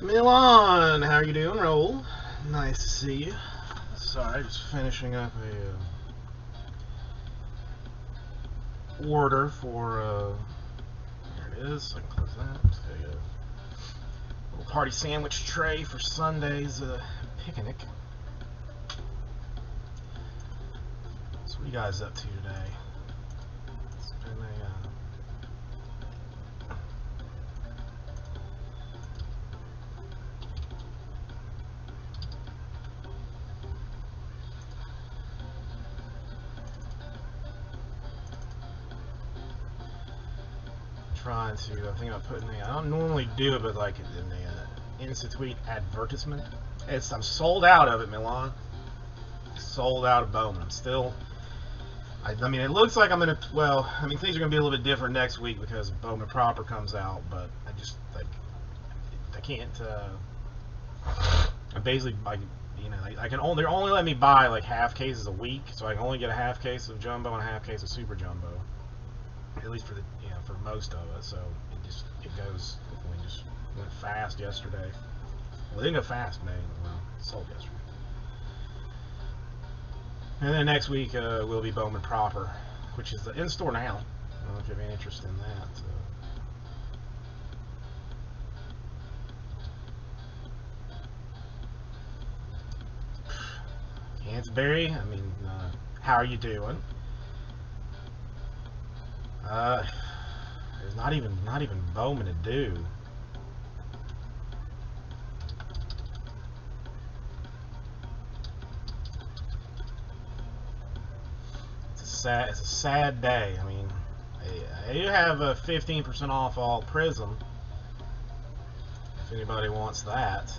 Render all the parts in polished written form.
Milan, how you doing, Roll? Nice to see you. Sorry, just finishing up a order for there it is. I can close that. A little party sandwich tray for Sunday's picnic. So what are you guys up to today? It's been trying to. I'm thinking about putting I don't normally do it, but like in the InstaTweet advertisement. I'm sold out of it, Milan. Sold out of Bowman. I'm still. I mean, it looks like I'm gonna. Well, I mean, things are gonna be a little bit different next week because Bowman Proper comes out. But I just like I can't. I basically I can only they're only letting me buy like half cases a week, so I can only get a half case of jumbo and a half case of super jumbo. At least for the for most of us. So it goes. We just went fast yesterday. Well, it didn't go fast, man. Well, it sold yesterday. And then next week will be Bowman Proper, which is in store now. I don't know if you have any interest in that. Canterbury, I mean, how are you doing? There's not even Bowman to do. It's a sad day. I mean, you have a 15% off all Prism. If anybody wants that.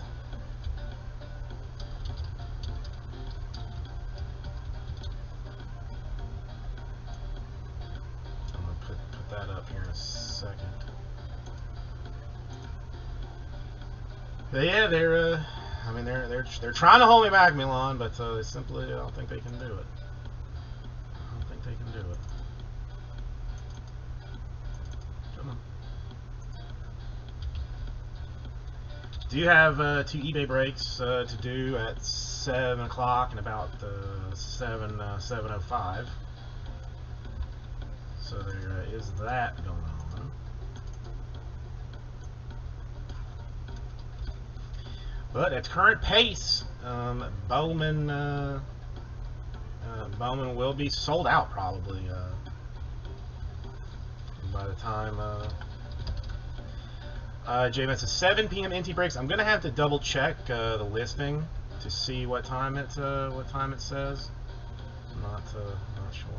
I'm gonna put that up here in a second. But yeah, I mean, they're trying to hold me back, Milan, but they simply I don't think they can do it. I don't think they can do it. Come on. Do you have 2 eBay breaks to do at 7 o'clock and about 7:05? So there is that going on. But at current pace, Bowman will be sold out probably by the time. J-Mets at 7 p.m. NT breaks. I'm gonna have to double check the listing to see what time it says. I'm not sure.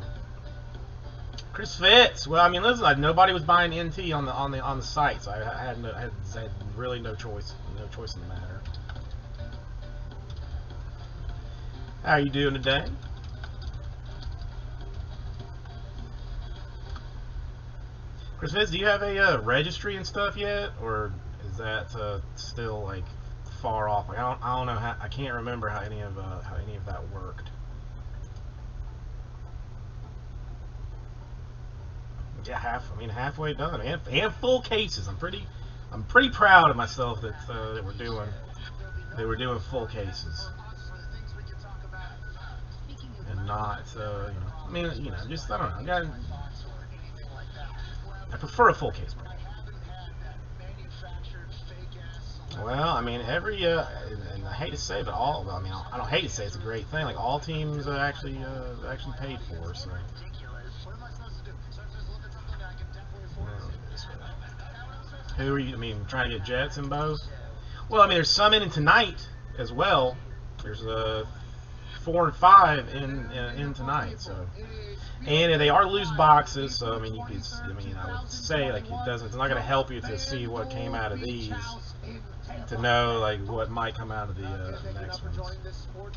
Chris Fitz. Well, I mean, listen, nobody was buying NT on the site, so I had really no choice in the matter. How are you doing today? Chris Fitz, do you have a registry and stuff yet, or is that still like far off? Like, I don't know I can't remember how any of that worked. Yeah, halfway done, and full cases. I'm pretty proud of myself that we're doing full cases, and not I mean, just I don't know. I prefer a full case. Well, I mean, and I hate to say it, but I mean, I don't hate to say it's a great thing. Like all teams actually paid for. So. Who are you? I mean, trying to get Jets in both? Well, I mean, there's some in tonight as well. There's 4 and 5 in tonight. So, and they are loose boxes. So I mean, I would say like it's not going to help you to see what came out of these to know like what might come out of the next ones. We're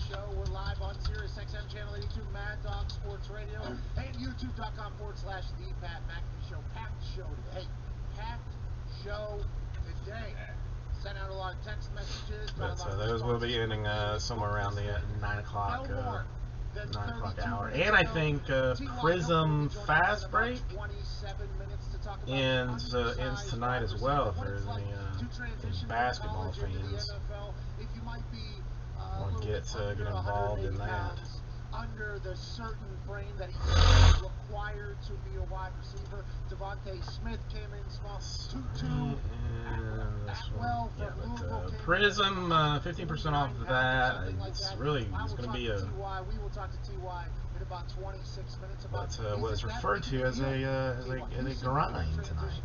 live on SiriusXM Channel 82, Mad Dog Sports Radio, and YouTube.com/The Pat McAfee Show. Packed show today. Packed show today. Sent out a lot of text messages. But those will be ending somewhere around the 9 o'clock 9 o'clock hour. And I think Prism Fast Break ends tonight as well, if there's any basketball fans want to get involved in that. Under the certain frame that he's required to be a wide receiver. Devontae Smith came in small. 2-2. Well, yeah, but Prism, 15% off of that. It's going to be a. We will talk to Ty in about 26 minutes about what is referred to as a grind tonight.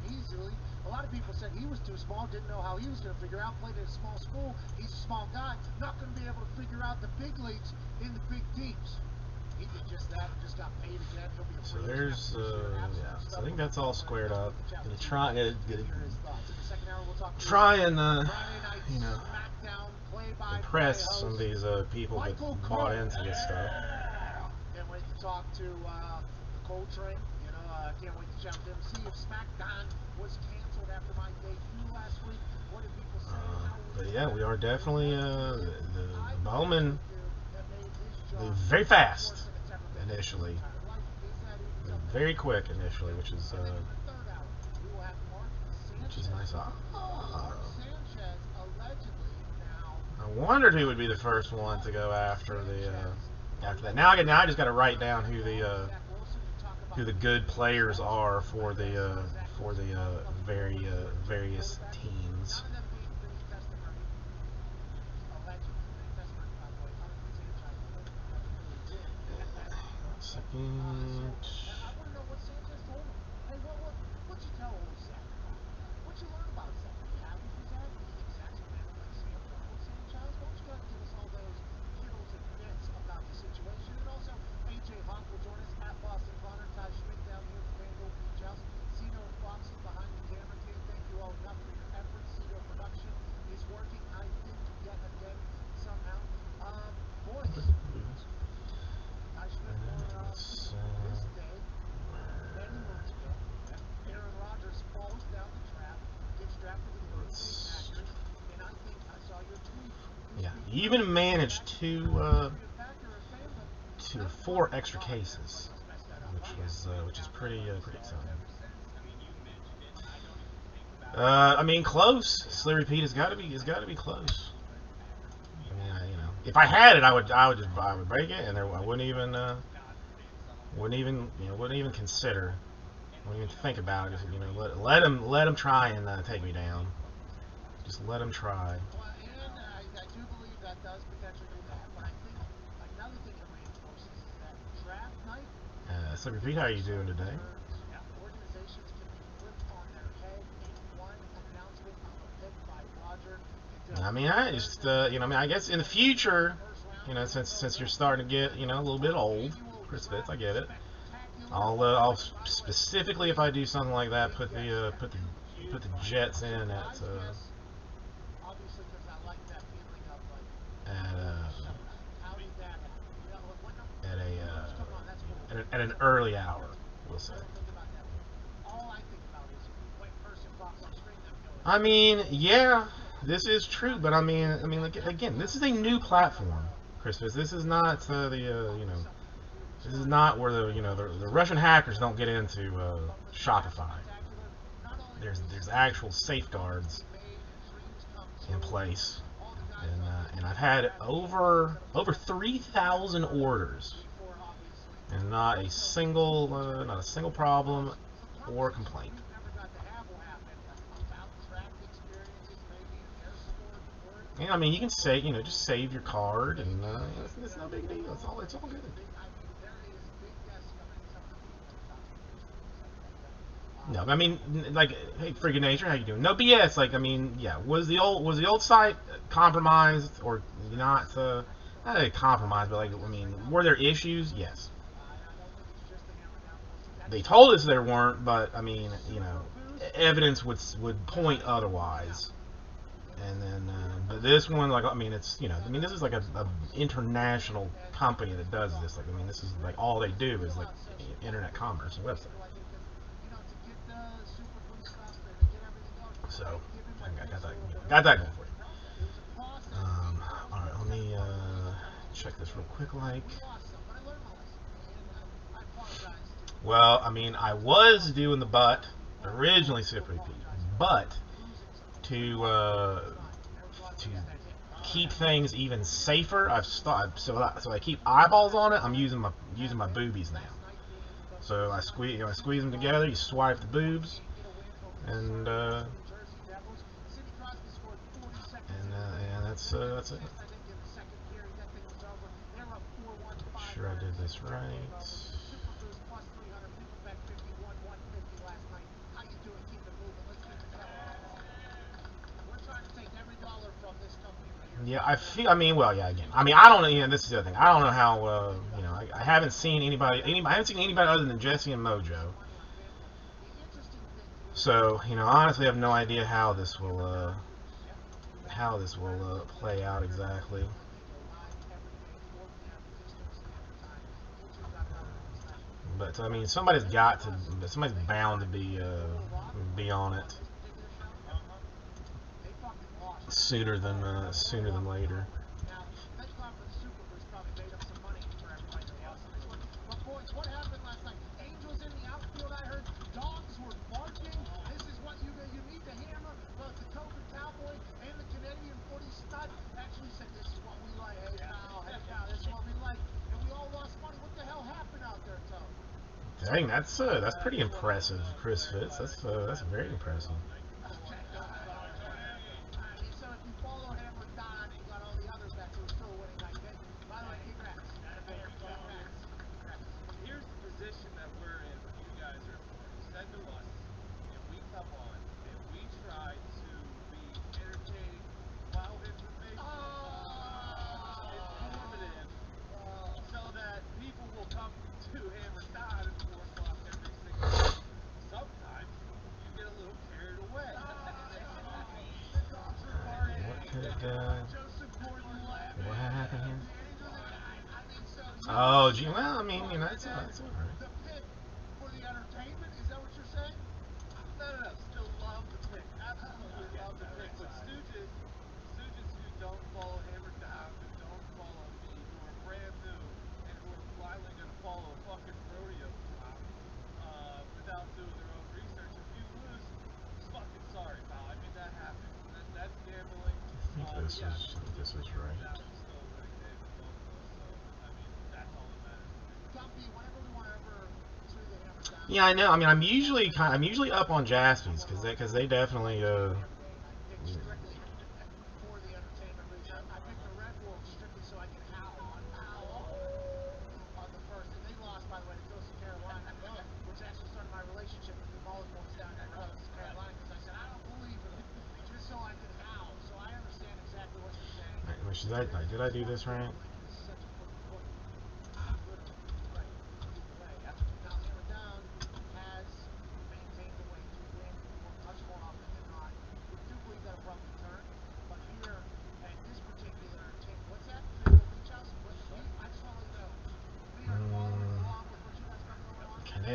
A lot of people said he was too small, didn't know how he was going to figure out. Played at a small school. He's a small guy, not going to be able to figure out the big leagues in the big teams. He did just that. Just got paid again. He'll be a free agent. So there's, yeah. So I think that's all squared up. Gonna try and impress some of these people that bought into this stuff. Can't wait to talk to Coltrane. Can't wait to chat with him. See if SmackDown was canceled after my debut last week. What did people say? But yeah, we are definitely the Bowman. Very fast initially, very quick initially, which is nice. I wondered who would be the first one to go after that. Now I just got to write down who the good players are for the various teams. Second. Yeah, he even managed to 4 extra cases, which is pretty exciting. I mean, close. Slurry Pete has got to be close. I mean, if I had it, I would break it, and I wouldn't even consider, wouldn't even think about it. Just, let him try and take me down. Just let him try. I do believe that does potentially do that, but I think another thing it reinforces is that draft night. So repeat, how are you doing today? Organizations can be flipped on their head in one announcement of a pick by Roger. I mean, I guess in the future, since you're starting to get, a little bit old, Chris Fitz, I get it. I'll specifically, if I do something like that, put the Jets in at at an early hour, we'll say. I mean, yeah, this is true, but I mean, again, this is a new platform, Christmas. This is not this is not where the Russian hackers don't get into Shopify. There's actual safeguards in place, and I've had over 3,000 orders, and not a single problem or complaint. Yeah, I mean, you can say, just save your card, and it's no big deal. It's all good. No, I mean, like, hey, Freaking Nature, how you doing? No BS. Like, I mean, yeah, was the old site compromised or not? Not compromised, but like, I mean, were there issues? Yes. They told us there weren't, but I mean, evidence would point otherwise. And then, but this one, like, I mean, it's, this is like a international company that does this. Like, I mean, this is like all they do is like internet commerce and website. So, I got that going for you. All right, let me check this real quick. Like, Well, I mean, I was doing the butt originally, Sip Repeat, but to keep things even safer, I've stopped. So I keep eyeballs on it. I'm using my boobies now. So I squeeze them together. You swipe the boobs, and that's it. Make sure I did this right. Yeah, I feel. I mean, well, yeah. Again, I mean, I don't know. You know, this is the other thing. I don't know how. You know, I haven't seen anybody. I haven't seen anybody other than Jesse and Mojo. So, you know, honestly, I have no idea how this will play out exactly. But I mean, somebody's bound to be on it sooner than later. Dang, that's pretty impressive, Chris Fitz. That's very impressive. What happened here? Oh, gee, well, I mean, you know, it's all right. This was right. Yeah, I know. I mean, I'm usually up on Jaspys because they definitely did I do this right?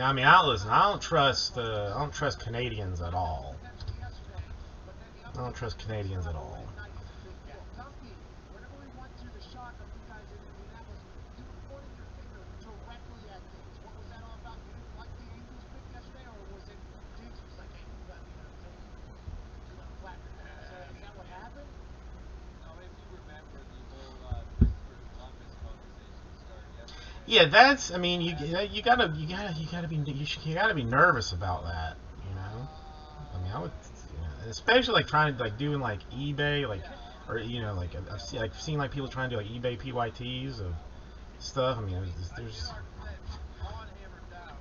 I mean, I don't trust Canadians at all. I don't trust Canadians at all. Yeah, that's. I mean, you gotta be nervous about that. You know. I mean, I would, you know, especially like trying to like doing like eBay, like, or you know, like I've seen like people trying to do like eBay PYTs of stuff. I mean, there's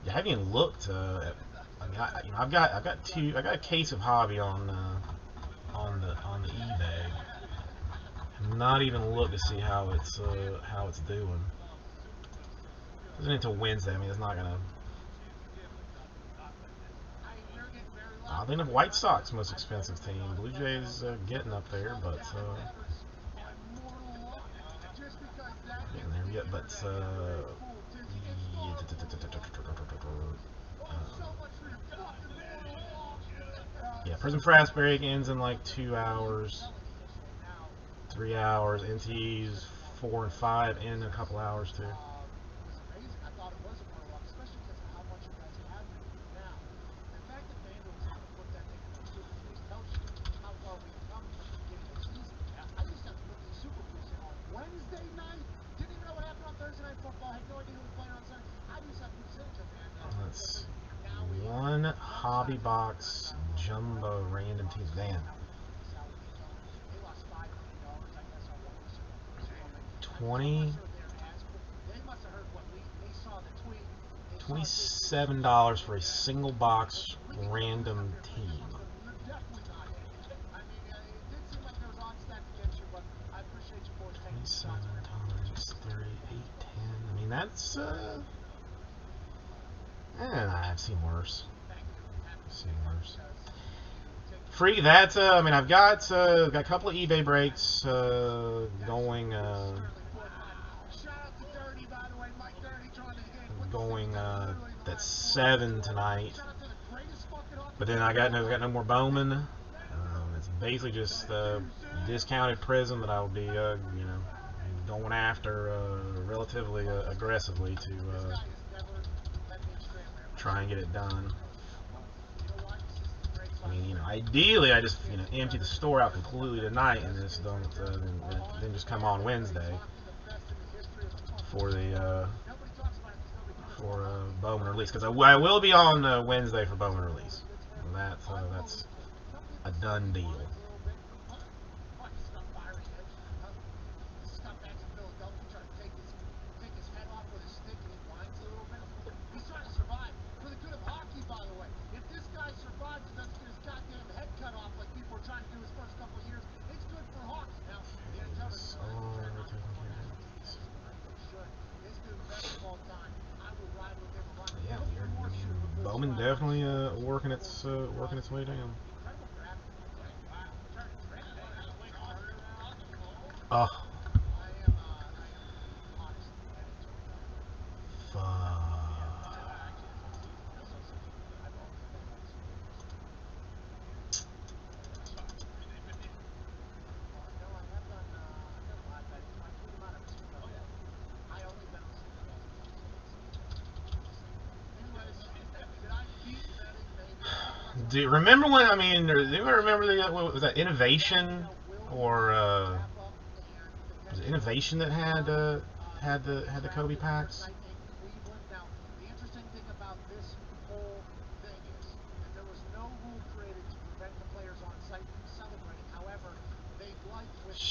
yeah, I haven't even looked. I mean, you know, I got a case of hobby on the eBay. I'm not even looked to see how it's doing. Isn't until Wednesday. I mean, it's not gonna. I think the White Sox most expensive team. Blue Jays getting up there, but getting there yet. But yeah, Prison Fast Break ends in like 2 hours, 3 hours. NT's 4 and 5 in a couple hours too. Hobby Box Jumbo Random Teams. Damn. 20. $27 for a single box random team. 27 times 3, 8, 10. I mean, that's I've seen worse. Free that. I mean, I've got a couple of eBay breaks going. That's 7 tonight. But then I got no more Bowman. It's basically just discounted Prism that I'll be going after relatively aggressively to try and get it done. I mean, ideally I just empty the store out completely tonight and just don't then just come on Wednesday for the Bowman release, because I will be on Wednesday for Bowman release. And that's a done deal. Yeah, Bowman definitely working its way down. Oh. Do you remember when? I mean, do you remember what was that, Innovation, or was it Innovation that had the Kobe packs? The interesting thing about this whole thing is that there was no rule created to prevent the players on site from celebrating. However, they'd like with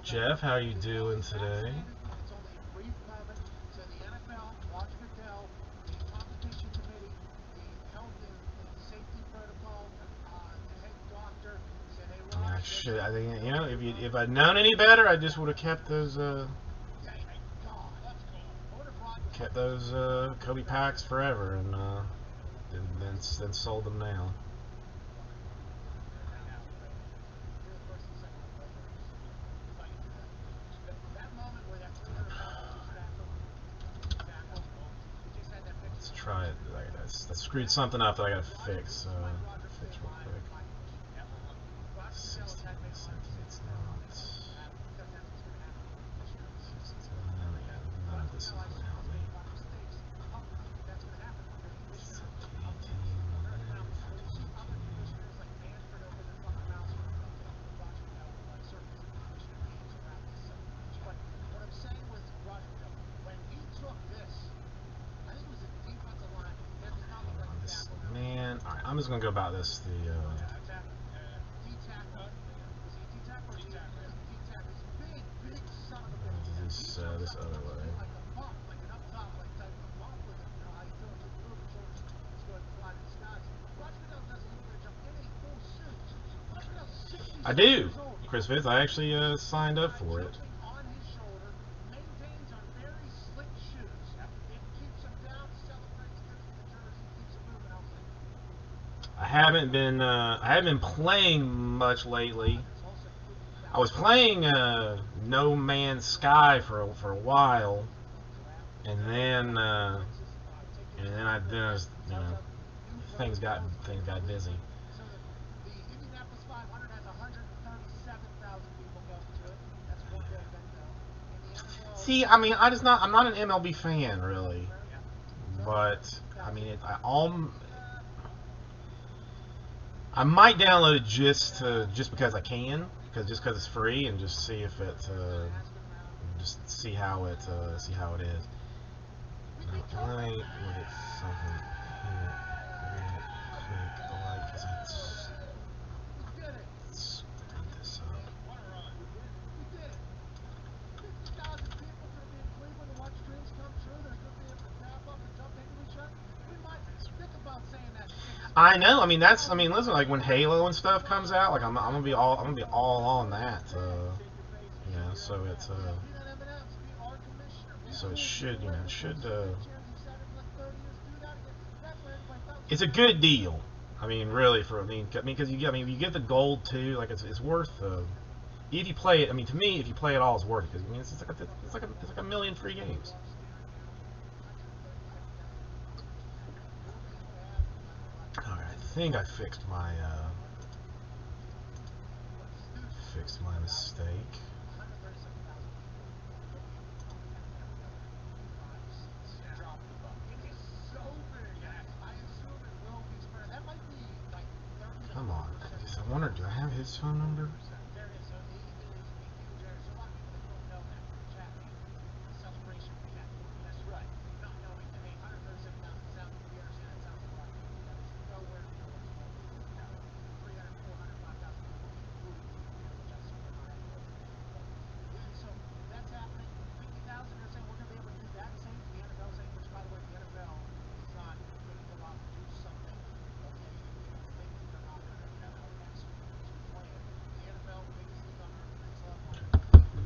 Jeff, how you doing today? It's only a brief moment to the NFL, Roger Goodell, the competition committee, the health and safety protocol, the head doctor said, "Hey, Roger." I think if I'd known any better, I just would have kept those Kobe packs forever, and then sold them now. Let's try it. I screwed something up that I gotta fix. Fix real quick. 16 centimeters, not. 16, yeah, none of this is gonna help me. 17. Man, alright, I'm just gonna go about this this other way. I do, Chris Fitz. I actually signed up for it. I haven't been playing much lately. I was playing No Man's Sky for a while, and then things got busy. See, I mean, I'm not an MLB fan really, but I mean, I might download it just because I can, just because it's free, and just see if it just see how it is. Now, I look at something here. I know. I mean, that's. I mean, listen. Like when Halo and stuff comes out, like I'm gonna be all on that. You know, so it's so it should, you know, it should. It's a good deal. I mean, really, for because you get the gold too. Like it's worth. If you play it, I mean, to me, if you play it all, it's worth it. Because I mean, it's like a million free games. All right, I think I fixed my mistake. Come on, I wonder, do I have his phone number?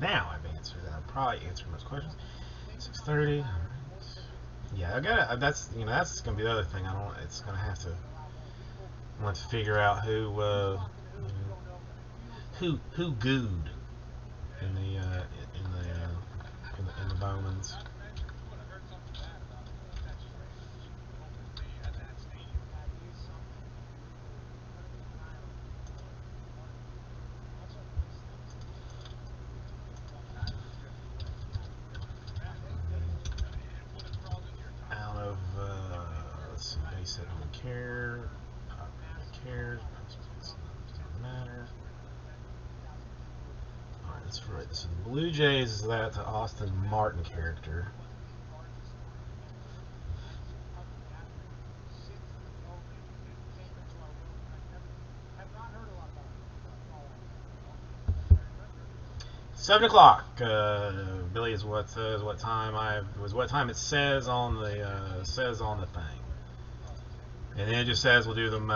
Now I've answered. I'll probably answer most questions. 6:30. Yeah, I got it. That's that's gonna be the other thing. I don't. It's gonna have to. I want to figure out who gooed in the Bowmans. Out of let's see, base hit on care. Cares. Doesn't matter. Alright, that's right. So the Blue Jays is that to Austin Martin character. 7 o'clock. Billy is what time it says on the thing, and then it just says we'll do them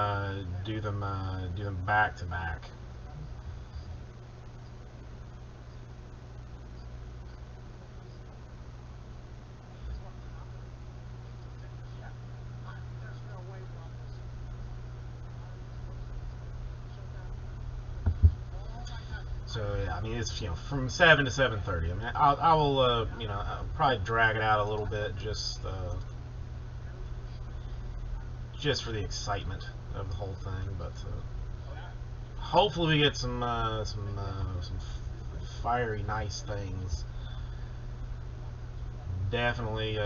back to back. So yeah, I mean it's from 7 to 7:30. I mean I will I'll probably drag it out a little bit just for the excitement of the whole thing, but hopefully we get some fiery nice things. Definitely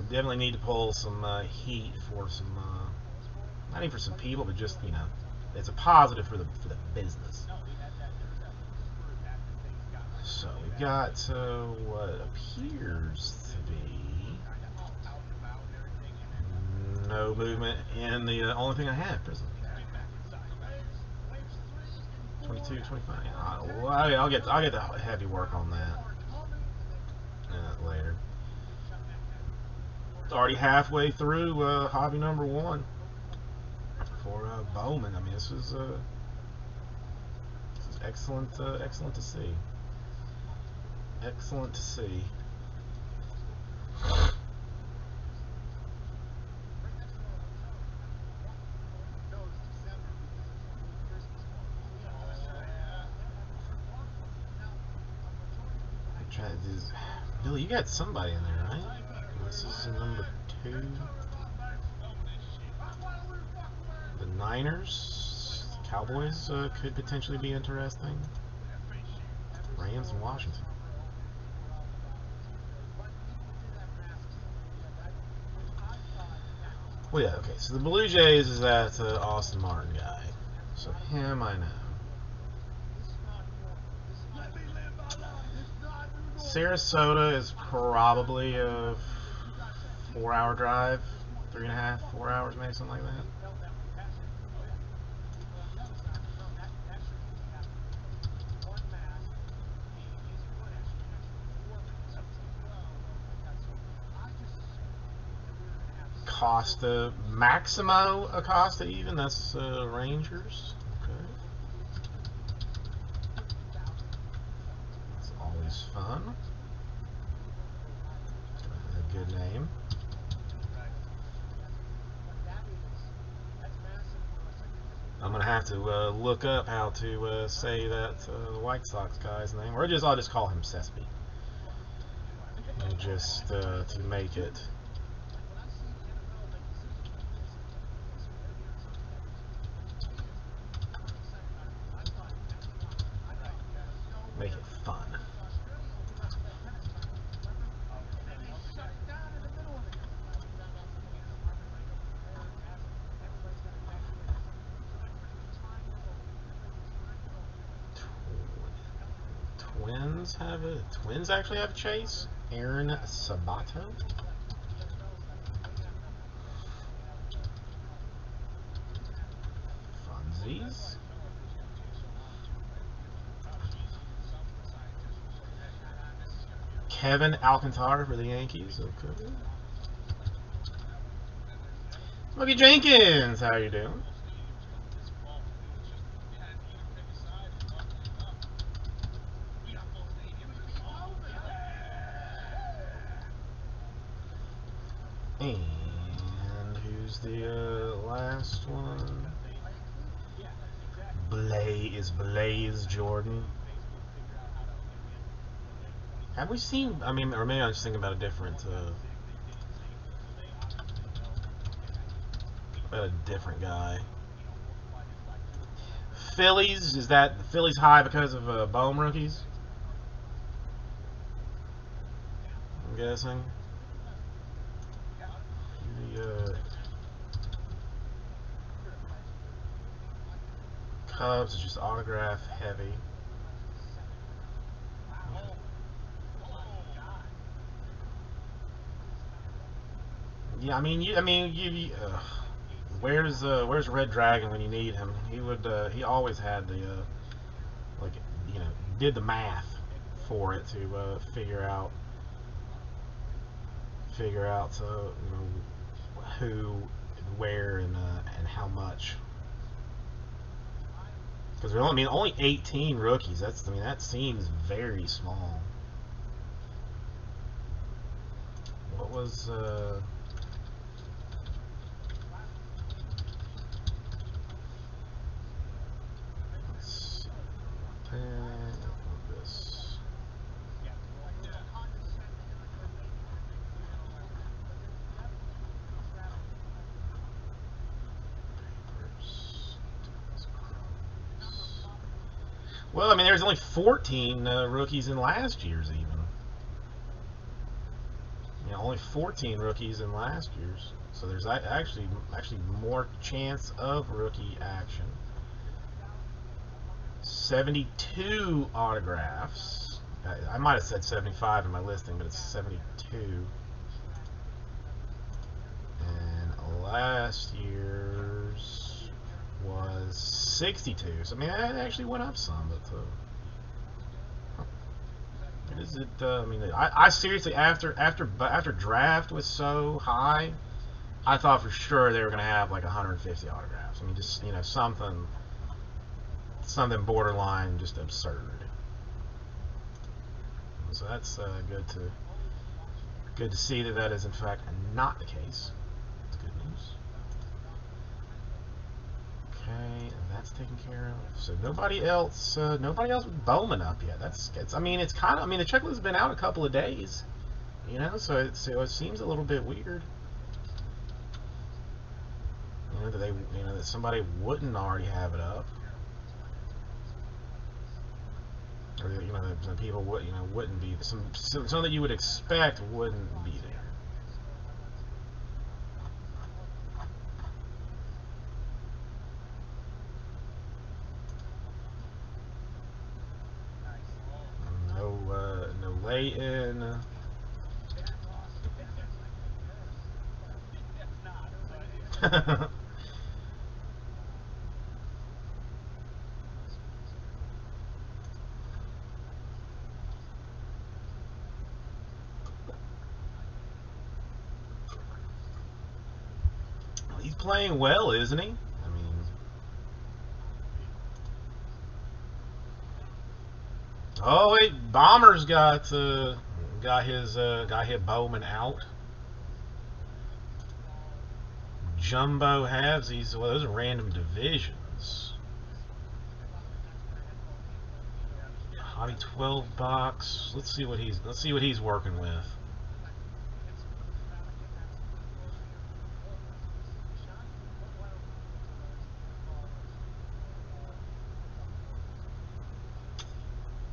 definitely need to pull some heat for some not even for some people, but just it's a positive for the business. So we've got what appears to be no movement in the only thing I have, Prism. 22, 25. Well, I'll get the heavy work on that later. Already halfway through hobby number 1 for Bowman. I mean, this is excellent. Excellent to see. Excellent to see. Billy, you got somebody in there, right? This is number 2. The Niners, Cowboys could potentially be interesting. Rams and Washington. Well, yeah, okay. So the Blue Jays is that Austin Martin guy. So him, I know. Sarasota is probably a 4-hour drive, 3.5, 4 hours, maybe something like that. Acosta, Maximo Acosta even, that's Rangers. Okay. That's always fun. A good name. I'm going to have to look up how to say that the White Sox guy's name, or I'll just call him Sespe. And just to make it. Make it fun. Twins actually have Chase. Aaron Sabato. Funsies. Kevin Alcantara for the Yankees. Okay. Smokey Jenkins, how you doing? And who's the last one? Blaze Jordan. Have we seen? I mean, or maybe I'm just thinking about a different guy. Phillies, is that the Phillies high because of Bohm rookies? I'm guessing. The Cubs is just autograph heavy. Yeah, where's Red Dragon when you need him? He always had the did the math for it to figure out who, where, and how much. Because only 18 rookies. That seems very small. What was let's see. This. Well, there's only 14 rookies in last year's even. Only 14 rookies in last year's. So there's actually more chance of rookie action. 72 autographs. I might have said 75 in my listing, but it's 72. And last year's was 62. So that actually went up some, but is it? I seriously, after draft was so high, I thought for sure they were going to have like 150 autographs. Just something borderline just absurd. So that's good to see that is in fact not the case. That's good news. Okay, and that's taken care of. So nobody else with Bowman up yet. It's kind of, the checklist has been out a couple of days, so it seems a little bit weird, that somebody wouldn't already have it up, or that some people wouldn't be, some that you would expect wouldn't be there. No lay-in. playing well, isn't he? I mean, oh wait, Bomber's got hit Bowman out. Jumbo halvesies. Well, those are random divisions. Hobby 12 box. Let's see what he's working with.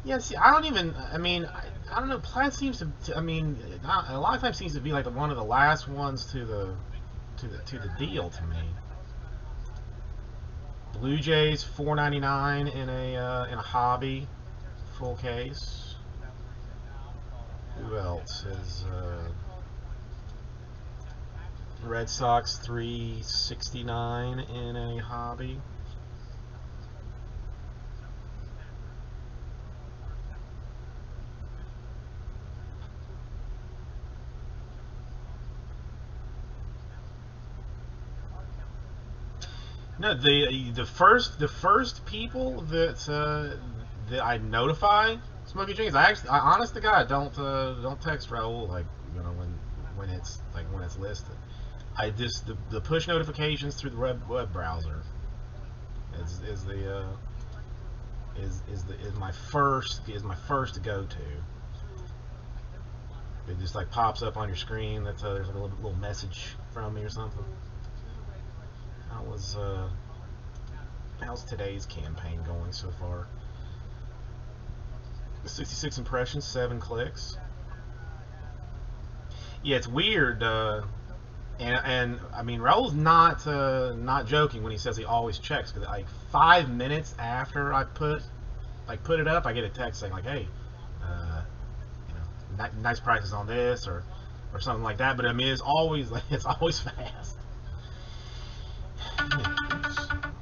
Yeah, see, I don't even. I mean, I don't know. Platt seems to. I mean, a lot of times seems to be like one of the last ones to the deal to me. Blue Jays $4.99 in a hobby full case. Who else is Red Sox $3.69 in a hobby. No, the first people that I notify Smokey Jenkins. I honest to God don't text Raul, like, you know, when it's listed. I just the push notifications through the web browser is my first go to. It just like pops up on your screen. That's there's like a little message from me or something. How's today's campaign going so far? 66 impressions, 7 clicks. Yeah, it's weird. And I mean, Raul's not joking when he says he always checks, because like 5 minutes after I put it up, I get a text saying like, hey, you know, nice prices on this or something like that. But I mean, it's always fast.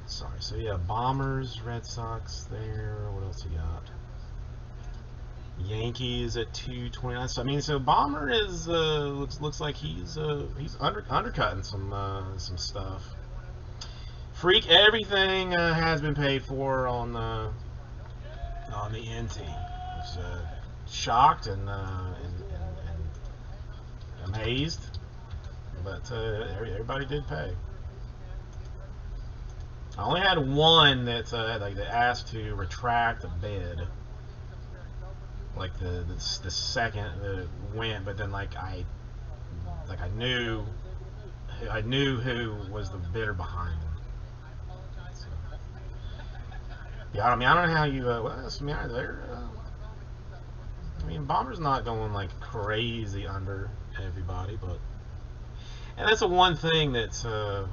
Sorry. So yeah, Bombers, Red Sox there. What else you got? Yankees at 229. So I mean, so Bomber is looks like he's undercutting some stuff. Freak, everything has been paid for on the NT. Was shocked and amazed, but everybody did pay. I only had one that asked to retract a bid. Like the second that went, but then like I knew who was the bidder behind him. So, yeah, I mean, I don't know how you. I mean, Bomber's not going like crazy under everybody, but and that's the one thing that's. Well,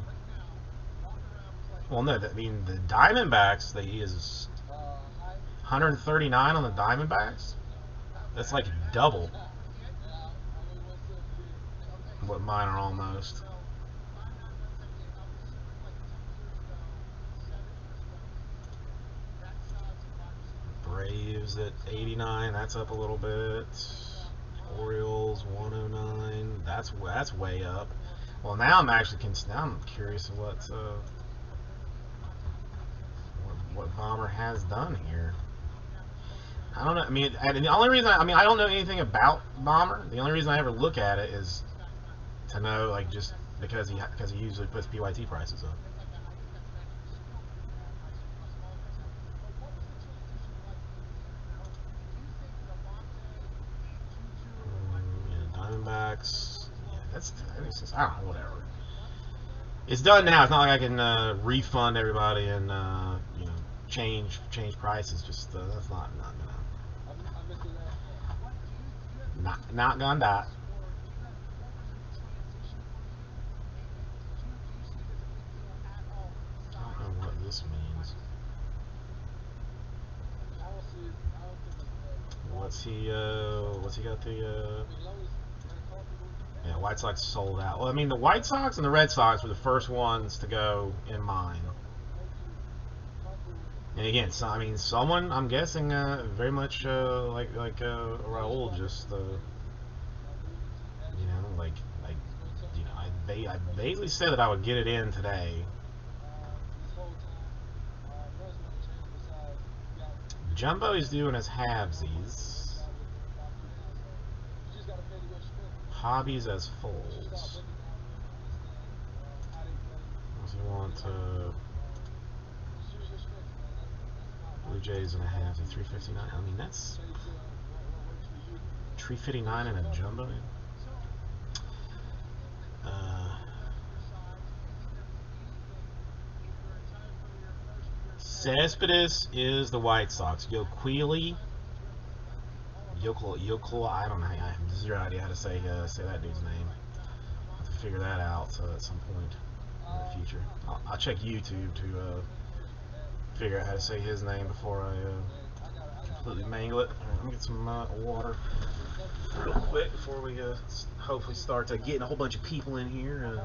no, I mean the Diamondbacks. He is 139 on the Diamondbacks. That's like double what mine are almost. Braves at 89. That's up a little bit. Orioles 109. That's way up. Well, now I'm curious of what Bomber has done here. I don't know. I mean, the only reason I don't know anything about Bomber. The only reason I ever look at it is to know, like, just because he usually puts PYT prices up. Yeah, Diamondbacks. Yeah, that's just, I don't know, whatever. It's done now. It's not like I can refund everybody and you know, change prices. Just that's not gonna. Not gonna die. I don't know what this means. What's he got the yeah, White Sox sold out. Well, I mean, the White Sox and the Red Sox were the first ones to go in mine. And again, so, I mean, someone, I'm guessing, very much like Raul, just you know, like you know, I basically said that I would get it in today. Jumbo is doing his halvesies. Hobbies as fulls. If you want Blue Jays and a halvesy, 359. I mean, that's 359 and a jumbo. Cespedes is the White Sox. Yoquili, I don't know. I have zero idea how to say that dude's name. I'll have to figure that out at some point in the future. I'll check YouTube to figure out how to say his name before I completely mangle it. Alright, let me get some water real quick before we hopefully start getting a whole bunch of people in here.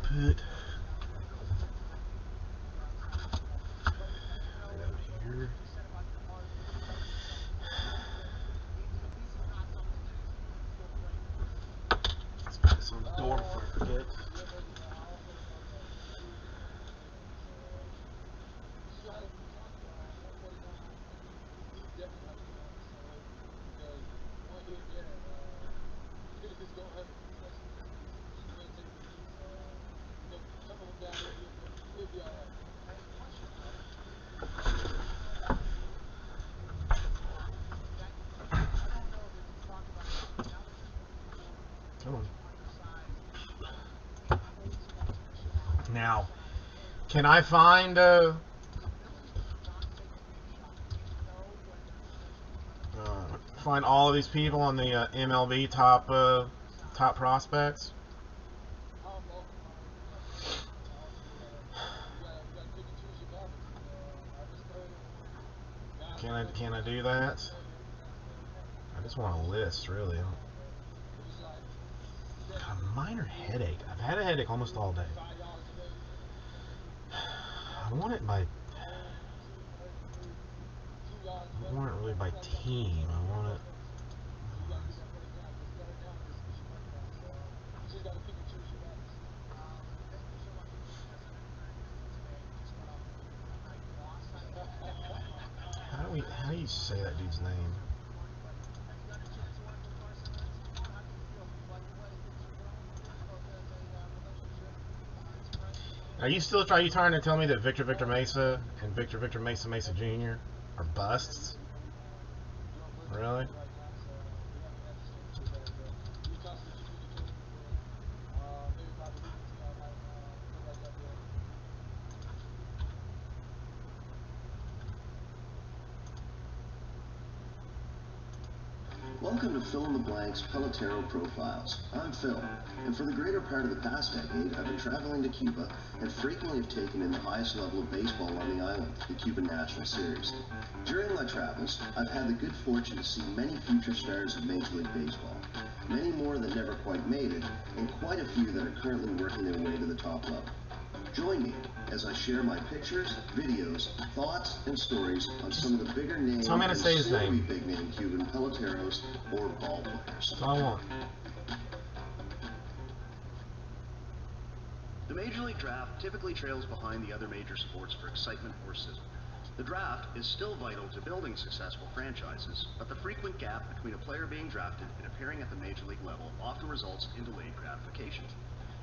Put here. Let's put this on the door before I forget. Come on. Now, can I find find all of these people on the MLB top prospects? Can I do that? I just want a list, really. A minor headache. I've had a headache almost all day. I want it really by team. I want it. How do you say that dude's name? Are you trying to tell me that Victor Mesa and Victor Mesa Jr. are busts? Really? Welcome to Fill in the Blank's Pelotero Profiles. I'm Phil, and for the greater part of the past decade, I've been traveling to Cuba and frequently have taken in the highest level of baseball on the island, the Cuban National Series. During my travels, I've had the good fortune to see many future stars of Major League Baseball, many more that never quite made it, and quite a few that are currently working their way to the top level. Join me as I share my pictures, videos, thoughts, and stories on some of the bigger names and soon-to-be big name Cuban peloteros or ball players. That's all I want. The Major League Draft typically trails behind the other major sports for excitement or sizzle. The draft is still vital to building successful franchises, but the frequent gap between a player being drafted and appearing at the major league level often results in delayed gratification.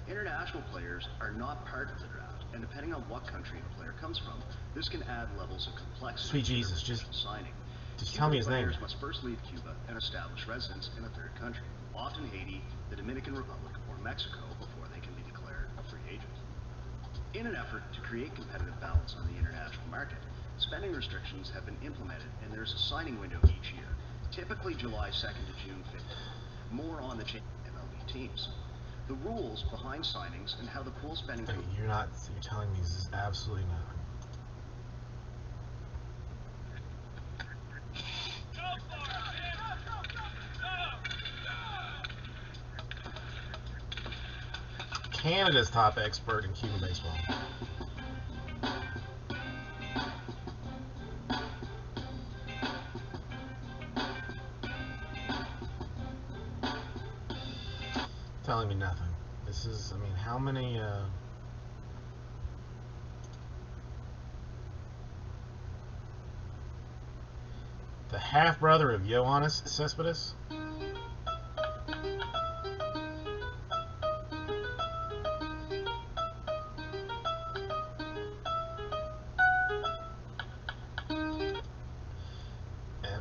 International players are not part of the draft, and depending on what country a player comes from, this can add levels of complexity. Sweet Jesus, to signing. Just tell me his name. Players must first leave Cuba and establish residence in a third country, often Haiti, the Dominican Republic, or Mexico, before they can be declared a free agent. In an effort to create competitive balance on the international market, spending restrictions have been implemented, and there's a signing window each year, typically July 2nd to June 15th. More on the change in MLB teams. The rules behind signings and how the pool spending... Hey, you're telling me this is absolutely nothing. Canada's top expert in Cuban baseball. Telling me nothing. This is, I mean, how many, the half-brother of Yoenis Cespedes?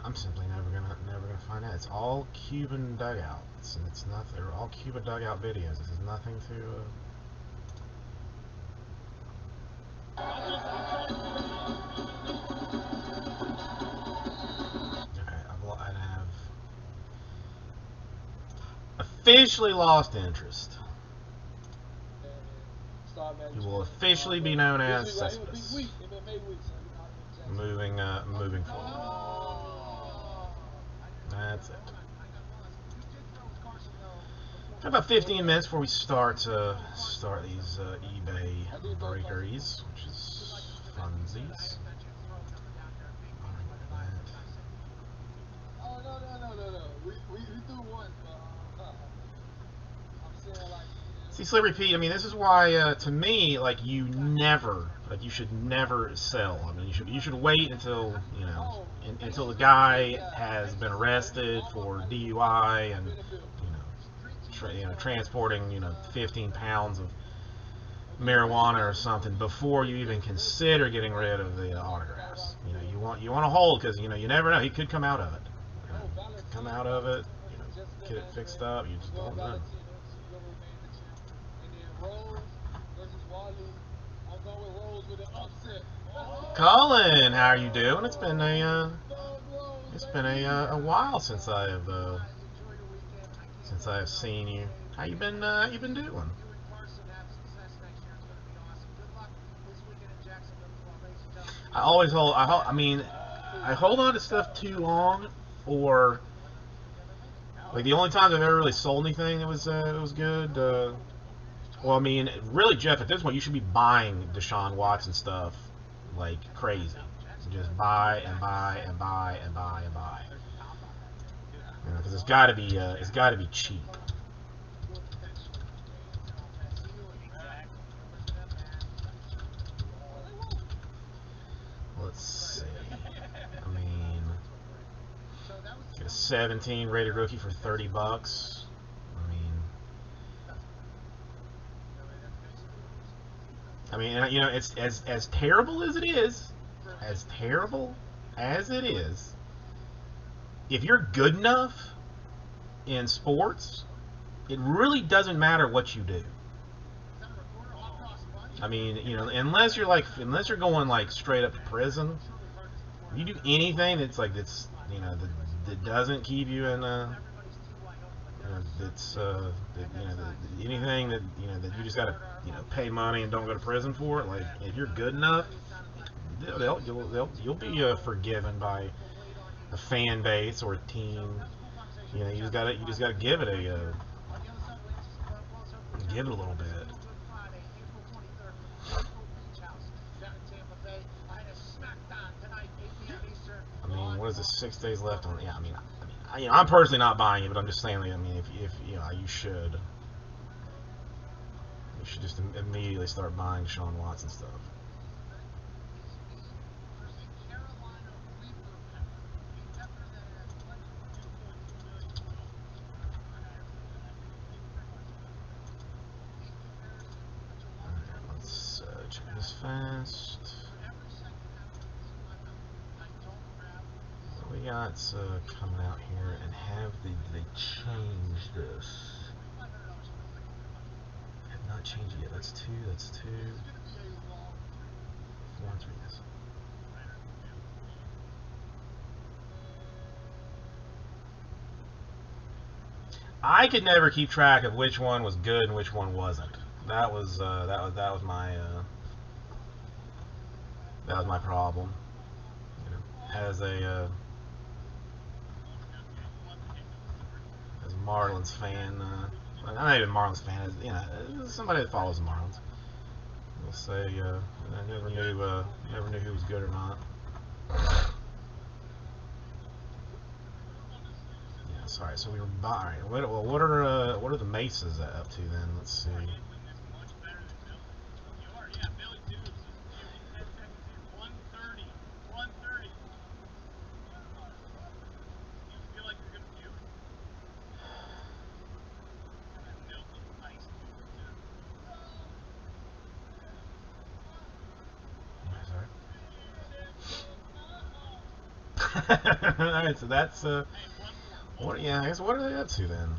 I'm simply never gonna find out. It's all Cuban dugouts, and it's not. They're all Cuban dugout videos. This is nothing to. Okay, I have officially lost interest. You will officially be known as Cespedes. Moving forward. That's it. About 15 minutes before we start these eBay breakeries, which is funsies. Oh no. We do one. I'm saying like. See, Slippery Pete, I mean, this is why, to me, like, you should never sell. I mean, you should wait until, until the guy has been arrested for DUI and, transporting, 15 pounds of marijuana or something before you even consider getting rid of the autographs. You want to hold, because, you never know. He could come out of it. Get it fixed up. You just don't know. Colin, how are you doing? It's been a while since I have seen you. How you been doing? I always hold. I hold on to stuff too long, or like the only time I've ever really sold anything that was good. Well, I mean, really, Jeff, at this point, you should be buying Deshaun Watson stuff like crazy. Just buy and buy and buy and buy and buy. Because it's got to be cheap. Let's see. I mean, get a 17 rated rookie for $30. I mean, it's as terrible as it is, if you're good enough in sports, it really doesn't matter what you do. I mean, unless you're going like straight up to prison, if you do anything that doesn't keep you in anything that that you just gotta pay money and don't go to prison for it. Like, if you're good enough, you'll be forgiven by a fan base or a team. You just gotta give it a little bit. I mean, what is it? 6 days left on? Yeah, I mean, I'm personally not buying it, but I'm just saying. I mean, if you should just immediately start buying Deshaun Watson stuff. got coming out here, and have they changed this? Have not changed it yet. That's 2. That's 2. 4 and 3. Yes. I could never keep track of which one was good and which one wasn't. That was my problem. You know, as a Marlins fan, I'm not even a Marlins fan. As, you know, somebody that follows the Marlins, will say I never knew who was good or not. Yeah, sorry. So we were buying. What are the Mesas up to then? Let's see. Alright, so that's what? Yeah, I guess what are they up to then?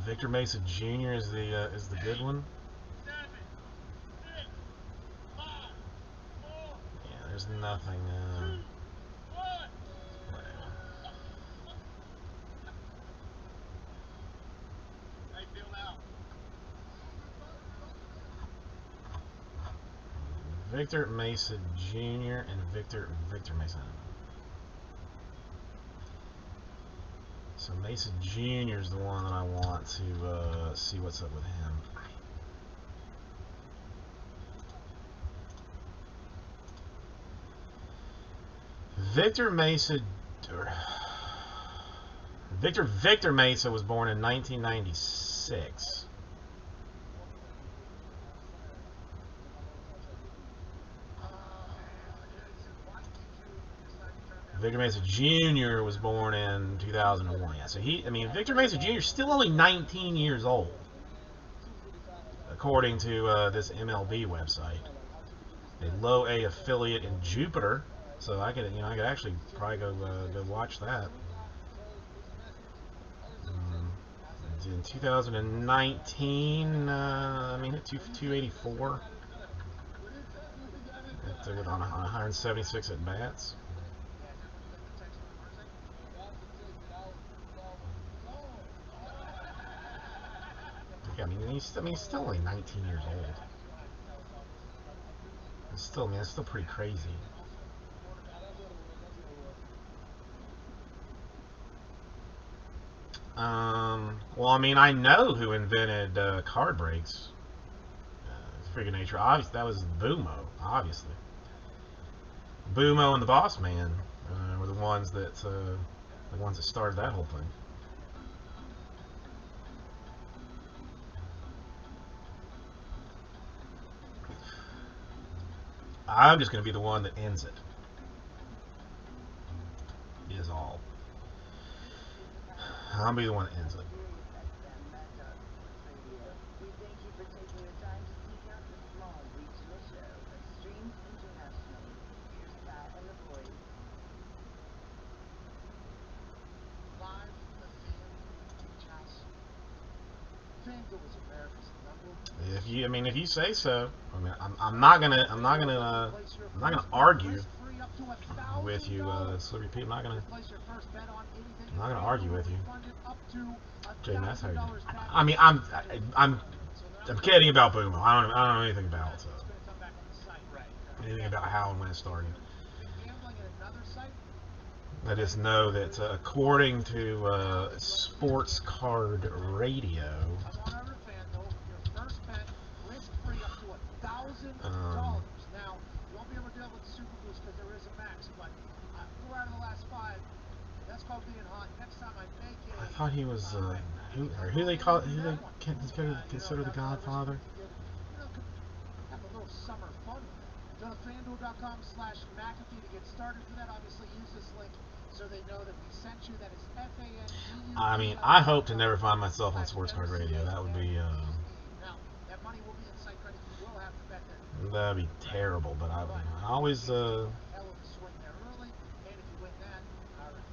Victor Mesa Jr. is the good one. Yeah, there's nothing. Victor Mesa Jr. and Victor Mesa. So Mesa Jr. is the one that I want to see what's up with him. Victor Mesa was born in 1996. Victor Mesa Jr. was born in 2001. Yeah, so Victor Mesa Jr. is still only 19 years old, according to this MLB website. A low A affiliate in Jupiter, so I could actually probably go watch that. In 2019, hit 284 on 176 at bats. Yeah, he's still only 19 years old. It's still pretty crazy. Well, I know who invented card breaks. Freaking nature. Obviously, that was Bumo. Obviously, Bumo and the Boss Man were the ones that started that whole thing. I'm just going to be the one that ends it. Is all. I'll be the one that ends it. If you say so, I'm not gonna argue with you, Slippery Pete. I'm not gonna argue with you. Jay Mass, how you doing? I'm kidding about Bumo. I don't know anything about it, so. Anything about how and when it started. I just know that according to Sports Card Radio, now, you won't be able to deal with the Super Boost because there is a max, but 4 out of the last 5, that's called being hot. Next time I make it. I thought he was who they consider the Godfather. Have a little summer fun with it. Go to FanDuel.com/McAfee to get started for that. Obviously, use this link so they know that we sent you. That is FANDU. I hope to never find myself on Sports Card Radio. That would be. Now, that money will be in site credit. You will have to bet that. That'd be terrible, but I always hell of a swing there early, and if you win that, all right,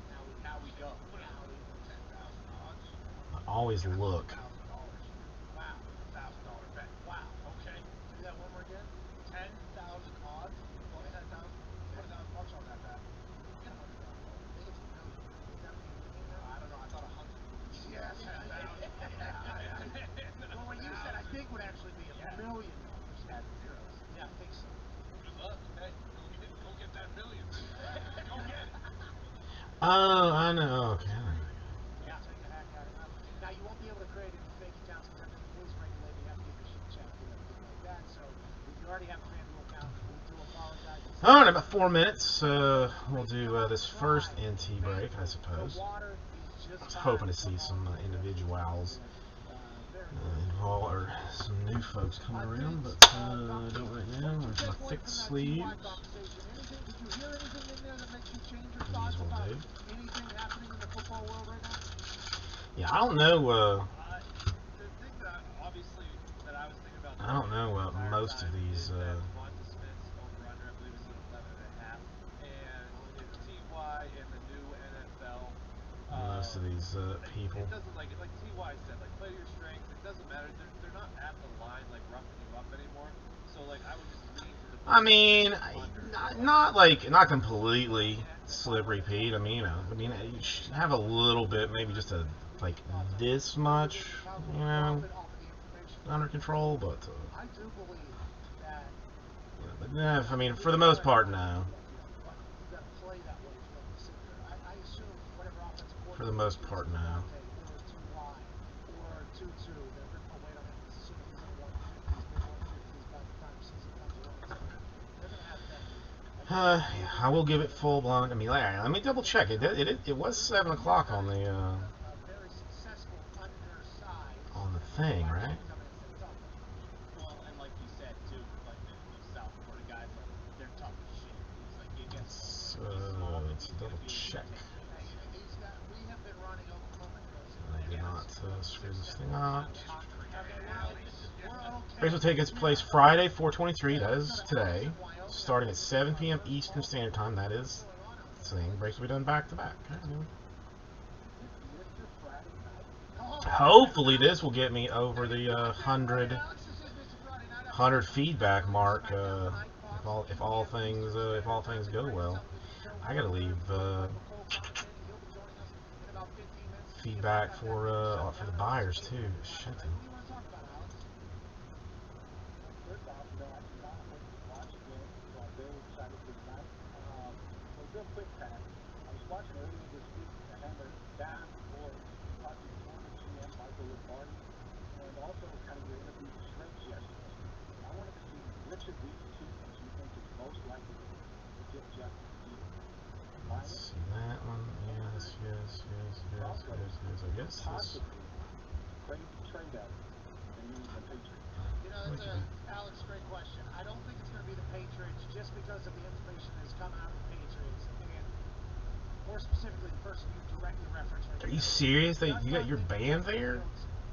now we go. Now we go. 10,000 odds. I always look. $1,000. Wow, $1,000 bet. Wow. Okay. Do that one more again. 10,000 odds. Well, 10,000. $10,000 on that bet. Get $100. I think it's a million. Would that be a million now? I don't know. I thought 100. Yes. 10,000. Well, what you said, I think would actually be $1 million. Add zeros. Yeah, I think so. Good luck. Hey, go get that million. Go get it. Oh, I know. Okay. Yeah, take the hack out of it. Now, you won't be able to create any fake accounts because everything is regulated. You have to get your shit checked and everything like that. So, if you already have a FanDuel account, we do apologize. All right, about 4 minutes. We'll do this first NT break, I suppose. I was hoping to see some individuals involved, or some new folks coming around, but don't right now. There's my thick sleeves. Did you hear anything in there that makes you change your These thoughts will about do. anything happening in the football world right now? Yeah, I don't know. The thing that obviously that I was thinking about. I don't know most of these. Devonta Smith's over/under, I believe, is at 11.5, and it's TY in the new NFL. Most of these people. It doesn't like TY said, like play to your strengths. It doesn't matter. They're not at the line like roughing you up anymore. So like I would just lean to the. I mean, not completely slippery, Pete. I mean, you should have a little bit, maybe just like this much, under control. But I do believe that. but yeah, I mean, for the most part, no. You got to play that way for them to sit there. I assume whatever offensive coordinator. For the most part, no. Or 2Y or 2-2. They're going to wait on him as soon as he's in 150s, by the time season comes around. They're going to have that. I will give it full blown. I mean, let me double check. It was 7 o'clock on the Very successful undersized. on the thing, right? Well, and like you said too, like the South Florida guys, like they're tough as shit. It's like you get. Let's double check. We have been running Oklahoma I did not screw this thing up. Hills. Race will take its place Friday, 4/23. That is today, starting at 7 p.m. Eastern Standard Time. That is the thing. Breaks will be done back to back. Okay, anyway. Hopefully, this will get me over the 100 feedback mark. If all things go well, I gotta leave feedback for the buyers too. Shit. Real quick, Pat. I was watching earlier this week the Hammer back or talking to former GM Michael Lombardi, and also kind of your interview with Shrinks yesterday. I wanted to see which of these two things you think is most likely to get Justin Fields. Let's see that one. Yes. I guess this. Possibly crazy trade out and use the Patriots. Alex, great question. I don't think it's going to be the Patriots just because of the information that's coming out of the Patriots, and more specifically, the person you directly referenced. Are you serious? You got your band there?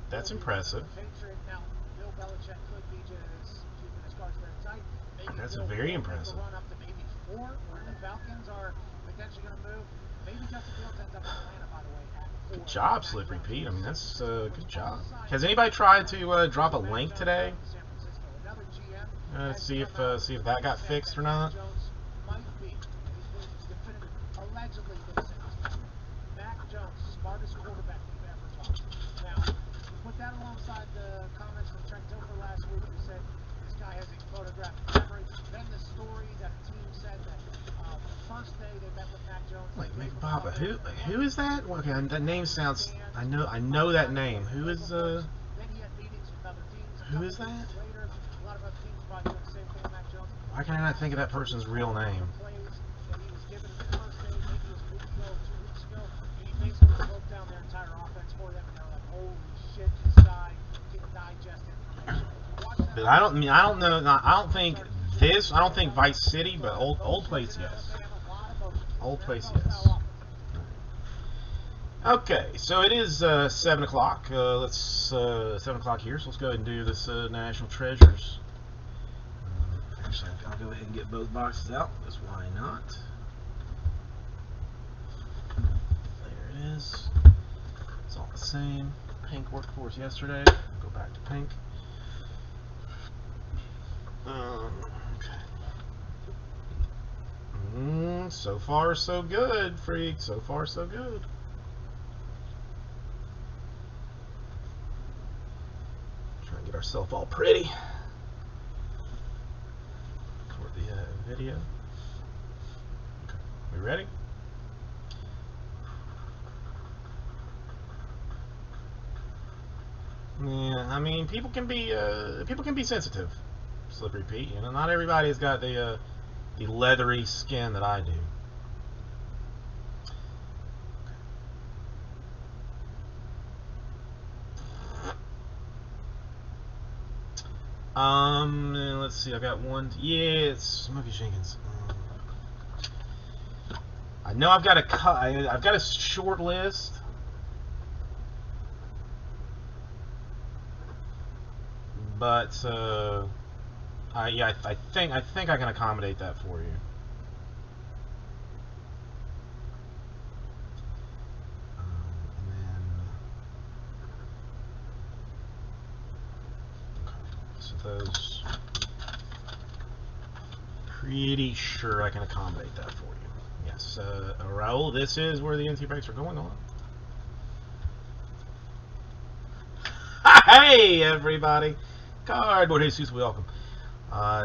That's impressive. Patriot. Now, Bill Belichick could be just keeping his cards very tight. Maybe That's Bill very will make impressive. a run up to maybe 4, where the Falcons are potentially going to move. Maybe Justin Fields ends up in Atlanta, by the way, at 4. Good job, Slippery Pete. I mean, that's good job. Has anybody tried to drop a link today? See if that got fixed or not. Might be. Allegedly, Mac Jones, smartest quarterback we've ever talked. Now, put that alongside the comments from Trent Dilfer last week, who said this guy has a photographic memory. Then the story that the team said that the first day they met with Mac Jones. Wait, McBaba, who is that? Okay, that name sounds. I know that name. Who is Then he had meetings with other teams. Who is that? Later, a lot of other teams probably doing the same thing with Mac Jones. Why can I not think of that person's real name? Plays that he was given the first day, maybe it was a week ago, 2 weeks ago, and he basically broke down their entire offense for them, and they were like, "Holy shit, this guy can digest information." But I don't know. I don't think this. I don't think Vice City, but old place, yes. Old place, yes. Okay, so it is 7 o'clock. 7 o'clock here. So let's go ahead and do this National Treasures Actually, I'll go ahead and get both boxes out, because why not? There it is. It's all the same. Pink worked for us yesterday. Go back to pink. Okay. So far, so good, freak. So far, so good. Try and get ourselves all pretty for the video. Okay. We ready? Yeah, I mean, people can be sensitive. Slippery Pete, you know, not everybody's got the leathery skin that I do. Let's see. I got one. Yeah, it's Smokey Jenkins. I know I've got a cut. I've got a short list. But yeah, I think I can accommodate that for you. And then, okay, so those, pretty sure I can accommodate that for you. Yes, Raul, this is where the NT breaks are going on. Hey, everybody! Cardboard Jesus, welcome.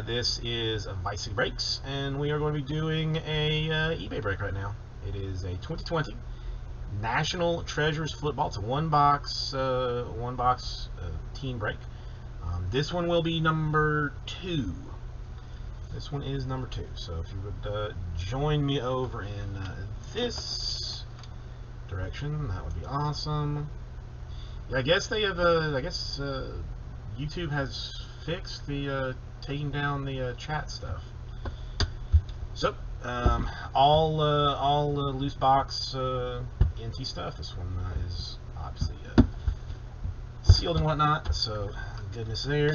This is Vice City Breaks, and we are going to be doing a eBay break right now. It is a 2020 National Treasures football. It's a one box team break. This one will be number 2. This one is number 2. So if you would join me over in this direction, that would be awesome. Yeah, I guess they have. YouTube has fixed the taking down the chat stuff. So all loose box NT stuff. This one is obviously sealed and whatnot. So goodness there.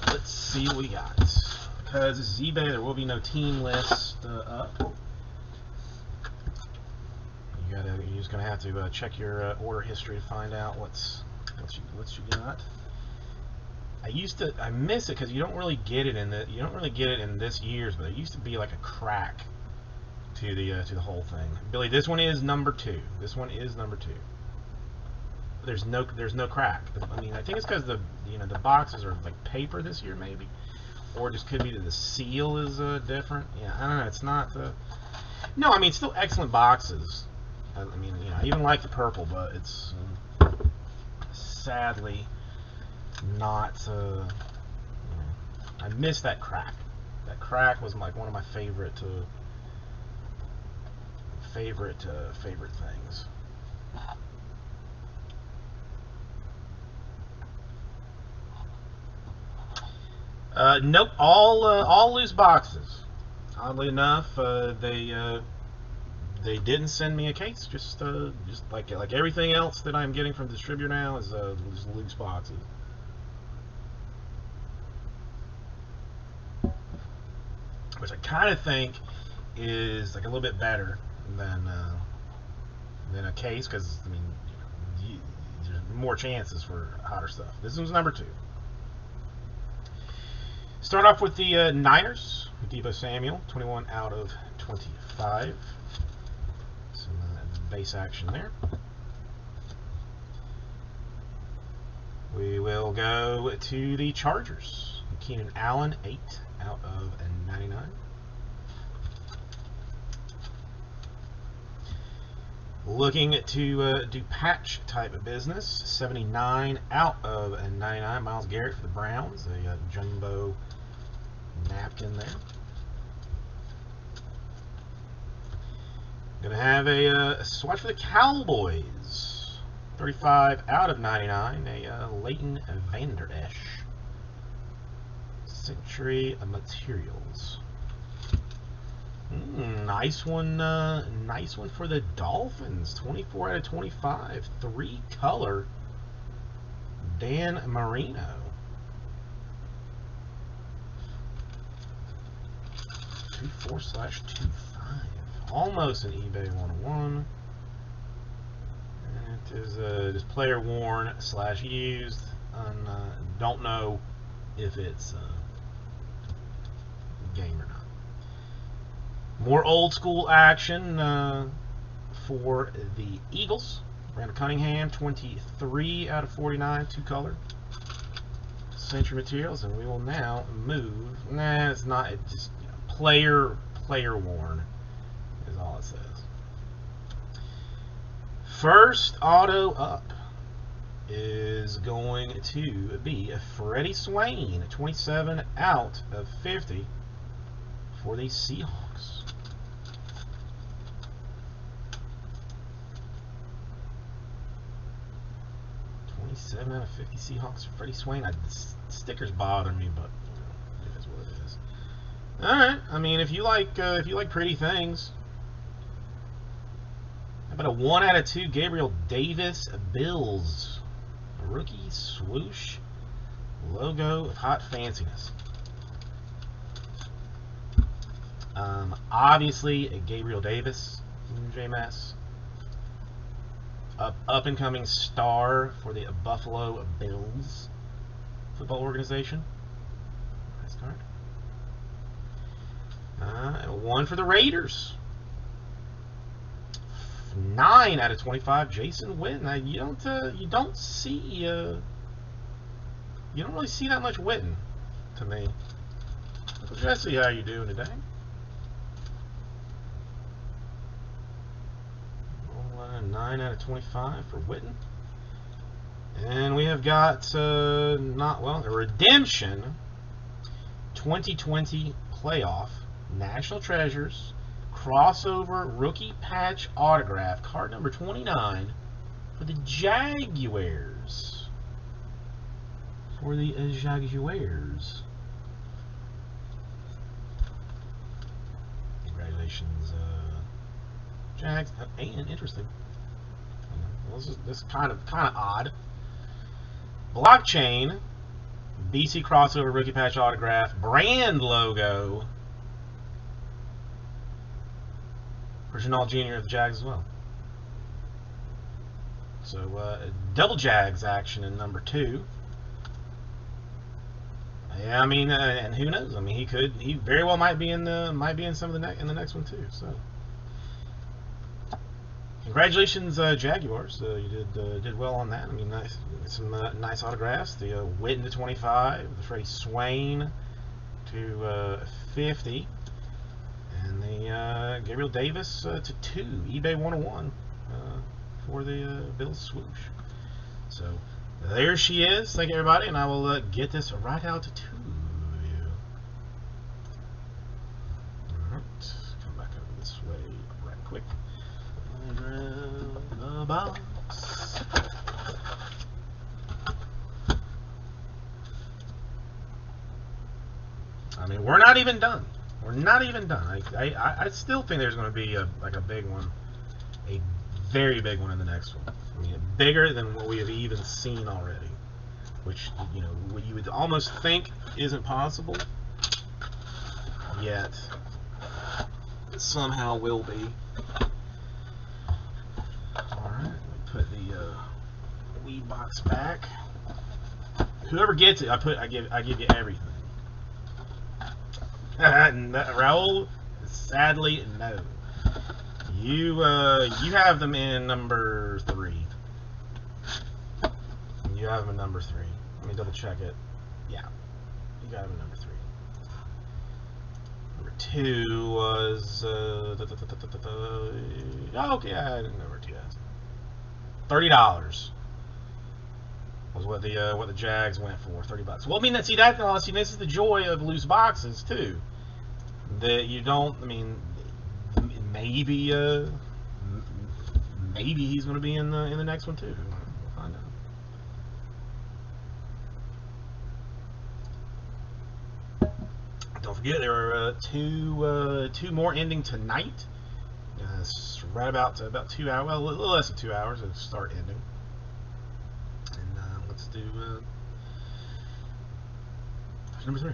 Let's see what we got. Because this is eBay, there will be no team list up. You're just gonna have to check your order history to find out what you got. I miss it because you don't really get it in this year's, but there used to be like a crack to the whole thing. Billy, this one is number 2. This one is number 2. There's no crack. I mean, I think it's because the boxes are like paper this year, maybe, or it just could be that the seal is different. Yeah, I don't know. It's not. No, I mean, still excellent boxes. I mean, I even like the purple, but it's sadly not. I miss that crack. That crack was like one of my favorite things. Nope, all loose boxes. Oddly enough, they didn't send me a case. Just like everything else that I'm getting from the distributor now is just loose boxes. Which I kind of think is like a little bit better than a case, because I mean, there's more chances for hotter stuff. This one's number 2. Start off with the Niners. Deebo Samuel, 21 out of 25. Some base action there. We will go to the Chargers. Keenan Allen, 8 out of 99. Looking to do patch type of business. 79 out of 99. Myles Garrett for the Browns. A jumbo napkin there. Gonna have a swatch for the Cowboys. 35 out of 99. A Leighton Vander Esch. Century Materials. Nice one for the Dolphins. 24 out of 25. 3-color Dan Marino. 24/25. Almost an eBay 101. And it is just player worn / used. And don't know if it's game or not. More old school action for the Eagles. Brandon Cunningham, 23/49, 2-color. Century Materials, and we will now move. Nah, it's not. It's just player worn is all it says. First auto up is going to be a Freddie Swain, 27/50 for the Seahawks. (27/50) Seahawks. Freddie Swain. Stickers bother me, but it is what it is. All right. I mean, if you like pretty things, how about a 1/2 Gabriel Davis Bills rookie swoosh logo of hot fanciness. Obviously, a Gabriel Davis, JMS. Up and coming star for the Buffalo Bills football organization. Nice card. One for the Raiders. 9/25. Jason Witten. Now, you don't really see that much Witten to me. Let's see how you doing today. 9/25 for Witten. And we have got a redemption 2020 playoff National Treasures crossover rookie patch autograph card number 29 for the Jaguars. Congratulations, Jags. And interesting. This is kind of odd. Blockchain, BC crossover rookie patch autograph, brand logo for Janal Jr. of the Jags as well. So double Jags action in number 2. Yeah, I mean, and who knows? I mean, he very well might be in some of the next one too. So. Congratulations, Jaguars. You did well on that. I mean, some nice autographs. The Witten to 25, the Freddie Swain to 50, and the Gabriel Davis to 2. eBay 101 for the Bills swoosh. So there she is. Thank you, everybody, and I will get this right out to you. All right, come back over this way right quick. The box. I mean, we're not even done. I still think there's going to be a big one, a very big one in the next one. I mean, bigger than what we have even seen already, which what you would almost think isn't possible, yet somehow will be. Put the weed box back. Whoever gets it, I give you everything. Raul, sadly, no. You have them in number 3. You have them in number 3. Let me double check it. Yeah, you got them in number 3. Number 2 was okay. I didn't know where 2 is. $30 was what the Jags went for. $30. Well, I mean, this is the joy of loose boxes too. That you don't. I mean, maybe he's going to be in the next one too. We'll find out. Don't forget there are two more ending tonight. Right about 2 hours, well, a little less than 2 hours to start ending. And let's do number 3.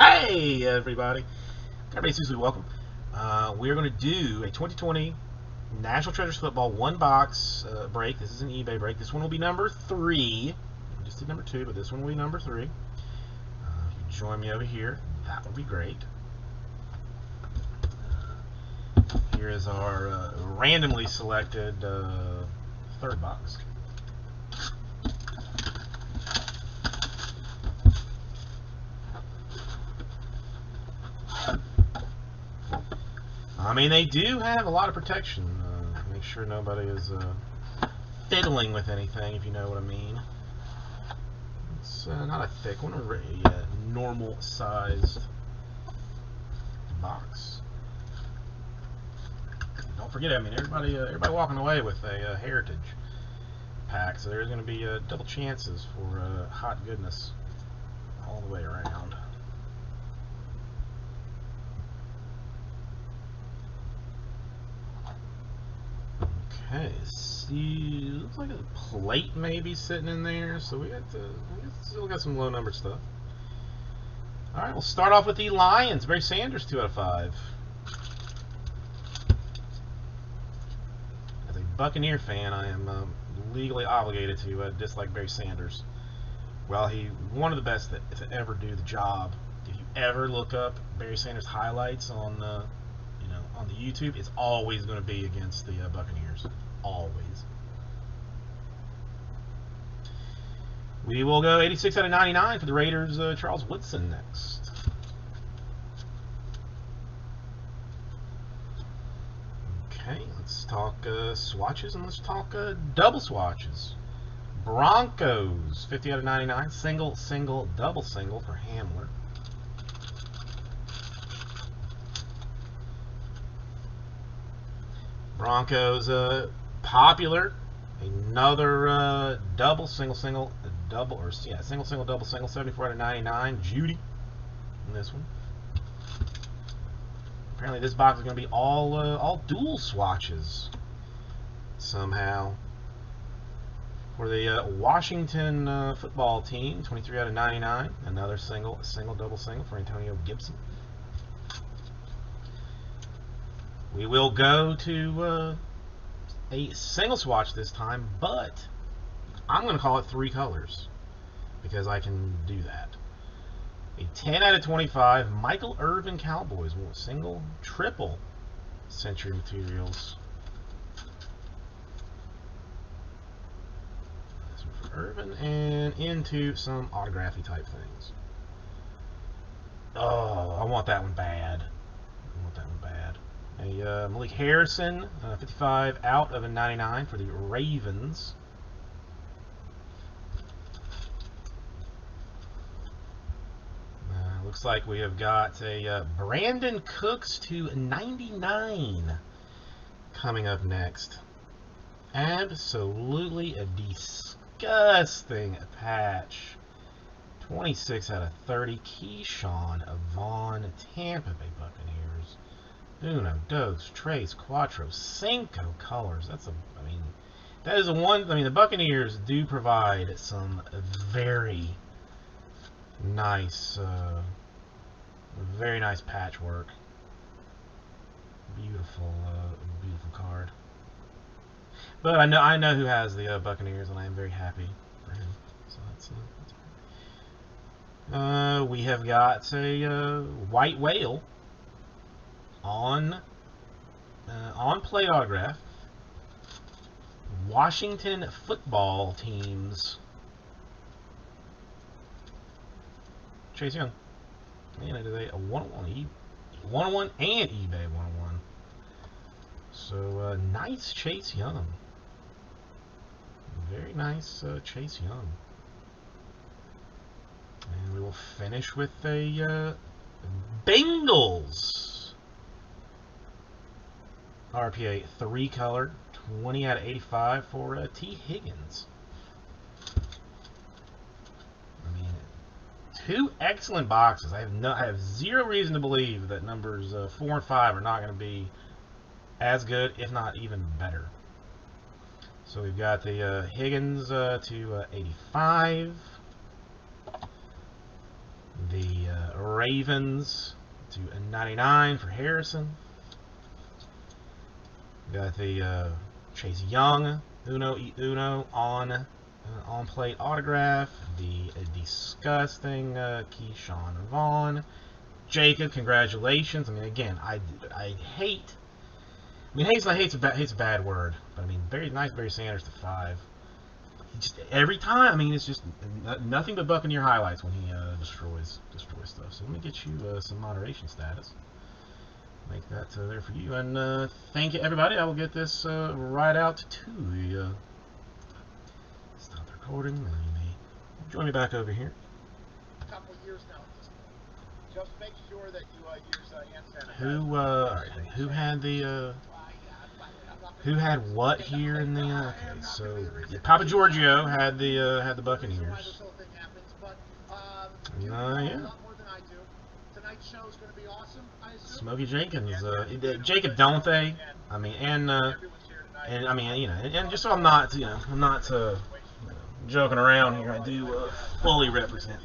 Hey, everybody. Everybody seriously welcome. We're going to do a 2020 National Treasures Football one box break. This is an eBay break. This one will be number 3. We just did number 2, but this one will be number 3. If you join me over here, that would be great. Here is our randomly selected third box. I mean, they do have a lot of protection. Make sure nobody is fiddling with anything, if you know what I mean. It's not a thick one, a normal-sized box. Don't forget, I mean, everybody walking away with a heritage pack, so there's going to be double chances for hot goodness all the way around. Okay, see, looks like a plate maybe sitting in there, so we still got some low numbered stuff. All right, we'll start off with the Lions. Barry Sanders, 2 out of 5. As a Buccaneer fan, I am legally obligated to dislike Barry Sanders. Well, he one of the best to ever do the job. If you ever look up Barry Sanders highlights on on the YouTube, it's always going to be against the Buccaneers. Always. We will go 86 out of 99 for the Raiders. Charles Woodson next. Okay, let's talk swatches, and let's talk double swatches. Broncos, 50 out of 99. Single, single, double single for Hamler. Broncos, popular. Another double, single, single, double, or yeah, single, single, double, single. 74 out of 99. Judy in this one. Apparently, this box is going to be all dual swatches somehow. For the Washington football team, 23 out of 99. Another single, single, double, single for Antonio Gibson. We will go to a single swatch this time, but I'm going to call it 3 colors because I can do that. A 10 out of 25 Michael Irvin Cowboys, single, triple Century Materials. This one for Irvin, and into some autography type things. Oh, I want that one bad. I want that one bad. A Malik Harrison, 55 out of a 99 for the Ravens. Looks like we have got a Brandon Cooks to 99 coming up next. Absolutely a disgusting patch. 26 out of 30. Keyshawn Vaughn, Tampa Bay Buccaneers. Uno, dos, tres, cuatro, cinco colors. That is the Buccaneers do provide some very nice patchwork. Beautiful, beautiful card. But I know who has the Buccaneers, and I am very happy for him. So that's we have got a white whale on plate autograph. Washington football teams. Chase Young. Man, it is a 101 and eBay 101. So nice Chase Young. Very nice Chase Young. And we will finish with a Bengals RPA 3 color, 20 out of 85 for T. Higgins. I mean, 2 excellent boxes. I have zero reason to believe that numbers 4 and 5 are not going to be as good, if not even better. So we've got the Higgins to 85. The Ravens to 99 for Harrison. Got the Chase Young Uno y Uno on plate autograph. The disgusting Keyshawn Vaughn. Jacob, congratulations. I mean, again, I hate. I mean, hate's a bad word, but I mean, very nice Barry Sanders to 5. Just every time, I mean, it's just nothing but Buccaneer highlights when he destroys stuff. So let me get you some moderation status. Make that there for you, and thank you, everybody. I will get this right out to you. Stop the recording, and you may join me back over here. A couple years now at this point. Just make sure that you use hand sanitizer. Who had the who had what here in the okay, so Papa Giorgio had the Buccaneers. Yeah. Tonight's show is going to be awesome, I assume. Smokey Jenkins, Jacob, don't they? I mean, and I mean, you know, and just so I'm not joking around here, I do fully represent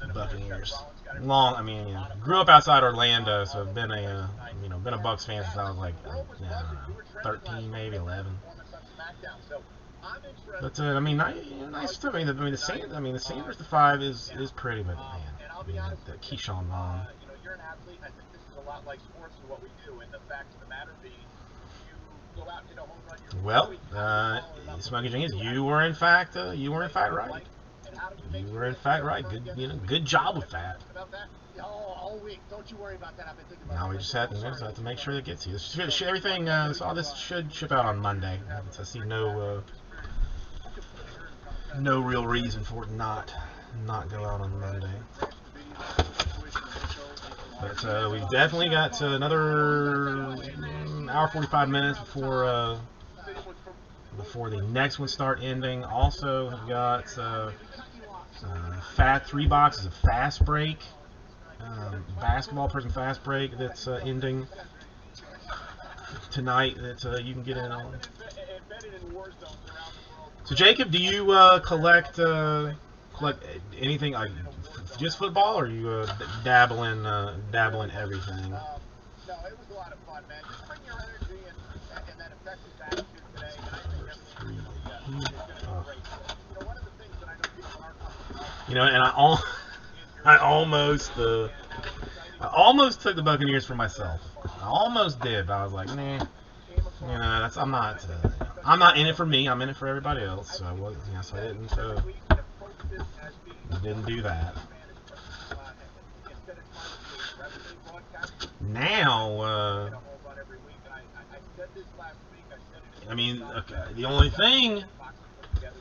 the Buccaneers. I mean, you know, grew up outside Orlando, so I've been a Bucs fan since I was like, I don't know, 13, maybe 11. But I mean, nice stuff. I mean, the Sanders to 5 is pretty, but man, the Keyshawn Vaughn. You know, you're an athlete, and I think this is a lot like sports and what we do. And the fact of the matter being, you go out and hit a home run. Well, Smokey Jenkins, you were in fact right. You were in fact right. Good job with that. All week. Don't you worry about that. I've been thinking about now we just have to make sure that it gets you. Everything. So all this should ship out on Monday. I see no real reason for it not go out on Monday. But we've definitely got another hour 45 minutes before the next one start ending. Also, we've got 3 boxes of Fast Break, basketball person Fast Break that's ending tonight that you can get in on. So Jacob, do you collect anything like just football, or you dabble in everything? No, it was a lot of fun, man. Just bring your energy and that effective attitude today. And I think everything is going to go great. You know, one of the things that I know people aren't. You know, and I almost took the Buccaneers for myself. I almost did, but I was like, nah. You know, I'm not in it for me. I'm in it for everybody else. So I didn't do that. Now, I mean, okay, the only thing,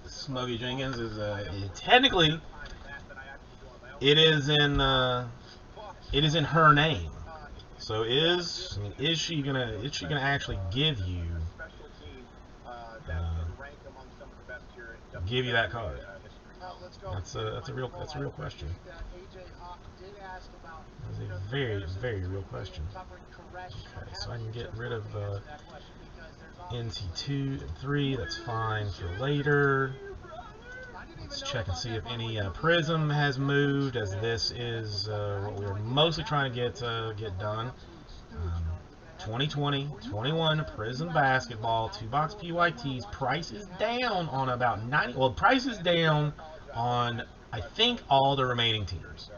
Smokey Jenkins, is technically it is in her name. So is she gonna actually give you that card? That's a real question. That's a very, very real question. Okay, so I can get rid of NT2 and 3. That's fine for later. Let's check and see if any Prism has moved, as this is what we're mostly trying to get done. 2020-21 Prism Basketball 2-box PYTs. Price is down on about 90. Well, price is down on I think all the remaining teams.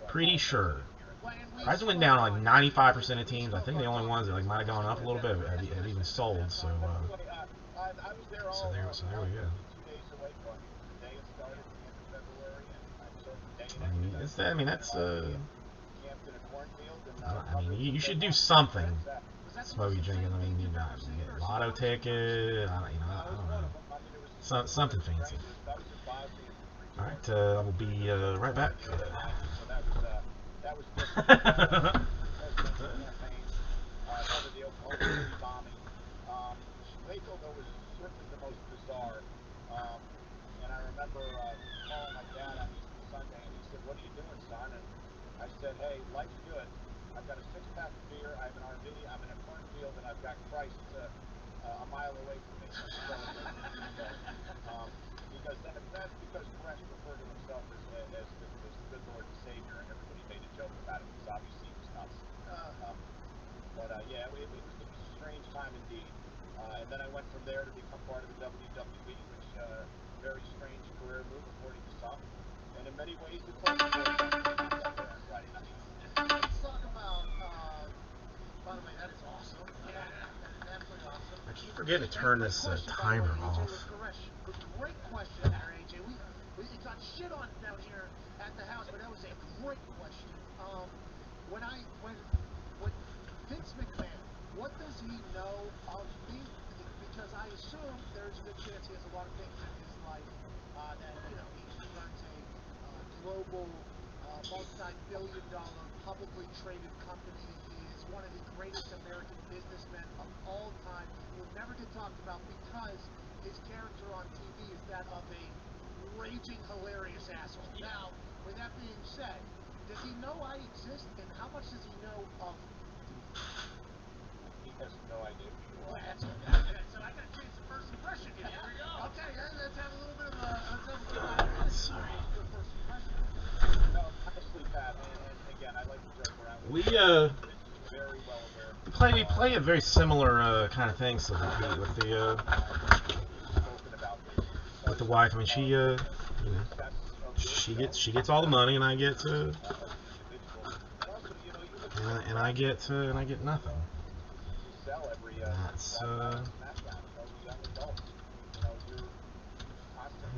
Pretty sure. Price went down on like 95% of teams. I think the only ones that like might have gone up a little bit have even sold. So there we go. I mean, that's I mean, you should do something, Smokey Jenkins. I mean, you know, lotto ticket. I don't know, something fancy. All right, I will be right back. I said, hey, life's good. I've got a 6-pack of beer. I have an RV. I'm in a cornfield, and I've got Christ a mile away from me. So, Because that's because Koresh referred to himself as the good Lord and Savior, and everybody made a joke about it because obviously he was nuts. Yeah, it was a strange time indeed. And then I went from there to become part of the WWE, which very strange career move according to some. And in many ways, it closed the door on Friday night. Let's talk about, by the way, that is awesome. Yeah, definitely awesome. I keep forgetting to turn this timer off. Great question there, AJ. We got shit on down here at the house, but that was a great question. When Vince McMahon, what does he know of me? Because I assume there's a good chance he has a lot of things in his life that, you know, he runs a global, multi-billion-dollar, publicly traded company. He is one of the greatest American businessmen of all time. Will never get talked about because his character on TV is that of a raging, hilarious asshole. Now, with that being said, does he know I exist, and how much does he know of me? He has no idea who you are. That's okay. So I got to change the first impression here. There we go. Okay, let's have a little bit of a Sorry. good first impression. No, honestly, Pat, and again, I like to joke around with We very well aware of we play a very similar kind of thing, so with the wife. I mean, she you know, she gets all the money, and I get and I get nothing. That's I'm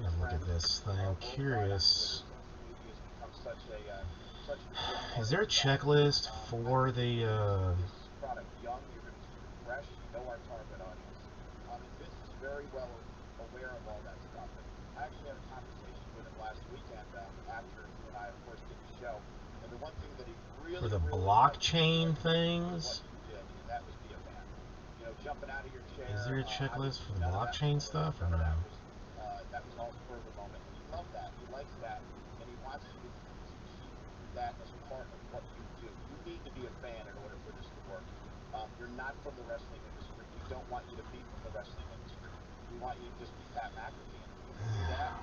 gonna look at this thing. Curious. Is there a checklist for the product young, you're going to keep it fresh, you know our target audience. And Vince is very well aware of all that stuff. And I actually had a conversation with him last weekend after you and I, of course, did the show. And the one thing that he really, for the blockchain things? What you did, and that was be a fan. You know, jumping out of your chair. Is there a checklist for the blockchain stuff or no? That was all spur of the moment. And he loved that. He likes that. And he wants you to keep that as part of what you do. You need to be a fan in order for this to work. You're not from the wrestling industry. We don't want you to be from the wrestling industry. We want you to just be Pat McAfee. And if you can do that,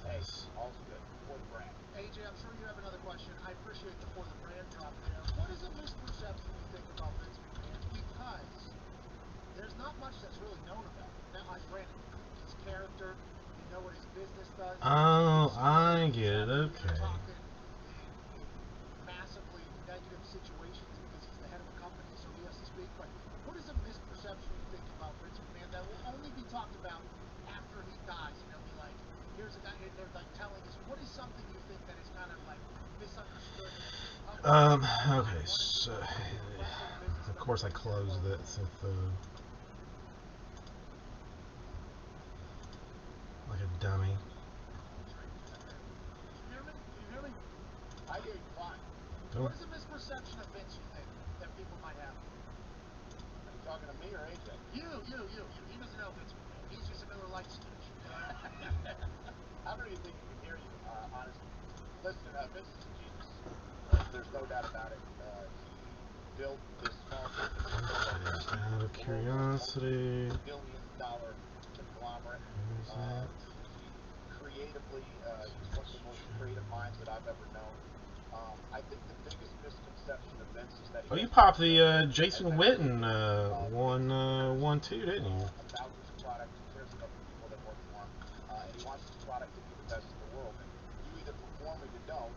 hey, all's good. For the brand. AJ, I'm sure you have another question. I appreciate the for the brand drop there. What is a misperception you think about Vince McMahon? Because there's not much that's really known about him. Now, granted, his character, you know what his business does. Oh, I get it. Okay. Massively negative situations because he's the head of a company, so he has to speak. But what is a misperception you think about Vince McMahon that will only be talked about after he dies? You know, be like, here's a guy, they're like telling us, what is something you think that is kind of like misunderstood? Okay, so of course I closed this with like a dummy. You hear me? I hear you fine. Oh. What is a misperception of Vince you think that people might have? Are you talking to me or AJ? You. He doesn't know Vince McMahon. He's just a Miller Lite stooge. I don't even think he can hear you, honestly. Listen, Vince is a genius. There's no doubt about it. He built this small business. Out of curiosity. $1 billion conglomerate. Creatively, he's one of the most creative minds that I've ever known. I think the biggest misconception of Vince is that you popped the Jason Witten one too, didn't you? About his product, he cares about the people that work for him, and he wants his product to be the best in the world. And you either perform or you don't.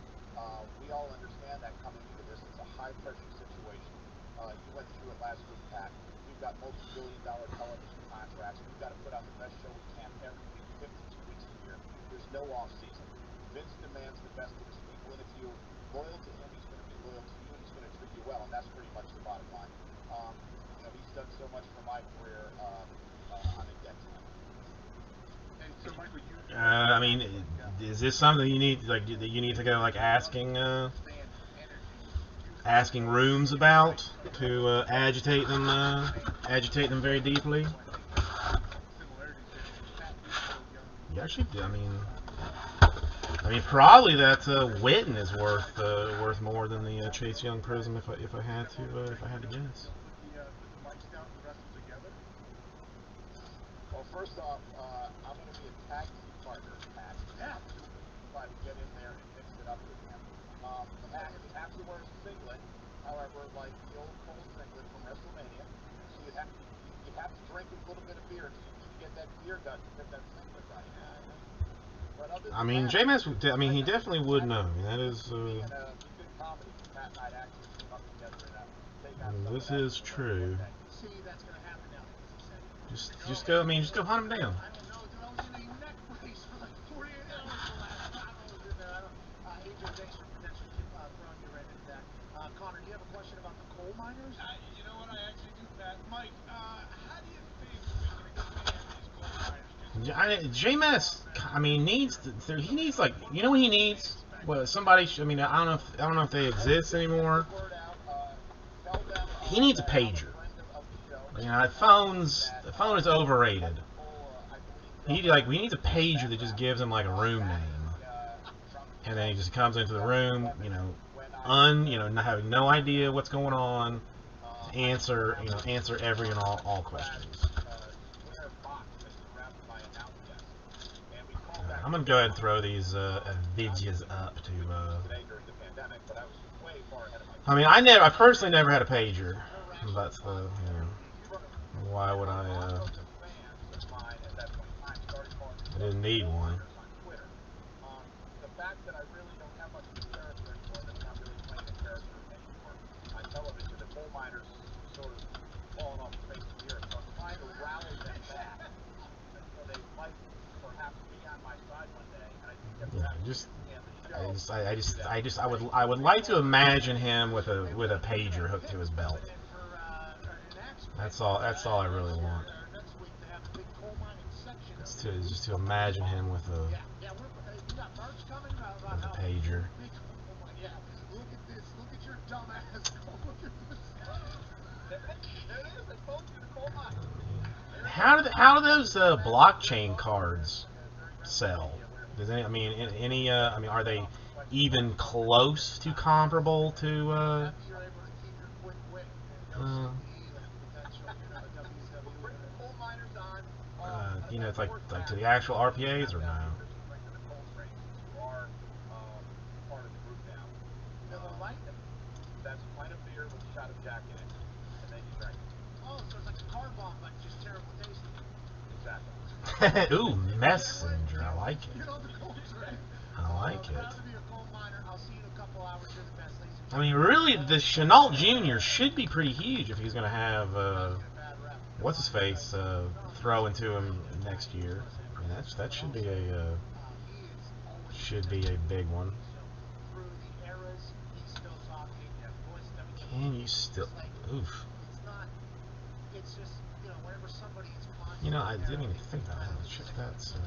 We all understand that coming into this. It's a high-pressure situation. You went through it last week, Pat. We've got multi-billion-dollar television contracts. We've got to put out the best show we can every week, 52 weeks a year. There's no off-season. Vince demands the best of his people, and if you're loyal to him, he's going to be loyal to you, and he's going to treat you well, and that's pretty much the bottom line. You know, he's done so much for my career. I'm in debt to him. And so, Michael, I mean, is this something you need that you need to go like asking rooms about to agitate them very deeply? Yeah, actually, I mean, probably that Witten is worth more than the Chase Young Prism if I had to guess. Well, first off, I'm going to be a tag team partner, Pat. Yeah. Try to get in there and mix it up with him. Pat, he actually wears a singlet, however, like the old Cole singlet from WrestleMania. So you'd have to drink a little bit of beer to get that beer gut to fit that singlet right. But other than I mean, that, J-Mass, I mean, he definitely would know. I mean, that is, being a good comedy, Pat and I'd actually team up together and take on some this of that is true. See, that's gonna happen now. As I said. Just go. I mean, just go hunt him down. I don't know, dude. I was in a neck brace for like 48 hours the last time I was in there. I don't. AJ, thanks for potentially throwing you right into that. Connor, do you have a question about the coal miners? You know what? I actually do, Pat. Mike, how do you think we can expand these coal miners? J-Mass, I mean, he needs like, you know what he needs? Well, somebody. I mean, I don't know if they exist anymore. He needs a pager. You know, the phone is overrated. We need a pager that just gives him like a room name, and then he just comes into the room, you know, not having no idea what's going on, answer every and all questions. I'm gonna go ahead and throw these videos up to. I mean, I personally never had a pager, but you know, why would I? I didn't need one. The fact that I really don't have much of a character anymore, that I'm not really playing a character anymore on television, the coal miners sort of fallen off the face of the earth. So I'm trying to rally them back, so they might perhaps be on my side one day. And I think that perhaps I would like to imagine him with a pager hooked to his belt. That's all I really want. Just to imagine him with a pager. Yeah, look at this. Look at your dumb ass. Look at this. There it is. I told you the coal mine. How do those blockchain cards sell? I mean, are they even close to comparable to? You know, it's like to the actual RPAs or no? That's a pint of beer with a shot of Jack in it, and then you drink it. Oh, so it's like a car bomb, but just terrible tasting. Exactly. Ooh, messenger. I like it. You know the codes, right? I like it. Proud to be a coal miner. I'll see you in a couple hours. You're the best, ladies and I mean, really, the Chenault Jr. should be pretty huge if he's going to have what's his face throw into him next year. I mean, that should be a big one. Can you still? Oof. It's just, you know, whenever somebody is constant. You know, I didn't even think about how to check that. So.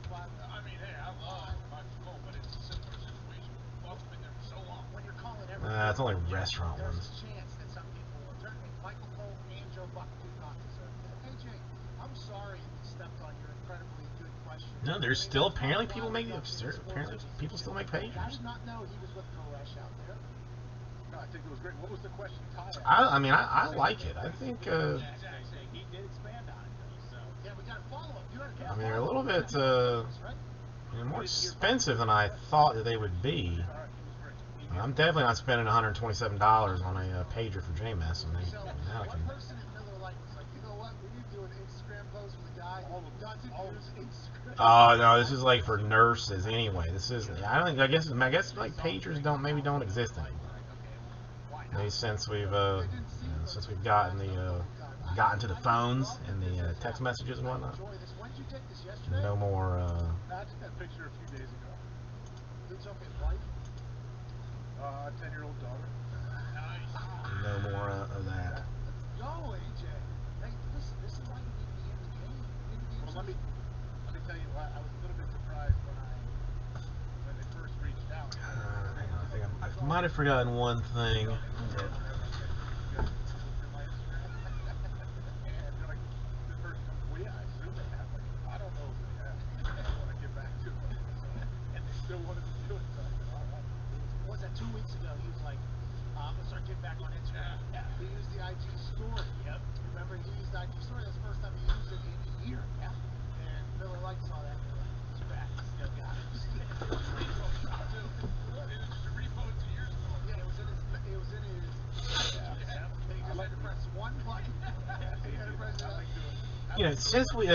I mean, hey, I love Michael Cole, but it's a similar situation. Well, I've been there for so long. When you're calling everything, It's only restaurant there's ones. a chance that some people will turn me. Michael Cole and Joe Buck do not deserve that. AJ, I'm sorry we stepped on your incredibly good question. No, there's still apparently people still make I pagers. did not know he was with Koresh out there. No, I think it was great. What was the question, Ty? I mean, I like it. I think. He did expand on it, though, so. Yeah, we got a follow-up. You got I mean, they're a little bit more expensive than I thought that they would be. I'm definitely not spending $127 on a pager for J-Mass. I mean, now I one can. person at Miller Lite was like, you know what? We need to do an Instagram post with a guy who doesn't use Instagram. Oh no, this is like for nurses anyway. This is I guess like pagers don't exist anymore. Maybe since we've gotten to the phones and the text messages and whatnot. When did you take this yesterday? No more. I took that picture a few days ago. Who's up his wife? 10-year-old daughter. No more of that. Let's go, AJ. Hey, listen, this is why you need to be in the game. You need to be in Well, let me tell you, I was a little bit surprised when they first reached out. Hang on, I think I might have forgotten one thing. What was that, 2 weeks ago? He was like, I'm gonna start getting back on Instagram. Yeah. He used the IG story. Yep. Remember, he used the IG story. That's the first time he used it in a year. Yeah. And Miller Lite saw that. And they're like, he's back. He's still got it. Repo shot too. It was just a repo to your store. Yeah, it was in his. It was in his. Yeah. And he just had to press one button. He had to press it. You know, since we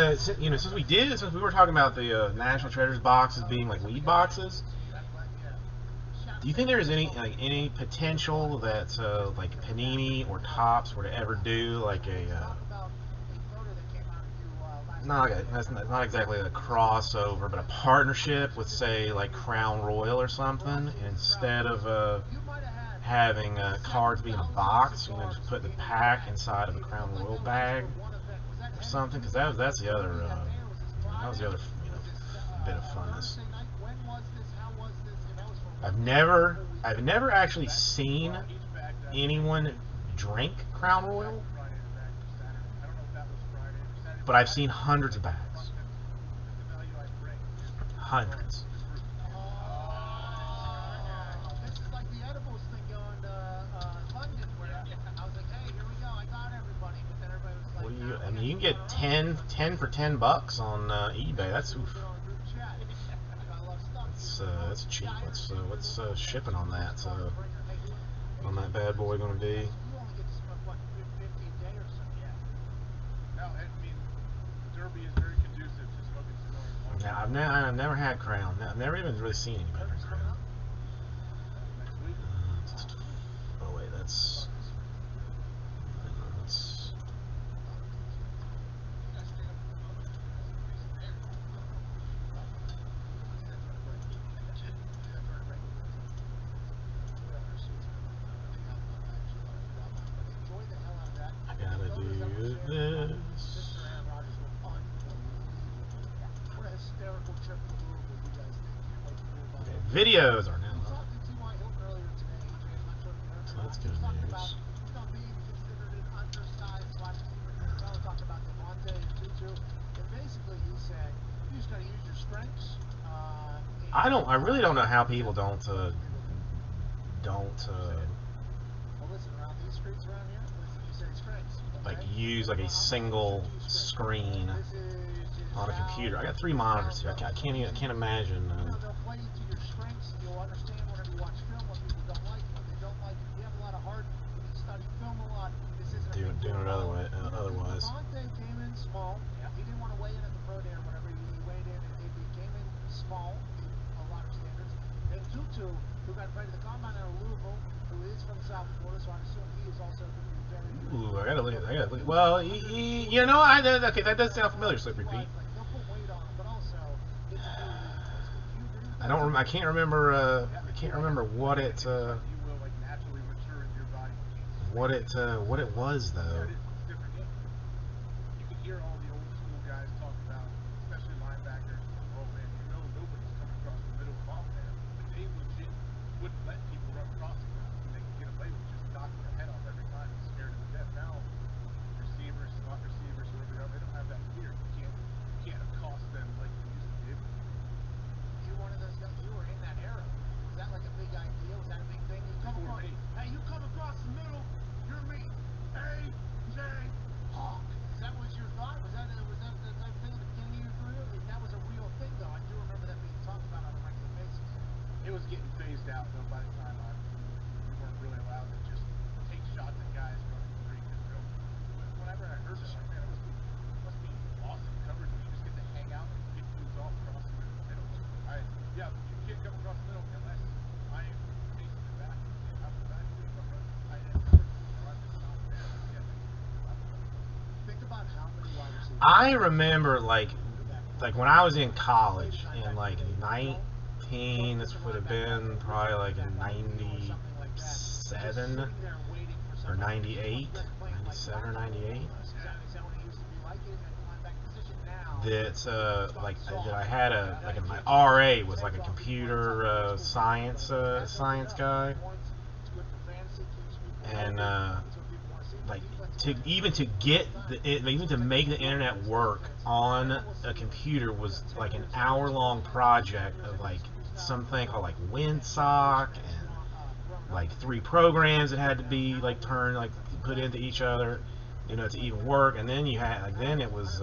were talking about the National Treasures boxes being like weed boxes, do you think there is any potential that like Panini or Topps were to ever do like that's not exactly a crossover, but a partnership with, say, like Crown Royal or something, instead of having cards be in a box, just put the pack inside of a Crown Royal bag or something, because that's the other bit of funness. I've never actually seen anyone drink Crown Royal, but I've seen hundreds of bags. Hundreds. This is like the edibles thing going to London, where I was like, hey, here we go, I got everybody, but then everybody was like, What do you? I mean, you can get 10 for $10 on eBay. That's oof. That's cheap. What's shipping on that? On that bad boy going to be? No, I mean, Derby is very conducive to smoking cigars. Yeah, I've never had Crown. I've never even really seen anybody drink Crown. Oh wait, that's. I gotta do this. Okay, videos are now up. So that's good news. I really don't know how people don't Well, listen, around these streets around here, listen, you say strengths. like use like a single screen on a computer. I got 3 monitors here. I can't imagine. They'll play to your strengths. You'll understand whenever you watch film what people don't like, what they don't like. If you have a lot of heart, you can study film a lot. This isn't doing it otherwise. Devontae came in small. He didn't want to weigh in at the pro day or whatever. He weighed in, and he came in small, a lot of standards. Then Tutu, who got invited to the combine out of Louisville, who is from South Florida, so I assume he is also going to be very good. Ooh, I gotta look. Well, okay, that does sound familiar, Slippery Pete. I can't remember what it what it was though. You can hear all the old school guys talk about, especially linebackers. Oh man, nobody's coming across the middle of there. But they legit wouldn't let people run crossing routes, and they could get away with just knocking their head off every time and scared them to death. Now, receivers, slot receivers, whoever they are, they don't have that fear. You can't accost them like you used to be able to. You're one of those guys. You were in that era. Was that like a big idea? Was that a big thing? Hey, you come across the middle, you're me. AJ Hawk. Is that what your thought? Was that the type of thing at the beginning of your career? That was a real thing, though. I do remember that being talked about on a regular basis. It was getting phased out though by the time we weren't really allowed to just take shots at guys running free. Whenever I heard this, like, man, it must be awesome coverage when you just get to hang out and get dudes off crossing the middle. You can't come across the middle unless I am facing the back. I'm the back. Think about how many wide receivers. I remember like when I was in college in like 19. This would have been probably like in 97 or 98, 97 or 98. That I had my RA was like a computer science guy, and even to make the internet work on a computer was like an hour-long project of like something called like WinSock like 3 programs that had to be like turned, like put into each other, you know, to even work. And then you had, like, then it was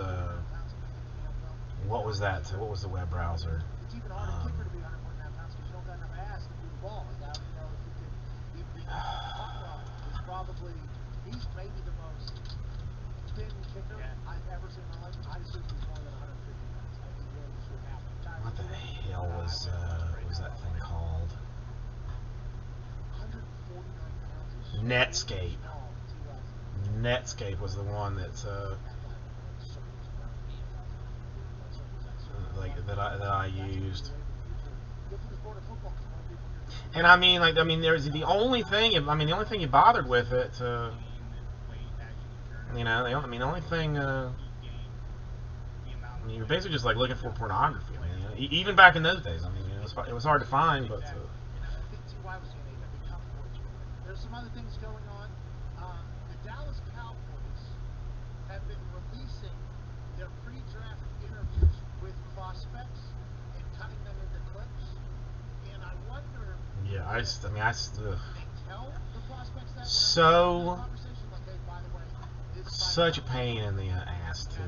what was that? What was the web browser? It's even harder kicker to be 149 pounds because you don't got enough ass to do the ball. Like, I don't know if you could. Tucker is probably, he's maybe the most thin kicker I've ever seen in my life. I assume he's more than 150 pounds. I think really should happen. What the hell was that thing called? 149 pounds is Netscape. small. Netscape was the one that's like that I used. And I mean, like, there's the only thing. The only thing you bothered with it, you know, the only thing. You're basically just like looking for pornography. You know? Even back in those days, I mean, you know, it was hard to find, but. There's some other things going on. The Dallas Cowboys have been releasing their pre-draft interviews with prospects and cutting them into clips. And I wonder. Yeah, they tell the prospects that so conversation, like, hey, by the way, this such a pain in the ass to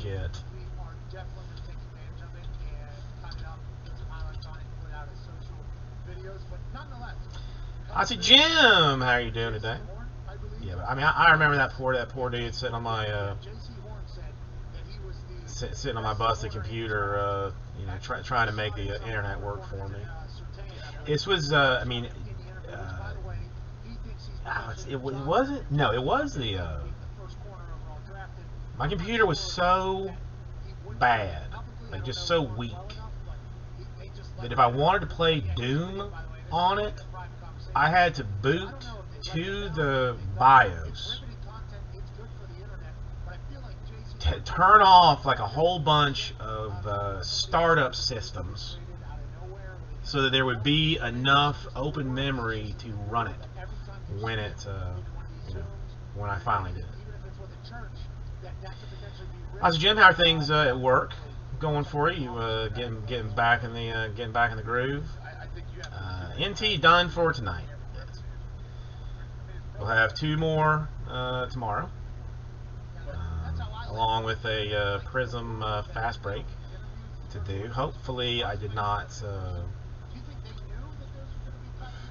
get. We are definitely going to take advantage of it and cut it up, put some highlights on it, put out as social videos. But nonetheless, I said, Jim, how are you doing today? Yeah, but I remember that poor dude sitting on my sitting on my busted computer, you know, trying to make the internet work for me. This was, it wasn't. No, it was the. My computer was so bad, like just so weak, that if I wanted to play Doom on it, I had to boot to the BIOS, turn off like a whole bunch of startup systems so that there would be enough open memory to run it when it, you know, when I finally did it. How's Jim? How are things at work going for you? Getting back in the groove. NT done for tonight. Yes. We'll have 2 more tomorrow, along with a Prism fast break to do. Hopefully, I did not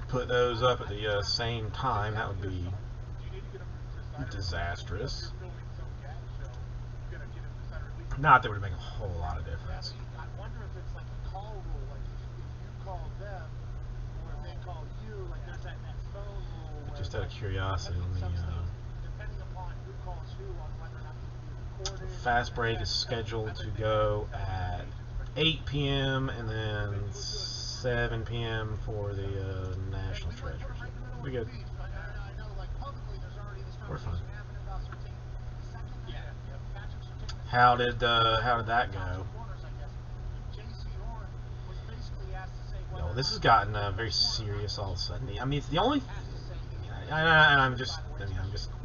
put those up at the same time. That would be disastrous. Not that it would make a whole lot of difference. I wonder if it's like a call rule, like if you call them or if they call you, like there's that phone rule. Just out of curiosity, Depending upon who calls who on whether or not they can be recorded. Fast break is scheduled to go at 8 p.m. and then 7 p.m. for the National Treasures. We good. We're fine. How did that go? Yo, this has gotten very serious all of a sudden. I mean, it's the only. I'm just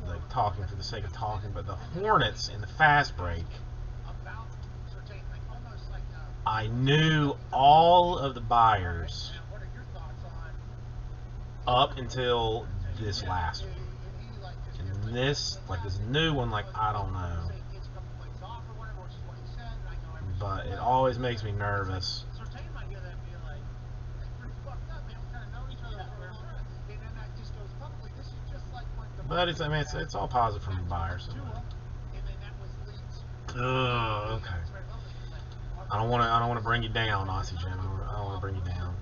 like talking for the sake of talking, but the Hornets in the fast break. I knew all of the buyers up until this last one, and this new one, like, I don't know. But it always makes me nervous. But it's all positive from the buyers. Oh, okay. I don't want to bring you down, Aussie Jim. I don't want to bring you down.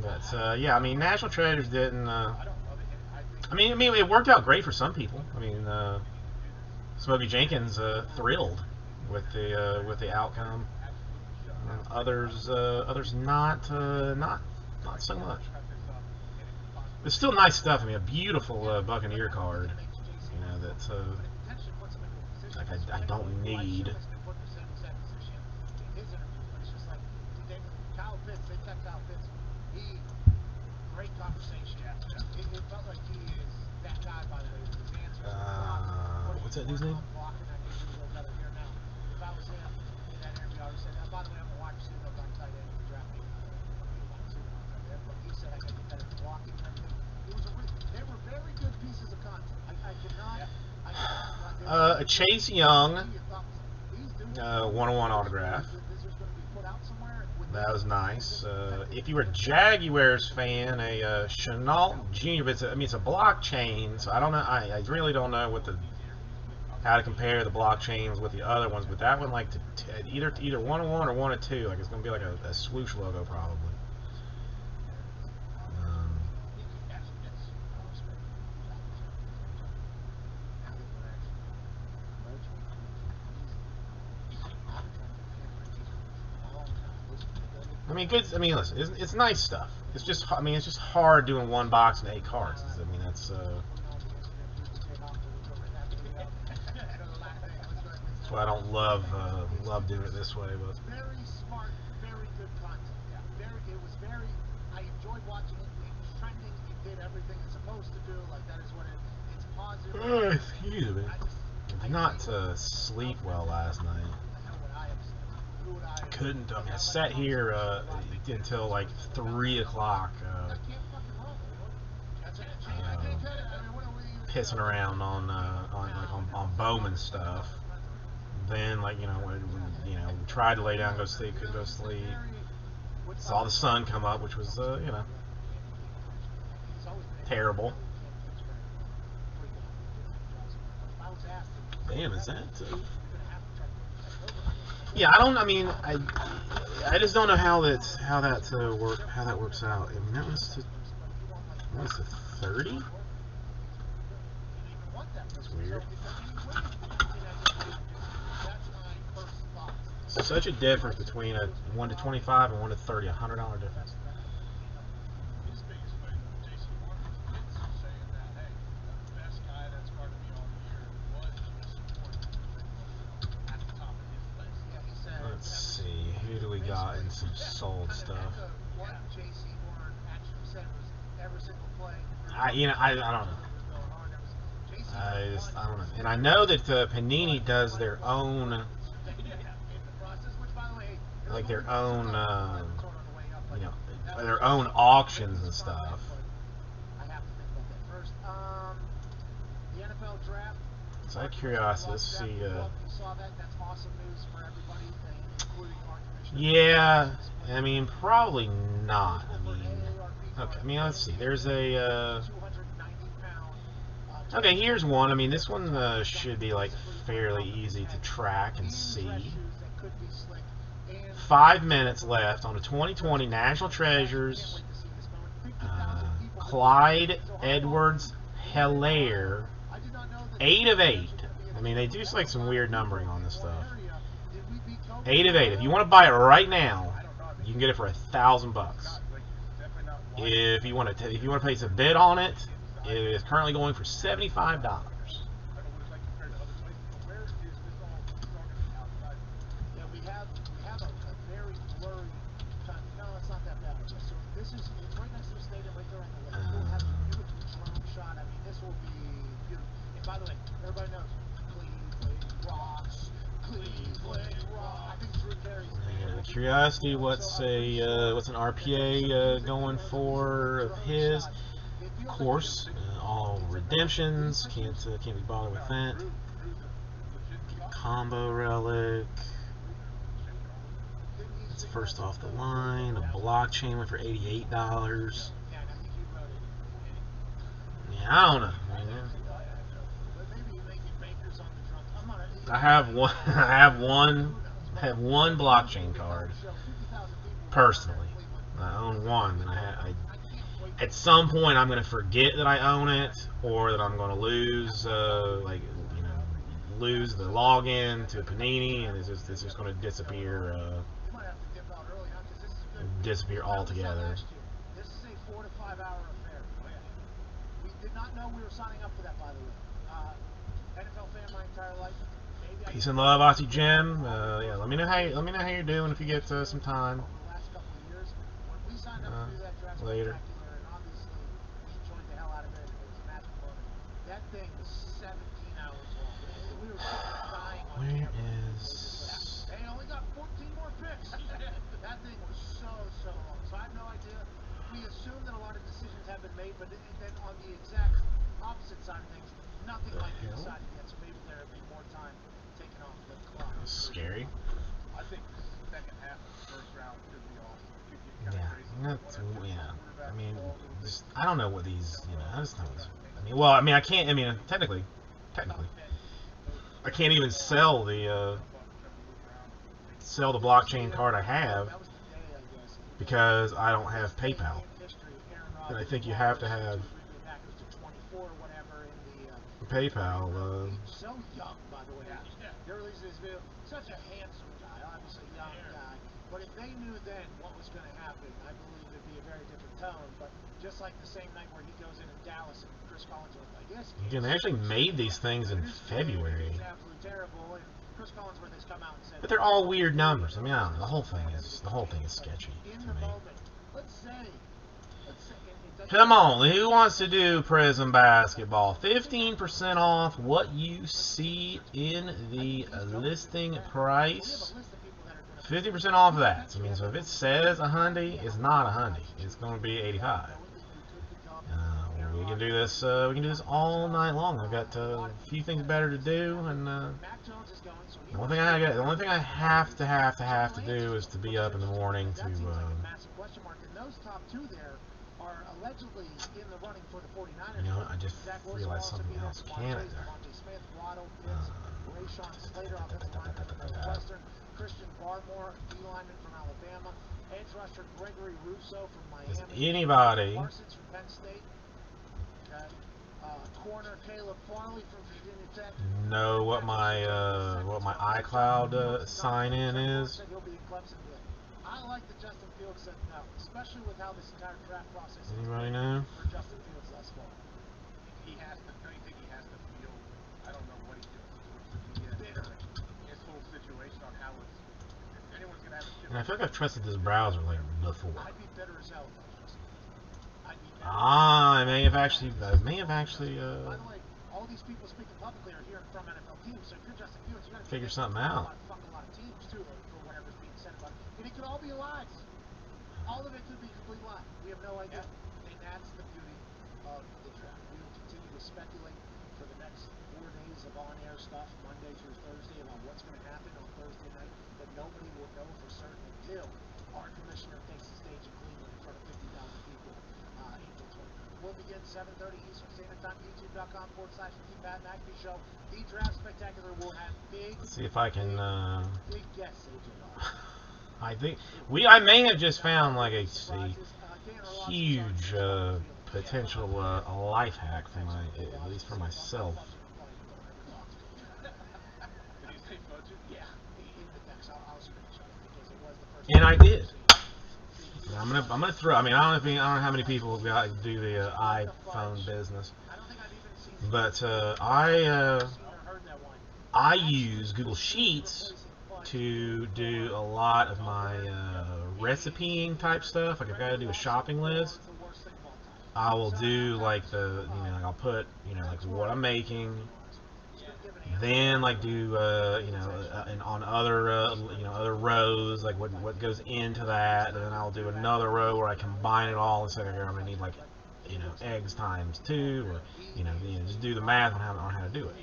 But yeah, I mean, National Treasures didn't. I mean, it worked out great for some people. I mean, Smokey Jenkins thrilled with the outcome. Others not so much. It's still nice stuff. I mean, a beautiful Buccaneer card. You know that's like I don't need. Great conversation. It felt like he is that guy, by the way. What's that dude's name? already said that. By the way, I'm a wide receiver. I'm not tight end. Draft me. But he said I got the better blocking and everything. They were very good pieces of content. A Chase Young one-on-one autograph. That was nice. If you were a Jaguars fan, a Chenault Jr. But it's a blockchain, so I don't know. I really don't know how to compare the blockchains with the other ones. But that one, like either 1-on-1 or 1-2, like it's gonna be like a swoosh logo probably. I mean, good. I mean, listen, it's nice stuff. It's just hard doing one box and 8 cards. I mean, that's why I don't love doing it this way. But very smart, very good content. Yeah, it was very. I enjoyed watching it. It was trending. It did everything it's supposed to do. Like that is what it's positive. Excuse me. I did not sleep well last night. I couldn't. I mean, I sat here until like 3 o'clock, pissing around on Bowman stuff. Then, like when tried to lay down, go sleep, couldn't go sleep. Saw the sun come up, which was terrible. Damn, is that? Yeah, I just don't know how that works out. I mean, that was to 30. That's weird. Such a difference between a 1 to 25 and 1 to 30, $100 difference. Let's see, who do we got in some sold stuff? I don't know. I don't know. And I know that Panini does their own, like their own auctions and stuff. So I'm curious. Let's see. Yeah, I mean, probably not. I mean, okay. I mean, let's see. There's a. Okay, here's one. I mean, this one should be like fairly easy to track and see. 5 minutes left on the 2020 National Treasures. Clyde Edwards-Helaire, 8 of 8. I mean, they do like some weird numbering on this stuff. 8 of 8. If you want to buy it right now, you can get it for $1,000. If you want to place a bid on it, it is currently going for $75. By the way, everybody knows Cleveland rocks. Cleveland rocks. I think Drew Carey's. And curiosity, what's an RPA going for of his? Of course, all redemptions. Can't be bothered with that. Combo relic. It's first off the line. A blockchain went for $88. Yeah, I don't know. I have one blockchain card personally. I own one, and at some point I'm going to forget that I own it, or that I'm going to lose lose the login to Panini, and it's just going to disappear altogether. This is a 4 to 5 hour affair. We did not know we were signing up for that, by the way. NFL fan my entire life. Peace and love, Aussie Jim. Yeah, let me know how you're doing if you get some time. Later. Where is? They only got 14 more That's, yeah. I mean, just, I don't know what these, you know, I just know. I mean, well, I mean, I can't. I mean, technically, I can't even sell the blockchain card I have because I don't have PayPal. And I think you have to have PayPal. So young, by the way. They're releasing this video. Such a handsome guy, obviously young guy. But if they knew then what was going to happen, I believe it'd be a very different tone. But just like the same night where he goes in Dallas and Chris Collinsworth, I guess. Again, they actually made these things in February. It's absolutely terrible. And Chris Collinsworth has come out and said. But they're all weird numbers. I mean, I don't know. The whole thing is sketchy In to the me. moment, let's say. Come on, who wants to do Prism Basketball? 15% off what you see in the listing price. 50% off of that. So, I mean, so if it says $100, it's not $100. It's going to be $85. We can do this. We can do this all night long. I've got a few things better to do, and the only thing the only thing I have to do is to be up in the morning to. Allegedly in the running for the 49ers. You know, I just realized something else. Canada. Christian Barmore, D lineman from Alabama, edge rusher Gregory Rousseau from Miami. Does anybody Parsons from Penn State. Corner Caleb Farley from Virginia Tech. Know what my iCloud sign in is? He'll be in Clemson. I like that Justin Fields said no, especially with how this entire draft process is Anybody know? for Justin Fields thus far. He has to. Don't you think he has to feel? I don't know what he feels towards the media. His whole situation on how it's. If anyone's gonna have a shit. And I feel like I've trusted this browser like before. I'd be bitter as hell if I was Justin Fields. I'd be bitter. I may have actually. By the way, all these people speaking publicly are hearing from NFL teams. So if you're Justin Fields, you gotta figure something out. Fuck a lot of teams too, for whatever's being said about it. And it could all be lies. All of it could be complete lie. We have no idea. And that's the beauty of the draft. We will continue to speculate for the next 4 days of on-air stuff, Monday through Thursday, about what's going to happen on Thursday night, but nobody will know for certain until our commissioner takes the stage in Cleveland in front of 50,000 people April 29th. We'll begin 7:30 Eastern Standard Time, youtube.com/The Pat McAfee Show. The Draft Spectacular will have big, Let's see if I can. big guests, AJ. I think I may have just found like a huge potential life hack for at least for myself. And I did. I'm gonna throw. I mean, I don't know how many people do the iPhone business, but I use Google Sheets to do a lot of my recipeing type stuff. Like if I gotta do a shopping list, I will do like I'll put like what I'm making, then like do and on other other rows like what goes into that, and then I'll do another row where I combine it all and say here I'm gonna need like eggs times 2, or just do the math on how to do it.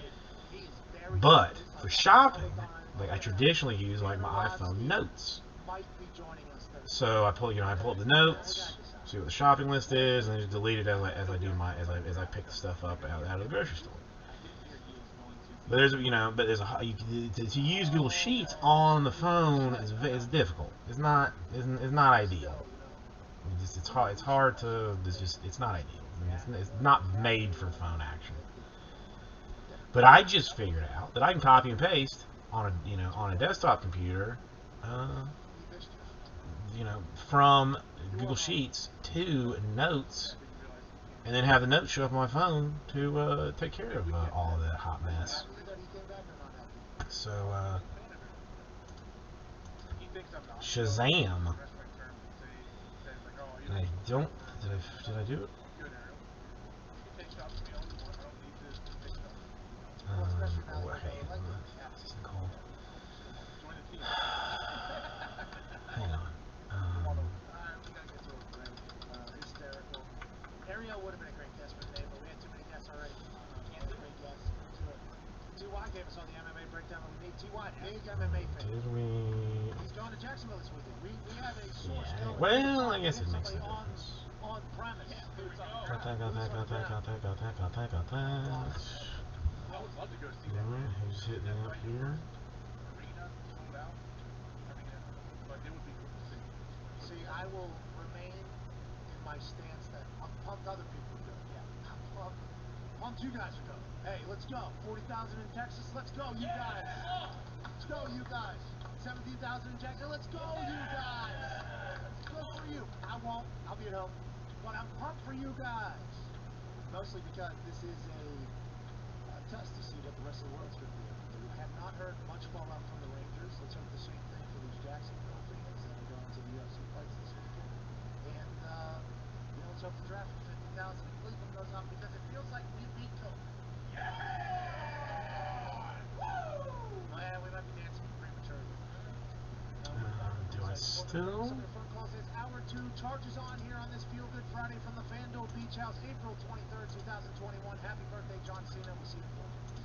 But for shopping, like I traditionally use like my iPhone notes. So I pull up the notes, see what the shopping list is, and then just delete it as I pick the stuff up out of the grocery store. But to use Google Sheets on the phone is difficult. It's not ideal. It's hard to. It's not ideal. I mean, it's not made for phone action. But I just figured out that I can copy and paste on a desktop computer, from Google Sheets to Notes, and then have the notes show up on my phone to take care of all of that hot mess. So Shazam! And I don't. Did I do it? Okay. This is called. Hang on. Ariel would have been a great guest for today, but we had too many guests already. Can't be great guests. T.Y. gave us all the MMA breakdown that we need. T.Y., big MMA fan. Did we? going to Jacksonville this weekend. We have a source. Yeah, well, I guess it makes a on difference. premise. Got that. I would love to go see that. Alright, who's hitting That up fight here? arena sold out. I mean, but it would be cool to see. See, I will remain in my stance that I'm pumped other people are doing. Yeah, I'm pumped you guys are going. Hey, let's go. 40,000 in Texas. Let's go, you guys. Let's go, you guys. 17,000 in Jackson. Let's go, you guys. Good for you. I won't. I'll be at home. But I'm pumped for you guys. Mostly because this is a test to see what the rest of the world's going to be able to do. I have not heard much fallout from the Rangers. Let's hope the same thing for these Jacksonville fans that are going to the UFC fights this weekend. And, let's hope the draft for 50,000 in Cleveland goes up because it feels like we beat Kobe. Well, we might be dancing prematurely. Do I still? Some of your phone calls is hour 2. Charges on here on this Feel Good Friday from the FanDuel Beach House, April 23rd, 2021. Happy birthday, John Cena. We'll see you in 4 minutes.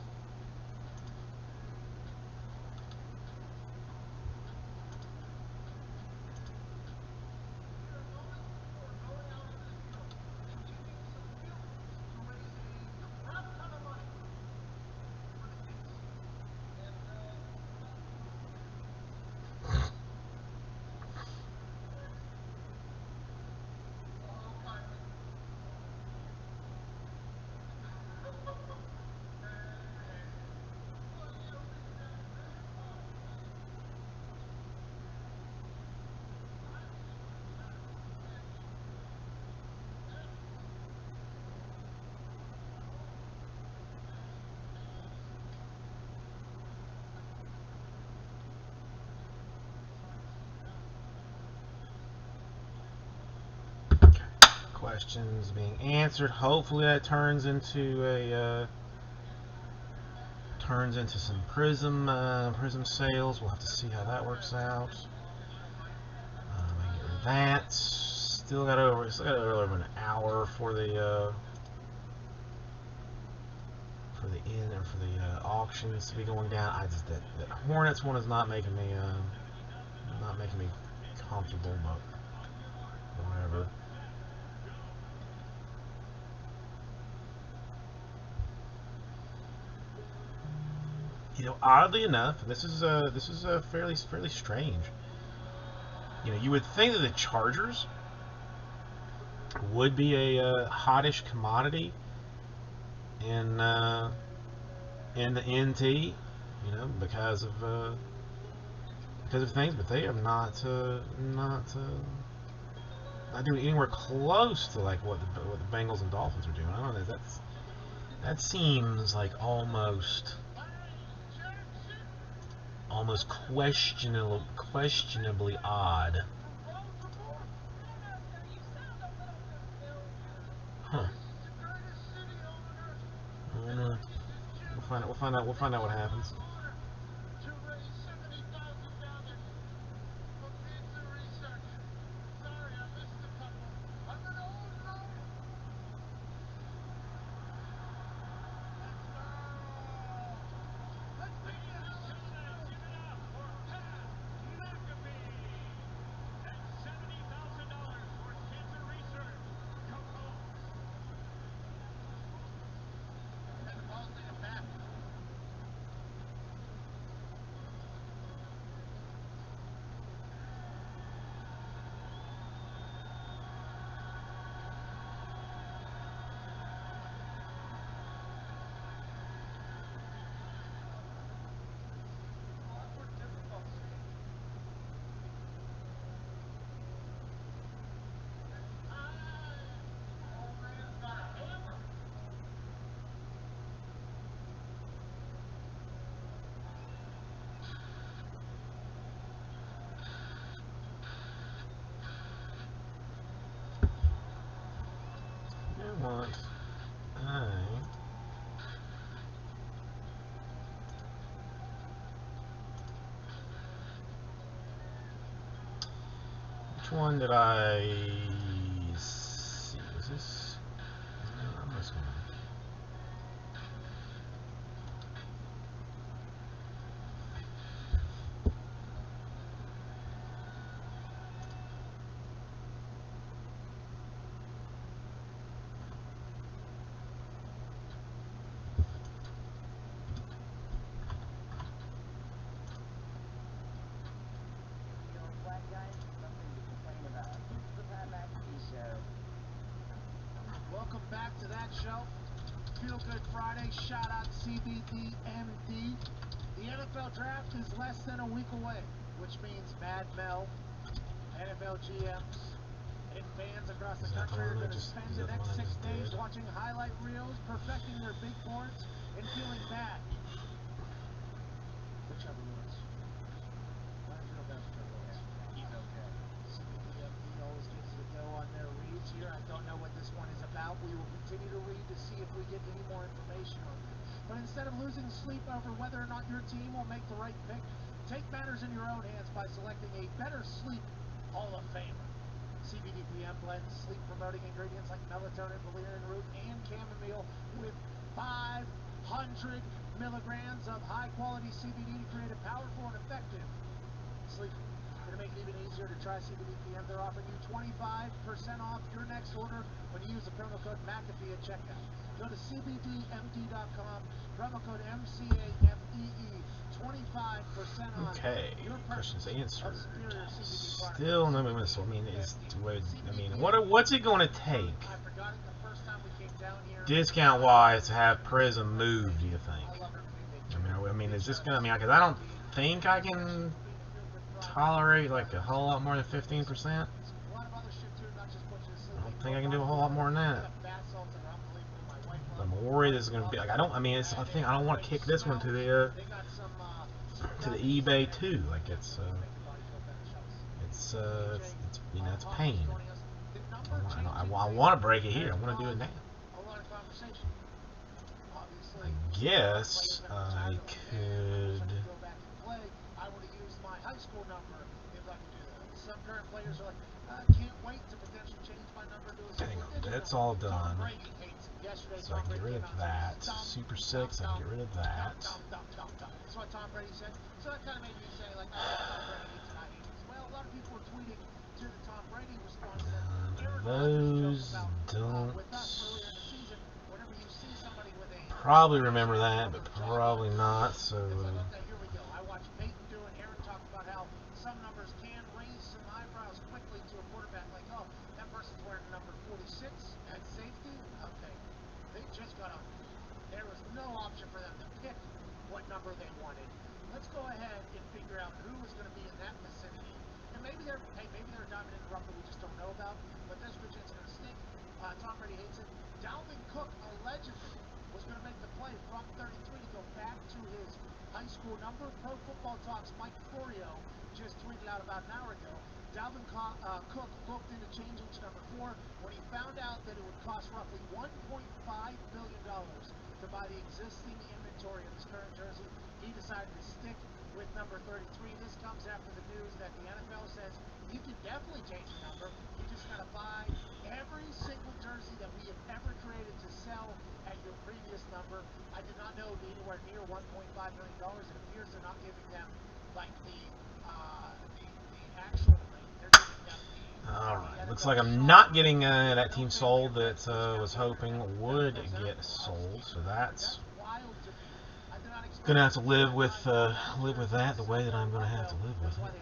Questions being answered. Hopefully that turns into some Prism sales. We'll have to see how that works out. I get rid of that. Still got over an hour for the auctions to be going down. That Hornets one is not making me comfortable, but whatever. Oddly enough, this is fairly strange. You would think that the Chargers would be a hottish commodity in the NT, because of things, but they are not doing anywhere close to like what the Bengals and Dolphins are doing. I don't know. That seems like almost questionably odd. Huh. I don't know. We'll find out what happens. Which one did I see? Was this? I'm just gonna. to that show. Feel Good Friday. Shout out CBDMD. The NFL draft is less than a week away, which means Mad Mel, NFL GMs, and fans across the country are going to spend the next 6 days watching highlight reels, perfecting their big boards, and feeling bad. Whichever ones. I feel bad for those. He's okay. CBDMD always gives the go on their reads here. I don't know what this one is about. We will continue to read to see if we get any more information on it. But instead of losing sleep over whether or not your team will make the right pick, take matters in your own hands by selecting a Better Sleep Hall of Famer. CBDPM blends sleep-promoting ingredients like melatonin, valerian root, and chamomile with 500 milligrams of high-quality CBD to create a powerful and effective sleep. To make it even easier to try CBDPM, they're offering you 25% off your next order when you use the promo code McAfee at checkout. Go to cbdmd.com, promo code MCAFEE, 25% off. Okay, questions answered. Still no missile. I mean, what's it going to take, discount-wise, to have Prism move? Do you think? I mean, is this gonna? Because I don't think I can tolerate like a whole lot more than 15%. I don't think I can do a whole lot more than that. I'm worried this is gonna be like I think I don't want to kick this one to the eBay too. Like it's pain. I want to break it here. I want to do it now. I guess I could. Hang on, that's all done. So I can get rid of that. Super 6, I can get rid of that. That's what Tom Brady said. So that kind of made me say, like, Tom Brady hates and I hate this. Well, a lot of people were tweeting to the Tom Brady response that those don't. Probably remember that, but probably not. So. Okay, here we go. I watched Peyton do it. Aaron talked about how some numbers can raise some eyebrows quickly to a quarterback. Like, oh, that person's wearing number 46 at safety. Okay, they just got on. There was no option for them to pick what number they wanted. Let's go ahead and figure out who was going to be in that vicinity. And maybe they're a diamond in the rough that we just don't know about. But there's a good chance it's going to stink. Tom Brady hates it. Dalvin Cook allegedly was going to make the play from 33 to go back to his high school number. Pro Football Talks Mike Florio just tweeted out about an hour ago. Dalvin Cook looked into changing to number 4 when he found out that it would cost roughly $1.5 billion to buy the existing inventory of his current jersey. He decided to stick with number 33. This comes after the news that the NFL says you can definitely change the number. You just got to buy every single jersey that we have ever created to sell at your previous number. I did not know it would be anywhere near $1.5 million. It appears they're not giving them like the actual rate. They're giving them the Alright, looks like I'm not getting that team sold that was hoping would get sold, so that's gonna have to live with that the way that I'm gonna have to live with it.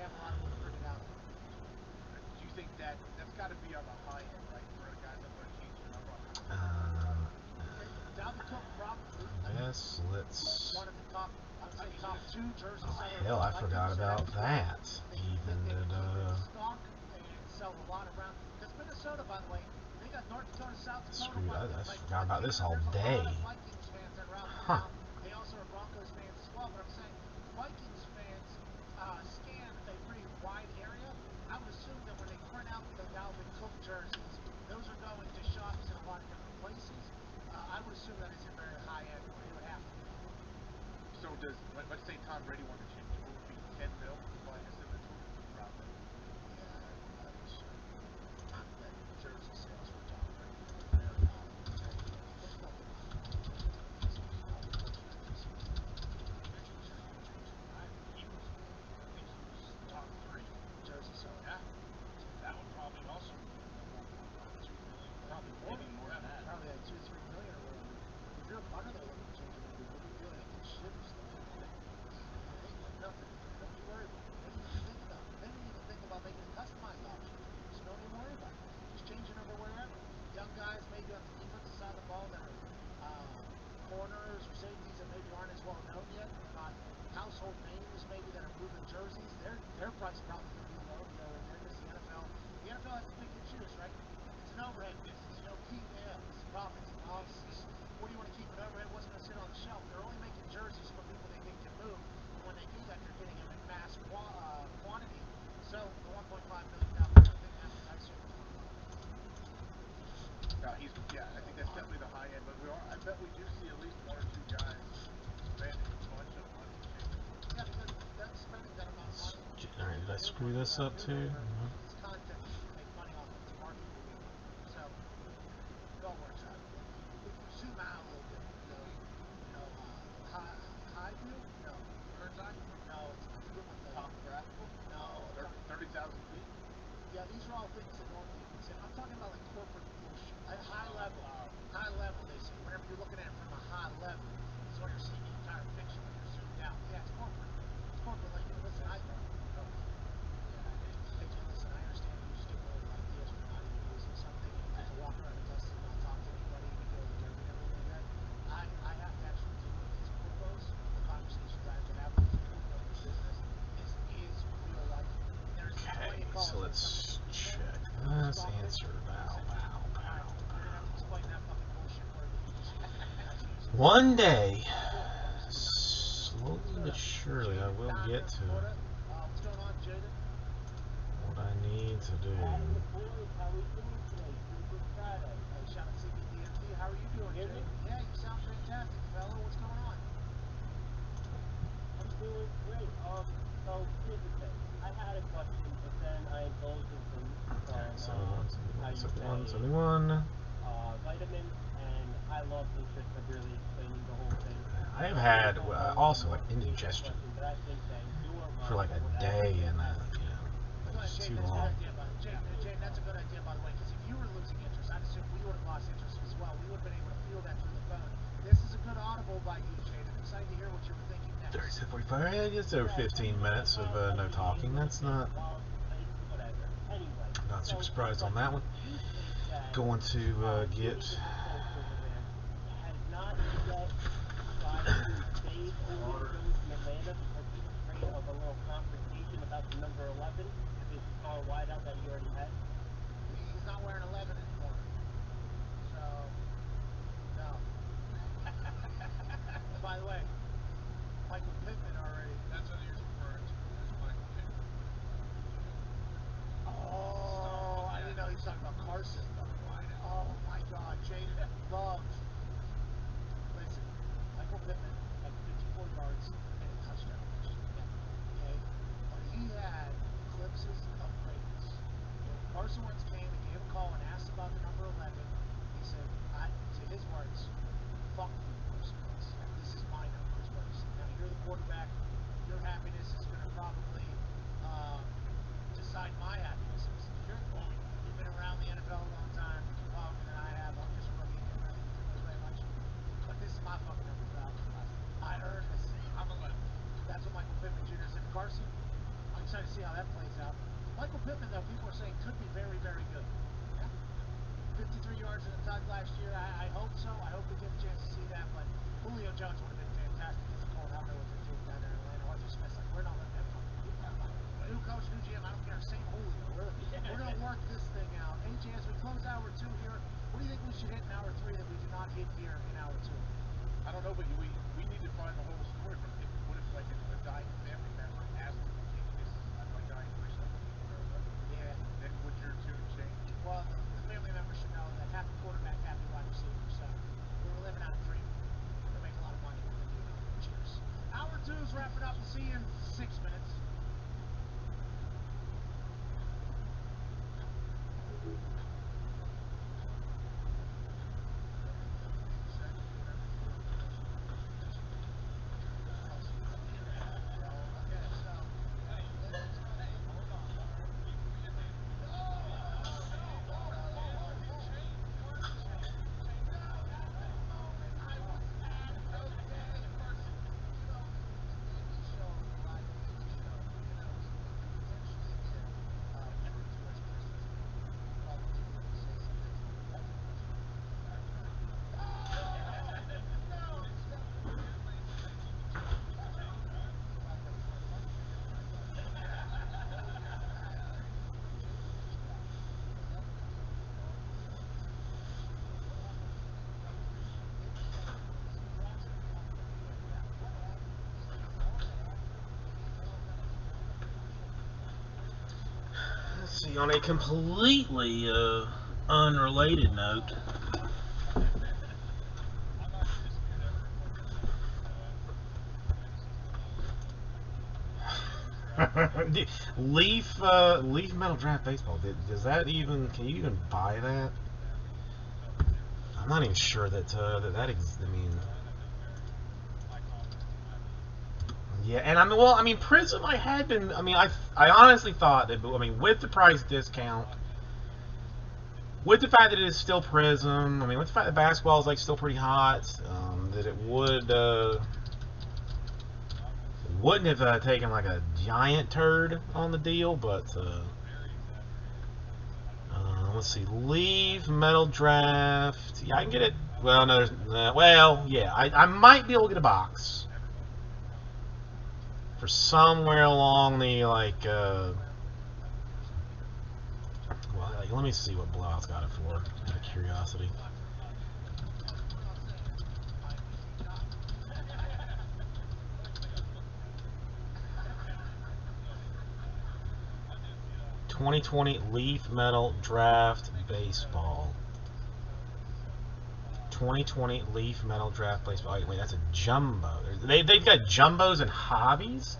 Do you think that's got to be on the high end, right, for a guy that want to change the number? Yes, let's. Hell, I forgot about that. Even did screwed. I forgot about this all day. Huh. They also are Broncos fans as well, but I'm saying Vikings fans scan a pretty wide area. I would assume that when they print out the Dalvin Cook jerseys, those are going to shops in a lot of different places. I would assume that it's a very high end. It would have to be. So let's say Tom Brady wanted to change it, what would be 10 mil to buy his inventory? Probably. Yeah, I would assume that jersey sales for Tom Brady are very high. fronts are probably going to be low, you know, and because the NFL has to pick and choose, right? It's an overhead business, you know, key it's profits analysis. What do you want to keep an overhead? What's going to sit on the shelf? They're only making jerseys for people they think can move. And when they do that, they're getting them in mass quantity. So the $1.5 million thing happens. I think that's definitely the high end, but I bet we do see at least one or two guys spending a bunch of money. Yeah, because that's spending that amount of money. Alright, did I screw this up too? No. It's content that you make money off of. It's marketing. So it all works out. If you zoom out a little bit, high view? No. Bird's eye? No. It's good with the topographical? No. 30,000 feet? Yeah, these are all things that normally you consider. I'm talking about like corporate bullshit. At high level, they say. Whenever you're looking at it from a high level, is when you're seeing the entire picture when you're zoomed out. Yeah, it's corporate. It's corporate. Like, listen, I understand you just get little ideas from not even using something. You get to walk around and test it, not talk to anybody, and you go to everything like that. I have to actually deal with these corpos. The conversations I have to have with these people in this business is real life. There's Okay, so let's check. Let's answer Val. One day, slowly but surely, I will get to what I need to do. How are you doing, Jay? Yeah, you sound fantastic, fella. What's going on? I'm doing great. So here's the thing. I had a question, but then I indulged in some 71. Vitamins, and I lost interest of really explaining the whole thing. I have had also like indigestion for like a day, and it's too long. Jay, that's a good idea, by the way, because if you were losing interest, I'd assume we would have lost interest as well. We would have been able to feel that through the phone. This is a good audible by you, Jay. I'm excited to hear what you were thinking next. 37:45. It's over 15 minutes of no talking. That's not super surprised on that one. Going to get. Has not yet tried to save Julio Jones from Atlanta because he's afraid of a little confrontation about the number 11 with his star wideout that he already had. He's not wearing 11 anymore. So, no. By the way, Michael Pittman already. That's what you're referring to as Michael Pittman. Oh, I didn't know he was talking about Carson. Oh my God, Jay loves. Listen, Michael Pittman had 54 yards and a touchdown. Okay, but he had glimpses of greatness. When Carson Wentz came and gave a call and asked about the number 11, he said, to his words, "Fuck you, Carson Wentz. This is my number." His words. Now you're the quarterback. Your happiness is going to probably decide my happiness. You're the one. You've been around the NFL a long time. Longer than I have. I'm just a rookie. I don't know very much. But this is my fucking number, pal. I earned this. I'm 11. That's what Michael Pittman Jr. said to Carson. I'm excited to see how that plays out. Michael Pittman, though, people are saying could be very, very good. Yeah. 53 yards in the touch last year. I hope so. I hope we get a chance to see that. But Julio Jones would have been fantastic as a Colt. I don't know what they're doing down there in Atlanta. Arthur Smith's like, we're not letting that fucking do that. New coach, new GM, I don't care. Same Julio. We're going to work this thing out. AJ, as we close hour 2 here, what do you think we should hit in hour 3 that we do not hit here in hour 2? I don't know, but we need to find the whole story from him. What if like a dying family member asked him, "Hey, this is my dying wish that Yeah. Then would your tune change? Well, the family member should know that happy quarterback, happy wide receiver. So we're living out a dream. We're going to make a lot of money when we do it. Cheers. Hour 2's wrapping up. We'll see you in 6 minutes. see, on a completely unrelated note, Leaf Metal Draft Baseball. Does that even? Can you even buy that? I'm not even sure that that exists. I mean, yeah, and I mean, Prism. I had been. I mean, I honestly thought that. I mean, with the price discount, with the fact that it is still Prism. I mean, with the fact that basketball is like still pretty hot, that it wouldn't have taken like a giant turd on the deal, but let's see, Leaf Metal Draft. Yeah, I can get it. Well, no, well, yeah, I might be able to get a box for somewhere along the well, let me see what Blowout's got it for. Out of curiosity. $2020 Leaf Metal Draft Baseball. 2020 Leaf Metal Draft Baseball. Wait, that's a jumbo. They've got jumbos and hobbies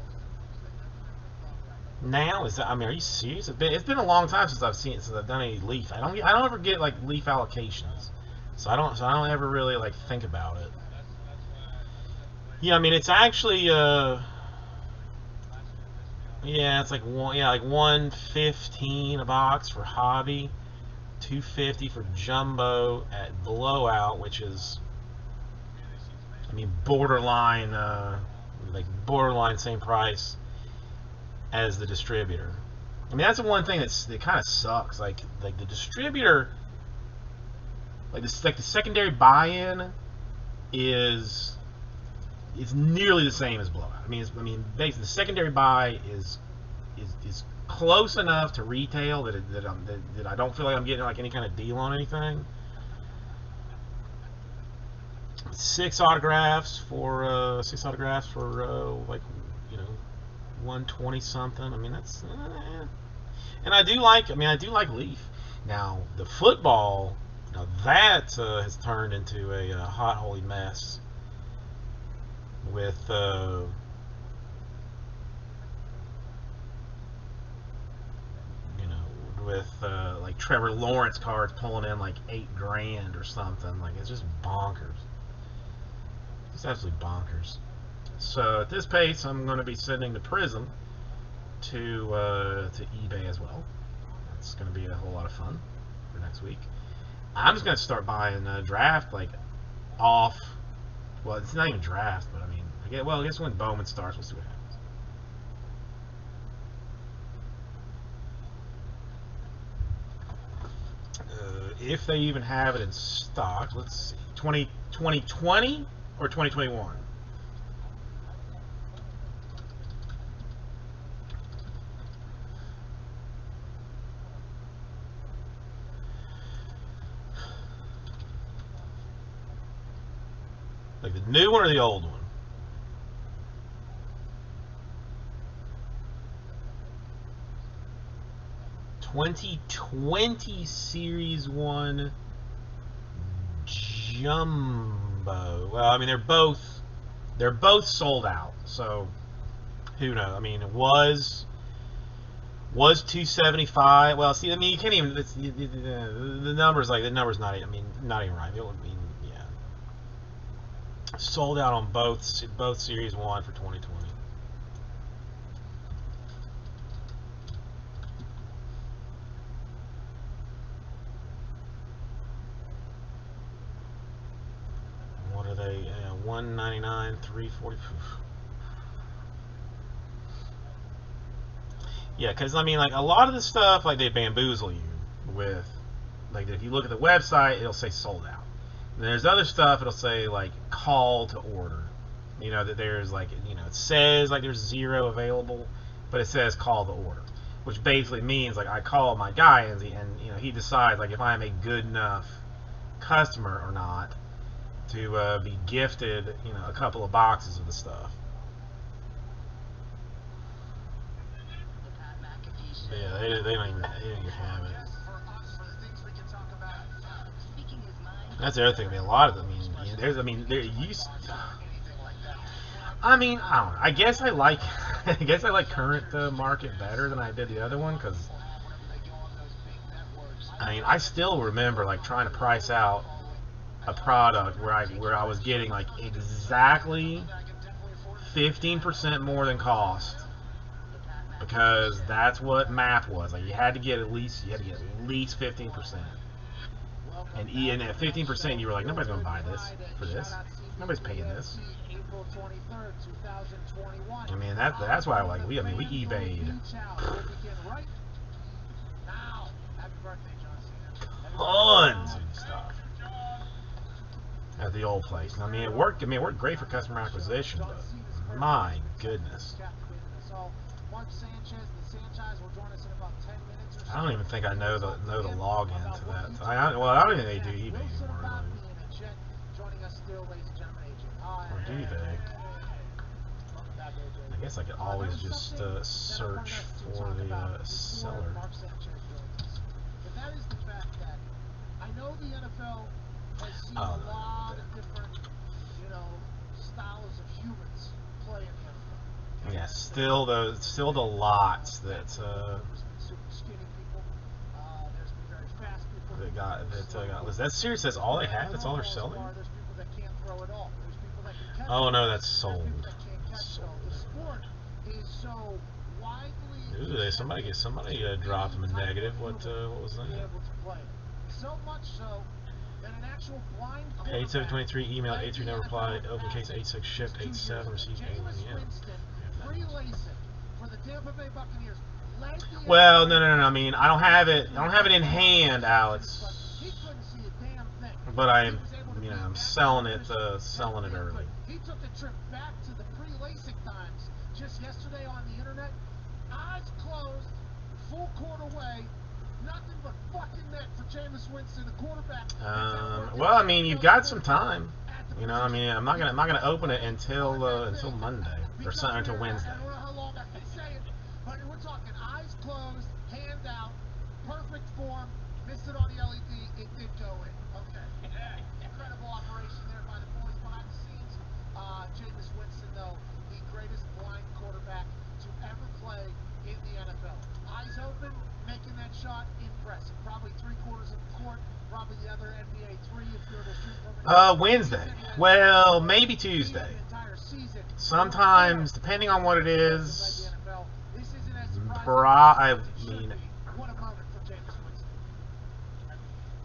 now. Is that? I mean, are you serious? It's been a long time since I've done any Leaf. I don't ever get like Leaf allocations, so I don't ever really like think about it. Yeah, I mean, it's actually yeah, it's like like $115 a box for hobby, $250 for jumbo at Blowout, which is, I mean, borderline same price as the distributor. I mean, that's the one thing that kind of sucks. Like the distributor, the secondary buy-in is nearly the same as Blowout. I mean, basically the secondary buy is close enough to retail that I don't feel like I'm getting like any kind of deal on anything. 6 autographs for like, you know, 120 something. I mean, that's and I do like Leaf. Now the football, that has turned into a hot holy mess with like Trevor Lawrence cards pulling in like $8,000 or something. Like, it's just bonkers. It's absolutely bonkers. So at this pace, I'm going to be sending the Prism to eBay as well. That's going to be a whole lot of fun for next week. I'm just going to start buying draft off. Well, it's not even draft, but I mean, I guess when Bowman starts, we'll see what happens. If they even have it in stock, let's see, 2020 or 2021. Like the new one or the old one? '20 Series 1 Jumbo. Well, I mean, they're both sold out. So who knows? I mean, it was $275. Well, see, I mean, you can't even. The numbers not even right. I mean, not even right. It would mean, yeah, sold out on both Series 1 for 2020. What are they? $199, $340. Yeah, because I mean, like, a lot of the stuff, like, they bamboozle you with, like, if you look at the website, it'll say sold out. And there's other stuff, it'll say, like, call to order. You know, that there's, like, you know, it says, like, there's 0 available, but it says call to order, which basically means, like, I call my guy, and you know, he decides, like, if I'm a good enough customer or not to be gifted, you know, a couple of boxes of the stuff. Yeah, They don't even have it. That's the other thing. I mean, a lot of them. There used. I mean, I don't know. I guess I like current market better than I did the other one because I mean I still remember like trying to price out a product where I was getting like exactly 15% more than cost because that's what math was. Like you had to get at least 15%. And at 15%, you were like, nobody's gonna buy this for this. Nobody's paying this. I mean, that's why like we eBayed tons of stuff at the old place. I mean, it worked. I mean, it worked great for customer acquisition, but my goodness. I don't even think I know the login to that. I don't even think they do eBay anymore. Or do they? I guess I could always just search for the seller. I know the NFL has seen a lot of different, styles of humans play in the NFL. Yeah, still the lots that Super skinny people. There's been very fast people. Was that serious? That's all they have? That's all they're selling? There's people that can't throw it all. There's people that can catch Oh no, it. that's sold. There's people that can't catch it all. The sport is so widely. Ooh, somebody dropped them a negative. What was that? So much so that an actual blind Page 723, email 83 no reply, open case 86 shipped, 87 received payment. Yeah. For the Tampa Bay Buccaneers. Well, no. I mean, I don't have it in hand, Alex. But I'm selling it early. He took a trip back to the pre-LASIK times just yesterday on the internet. Eyes closed, full court away. Nothing but fucking net for Jameis Winston, the quarterback. Well, I mean, you've got some time. I mean, I'm not gonna open it until Monday or until Wednesday. I don't know how long I've been saying, but we're talking eyes closed, hand out, perfect form. Missed it on the LED. It did go in. Okay. Incredible operation there by the boys behind the scenes. Jameis Winston, though, the greatest blind quarterback to ever play in the NFL. Eyes open, making that shot, impressive. Probably 3/4 of the court, probably the other NBA 3 if you're to shoot from it. Wednesday. Well, maybe Tuesday. Sometimes, depending on what it is. I mean. What a moment for Jameis Winston.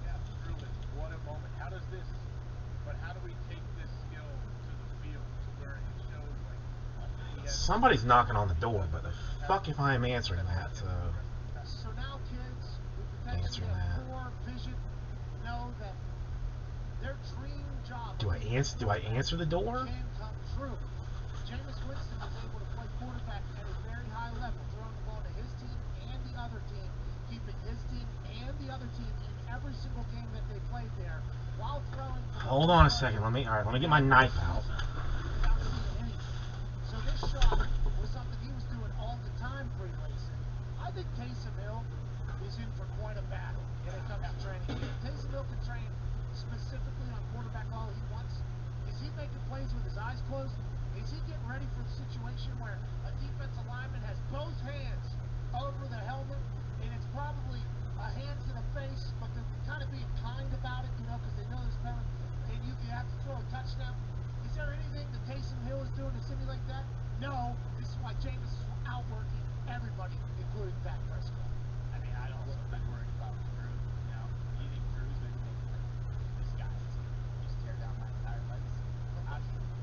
Yeah, truly, what a moment. How do we take this skill to the field to where it shows like somebody's knocking on the door, but the fuck if I am answering that. So now kids who potentially have poor vision know that their dream job Do I answer the door? can come true. Jameis Winston was able to play quarterback at a very high level, throwing the ball to his team and the other team, keeping his team and the other team in every single game that they played there, while throwing. Hold on a second. Let me get my knife out. Without seeing anything. So this shot was something he was doing all the time pre-racing. I think Taysom Hill is in for quite a battle when it comes to training. Taysom Hill can train specifically on quarterback all he wants. Is he making plays with his eyes closed? Is he getting ready for the situation where a defensive lineman has both hands over the helmet, and it's probably a hands in the face, but they're kind of being kind about it, because they know there's coming, and you can have to throw a touchdown. Is there anything that Taysom Hill is doing to simulate that? No. This is why Jameis is outworking everybody, including Dak Prescott. I mean, I'd also be worried about Drew. You think Drew's maybe this guy is going to just tear down my entire legacy?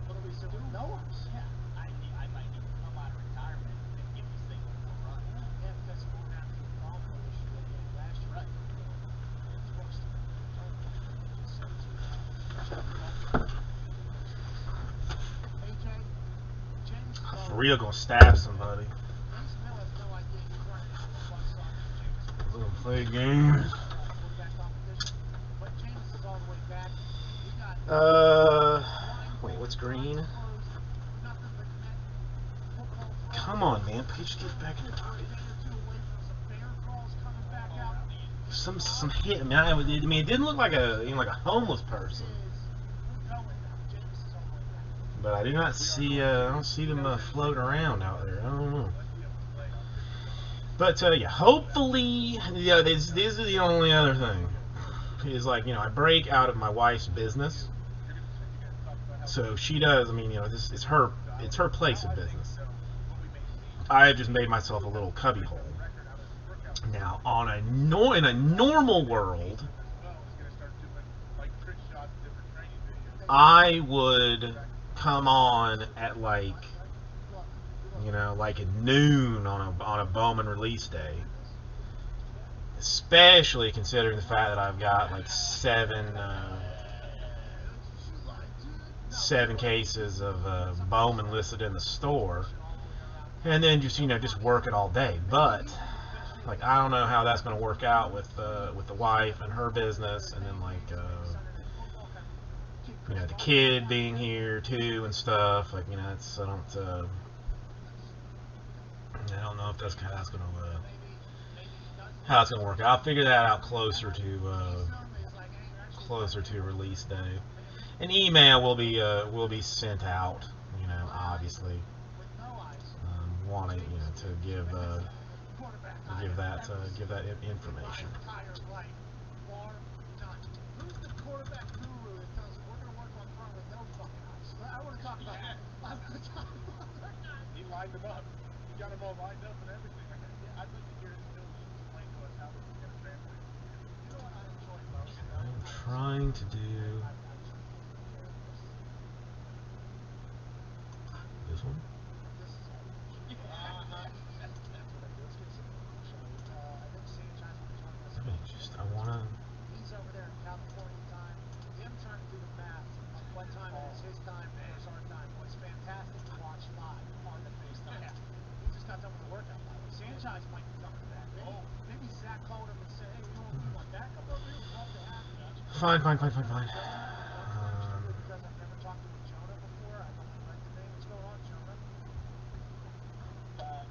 What do we say? We don't know him. Yeah. I might need to come out of retirement and give this thing a little run. Yeah, because he won't have the involvement issue that he had last year. Right. It's supposed to be. AJ, James For real, gonna stab somebody. Taysom Hill has no idea he's running into a buzzsaw with Jameis. We're gonna play games. Quarterback competition. But Jameis is all the way back. We got Wait, what's green? nothing but net. Football throw. Come on, man. Please get back in the We're a target. day or two away from some bear some hit. I mean, it didn't look like a like a homeless person, but I do not see I don't see them floating around out there. I don't know. But yeah, hopefully, yeah. This is the only other thing. Is like, I break out of my wife's business, so she does. I mean, this it's her place of business. I have just made myself a little cubby hole. Now, in a normal world, I would come on at like at noon on a Bowman release day. Especially considering the fact that I've got like seven cases of Bowman listed in the store, and then just work it all day. But like, I don't know how that's going to work out with the wife and her business, and then like the kid being here too and stuff. Like, it's I don't know if that's how it's going to work out. I'll figure that out closer to release day. An email will be sent out. Obviously, wanting to give that information. He lined them up. He got them all lined up and everything. I'd like to hear him explain to us how this is going to translate. You know what I enjoy most? I'm trying to do this one. I wanna. He's over there in California time. Him trying to do the math of what time it is his time versus our time was fantastic to watch live on the FaceTime. Yeah. He just got done with the workout. Sanchez might be coming back. Maybe Zach called him and said, "Hey, you want backup over here? We'd love to have you." Fine. Because I've never talked to Jonah before. I've only read the name. What's going on, Jonah?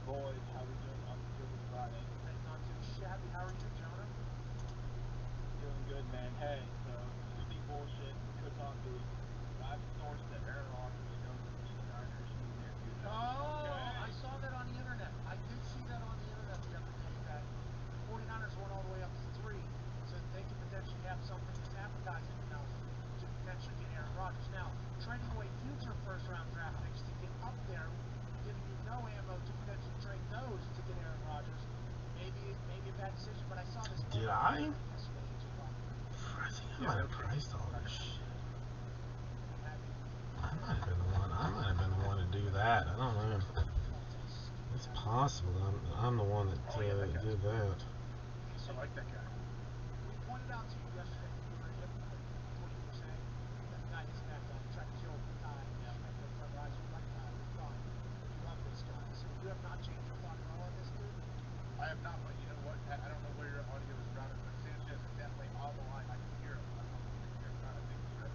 Boys, how we doing on this Friday? Hey, not too shabby. How are you, Jonah? Doing good, man. Hey, so speak bullshit. Could not be. I've sourced that Aaron Rodgers is going to the Niners in the near future. Oh, I saw that on the internet. I did see that on the internet the other day, that the 49ers went all the way up to 3, so they could potentially have something that's appetizing enough to potentially get Aaron Rodgers. Now, trading away future first-round draft picks to get up there, giving you no ammo to potentially trade those to get Aaron Rodgers, maybe a bad decision, but I saw this. Did I? I think I might have priced all this shit. I might have been the one to do that. I don't know. It's possible that I'm the one that did that. I like that guy. We pointed out to you yesterday when we were in what you were saying. That guy is that guy. Tried to kill Ty. We like Ty. We thought we love this guy. So you have not changed your thought at all on this dude? I have not, but you know what? I don't know where your audio is routed, but Sanchez is definitely on the line. I can hear him. I don't know if you can hear him. I think he's ready.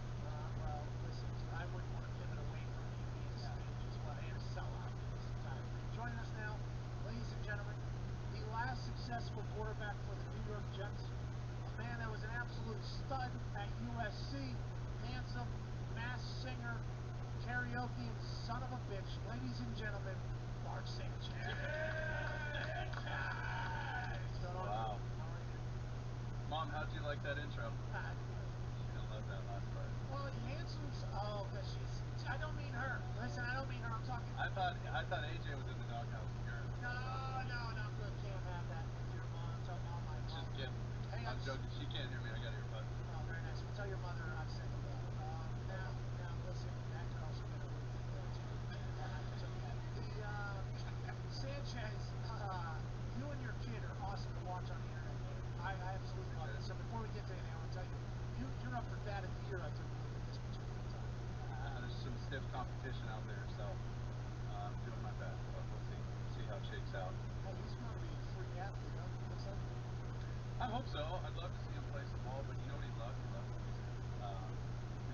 Well, listen, I wouldn't want to pivot away from you being staged as well. And a sellout at this time. Joining us now, ladies and gentlemen, the last successful quarterback for the New York Jets, a man that was an absolute stud at USC, handsome, mass singer, karaoke, and son of a bitch. Ladies and gentlemen, Mark Sanchez. Wow. Mom, how'd you like that intro? She don't love that last part. Well, handsome's. Oh, because she's. I don't mean her. Listen, I don't mean her. I'm talking. I thought AJ was in the doghouse with her. No, good. Can't have that with your mom. Tell all my mom. Just kidding. Hey, I'm joking. She can't hear me. I got earbuds. Oh, very nice. Well, tell your mother I said hello. Now, listen, that girl's gonna really think that too. It's okay. Sanchez, you and your kid are awesome to watch on the internet. I absolutely love it. So before we get to anything, I want to tell you, you're up for Dad of the Year, I do believe, at this particular time. There's some stiff competition out there, so I'm doing my best. But we'll see how it shakes out. Hey, he's going to be a free athlete, huh? Looks like. I hope so. I'd love to see him play some ball, but you know what he loves? He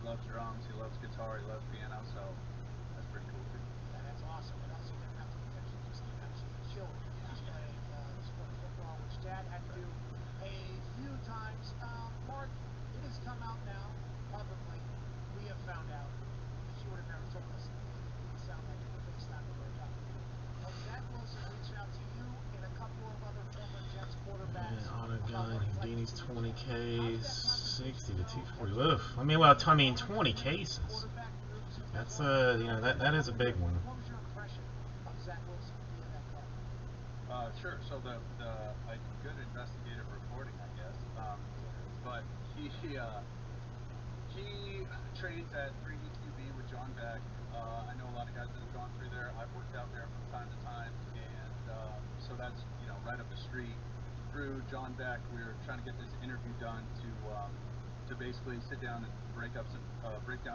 loves drums, he loves guitar, he loves piano, so that's pretty cool too. Yeah, that's awesome. And also, you're going to have to potentially just absolutely kill it playing the sport of football, which Dad had to do a few times. Mark, it has come out now publicly. We have found out, because you would have never told us. It sounded like the FaceTime we were talking to. But Zach Wilson reached out to you and a couple of other former Jets quarterbacks. Auto gun, Houdini's 20 Ks, 60 to 240. Oof. I mean, 20 cases. That's you know, that is a big one. What was your impression of Zach Wilson via that card? Sure. So the good investigative reporting, I guess. But he trains at 3D QB with John Beck. I know a lot of guys that have gone through there. I've worked out there from time to time, and so that's, you know, right up the street. Through John Beck, we were trying to get this interview done to basically sit down and break down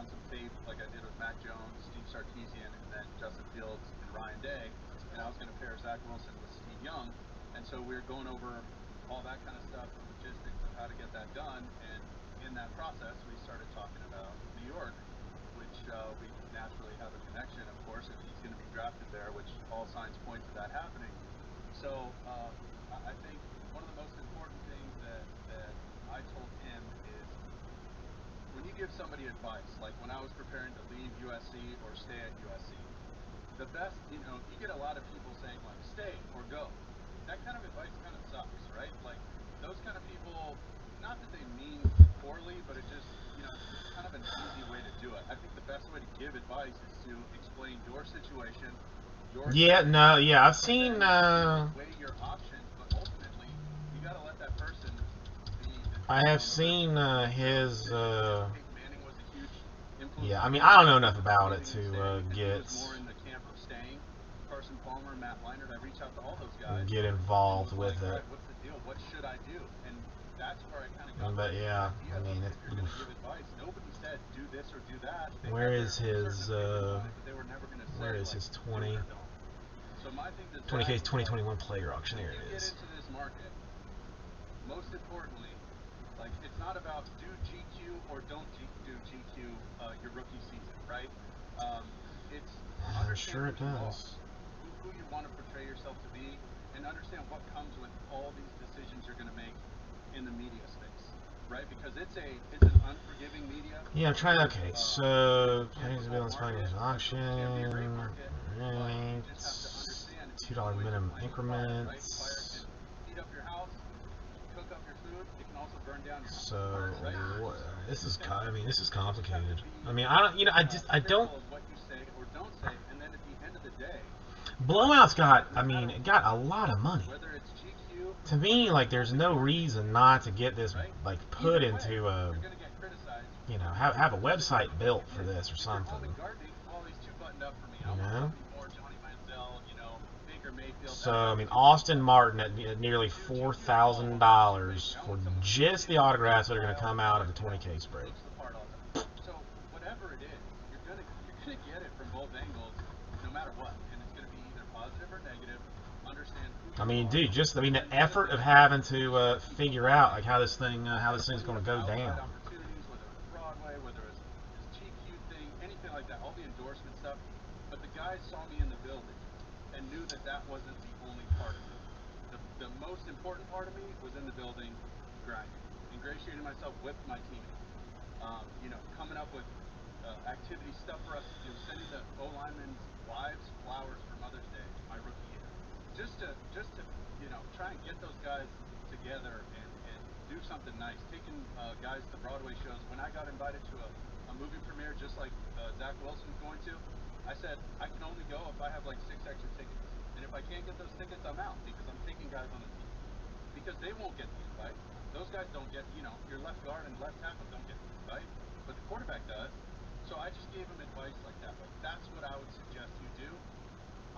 some tape, like I did with Mac Jones, Steve Sarkisian, and then Justin Fields and Ryan Day. And I was going to pair Zach Wilson with Steve Young, and so we were going over all that kind of stuff, the logistics of how to get that done. And in that process, we started talking about New York, which we naturally have a connection, of course, if he's going to be drafted there, which all signs point to that happening. So I think one of the most important things that I told him is, when you give somebody advice, like when I was preparing to leave USC or stay at USC, the best, you know, you get a lot of people saying like stay or go. That kind of advice kind of sucks, right? Like those kind of people, not that they mean poorly, but it just, you know, it's kind of an easy way to do it. I think the best way to give advice is to explain your situation. I've seen weigh your options, but ultimately you got to let that person be I have seen his Manning was a huge influence. yeah, I mean, I don't know enough about it to get more in the camp of staying. Carson Palmer, Matt Leinart, I reach out to all those guys. get involved with Like, it. right, what's the deal? What should I do? And that's where I kind of got. But yeah, I mean, if you're going to give advice, nobody said do this or do that. where is his they were never going to say, where is his 20 So my thing to 20 case 2021 player auction? There it get is. into this market, most importantly, like it's not about do GQ or don't do GQ your rookie season, right? It's I'm sure it who you are, does. who you want to portray yourself to be, and understand what comes with all these decisions you're going to make in the media space, right? Because it's an unforgiving media. Yeah, I'm trying. Okay, so pennies bills finance auction, rates, $2 minimum increments. Heat up your house, cook up your food. It can also burn down your house. So this is this is complicated. I mean, I don't, you know, I don't. What you say or don't say, and then at the end of the day, Blowout's got, I mean, it got a lot of money. whether it's GQ, To me, like, there's no reason not to get this, like, put into a, you're gonna get criticized. you know, have a website built for this or something. All these two buttoned up for me. You know? More Johnny Manziel, you know, Baker Mayfield. So, I mean, Austin Martin at nearly $4,000 for just the autographs that are going to come out of the 20K break. So whatever it is, you're gonna get it from both angles, no matter what, and it's gonna be either positive or negative. Understand who I mean, dude, just, I mean, the effort of having to figure out, like, how this thing's going to go down. Opportunities, whether it's Broadway, whether it's this GQ thing, anything like that, all the endorsement stuff. But the guys saw me in the building and knew that that wasn't the only part of it. The most important part of me was in the building, grinding, ingratiating myself with my teammates. You know, coming up with activity stuff for us to do, sending the O-linemen's wives flowers for Mother's Day, my rookie year, just to you know, try and get those guys together and do something nice. Taking guys to Broadway shows. When I got invited to a movie premiere, just like Zach Wilson's going to, I said I can only go if I have like 6 extra tickets, and if I can't get those tickets, I'm out, because I'm taking guys on the team, because they won't get the invite. Those guys don't get, you know, your left guard and left tackle don't get the invite, but the quarterback does. So I just gave him advice like that. Like, that's what I would suggest you do.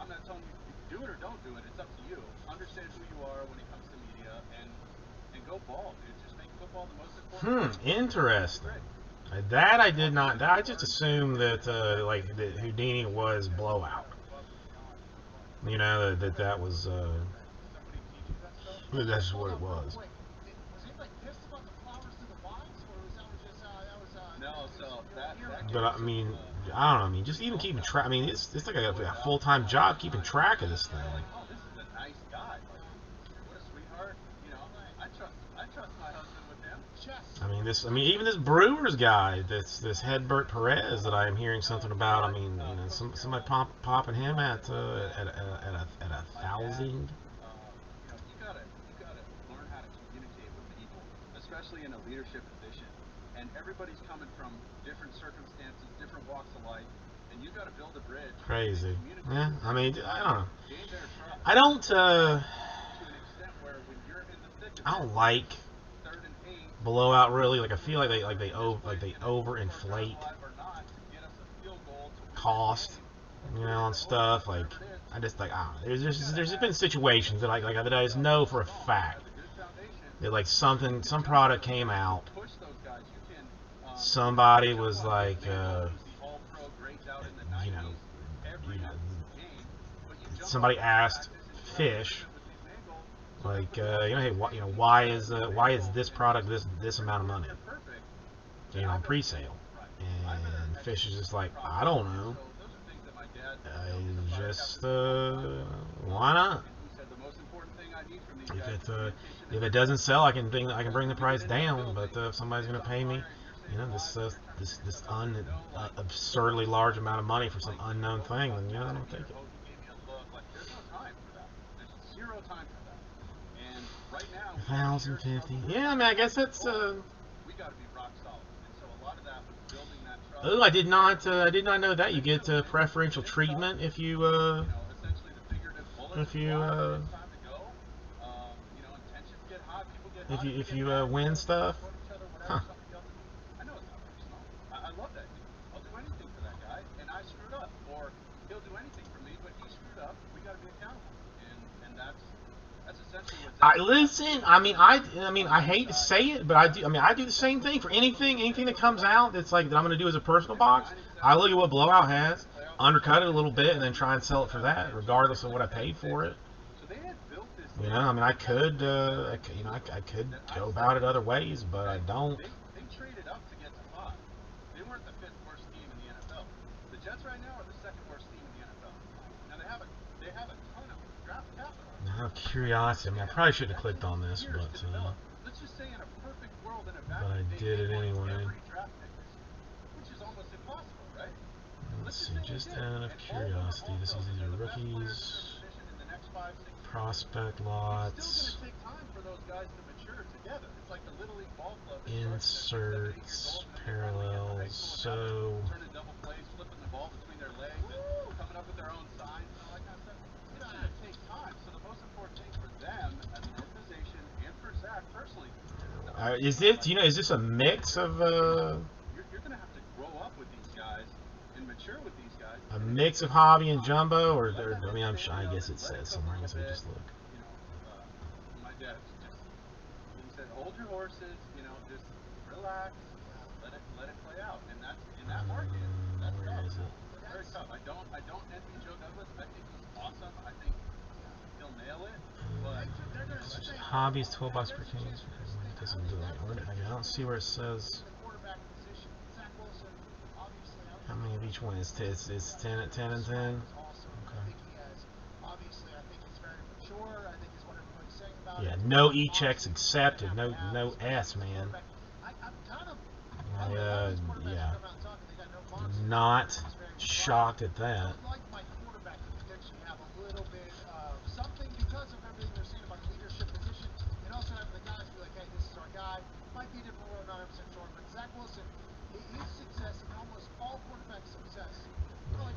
I'm not telling you do it or don't do it. It's up to you. Understand who you are when it comes to media, and go ball, dude. Just make football the most important. Interesting. That I did not. I just assumed that that Houdini was Blowout. You know, that was that's what it was. Wait, was anybody pissed about the flowers to the wives, or was that just No, so that But I mean, I don't know. I mean, just even keeping track. I mean, it's like a full-time job keeping track of this thing. oh, this is a nice guy. Like, what a sweetheart. You know, I trust my husband with I mean, even this Brewers guy, this Hedbert Perez that I am hearing something about. I mean, you know, somebody popping him at a 1,000. You know, you gotta learn how to communicate with people, especially in a leadership position. And everybody's coming from different circumstances, different walks of life, and you gotta build a bridge. Crazy. Yeah, I mean, I don't know. Gain their trust. I don't. To an extent where when you're in the thick of I don't it, like 3rd and 8, blowout really. Like I feel like they overinflate cost, you know, and stuff. Like I just like there's just been situations that that I just know for a fact that like some product came out, somebody was like you know somebody asked Fish like hey, why is this product this amount of money, you know, on pre-sale, and Fish is just like, I don't know, just why not? If it doesn't sell, I can bring the price down, but if somebody's gonna pay me, you know, this absurdly large amount of money for some unknown thing, then I'm gonna take it. Zero time for that. And right now, 1,050. Yeah, I mean, I guess that's. We got to be rock solid, and so a lot of that was building that trust. Oh, I did not know that you get preferential treatment if you Essentially the figurative bullet. if you Time to go. Tensions get hot. People get hot. if you win stuff. Huh. I know it's not personal. I love that dude. I'll do anything for that guy, and I screwed up, or he'll do anything for me, but he screwed up. We got to be accountable, and that's essentially what. Listen. I mean, I hate to say it, but I do. I mean, I do the same thing for anything that comes out that's like that I'm going to do as a personal box. I look at what Blowout has, undercut it a little bit, and then try and sell it for that, regardless of what I paid for it. You know, I mean, I could go about it other ways, but I don't. They traded up to get to 5. They weren't the 5th worst team in the NFL. The Jets right now are the 2nd worst team in the NFL. Now they have a ton of draft capital. Out of curiosity, I mean, I probably should have clicked on this, but let's just say in a perfect world in a but vacuum, I did it anyway. every draft pick, which is almost impossible, right? Let's see, just out of curiosity, these are rookies, prospect lots, inserts, parallels, so is this a mix of you're gonna have to grow up with these guys and mature with these guys. a mix of hobby and jumbo, or I mean, I guess it says somewhere. I guess I just look. My dad he said, hold your horses, just relax, let it play out, and that's in that market. That's Where tough. is it? Very tough. I don't envy Joe Douglas. I think he's awesome. I think he'll nail it. But Hobby is 12 bucks per case. It doesn't do it. I don't see where it says how many of each one is. It's 10 and 10. Okay. Yeah, no e-checks accepted. No S, man. Yeah. Not shocked at that.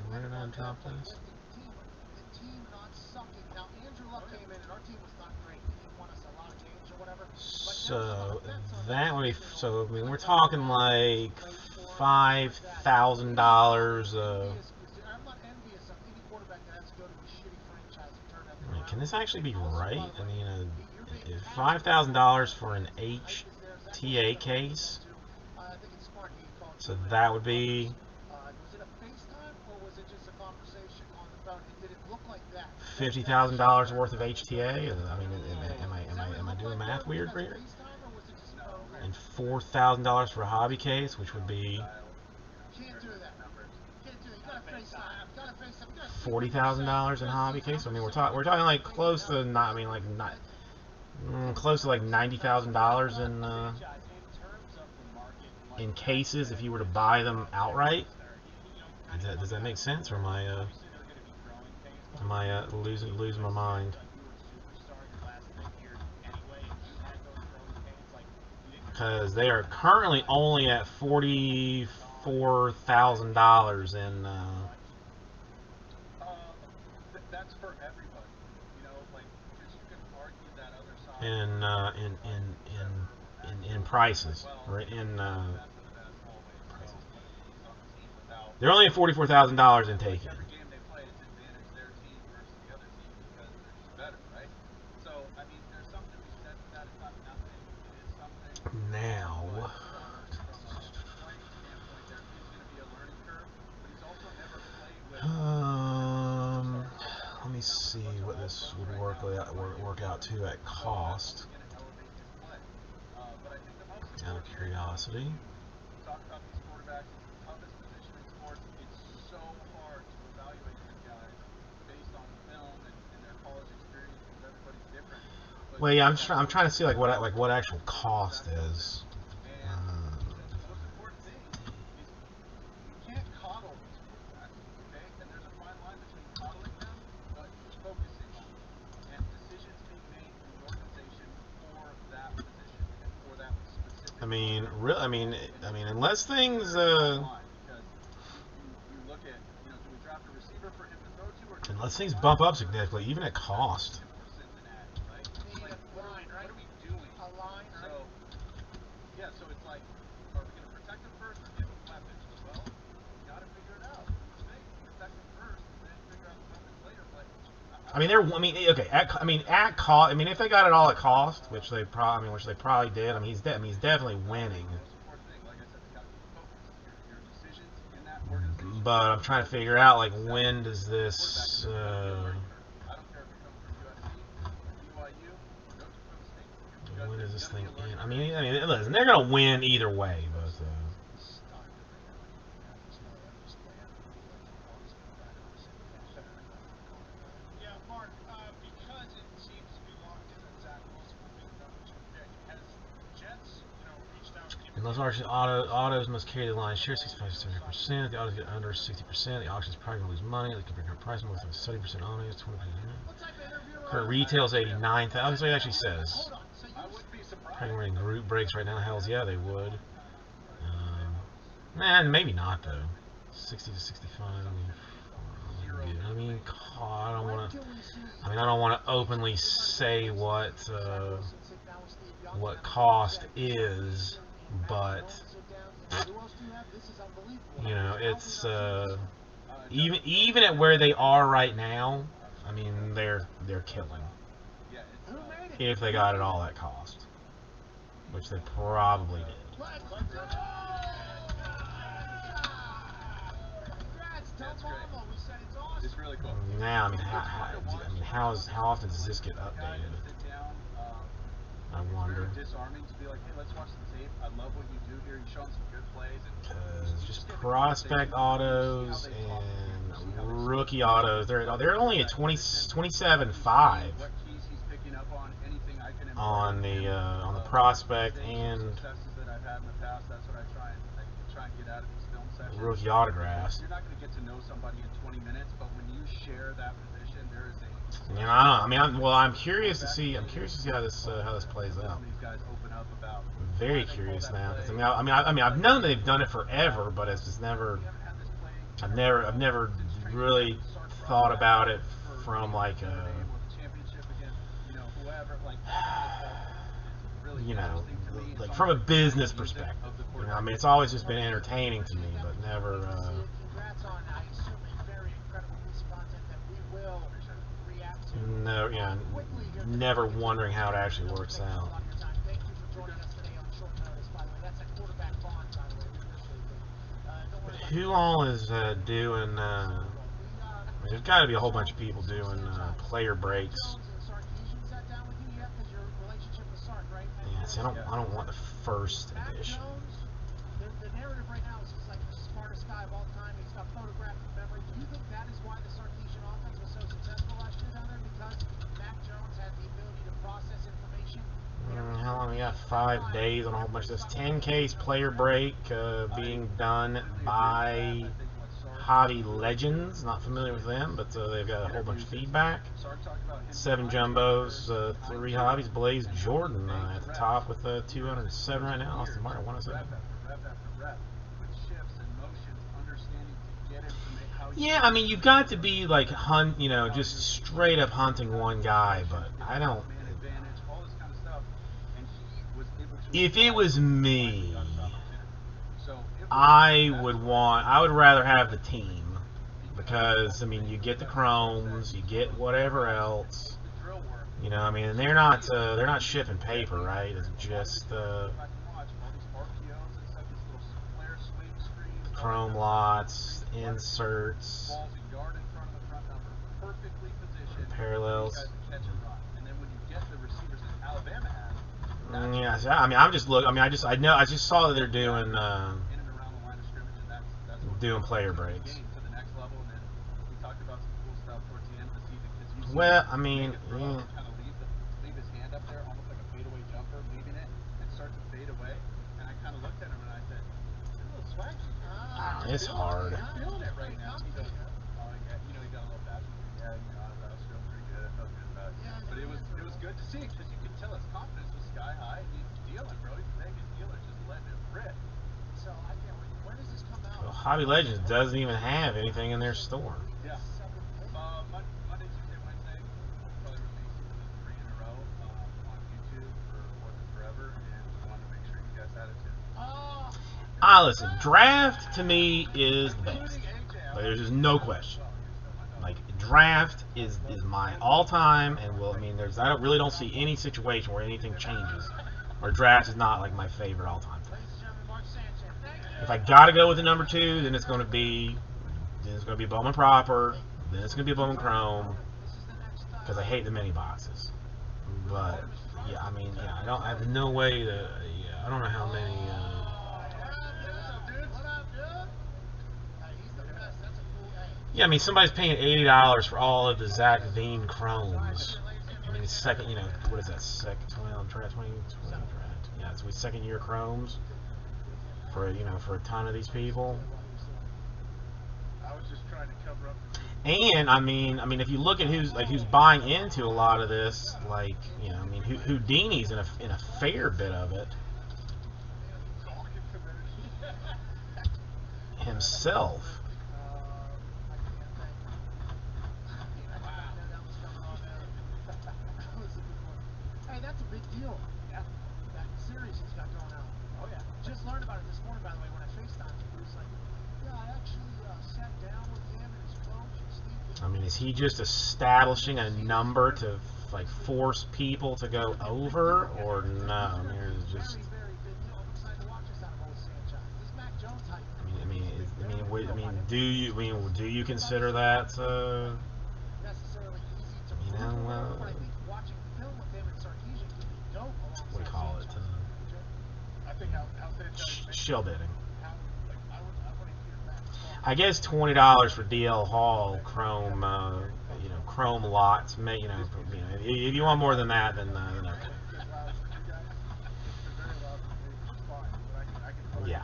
Where did I drop this? So that would be I mean, we're talking like $5,000. I mean, can this actually be right? I mean, $5,000 for an HTA case. So that would be $50,000 worth of HTA. I mean, am I doing math weird here? And $4,000 for a hobby case, which would be $40,000 in hobby case. I mean, we're talking like close to close to like $90,000 in in cases if you were to buy them outright. Does that make sense, or am I losing my mind? Because they are currently only at $44,000 in. That's for everybody, you know, like, because you can argue that other side. In prices, or in they're only at $44,000 in taken. Every game they play, it's advantage their team versus the other team because they're just better, right? So, I mean, there's something to be said for that. It's not nothing. It is something. Now, From a playing standpoint, there is going to be a learning curve, but he's also never played with. let me see what this would work out to at cost. Out of curiosity. Talk about these quarterbacks. It's the toughest position in sports. It's so hard to evaluate these guys based on film and their college experience because everybody's different. Well, yeah, I'm trying to see what actual cost is. And the most important thing is you can't coddle these quarterbacks, okay? And there's a fine line between coddling them but focusing on them and decisions being made in the organization for that position and for that specific. I mean, unless things. Unless things bump up significantly, even at cost. So it's like, are we going to protect them first or give them weapons? Well, you got to figure it out. Protect them first, and then figure out the weapons later. But at cost. I mean, if they got it all at cost, which they probably did. I mean, he's definitely winning. But I'm trying to figure out when does this. When does this thing end? I mean, listen, they're gonna win either way, but. Yeah, Mark. Because it seems to be locked in that Zach Wilson will be the number 2 pick. Has Jets, reached out? And those autos must carry the line share 65-70%. The autos get under 60%. The auction's probably gonna lose money. They can bring her price with 70% on it, 20%. Current retail's 89,000. That's what it actually says. Probably wearing group breaks right now. Hells yeah, they would. Man, maybe not though. 60 to 65. I mean, I don't want to openly say what cost is, but it's even at where they are right now. I mean, they're killing. If they got it all at cost, which they probably did. That's great. It's really cool. Now, how often does this get updated? I wonder. Disarming to be like, hey, let's watch the tape. I love what you do here. You're showing some good plays. Because just prospect autos and rookie autos, they're only at 27.5 on the prospect and rookie autographs. You're not going to get to know somebody in 20 minutes, but when you share that position, there is a. I'm curious to see. I'm curious to see how this plays out. I'm very curious now. I've known they've done it forever, but it's just never. I've never really thought about it from from a business perspective. It's always just been entertaining to me, but never. Never wondering how it actually works out. But who all is doing? There's got to be a whole bunch of people doing player breaks. Yeah, see, I don't want the first edition. The narrative right now is he's like the smartest guy of all time. He's got photographic memory. Do you think that is why the Sarkisian offense was so successful last year down there? Because Mac Jones had the ability to process information? How long we got? yeah, 5 days on a whole bunch of this. 10K's player break being done by Hobby Legends. Not familiar with them, but they've got a whole bunch of feedback. 7 jumbos, 3 hobbies. Blaze Jordan at the top with 207 right now. Austin Martin 107. Yeah, I mean, you've got to be like just straight up hunting one guy, but I don't. If it was me, I would rather have the team, because I mean, you get the chromes, you get whatever else. I mean, and they're not shipping paper, right? It's just chrome lots, inserts, parallels. Yeah, I mean, I'm just looking. I mean, I just saw that they're doing player breaks. Well, I mean, yeah. It's hard. But it was good to see, because you could tell his confidence was sky high. He's dealing, bro. He's making dealers, just letting it rip. So I can't wait. When does this come out? Well, Hobby Legends doesn't even have anything in their store. Yeah. Monday, Tuesday, Wednesday, we'll probably release 3 in a row on YouTube for More Than Forever, and we wanted to make sure you guys had it too. Listen, draft to me is the best. Like, there's just no question. Like, draft is my all-time, and I really don't see any situation where anything changes, or draft is not like my favorite all-time thing. If I gotta go with the number 2, then it's gonna be Bowman Proper, then it's gonna be Bowman Chrome, because I hate the mini boxes. But yeah, I mean, yeah, I have no way to. Yeah, I don't know how many. Yeah, I mean, somebody's paying $80 for all of the Zach Veen chromes. I mean, second, what is that? Second 20, yeah, it's with second year chromes for for a ton of these people. I was just trying to cover up. And I mean, if you look at who's buying into a lot of this, like I mean, Houdini's in a fair bit of it himself. Hey, that's a big deal. Yeah. That series he's got going on. Oh yeah. Just learned about it this morning, by the way, when I FaceTimed him. He was like, yeah, I actually sat down with him and his coach and Steve. I mean, is he just establishing a number to like force people to go over, or no? I mean, it's just. Do you consider that? What do you call it? Shill bidding. I guess $20 for DL Hall Chrome, Chrome lots. If you want more than that, then okay. Yeah,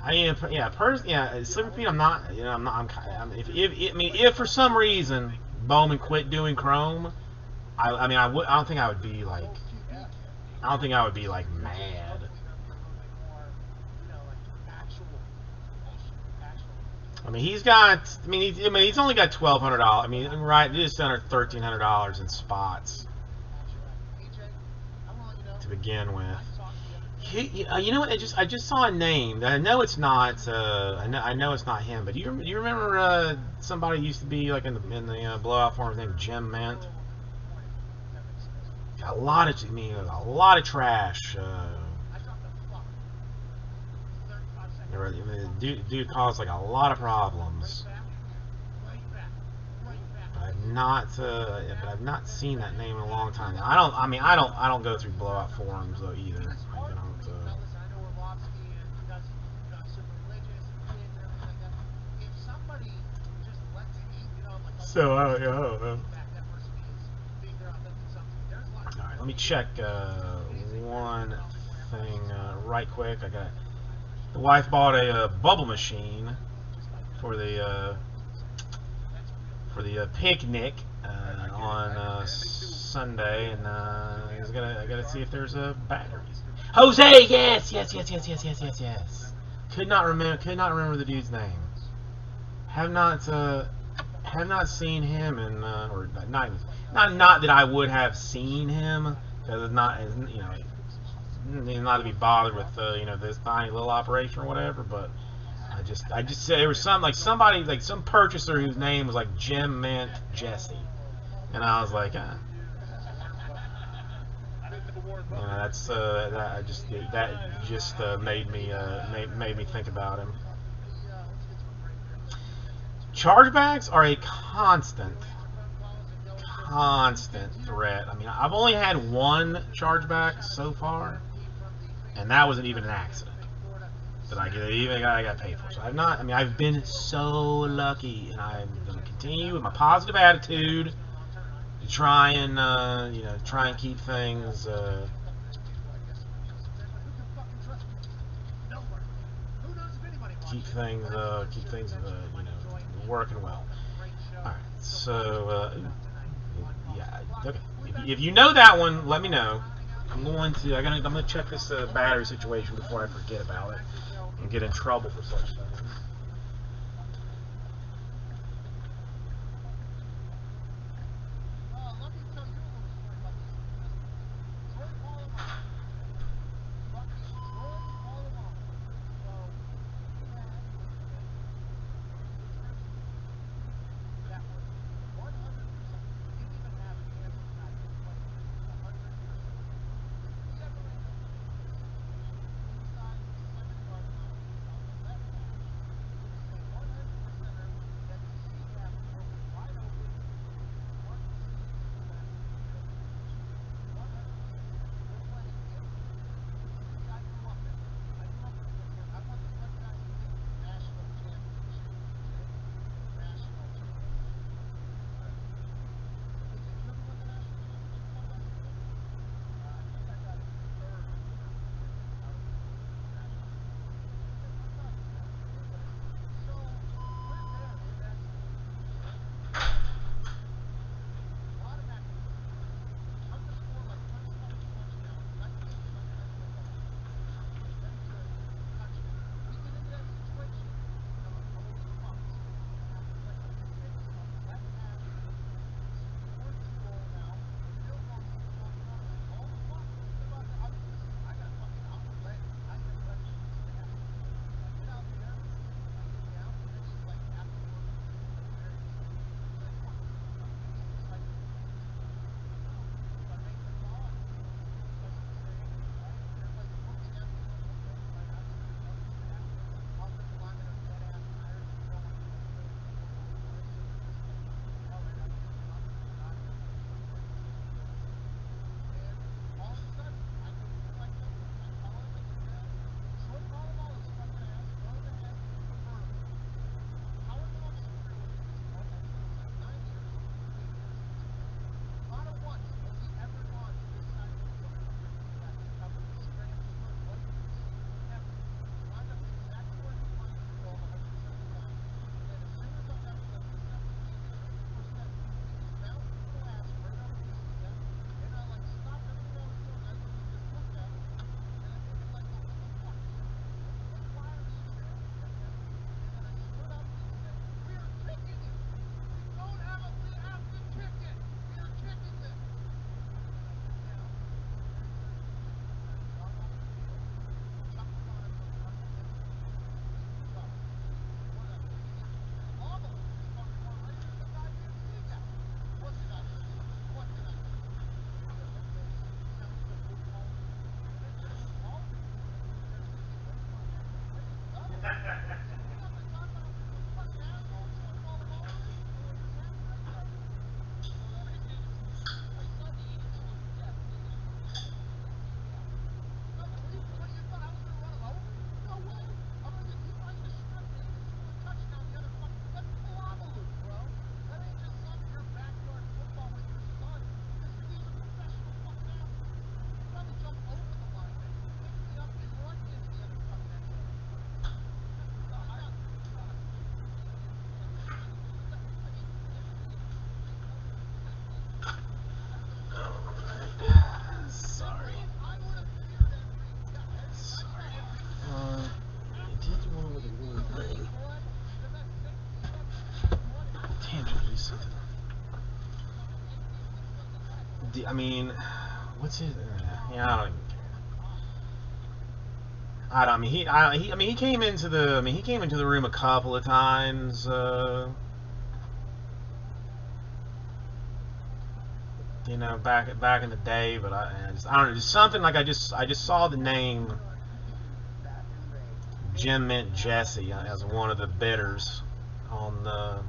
Slippery Pete. I'm not. If for some reason Bowman quit doing Chrome, I don't think I would be like. I don't think I would be like mad. I mean, he's got. He's only got $1,200. I mean, right, just under $1,300 in spots to begin with. You know what? I just saw a name. I know it's not. I know it's not him. But you remember somebody used to be like in the blowout forums named Jim Ment. Got a lot of trash. Dude caused like a lot of problems. But I've not seen that name in a long time. I don't go through blowout forums though either. So I don't know. Alright, let me check one everything right quick. The wife bought a bubble machine for the picnic on Sunday, and I gotta see if there's batteries. Jose, yes. Could not remember the dude's name. Have not seen him in or not that I would have seen him, because it's not, you know, not to be bothered with this tiny little operation or whatever, but I just there was some purchaser whose name was like Jim Mint Jesse, and I was like, that just made me think about him. Chargebacks are a constant threat. I mean, I've only had one chargeback so far, and that wasn't even an accident that I got paid for. So I've been so lucky, and I'm going to continue with my positive attitude to try and keep things working well. All right, so yeah, okay. If you know that one, let me know. I'm going to check this battery situation before I forget about it and get in trouble for such things. mean, what's his? Yeah, I don't even care. I mean, he came into the. I mean, he came into the room a couple of times. You know, back in the day, but I don't know, just something like I just saw the name Jim Mint Jesse as one of the bidders on the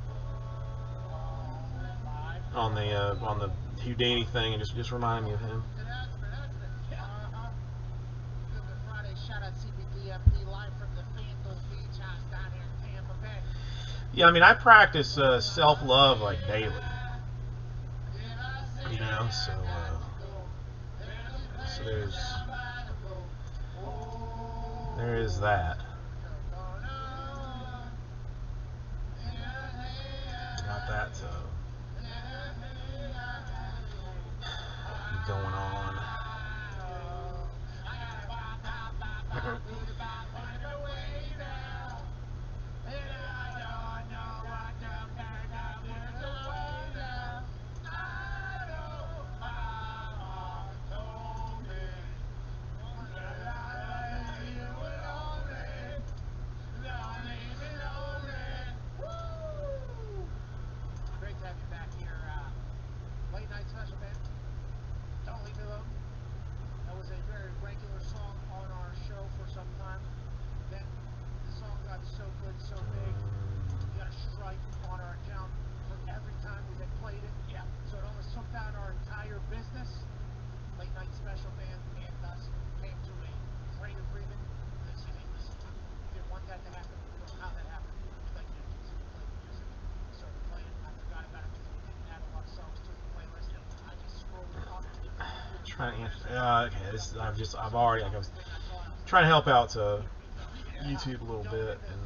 Houdini thing, and just reminded me of him. Yeah, I mean, I practice self-love like daily. You know, so there is that. Got that going on. Great to have you back here. Late night special band. Don't Leave Me Alone. That was a very regular song on our show for some time. Then the song got so good, so big, we got a strike on our account for every time we had played it. Yeah. So it almost took down our entire business. Late night special band and us came to a great agreement. They said, hey, listen, we didn't want that to happen. We don't know how that happened. We like your music. We play the music. We started playing it. I forgot about it because we didn't add a lot of songs to the playlist. I just scrolled up. Trying to answer. Okay, I was trying to help out YouTube a little bit, and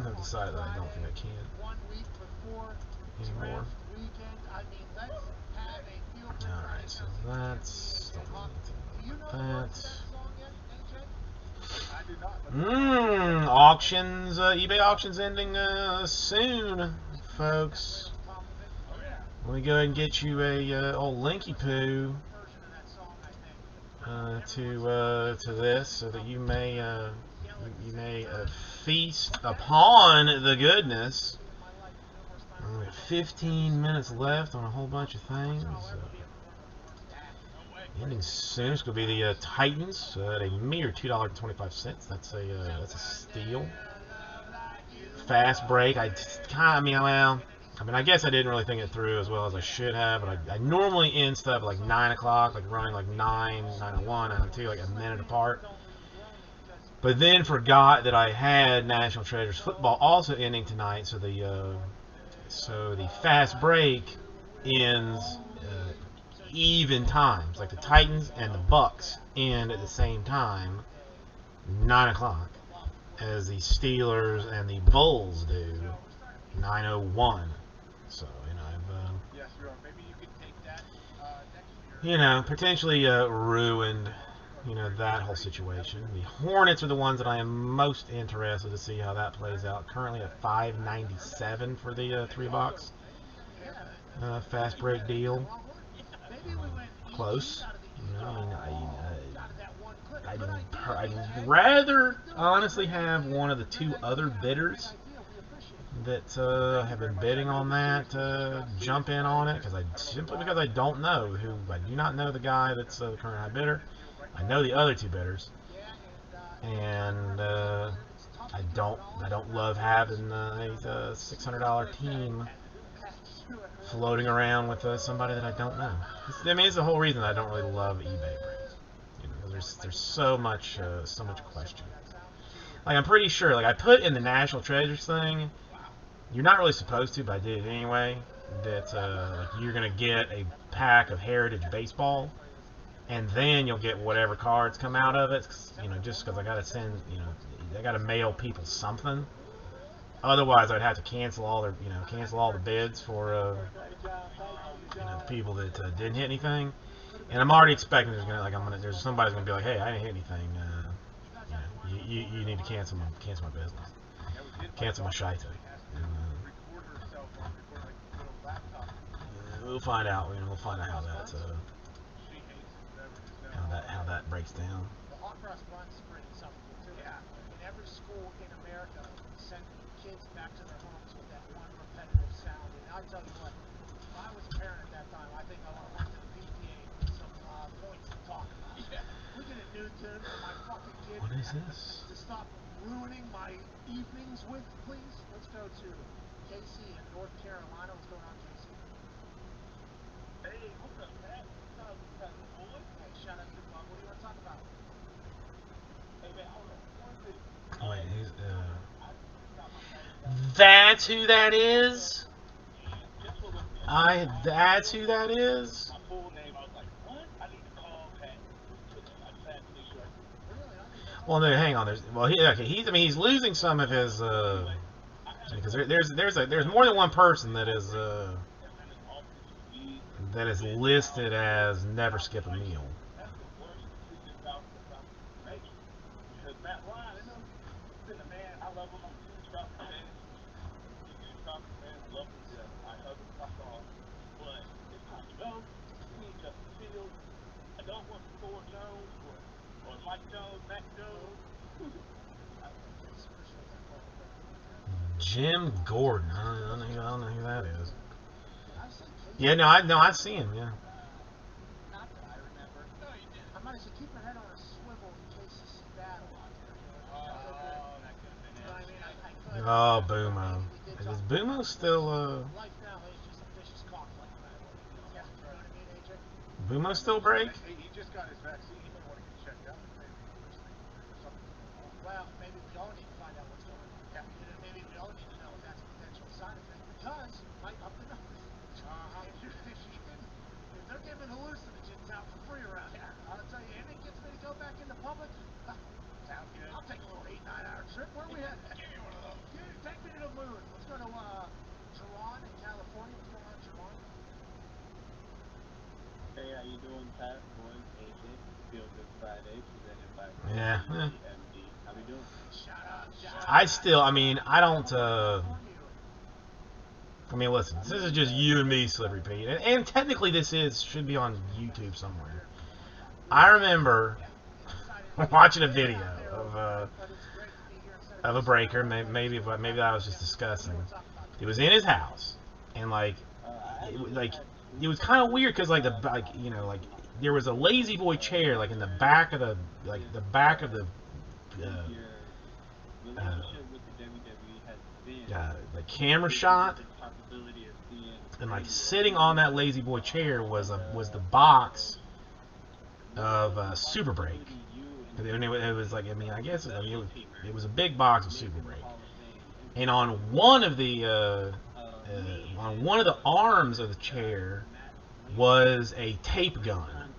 I've decided that I don't think I can anymore. Alright, so that's that. Auctions, eBay auctions ending soon, folks. Let me go ahead and get you a old linky poo to this, so that you may feast upon the goodness. 15 minutes left on a whole bunch of things. Ending soon. It's going to be the Titans at a mere $2.25. That's a steal. Fast break. I guess I didn't really think it through as well as I should have, but I normally end stuff like 9 o'clock, like running like 9, 9:01, 9:02, like a minute apart. But then forgot that I had National Treasures football also ending tonight, so the fast break ends even times, like the Titans and the Bucks end at the same time, 9 o'clock, as the Steelers and the Bulls do, 9:01. So, maybe you could take that next year. Potentially ruined, that whole situation. The Hornets are the ones that I am most interested to see how that plays out. Currently at $5.97 for the 3-box fast break deal. Close. I'd rather honestly have one of the two other bidders that have been bidding on that jump in on it, simply because I don't know who. I do not know the guy that's the current high bidder. I know the other two bidders, and I don't love having a $600 team floating around with somebody that I don't know. It's the whole reason I don't really love eBay. There's so much question. Like, I'm pretty sure, like, I put in the National Treasures thing. You're not really supposed to, but I did it anyway. That like, you're gonna get a pack of Heritage Baseball, and then you'll get whatever cards come out of it. Just because I gotta send, I gotta mail people something. Otherwise, I'd have to cancel all the bids for people that didn't hit anything. And I'm already expecting there's somebody's gonna be like, hey, I didn't hit anything. You need to cancel my business, cancel my shite. we'll find out. We'll find out how that She hates it, whatever. Just know how that breaks down. The hot cross buns bring something too. Yeah. In every school in America, send kids back to their homes with that one repetitive sound. And I tell you what, if I was a parent at that time, I think I would have went to the PTA with some points to talk about. Yeah. We get a new tune for my fucking kid. What is this? To stop ruining my evenings with, please. Let's go to Casey in North Carolina. What's going on, Casey? Hey, what's up, Pat? What's up, boy? Hey, shout out to you, Bob. What do you want to talk about? Hey, man, hold on. One thing. Oh, wait, who's I got my phone. That's who that is. That's who that is. My full name, I was like, what? I need to call Pat. I just had to make sure. Well, no, hang on. He's losing some of his because there's more than one person that is listed as never skip a meal. That's the worst decision about making. Because Matt Ryan, I know he's been a man. I love him. I'm a huge Falcons fan. Huge Falcons fan. I love him to death. I hug him my song. But it's time to go. We need Justin Fields. I don't want Thor Jones or Mike Jones, Mac Jones. Jim Gordon. I don't know who that is. Yeah, no, I see him. Yeah. Not that I remember. No, you didn't. I might have said keep your head on a swivel in case you see battle out there. That could have been You know what I it. mean? I could. Oh, Boomo. Is Boomo still Life now is just a vicious cockfight, no matter what it is. Yeah. You know what I mean, AJ? Boomo still break? Hey, he just got his vaccine. He might want to get checked out. Maybe first thing or something. Well, maybe we all need to find out what's going on. Yeah. Maybe we all need to know if that's a potential side effect because it might up the numbers. If they're giving hallucinogens out for free around here, I'll tell you, anything gets me to go back into public, sounds good. I'll take a little 8-9 hour trip. Where are we headed? Give me one of those. Take me to the moon. Let's go to Jerron in California. What's going on, Jerron? Hey, how you doing, Pat? Boys, AJ. Feel Good Friday, presented by Yeah. MD. How we doing? Shut up, John. I don't. I mean, listen, this is just you and me, Slippery Pete, and technically this should be on YouTube somewhere. I remember watching a video of a breaker. Maybe I was just discussing. It was in his house, and it was kind of weird because there was a lazy boy chair in the back of the the camera shot, and sitting on that lazy boy chair was the box of Super Break. It was it was a big box of Super Break, and on one of the arms of the chair was a tape gun.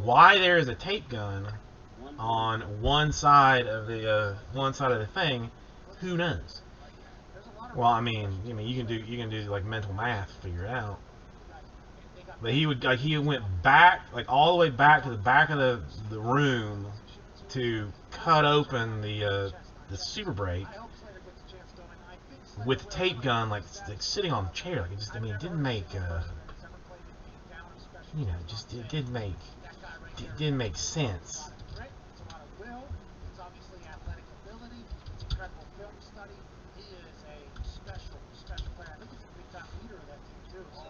Why there is a tape gun on one side of the thing, who knows? Well, I mean, you can do mental math to figure it out. But he went back all the way back to the back of the room to cut open the Super Break with the tape gun sitting on the chair. It didn't make it didn't make sense. It's a lot of will. It's obviously athletic ability. It's incredible film study. He is a special player. I think he's a big time leader of that team too. So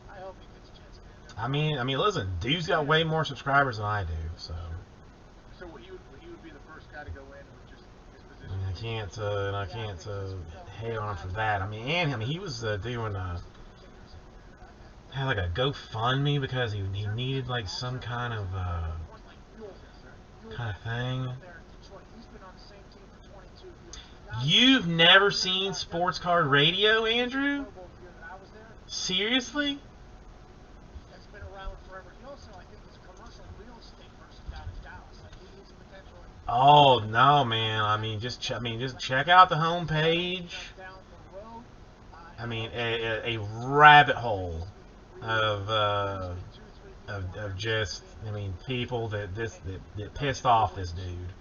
I hope he gets a chance to get in there. I mean, listen, dude's got way more subscribers than I do, so. So he would be the first guy to go in with just his position. I can't hate on him for that. I mean, he was doing had a GoFundMe because he needed some kind of thing. You've never seen Sports Card Radio, Andrew? Seriously? That's been around forever. He also, I think, is a commercial real estate person down in Dallas. He's potentially. Oh no, man! I mean, just check out the homepage. I mean, a rabbit hole of just people that pissed off this dude.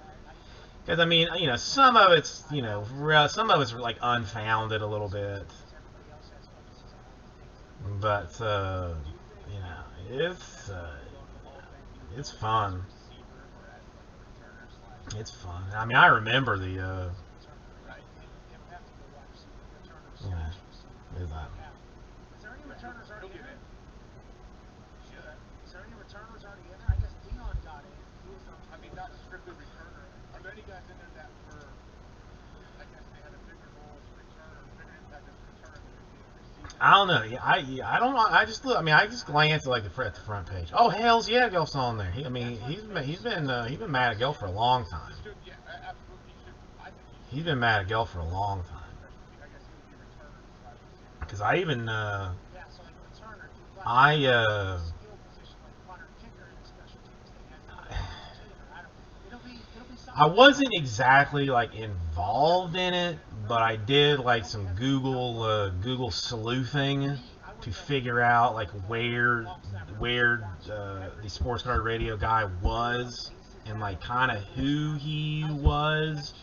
Because some of it's unfounded a little bit. But you know, it's fun. It's fun. I mean, I remember the you know, is that. Is there any returners already in there? Is there any returners already in there? I guess Dion got in. He was on. I mean, not strictly returner. Are there any guys in there that were, I guess they had a bigger role as a returner, bigger impact as a returner than they did receiver? I don't know. I don't know. I just look. I mean, I just glanced at like at the front page. Oh hell's yeah, Gelf's on there. I mean, he's been mad at Gelf for a long time. Yeah, absolutely. I think He's been mad at Gelf for a long time. I guess he would be returner slash receiver. Because I even Yeah, so like returner. I Skill position like punter, kicker in the special teams. They had it'll be something. I wasn't exactly like involved in it, but I did like some Google sleuthing to figure out like where the sports card radio guy was and like kind of who he was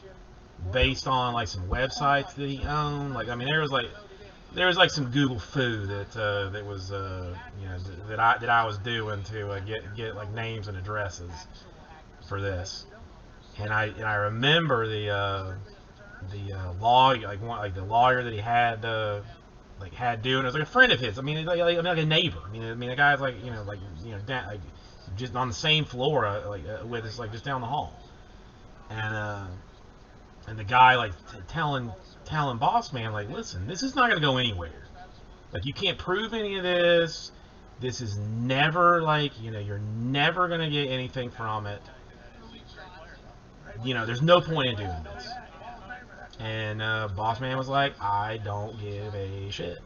based on like some websites that he owned. Like I mean, there was like some Google foo that was you know that I was doing to get like names and addresses for this. And I remember the lawyer, like the lawyer that he had doing it was like a friend of his. I mean, like a neighbor. I mean, the guy's like down, like just on the same floor with us, like just down the hall. And the guy like telling boss man, like, listen, this is not gonna go anywhere. Like, you can't prove any of this. This is never like, you're never gonna get anything from it. There's no point in doing this. And boss man was like, I don't give a shit.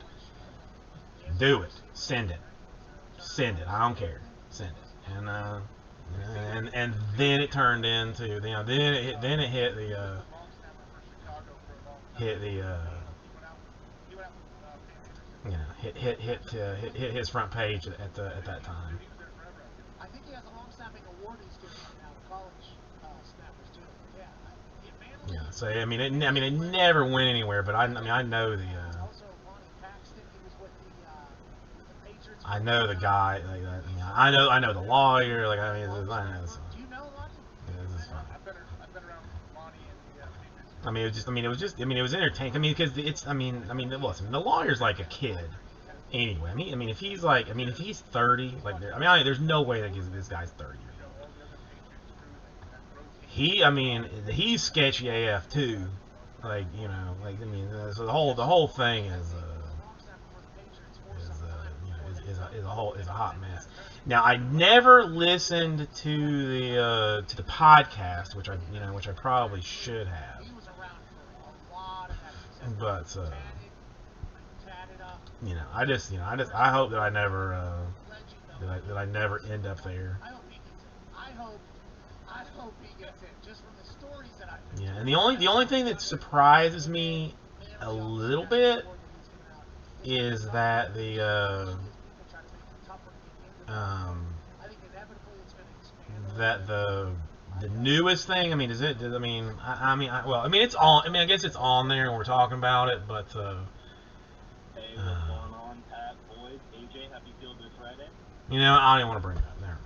Do it. Send it. I don't care. Send it. And then it turned into then it hit hit his front page at that time. I think he has a long-standing award he's giving out now, college snappers too. Yeah. Yeah. So I mean, it never went anywhere. But I know the. Also, Lonnie Paxton, he was with the Patriots. I know the guy. Like that. I know the lawyer. Like I mean, I know. So. Do you know Lonnie? Yeah, this is fun. I've been around Lonnie and the Patriots. I mean, it was entertaining. I mean, because listen, the lawyer's like a kid. Anyway, I mean, if he's 30, like, there's no way that this guy's 30. He's sketchy AF too. Like, so the whole thing is a hot mess. Now, I never listened to the podcast, which I probably should have. But I hope that I never that I never end up there. I hope he gets in, just from the stories that I've heard. Yeah, and the only thing that surprises me a little bit is that the newest thing. I mean, is it? It's on. I guess it's on there, and we're talking about it, but. Hey, what's going on, Pat, boys? AJ, happy Field Day Friday. I don't even want to bring it up. Never mind.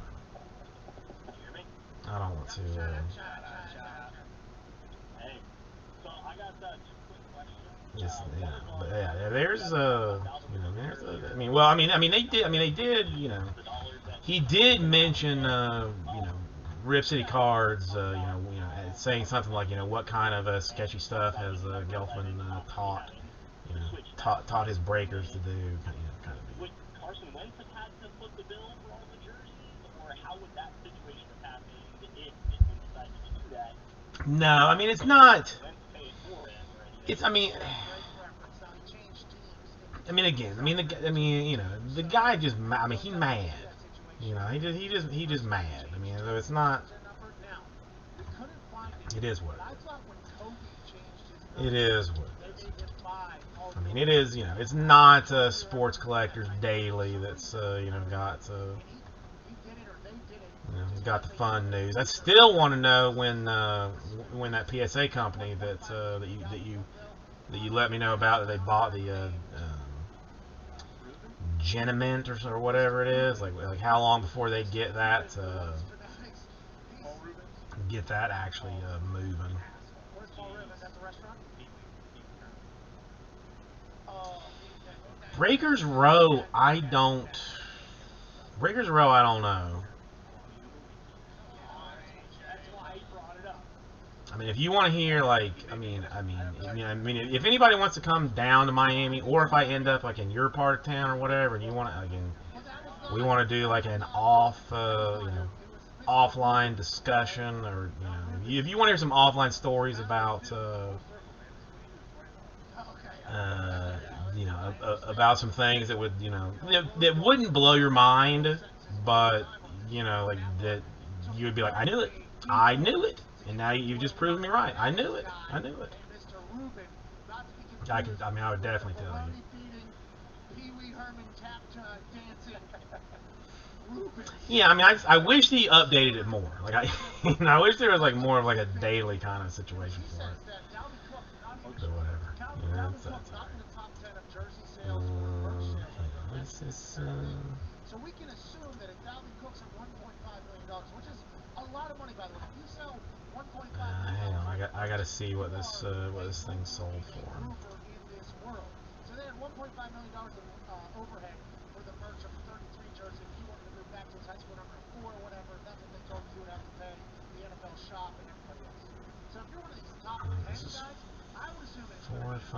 You hear me? I don't want to. Hey, so I got two quick questions. Just, but yeah, there's they did, he did mention, Rip City Cards, saying something like, what kind of sketchy stuff has Gelfman taught his breakers to do, kind of. Would Carson Wentz have had to foot the bill for all the jerseys, or how would that situation have happened if they decided to do that? No, it's not. It's, the guy just, he mad. He just mad. So it's not. It is what. It is what. It is, it's not Sports Collectors Daily that's, got the fun news. I still want to know when that PSA company that you let me know about, that they bought the Geniment or whatever it is, like how long before they get that actually moving. Where's Paul Rubens? At the restaurant? Breakers Row, I don't know. I mean, if you want to hear, like, if anybody wants to come down to Miami, or if I end up like in your part of town or whatever, and you want to, we want to do like an offline discussion, or if you want to hear some offline stories about, about some things that would, that wouldn't blow your mind, but like that you would be like, I knew it. And now you've just proven me right. I knew it. I would definitely tell you. Yeah, I mean, I wish he updated it more. Like I wish there was like more of like a daily kind of situation for it. But whatever. So we can assume that if Dalvin Cook's at $1.5 million, which is a lot of money, by the way. If you sell $1.5 million, hang on, I gotta see what this thing sold for. So they had $1.5 million of overhead for the merch of the 33 jersey. If he wanted to move back to his high school number 4 or whatever, that's what they told you would have to pay the NFL shop and everybody else. So if you're one of these top 10 guys, I would assume it's 4 or 5.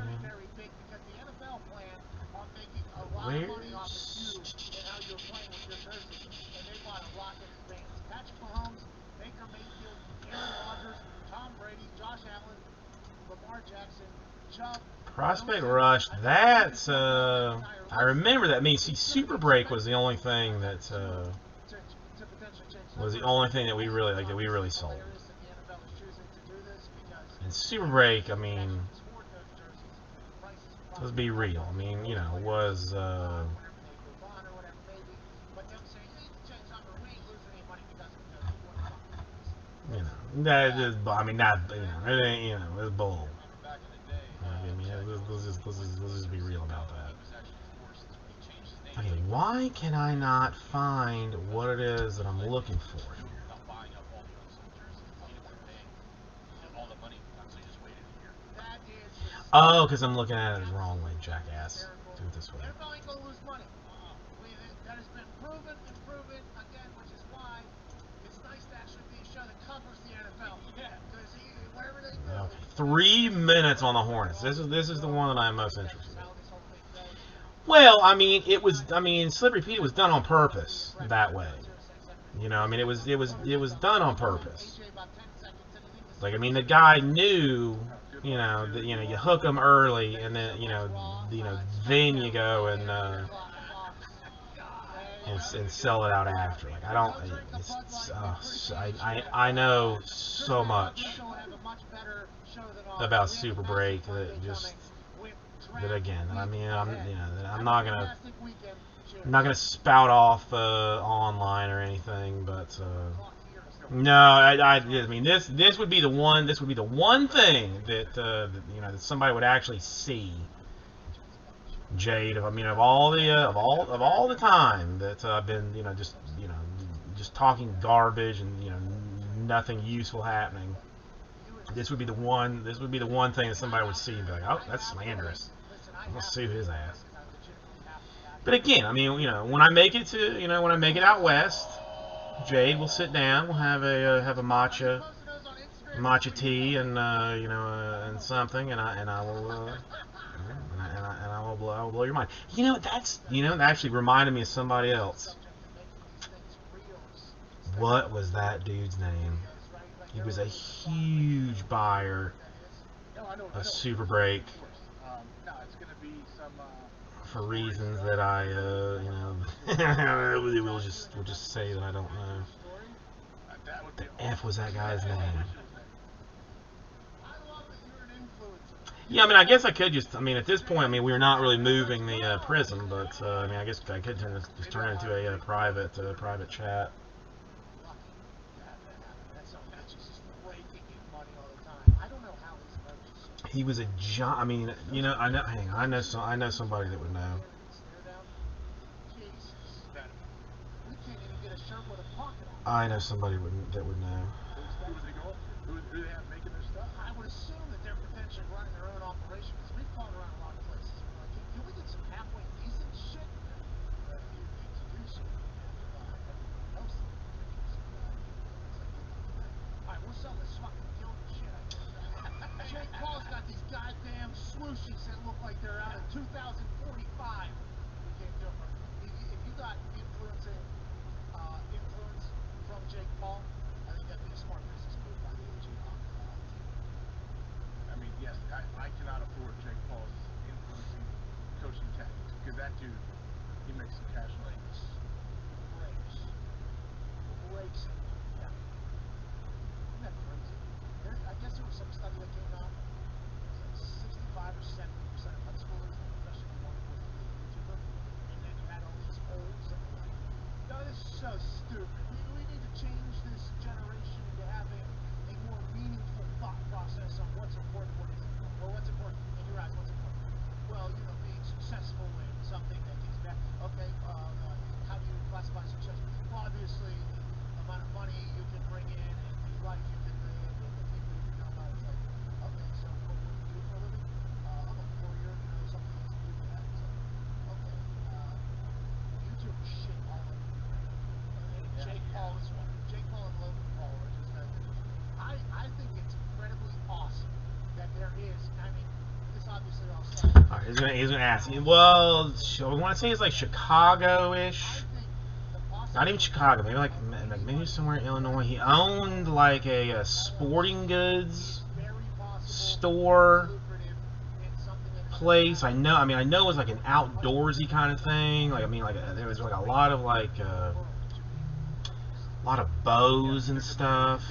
very, very big, because the NFL plan on making a lot of money off of you and how you're playing with your jersey, and they bought a lot in advance. Patrick Mahomes, Baker Mayfield, Aaron Rodgers, Tom Brady, Josh Allen, Lamar Jackson, Chubb. Prospect Rush, that's I remember that. I mean, see, Super Break was the only thing that we really like, that we really sold. And Super Break, I mean, let's be real. I mean, was that is, I mean, not, it ain't, it's bull. I mean, let's just be real about that. Okay, why can I not find what it is that I'm looking for here? Oh, because I'm looking at it the wrong way, jackass. Do it this way. NFL ain't gonna lose money. That has been proven and proven again, which is why it's nice to actually be a show that covers the NFL. Yeah, because whatever they do. 3 minutes on the Hornets. This is the one that I'm most interested in. Well, I mean, Slippery Pete was done on purpose that way. I mean, it was done on purpose. Like, I mean, the guy knew, that you hook them early, and then then you go and sell it out after. Like, I know so much about Super Break that again, I mean, I'm not gonna spout off online or anything, but no, I mean, this would be the one thing that that somebody would actually see. Jade, of all the time that I've been just talking garbage and nothing useful happening, this would be the one thing that somebody would see and be like, oh, that's slanderous. I'm gonna sue his ass. But again, I mean, when I make it out west, Jade will sit down. We'll have a matcha tea and and something, and I will blow your mind. That actually reminded me of somebody else. What was that dude's name? He was a huge buyer of Super Break. For reasons that I, we'll just say that I don't know. What the F was that guy's name? Yeah, I mean, I guess I could just, at this point, we're not really moving the prism, but, I guess I could just turn it into a private chat. He was a I know somebody that would know. shirt with a pocket on it. I know somebody that would know. Who are they going through? Who do they have making their stuff? I would assume that they're potentially running their own operation because we've gone around a lot of places. And we're like, can we get some halfway decent shit? You need to do so. Everyone else that alright, we'll sell this fucking gilded shit, I guess. Jake Paul's got these goddamn swooshies that look like they're out of 2045. We can't do it. If you got influence from Jake Paul, I think that'd be a smart business move by the AG team. I mean, yes, I cannot afford Jake Paul's influencing coaching tactics because that dude, he makes some cash money. Breaks. Yeah. Isn't that crazy? I guess there was some study that came out. It was like 65 or 70% of high schoolers in professional one was to be a YouTuber, and then you had all these olds that were like, "No, this is so stupid. We need to change this generation into having a more meaningful thought process on what's important, what isn't important. Well, what's important in your eyes? What's important? Well, being successful in something that gets back. Okay, how do you classify success? Well, obviously, the amount of money you can bring in and the life you can live and the people you can help out. It's like, okay, so what do you do for a living? I'm a warrior, something else to do with that. It's like, okay, YouTube is shit all over. Jake Paul is one. Jake Paul and Logan Paul are just I think it's incredibly awesome that there is. I mean, this obviously all started. All right, he's gonna ask me. Well, I want to say it's like Chicago-ish. Not even Chicago. Maybe somewhere in Illinois. He owned like a sporting goods store place. I know it was like an outdoorsy kind of thing. There was like a lot of bows and stuff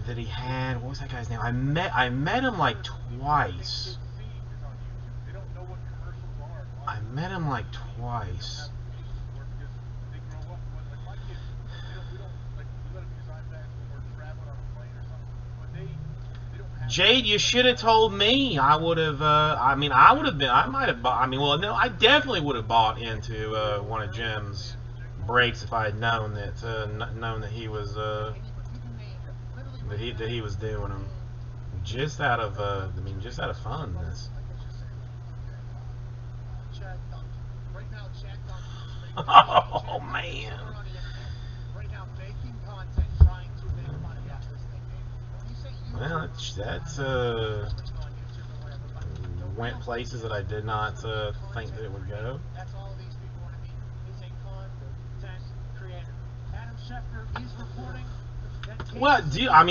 that he had. What was that guy's name? I met him like twice. I met him like twice. Jade, you should have told me. I would have. I might have bought. No, I definitely would have bought into one of Jim's breaks if I had known that he was that he was doing them. Just out of funness. Oh man. Well, that's went places that I did not think that it would go. That's all these people want to be. He's a content creator. Adam Schefter, he's reporting. Well,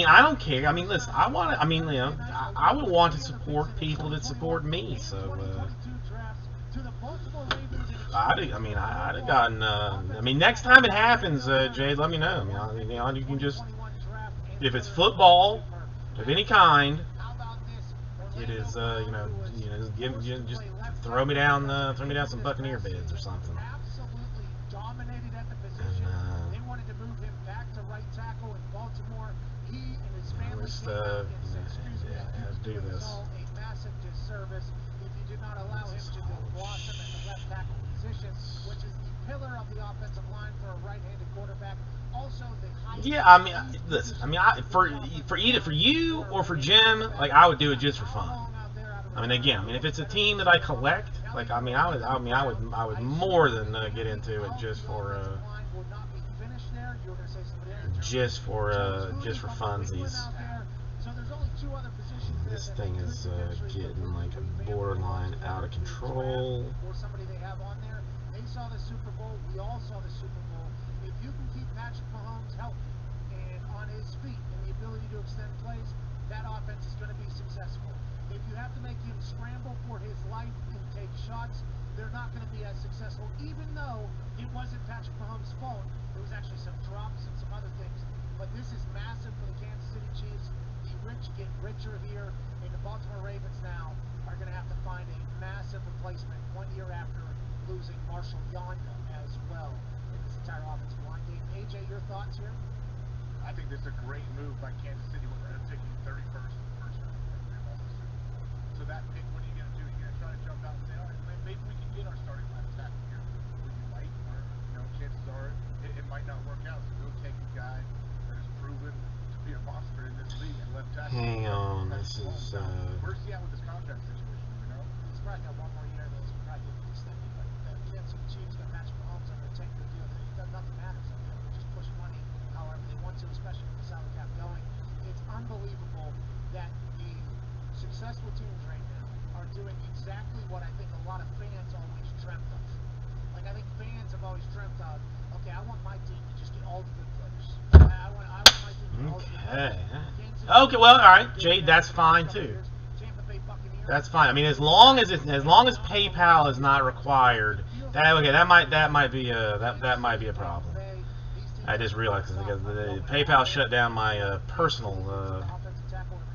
I don't care. Listen, I would want to support people that support me. So, I'd have gotten. Next time it happens, Jade, let me know. You can just, if it's football of any kind, it is, just throw me down some Buccaneer beds or something. Absolutely dominated at the position. They wanted to move him back to right tackle in Baltimore. He and his family came out and said, excuse me, you do all a massive disservice if you did not allow him to blossom at the left tackle position, which is the pillar of the offensive line for a right-handed quarterback. Also, the high. Yeah, listen. For either for you or for Jim, I would do it just for fun. If it's a team that I collect, I would more than get into it just for funsies. This thing is getting borderline out of control. Or somebody they have on there. They saw the Super Bowl. We all saw the Super Bowl. If you can keep Patrick Mahomes healthy and on his feet and the ability to extend plays, that offense is going to be successful. If you have to make him scramble for his life and take shots, they're not going to be as successful, even though it wasn't Patrick Mahomes' fault. There was actually some drops and some other things. But this is massive for the Kansas City Chiefs. The rich get richer here, and the Baltimore Ravens now are going to have to find a massive replacement 1 year after losing Marshall Yanda as well in this entire offensive line game. AJ, your thoughts here? I think this is a great move by Kansas City when they're taking 31st first round. So that pick, what are you going to do? You're going to try to jump out and say, all right, maybe we can get contract got one more year, and he's probably going to get extended. But the Kansas City Chiefs got Patrick Mahomes under a 10-year deal. Nothing matters. They just push money however they want to, especially with the salary cap going. It's unbelievable that the successful teams right now are doing exactly what I think a lot of fans always dreamt of. Like, I think fans have always dreamt of, okay, I want my team to just get all the good players. I want my team to get all the good players. Okay, well, all right, Jade, that's fine too. That's fine. I mean, as long as PayPal is not required, that might be a problem. I just realized because the PayPal shut down my personal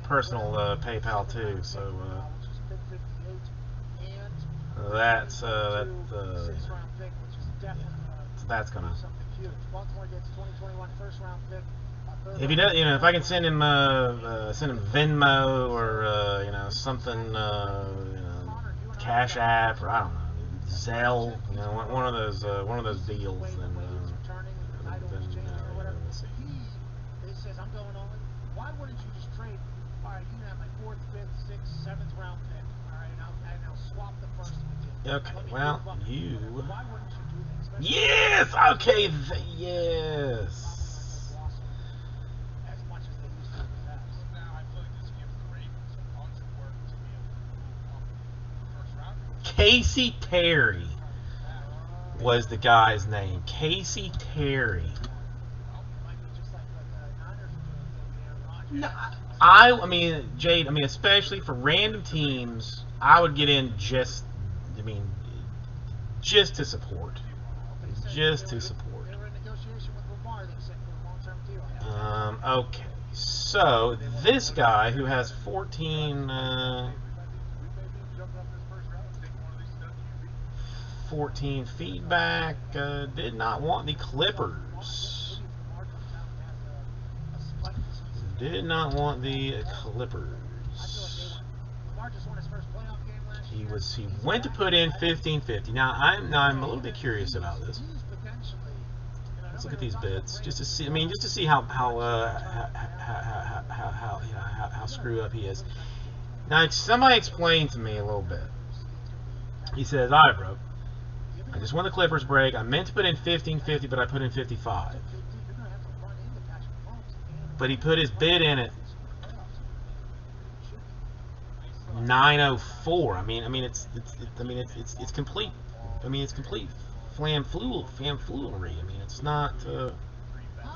PayPal too, so that's gonna. If he does, if I can send him Venmo or something, Cash App or I don't know, Zelle, one of those deals, then let's see. He says, I'm going on. Why wouldn't you just trade? All right, you can have my 4th, 5th, 6th, 7th round pick. All right, and I'll swap the first with you. Okay, well, you. Why wouldn't you do that? Yes. Okay. Yes. Casey Terry was the guy's name. Casey Terry. No, I mean, Jade, especially for random teams, I would get in just to support. Just to support. Okay, so this guy who has 14 feedback did not want the Clippers. Did not want the Clippers. He went to put in 1550. Now I'm a little bit curious about this. Let's look at these bids just to see how screw up he is. Now somebody explain to me a little bit. He says, "All right, bro. I just won the Clippers break. I meant to put in 1550, but I put in 55. But he put his bid in at 904. I mean it's complete. It's complete flamfluery. It's not. How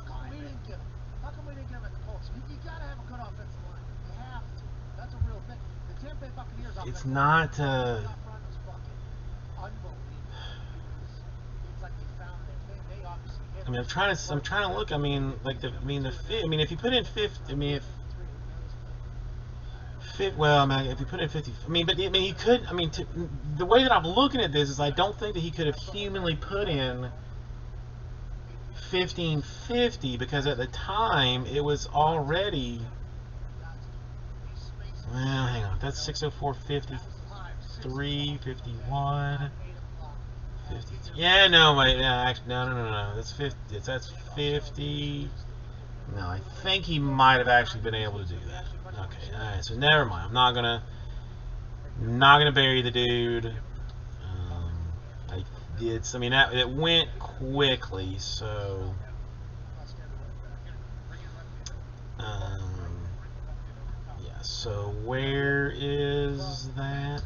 come we didn't get him? How come we didn't get him at the Colts? You gotta have a good offensive line. You have to. That's a real thing. The Tampa Bay Buccaneers. It's not. I'm trying to look. If you put in 50, if you put in 50, he could. The way that I'm looking at this is, I don't think that he could have humanly put in 1550 because at the time it was already. Well, hang on. That's 604, 53, 51. 50. Yeah, no, wait, actually, no. That's 50. That's 50. No, I think he might have actually been able to do that. Okay, all right. So never mind. I'm not gonna bury the dude. It went quickly, so. Yeah. So where is that?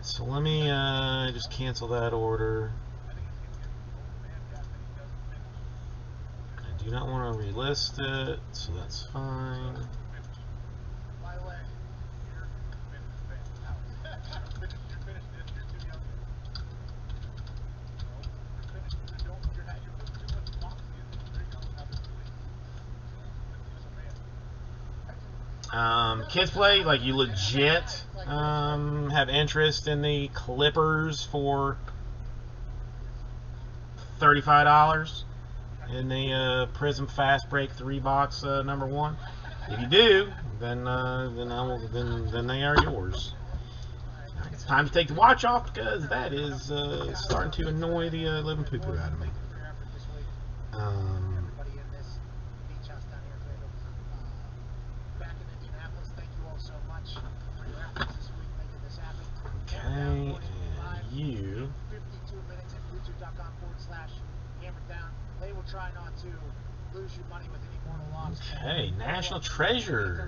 So let me just cancel that order. I do not want to relist it, so that's fine. Kids play, like, you legit have interest in the Clippers for $35 in the Prism Fast Break 3-box number 1. If you do, then they are yours. It's time to take the watch off because that is starting to annoy the living poo-poo out of me. to lose you money with any mortal loss. Okay, National Treasures.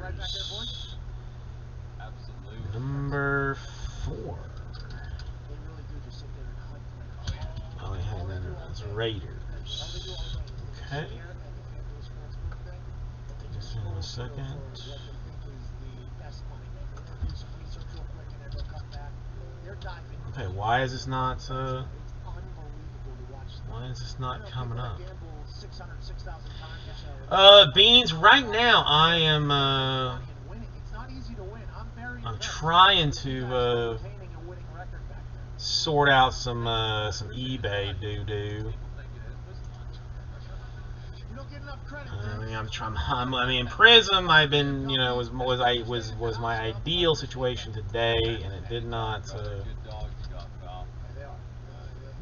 Absolutely. Number 4. They really do just sit there and hunt. Oh, yeah, and then it's Raiders. Okay. Just in a second. Okay, why is this not coming up? Beans, right now I am I'm trying to sort out some eBay doo-doo. I mean, Prism. I've been, was my ideal situation today, and it did not.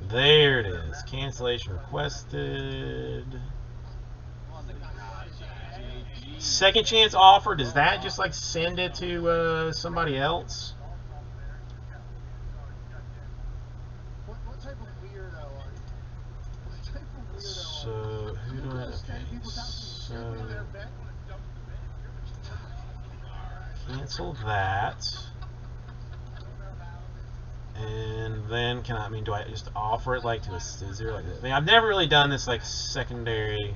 There it is. Cancellation requested. Second chance offer. Does that just like send it to somebody else? What type of weirdo are you? What type of weirdo? So who do I? Okay. So cancel that. And then do I just offer it like to a scissor like that? I mean, I've never really done this like secondary.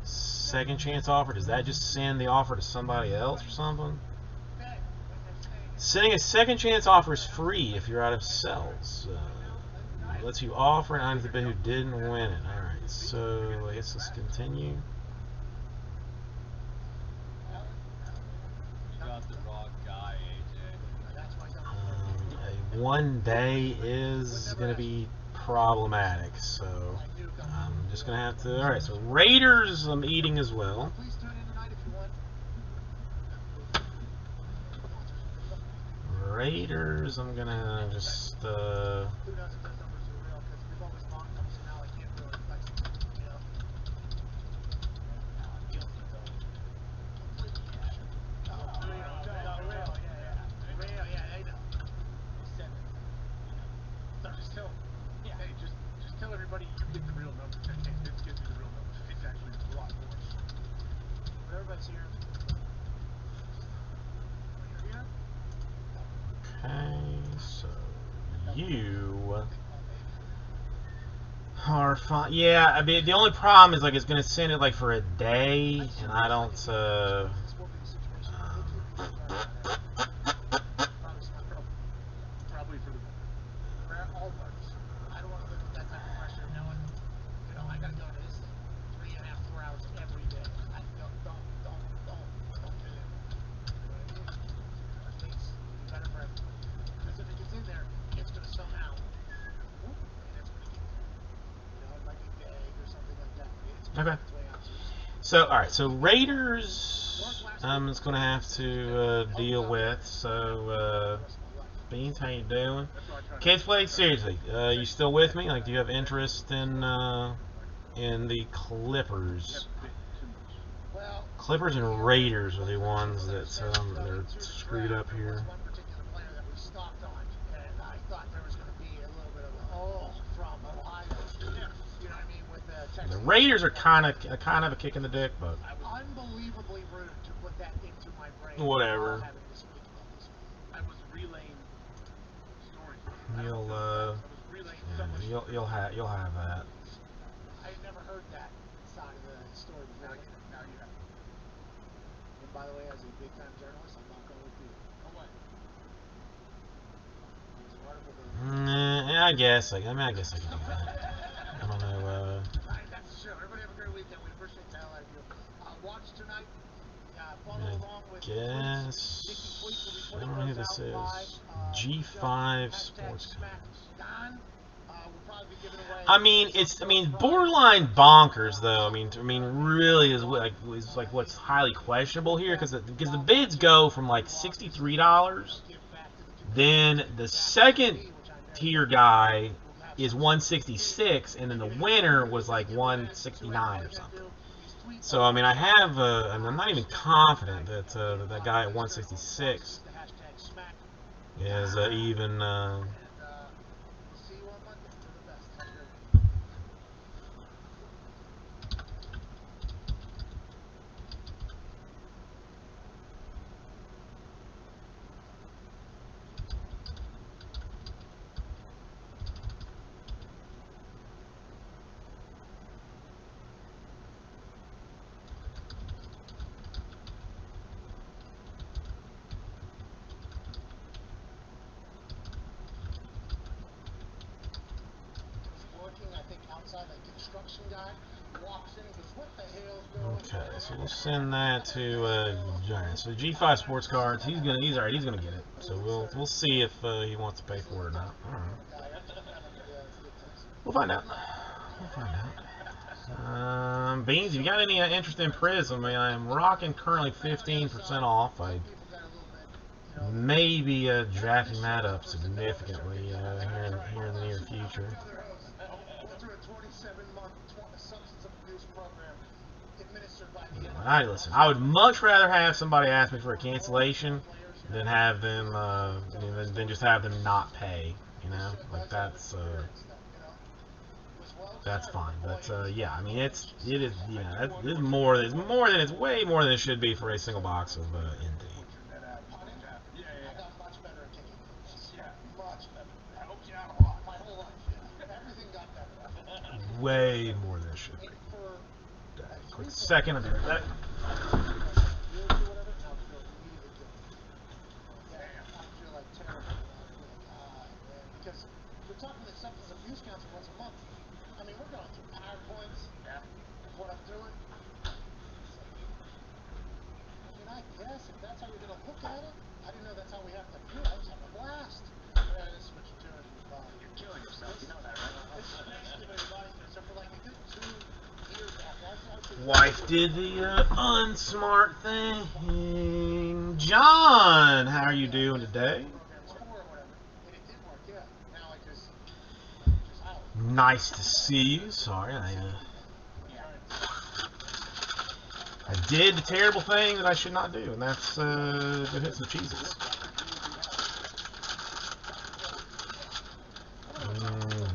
Second chance offer. Does that just send the offer to somebody else or something? Sending a second chance offer is free if you're out of cells. Lets you offer an item to the bid who didn't win it. All right, so I guess let's continue. One day is going to be problematic, so I'm just going to have to... Alright, so Raiders I'm eating as well. Raiders I'm going to just... Okay, so you are fine. Yeah, I mean, the only problem is like it's gonna send it like for a day, and I don't. Probably for all parties. I don't want to live with that type of pressure of knowing, I gotta go to this 3.5, 4 hours every day. I don't do it. It makes it better for everyone. Because if it gets in there, it's gonna somehow, and it's gonna get there. It might be vague or something like that. It's gonna Okay. its way out to you. So alright, so Raiders I'm just gonna have to deal with. So Beans, how you doing? Kids play seriously. You still with me? Like, do you have interest in the Clippers? Clippers and Raiders are the ones that they're screwed up here. One particular player that we stopped on, and I thought there was going to be a little bit of from Ohio. You know what I mean? With the Texas. The Raiders are kind of a kick in the dick, but unbelievably rude to put that into my brain. Whatever. I was relaying stories. You'll have that. I had never heard that side of the story before. Now you have. And by the way, as a big time journalist, I'm not going with you. No way. There's an article Yeah, I guess I can do that. I don't know. That's true. Everybody have a great weekend. We appreciate the hell out of you. Watch tonight. Follow along with Guess I don't know who this is. G5 Sports. I mean, it's borderline bonkers though. I mean, really is like what's highly questionable here because the bids go from like $63, then the second tier guy is $166, and then the winner was like $169 or something. So I mean, I'm not even confident that that guy at 166 is even construction guy, walks in and goes, what the hell's going on? Okay, so we'll send that to Giant. So G5 Sports Cards, he's alright, he's gonna get it. So we'll see if he wants to pay for it or not. I don't know. We'll find out. We'll find out. Beans, if you got any interest in Prism, I mean, I'm rocking currently 15% off. I may be jacking that up significantly here in the near future. Listen, I would much rather have somebody ask me for a cancellation than have them than just have them not pay. You know, like that's fine. But yeah, I mean it's more than it's way more than it should be for a single box of NT. Way more than it should be. Quick second, I'll be right back. Because we're talking to substance abuse counselor once a month. I mean, we're going through PowerPoints, what I'm doing. I mean, I guess if that's how you're going to look at it, I didn't know that's how we have to do it. I was having a blast. Yeah, that's what you're doing. You're killing yourself. You know that, right? It's basically what your body's doing. So for like a good 2 years after, Wife did the unsmart thing. John, how are you doing today? Nice to see you. Sorry, I did the terrible thing that I should not do, and that's to hit some cheeses.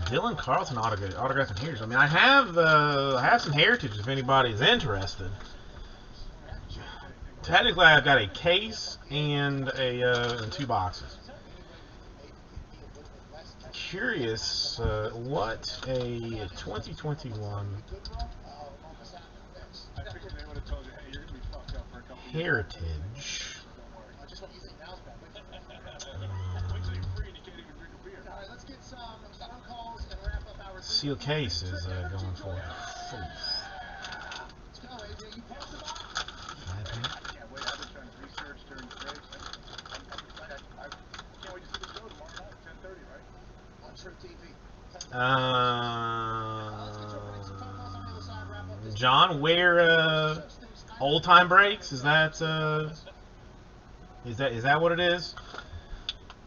Dylan Carlson autographing here. I mean, I have some Heritage if anybody's interested. Technically, I've got a case and and 2 boxes. Curious what a 2021 Heritage. Seal case is going for. John, where old time breaks? Is that what it is?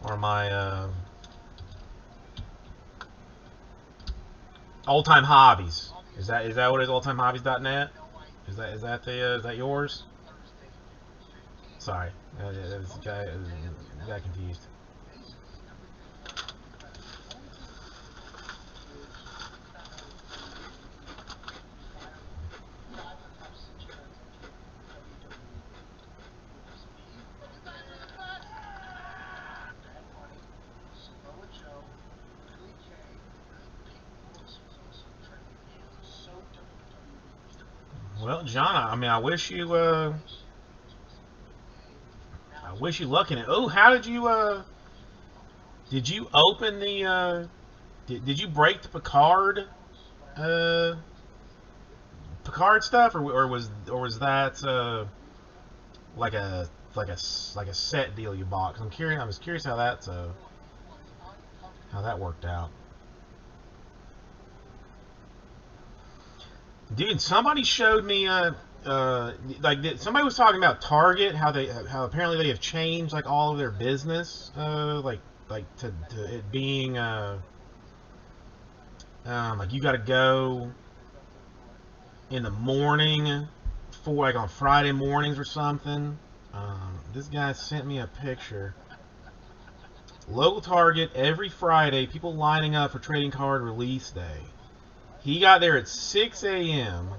Or am I old time hobbies? Is that what it is? Oldtimehobbies.net? Is that yours? Sorry, got confused. Well, John, I mean, I wish you luck in it. Oh, how did you open the did you break the Picard stuff, or was that like a set deal you bought? 'Cause I was curious how that worked out. Dude, somebody showed me somebody was talking about Target, how apparently they have changed like all of their business, like to it being like you got to go in the morning for like on Friday mornings or something. This guy sent me a picture. Local Target every Friday, people lining up for trading card release day. He got there at 6 a.m.,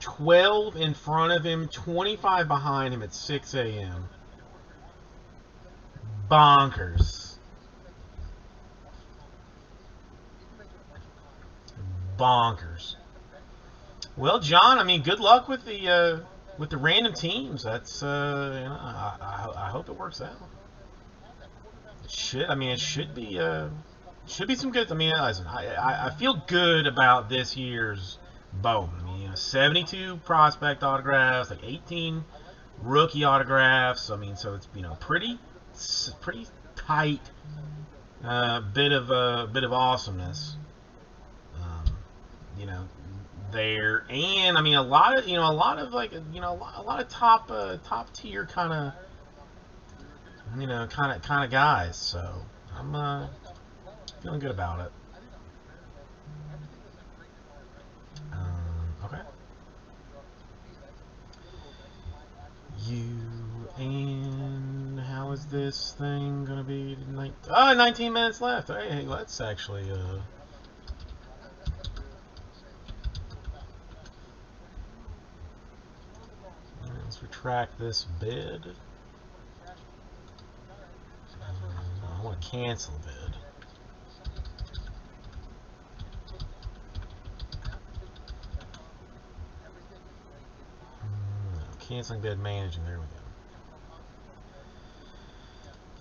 12 in front of him, 25 behind him at 6 a.m. Bonkers. Bonkers. Well, John, I mean, good luck with the random teams. That's I hope it works out. It should be Should be some good. I mean, listen, I feel good about this year's Bowman. I mean, 72 prospect autographs, like 18 rookie autographs. I mean, so it's pretty tight bit of awesomeness. There, and I mean a lot of like a lot of top tier kind of guys. So I'm feeling good about it. Okay. And how is this thing gonna be? 19 minutes left. Hey, let's actually let's retract this bid. I want to cancel bid. Canceling bid managing. There we go.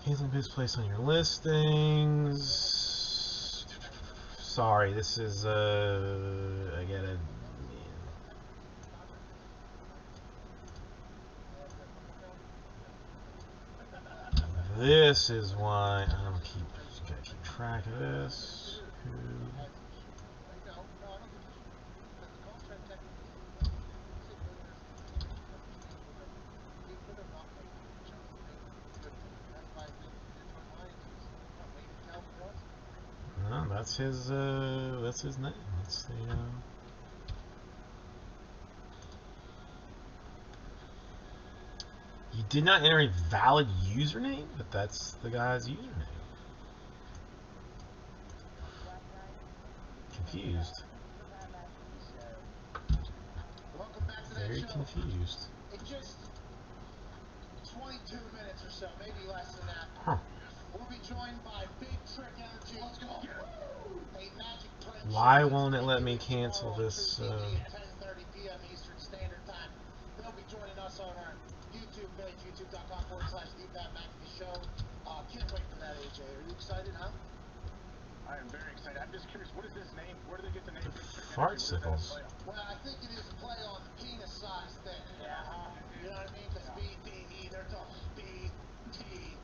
Canceling bids placed on your listings. Sorry, this is I gotta. This is why I'm gotta keep track of this. No, that's his name. That's the You did not enter a valid username, but that's the guy's username. Confused. Very confused. In just 22 minutes or so, maybe less than that. Huh. We'll be joined by Big Trick Energy. Let's go. Why won't it let me cancel this? 10:30 p.m. Eastern Standard Time. They'll be joining us on our YouTube page, youtube.com/DeepMcAfee Show. Can't wait for that, AJ. Are you excited, huh? I am very excited. I'm just curious, what is this name? Where do they get the name? Fartsicles. Well, I think it is a play on the penis size thing. Yeah. You know what I mean? Because BTE, they're talking BTE.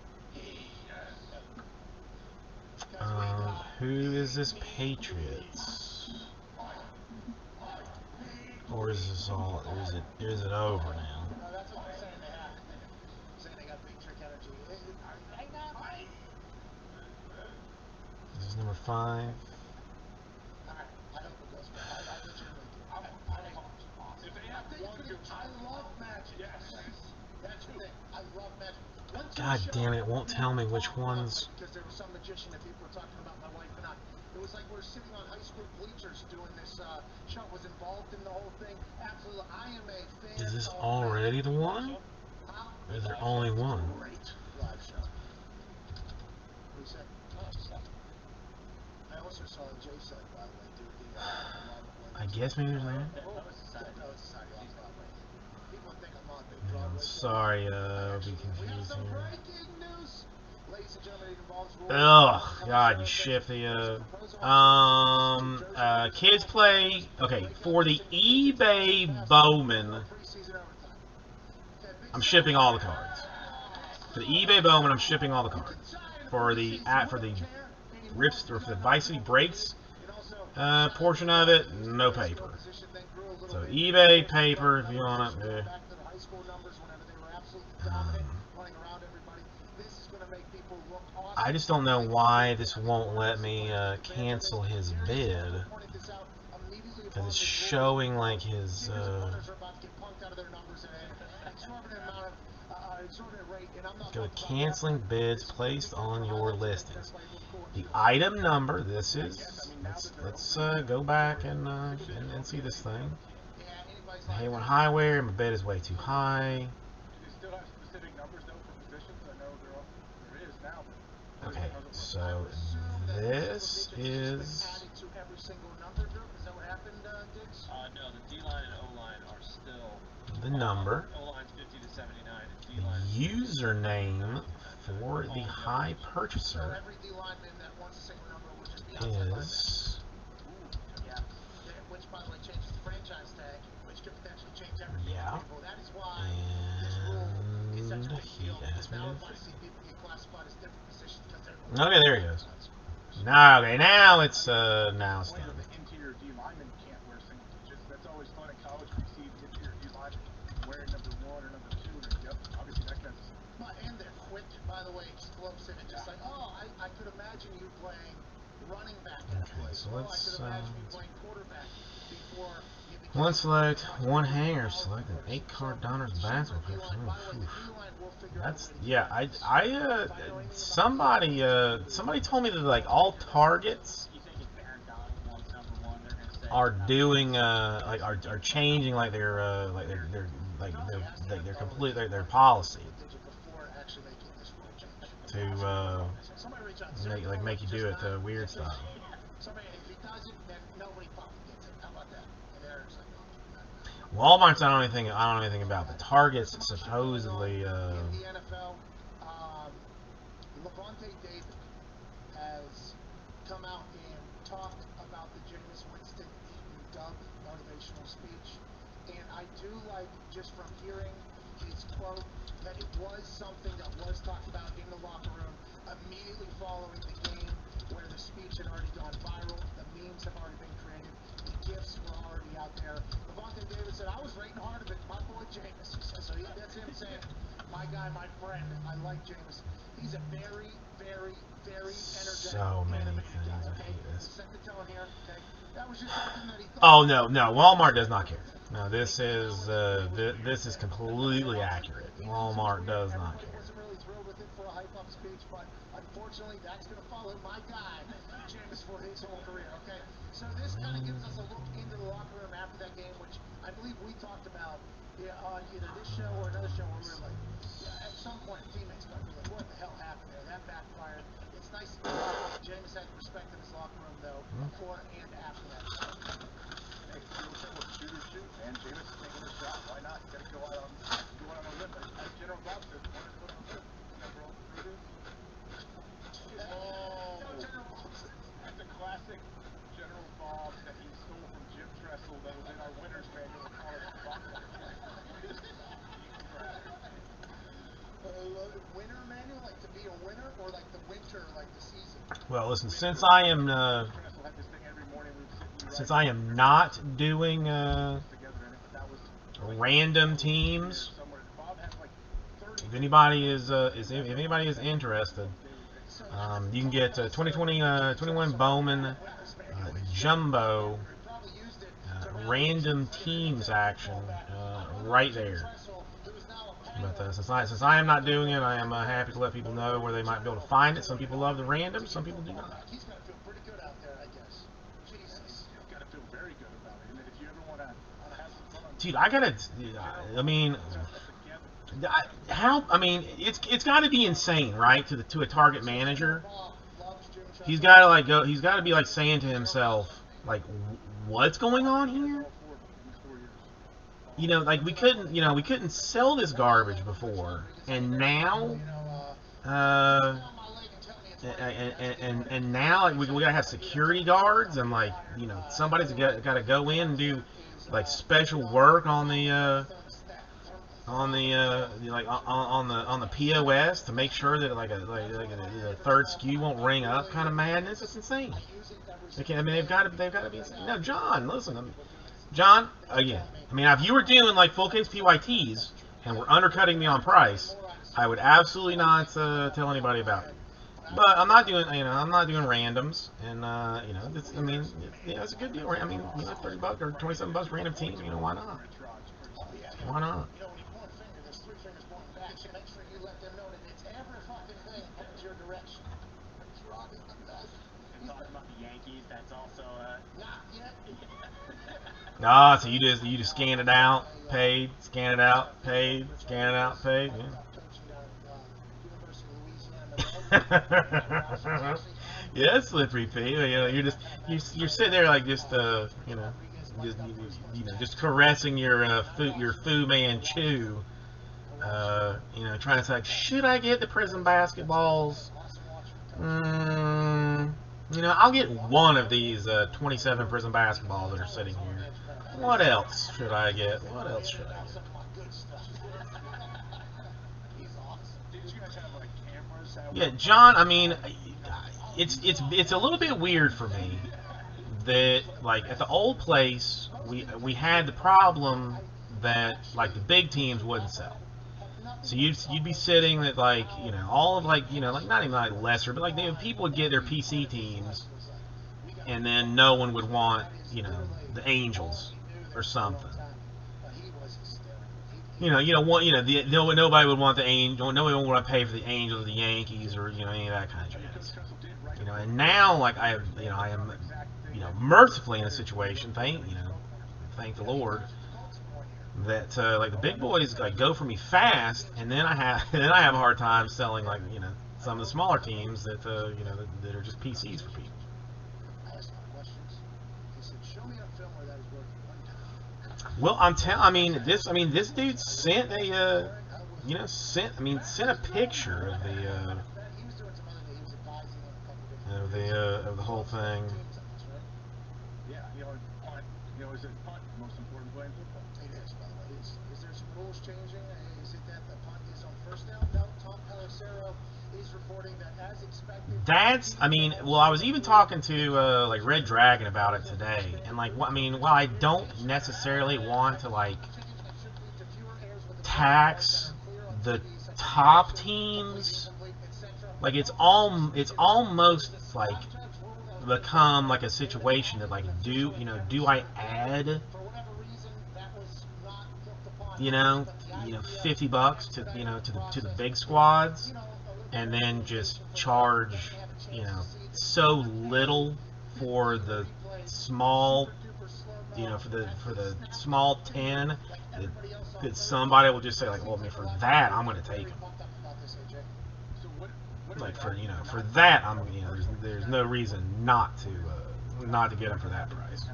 Who is this Patriots? Or is this all? Is it over now? No, that's what they're saying they have. Saying they got Big Trick Energy. This is number 5. Alright, I hope it goes well. I legitimately do. I love Magic. Yes. That's the thing. I love Magic. God damn it, it won't tell me which ones. Because there was some magician that people were talking about, my wife and I. It was like we were sitting on high school bleachers doing this show. Was involved in the whole thing. Absolutely. I am a fan. Is this already the one? Or is there only one? Great live show. What do you say? I also saw Jay Sugg, by the way, do the I guess maybe there's that. People think I'm on big Broadway. Sorry, I'll be confused here. Breaking news. Ladies and gentlemen, it involves Oh God, you shift the kids play. Okay, for the eBay Bowman, I'm shipping all the cards. For the eBay Bowman, I'm shipping all the cards. For the rips or for the Vice City Breaks portion of it, no paper. So eBay paper if you want it. I just don't know why this won't let me cancel his bid. Because it's showing like his go to canceling bids placed on your listings. The item number, this is, let's go back and see this thing. Hey, when highway, my bid is way too high. Okay, so this is No, the D-line and O-line are still the number. O-line's 50 to 79 and The D-line. username for the high purchaser is. Yeah. Which, by the way, changes the franchise tag, which could potentially change everything. Yeah. People. That is why this rule is such a big He deal. Because asked me now to we're going to see people get classified as different positions because they're. Okay, there he goes. No, okay, now it's down. The interior D lineman can't wear single digits. That's always fun in college. We see interior D lineman wearing number 1 or number 2. And yep, obviously that guy's. And they're quick, by the way, explosive, and just like, oh, I could imagine you playing running back at Okay, so I let's, could imagine you playing quarterback before you became one select, one hanger, select an 8-card Donner's basketball person. That's, yeah, somebody told me that, like, all targets are doing, like, are changing, like, their complete, their policy to, make you do it the weird style. Walmart's I don't know anything about. The Target's supposedly in the NFL, Levante David has come out and talked about the Jameis Winston Eaton dub motivational speech, and I do like, just from hearing his quote, that it was something that was talked about in the locker room immediately following the game, where the speech had already gone viral, the memes have already been created, the GIFs were already out there. Levante David said, I was rating hard of it, my boy Jameis. So that's him saying, my guy, my friend, I like Jameis. He's a very, very, very energetic, so many animated things. guy. I hate this. Set the tone here, okay? That was just something that he thought. Oh no, Walmart does not care. No, this is completely accurate. Walmart does not care. I wasn't really thrilled with it for a hype-up speech, but unfortunately, that's going to follow my guy, Jameis, for his whole career, okay? So this kind of gives us a look into the locker room after that game, which I believe we talked about on either this show or another show, where we were like, yeah, at some point, teammates might be like, what the hell happened there? That backfired. It's nice to see Jameis had respect in his locker room, though, before and after that. Hey, shoot, man. Jameis is taking a shot. Why not? You gotta go out on a limb. As General Bob said, one is put on the limb. Remember all the recruiters? That's a classic General Bob that he stole from Jim Tressel that was in our winner's manual of college football. Winner manual, like to be a winner, or like the winter, like the season? Well, listen, since I am not doing random teams, if anybody is interested, you can get 2021 Bowman Jumbo random teams action right there. But since I am not doing it, I am happy to let people know where they might be able to find it. Some people love the random, some people do not. He's got to feel pretty good out there, I guess. Jesus. You've got to feel very good about it. And then if you ever want to have some fun, dude, I gotta. I mean, how? I mean, it's got to be insane, right? To a target manager, he's got to like go. He's got to be like saying to himself, like, what's going on here? You know, like we couldn't sell this garbage before, and now, and now like, we gotta have security guards, and like, you know, somebody's got to go in and do like special work on the POS to make sure that like a third SKU won't ring up, kind of madness. It's insane. Okay, I mean they've got to be insane. Now, John, listen. John, again, I mean, if you were doing like full case PYTs and were undercutting me on price, I would absolutely not tell anybody about it. But I'm not doing, I'm not doing randoms, and I mean, it's a good deal. I mean, $30 or $27 random team. You know, why not? Why not? Ah, so you just scan it out, paid, scan it out, paid, scan it out, paid. Yeah, yeah, it's slippery, Pete. You know, you're sitting there like just caressing your Fu Manchu. Trying to say, should I get the prison basketballs? You know, I'll get one of these 27 Prism basketballs that are sitting here. What else should I get? What else should I get? Did you guys have like cameras? Yeah, John. I mean, it's a little bit weird for me that like at the old place we had the problem that like the big teams wouldn't sell. So you'd be sitting at like, you know, all of like, you know, like not even like lesser, but like people would get their PC teams, and then no one would want, you know, the Angels or something. Nobody would want the Angel. Nobody would want to pay for the Angels or the Yankees or, you know, any of that kind of jazz. You know, and now like I am, you know, mercifully in a situation. Thank the Lord, that like the big boys like go for me fast, and then I have a hard time selling like, you know, some of the smaller teams that you know, that are just PCs for people. Well, this dude sent a sent a picture of the whole thing. Yeah, is it punt the most important play in football? It is, by the way. Is there some rules changing? Is it that the punt is on first down? No, Tom Pelissero is reporting that as expected. Well, I was even talking to like Red Dragon about it today, and like, while I don't necessarily want to like tax the top teams, like it's almost like become like a situation that like, do I add $50 to the big squads, and then just charge so little for the small for the small 10 that somebody will just say like, well, I mean, for that I'm going to take them. Like for that there's no reason not to get them for that price.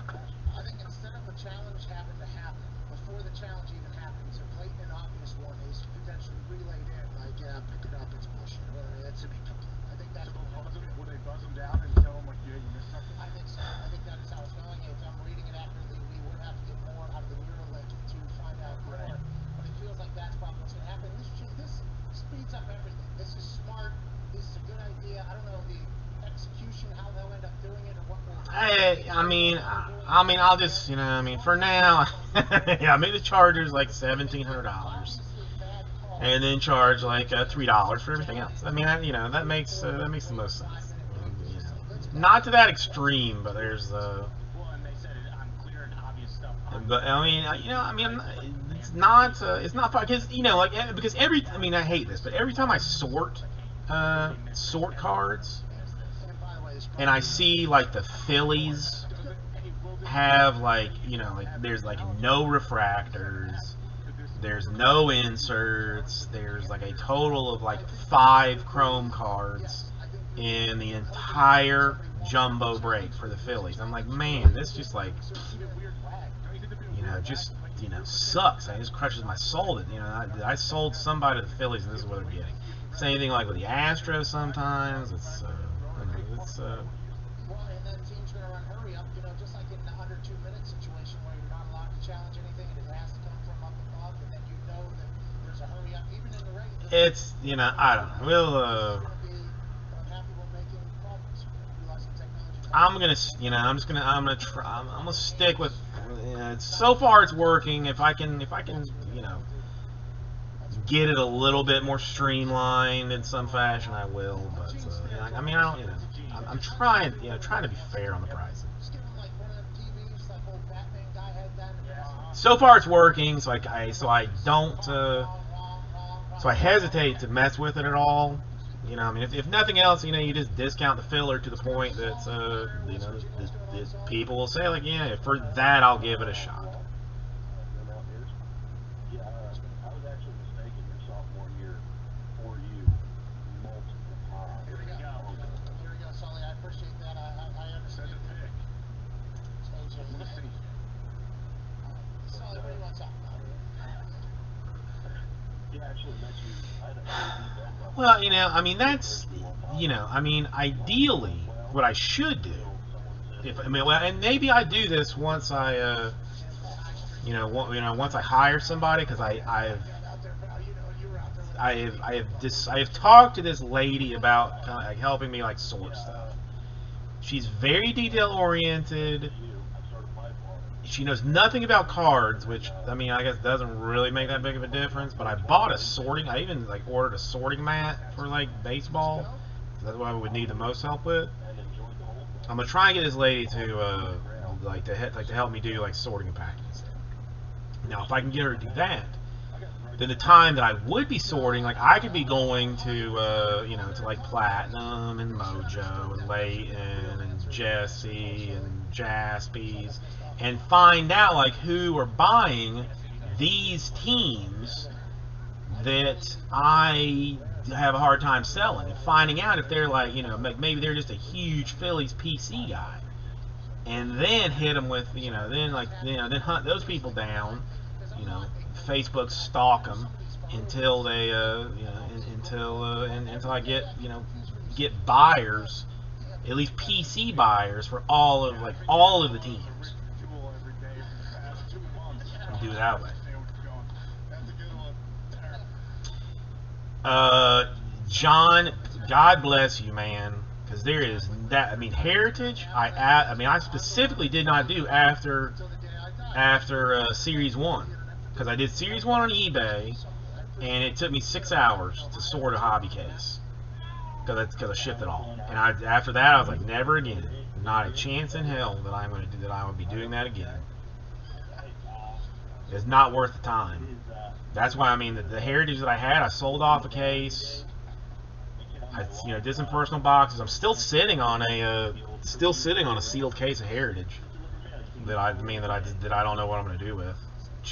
I think instead of a challenge having to happen before the challenge even happens, a blatant and obvious one is potentially relayed in, like, yeah, pick it up, it's bullshit, or it's a big deal. I think that's will they buzz them down and tell them like, yeah, you missed something? I think so. I think that is how it's going. If I'm reading it accurately, we would have to get more out of the Neuralink to find out more. Right. But it feels like that's probably what's going to happen. This speeds up everything. This is smart. This is a good idea. I don't know the execution, how they'll end up doing it, or what will. I'll just, for now, yeah, maybe the Chargers like $1,700, and then charge like $3 for everything else. I mean, that makes the most sense. Not to that extreme, but there's Well, and they said it on clear and obvious stuff. But it's not fun because I hate this, but every time I sort cards, and I see like the Phillies have like there's like no refractors, there's no inserts, there's like a total of like 5 chrome cards in the entire jumbo break for the Phillies. I'm like, man, this just like sucks. It just crushes my soul that I sold somebody to the Phillies and this is what they're getting. Same thing like with the Astros sometimes. It's Well, and then teams going to run hurry up, just like in the under 2-minute situation where you're not allowed to challenge anything and it has to come from up above, and then that there's a hurry up, even in the regular. It's I don't know. We'll I'm gonna stick with. So far, it's working. If I can, get it a little bit more streamlined in some fashion, I will. But I'm trying to be fair on the pricing. So far, it's working. So I hesitate to mess with it at all. If nothing else, you just discount the filler to the point that that people will say like, yeah, for that I'll give it a shot. Yeah, I was actually mistaken your sophomore year for you multiple times. Here we go, Sully. I appreciate that. I understand. Sully, what do you want to talk about? He actually met you. Well, that's, ideally, what I should do, and maybe I do this once I, once I hire somebody, because I have talked to this lady about kind of like helping me like sort stuff. She's very detail oriented. She knows nothing about cards, which, I mean, I guess doesn't really make that big of a difference, but I bought I even like ordered a sorting mat for like baseball. That's what I would need the most help with. I'm gonna try and get this lady to to help me do like sorting and packing and stuff. Now, if I can get her to do that, then the time that I would be sorting, like I could be going to to like Platinum and Mojo and Layton and Jesse and Jaspys, and find out like who are buying these teams that I have a hard time selling, and finding out if they're like, maybe they're just a huge Phillies PC guy, and then hit them with, then hunt those people down, Facebook stalk them until they, until I get buyers, at least PC buyers for all of the teams. Do it that way. John, God bless you, man, because there is that. I mean, Heritage. I specifically did not do after Series 1, because I did Series 1 on eBay, and it took me 6 hours to sort a hobby case because I shipped it all. And after that, I was like, never again. Not a chance in hell that I would be doing that again. It's not worth the time. That's why, I mean, the Heritage that I had, I sold off a case. I did some personal boxes. I'm still sitting on a sealed case of Heritage that I don't know what I'm going to do with.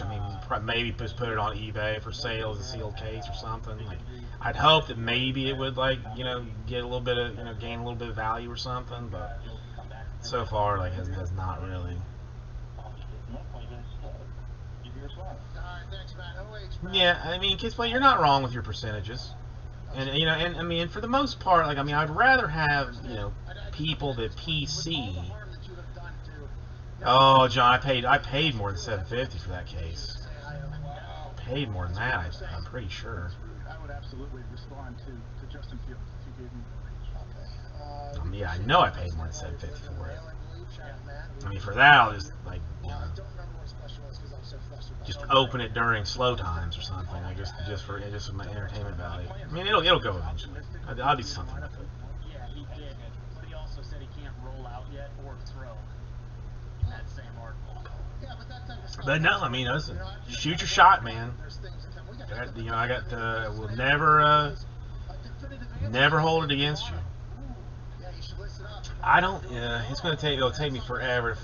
I mean, maybe just put it on eBay for sale as a sealed case or something. Like, I'd hope that maybe it would get a little bit of gain a little bit of value or something, but so far has not really. Yeah, I mean, Kissplay, you're not wrong with your percentages, and I mean, for the most part, I'd rather have people that PC. Oh, John, I paid more than $750 for that case. Paid more than that, I'm pretty sure. I would absolutely respond to Justin Fields if he gave me the range. Yeah, I know I paid more than $750 for it. I mean, for that, I'll just just open it during slow times or something, just for my entertainment value. I mean, it'll go eventually. I'll do something with it. Yeah, he did, but he also said he can't roll out yet or throw in that same article. But no, I mean, listen, shoot your shot, man. Will never hold it against you. I don't. It'll take me forever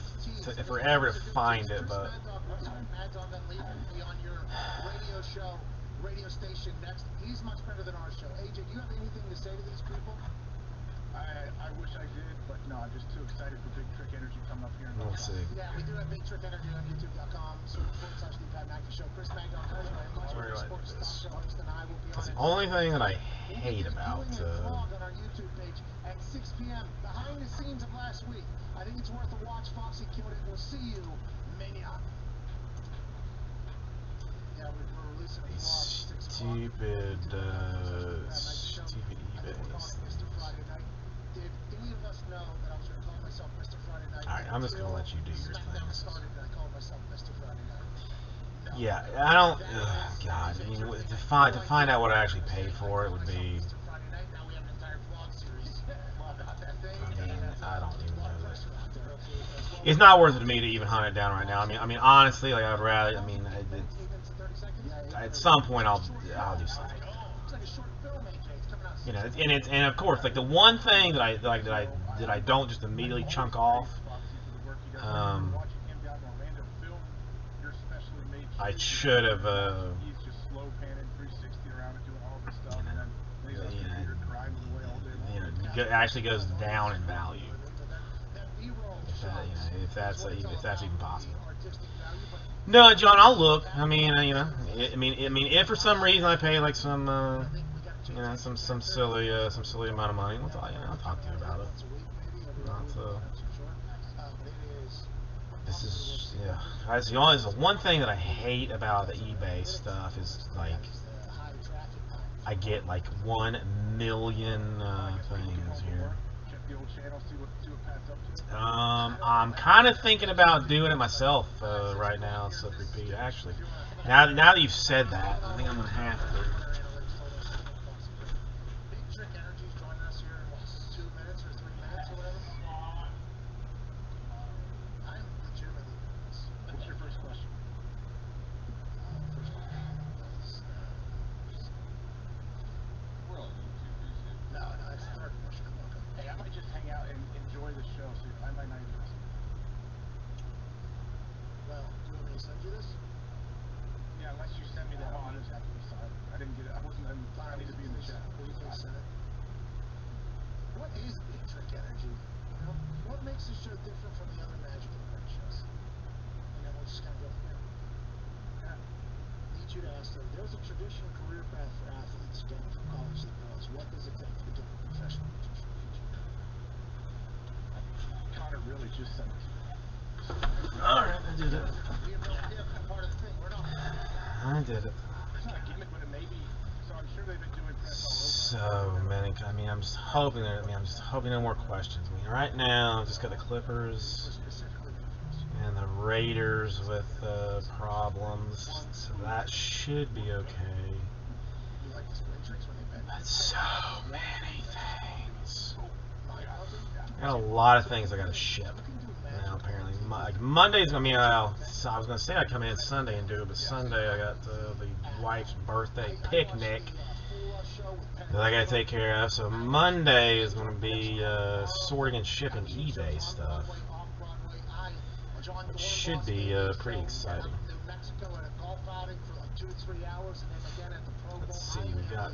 to find it, but. Radio station next. He's much better than our show. AJ, do you have anything to say to these people? I wish I did, but no, I'm just too excited for Big Trick Energy coming up here. Let's see. Yeah, we do have Big Trick Energy on YouTube.com/The Pat McAfee Show. Chris Magdon, sports talk show host, and I will be on. That's the only thing that I hate about. Vlog on our YouTube page at 6 p.m. Behind the scenes of last week. I think it's worth a watch. Foxy killed it. We'll see you, Maniac. Yeah, we're releasing a vlog at 6 o'clock. Stupid eBay. Mr. Friday Night. Did any of us know that I was going to call myself Mr. Friday Night? Alright, I'm just going to let you do your thing. Started, I called myself Mr. Friday Night. No. Yeah, I don't. God, I mean, to find out what I actually paid for it would be. Mr. Friday Night. Now we have an entire vlog series about that thing. I mean, I don't even know. It's not worth it to me to even hunt it down right now. I mean, honestly, I'd rather. I mean, at some point I'll do something. And of course, the one thing that I don't just immediately chunk off. I should have. He's just slow panning 360 around and doing all this stuff, and then he's just grinding away all day long. It actually goes down in value. If that's even possible. No, John, I'll look. I mean, if for some reason I pay some silly amount of money, I'll talk to you about it. Not so. That's for sure. But it is. This is, yeah. Guys, the only one thing that I hate about the eBay stuff is like I get like 1 million things here. Check the old channel, see what Pat's up to. I'm kind of thinking about doing it myself right now. So repeat, actually. Now that you've said that, I think I'm gonna have to. Big Trick Energy's joining us here in 2 minutes or 3 minutes or whatever. I'm legitimately nervous. What's your first question? First one was, We're on YouTube these days. no, that's the third question. Come on, go. Hey, I might just hang out and enjoy the show, so I might not even listen. Well, do you want me to send you this? Yeah, unless you send me that on, it's have to be silent. I didn't get it. I need to be in the chat. Please send it. What is Big Trick Energy? You know, what makes this show different from the other Magic and Break shows? And then we'll just kind of go from there. Yeah. Need you to ask them. There's a traditional career path for athletes going from college to pros. What does it take to become a professional magician? Connor really just sent it to me. Alright, I did it. We have no idea if part of the thing. We're not. I did it. It's not a gimmick, but it may be. So I'm sure they've been doing press all So many. I mean, I'm just hoping. No more questions. I mean, right now, I've just got the Clippers Specifically for us. and the Raiders with problems, so that should be okay. You like the spring tricks when they bet? But so many things. I got a lot of things I got to ship now. Apparently, like Mondays. I mean, I was gonna say I'd come in Sunday and do it, but Sunday I got the wife's birthday picnic that I gotta take care of. So Monday is gonna be sorting and shipping eBay stuff, which should be pretty exciting. Let's see, we got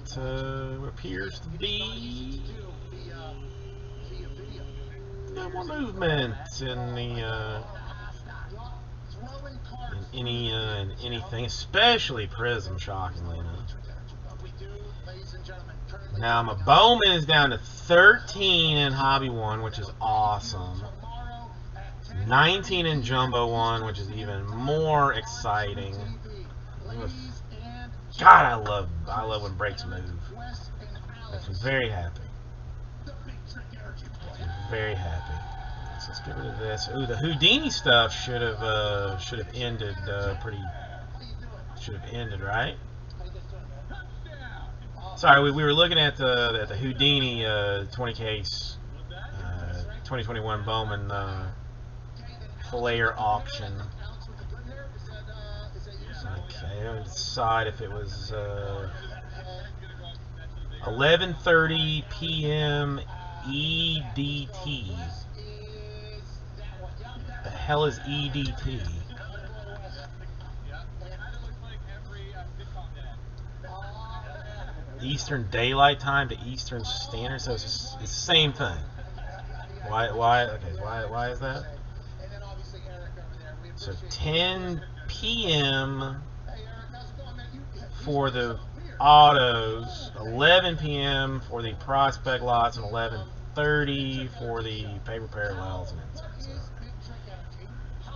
what appears to be no more movement in the in anything, especially Prism, shockingly enough. Now my Bowman is down to 13 in Hobby 1, which is awesome. 19 in Jumbo 1, which is even more exciting. God, I love when breaks move. Makes me very happy. Makes me very happy. So let's get rid of this. Ooh, the Houdini stuff should have ended should have ended, right? Sorry, we were looking at the Houdini 20 case 2021 Bowman player auction. Okay, I decide if it was 11:30 p.m. EDT. The hell is EDT? Eastern Daylight Time to Eastern Standard, so it's the same thing. Why is that? So 10 p.m. for the autos, 11 p.m. for the prospect lots, and 11:30 for the paper parallels and inserts. So,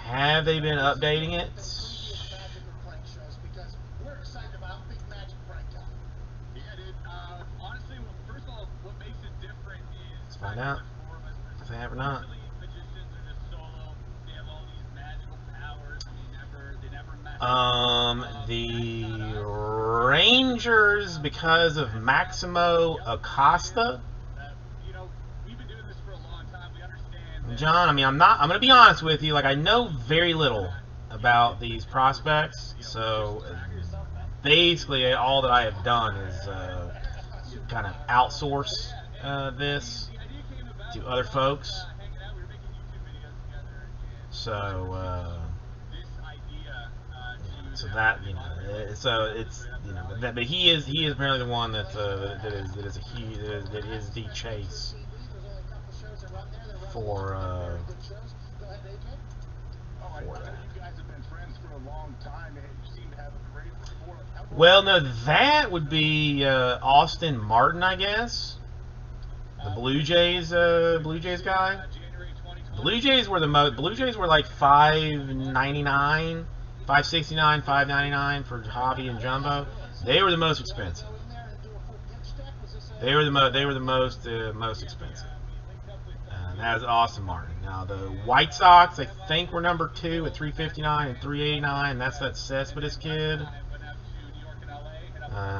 have they been updating it? Let's find out if they have or not. The Rangers, because of Maximo Acosta. John, I mean, I'm gonna be honest with you. Like, I know very little about these prospects, so basically all that I have done is kind of outsource this to other folks. So so that, you know, so it's, you know, but he is apparently the one that is the chase for that. Well, no, that would be Austin Martin, I guess. The Blue Jays guy. Blue Jays were like $5.99, $5.69, $5.99 for hobby and jumbo. They were the most expensive. They were the most expensive. And that was Austin Martin. Now the White Sox, I think, were number 2 at $3.59 and $3.89. That's that Cespedes kid.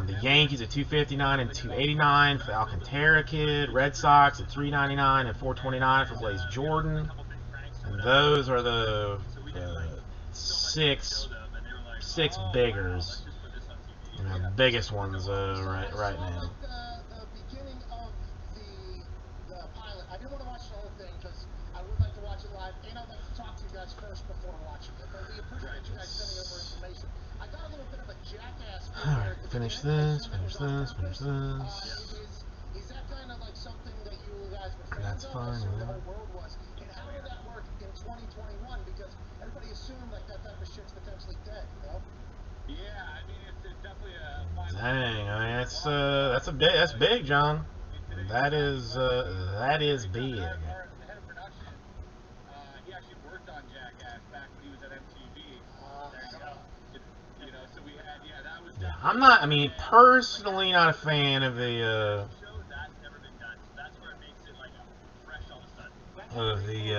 The Yankees at $2.59 and $2.89 for the Alcantara kid. Red Sox at $3.99 and $4.29 for Blaze Jordan. And those are the six biggers, biggest ones right now. The beginning of the pilot, I didn't want to watch the whole thing because I would like to watch it live, and I'd like to talk to you guys first before watching it. But we appreciate you guys sending over information. I got a little bit of a jackass. Alright, finish this. Is that kind of like something that you guys were fans of? That's fine. The whole world was. And how would that work in 2021? Because everybody assumed like that type of shit's potentially dead, you know? Yeah, I mean it's definitely a fine. Dang, I mean that's big, John. That is big. Our head of production, he actually worked on Jackass back when he was at MTV. There you go. You know, so we had, that was. Yeah, I'm not. I mean, personally, not a fan of the show that's never been done. So that's where it makes it like a fresh all of a sudden. of the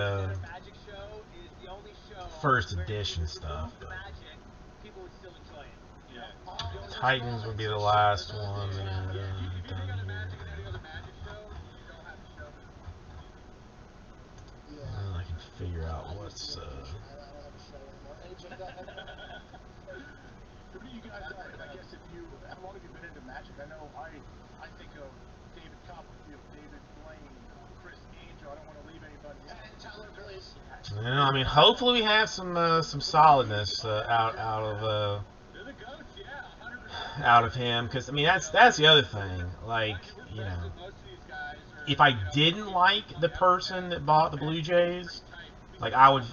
Magic show is the only show first edition stuff. But magic, people would still enjoy it. Yeah. Titans would be the last one. If you're gonna Magic and any other Magic show, you don't have to show them. I can figure out what's. I don't have a show anymore. AJ, go ahead. Who do you guys, I guess how long have you been into Magic? I know I think of David Copperfield, David Blaine, Chris Angel. I don't want to leave anybody out. Tyler, please. I mean, hopefully we have some solidness out of They're the goats, yeah, 100%. out of him, because I mean that's the other thing. Like, you know, Most of these guys are, if I didn't like the person that bought the Blue Jays, like I would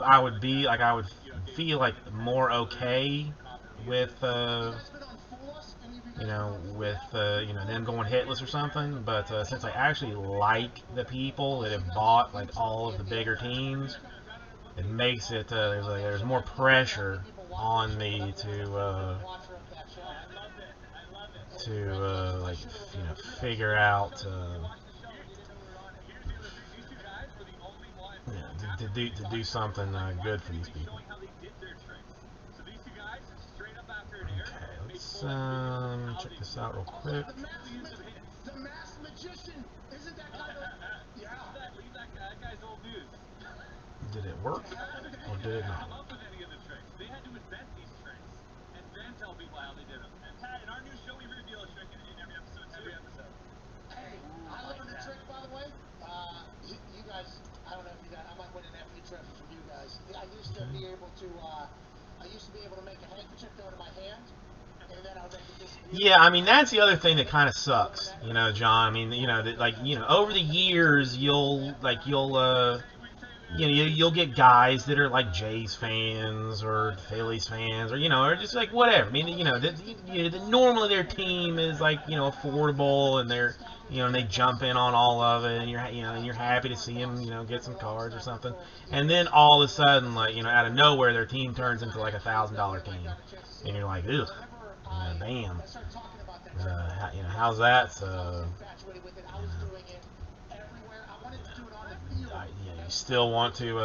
feel like more okay with them going hitless or something. But since I actually like the people that have bought like all of the bigger teams, it makes it there's more pressure on me to figure out to do something good for these people. Okay, let's check this out real quick. The masked magician. Isn't that kind of? Yeah. Leave that guy's old news. Did it work or did it not? Come up with any of the tricks. They had to invent these tricks and then tell people how they did them. And Pat, in our new show, we reveal a trick in every episode. Hey, I learned a trick, by the way. You guys, I don't know if you guys, I might win an FU trophy from you guys. I used to be able to make a handkerchief go to my hand, and then I would make it disappear. Yeah, I mean that's the other thing that kind of sucks, John. I mean, over the years you'll get guys that are like Jays fans or Phillies fans or just like whatever. I mean, normally their team is like affordable and they're and they jump in on all of it and you're happy to see them get some cards or something. And then all of a sudden out of nowhere their team turns into like $1,000 team and you're like, ugh, damn. How's that? So. You still want to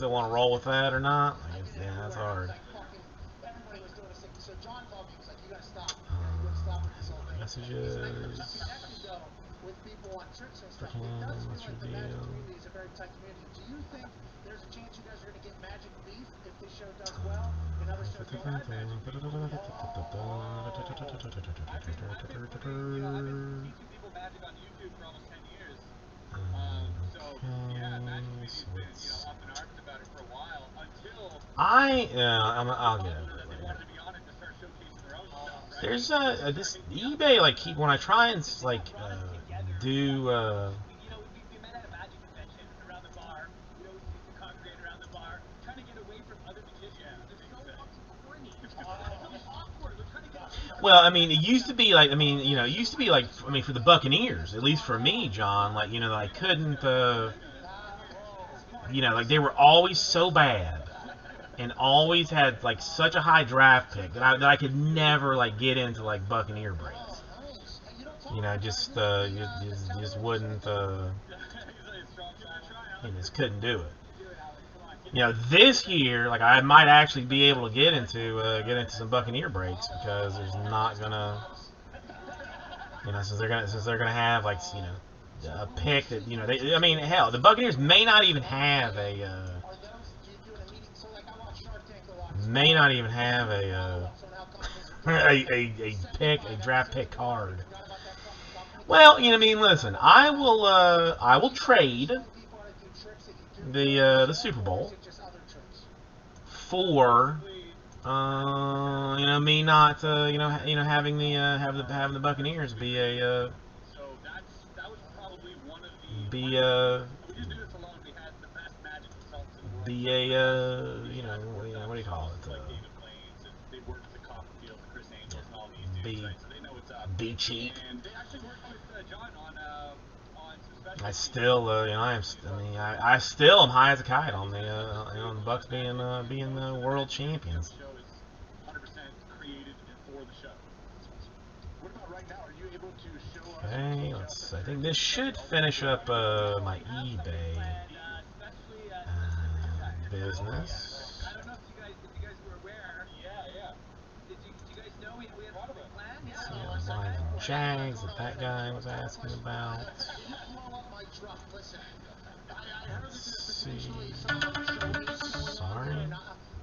roll with that or not? Yeah, that's hard. Messages. What's your deal? Do you think there's a chance you guys are going to get Magic beef if this show does well and other shows don't? I've been teaching people Magic on YouTube for almost 10 years. So yeah, Magic Community's been up in arms about it for a while until I'll get it. they wanted to be on it to start showcasing their own stuff, right? There's this eBay when I try and do We met at a magic convention around the bar. We always used to congregate around the bar, trying to get away from other magicians. They're so fucking corny. It's awkward. We're trying to get away from Well, I mean, it used to be like, I mean, you know, it used to be like, I mean, for the Buccaneers, at least for me, John, like, you know, I couldn't, you know, like they were always so bad and always had like such a high draft pick that I could never like get into like Buccaneer breaks. You know, just wouldn't, you just couldn't do it. You know, this year, like I might actually be able to get into some Buccaneer breaks because there's not gonna, you know, since they're gonna have like, you know, a pick that, you know, I mean, hell, the Buccaneers may not even have a a pick, a draft pick card. Well, you know, I mean, listen, I will trade the Super Bowl for you know, me not you know, having the Buccaneers be a you know, what do you call it? Be cheap. I still, you know, I still am high as a kite on the, you know, on the Bucks being the world champions. Okay, let's. I think this should finish up my eBay business. I don't know if you guys were aware. Yeah. Did you guys know we had a plan? Let's see, Lions and Jags that guy was asking about. Let's see. Sorry.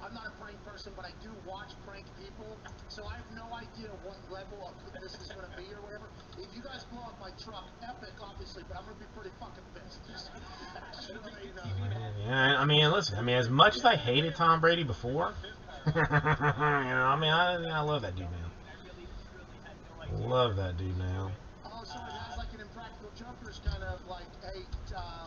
I'm not a prank person, but I do watch prank people, so I have no idea what level of this is going to be or whatever. If you guys blow up my truck, epic, obviously, but I'm going to be pretty fucking pissed. Just yeah, I mean, listen, I mean, as much as I hated Tom Brady before, you know, I mean, I love that dude now. Love that dude now. Oh, so it has like an Impractical Jokers kind of like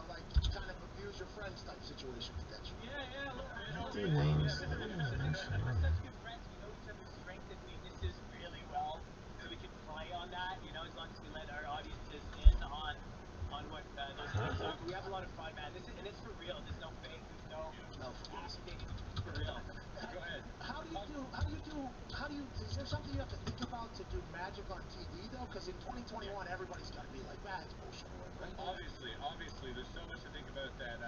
like kind of abuse your friends type situation potential. Yeah, a little bit. Dude, names. We're such good friends. We know each other's strengths and weaknesses really well, so we can play on that. You know, as long as we let our audiences in on what those things are. We have a lot of fun, man. And it's for real. There's no fake. There's no acting. It's for real. Go ahead. Is there something you have to think about to do magic on TV though? Because in 2021, everybody's got to be like, it's bullshit, right? Obviously, there's so much to think about that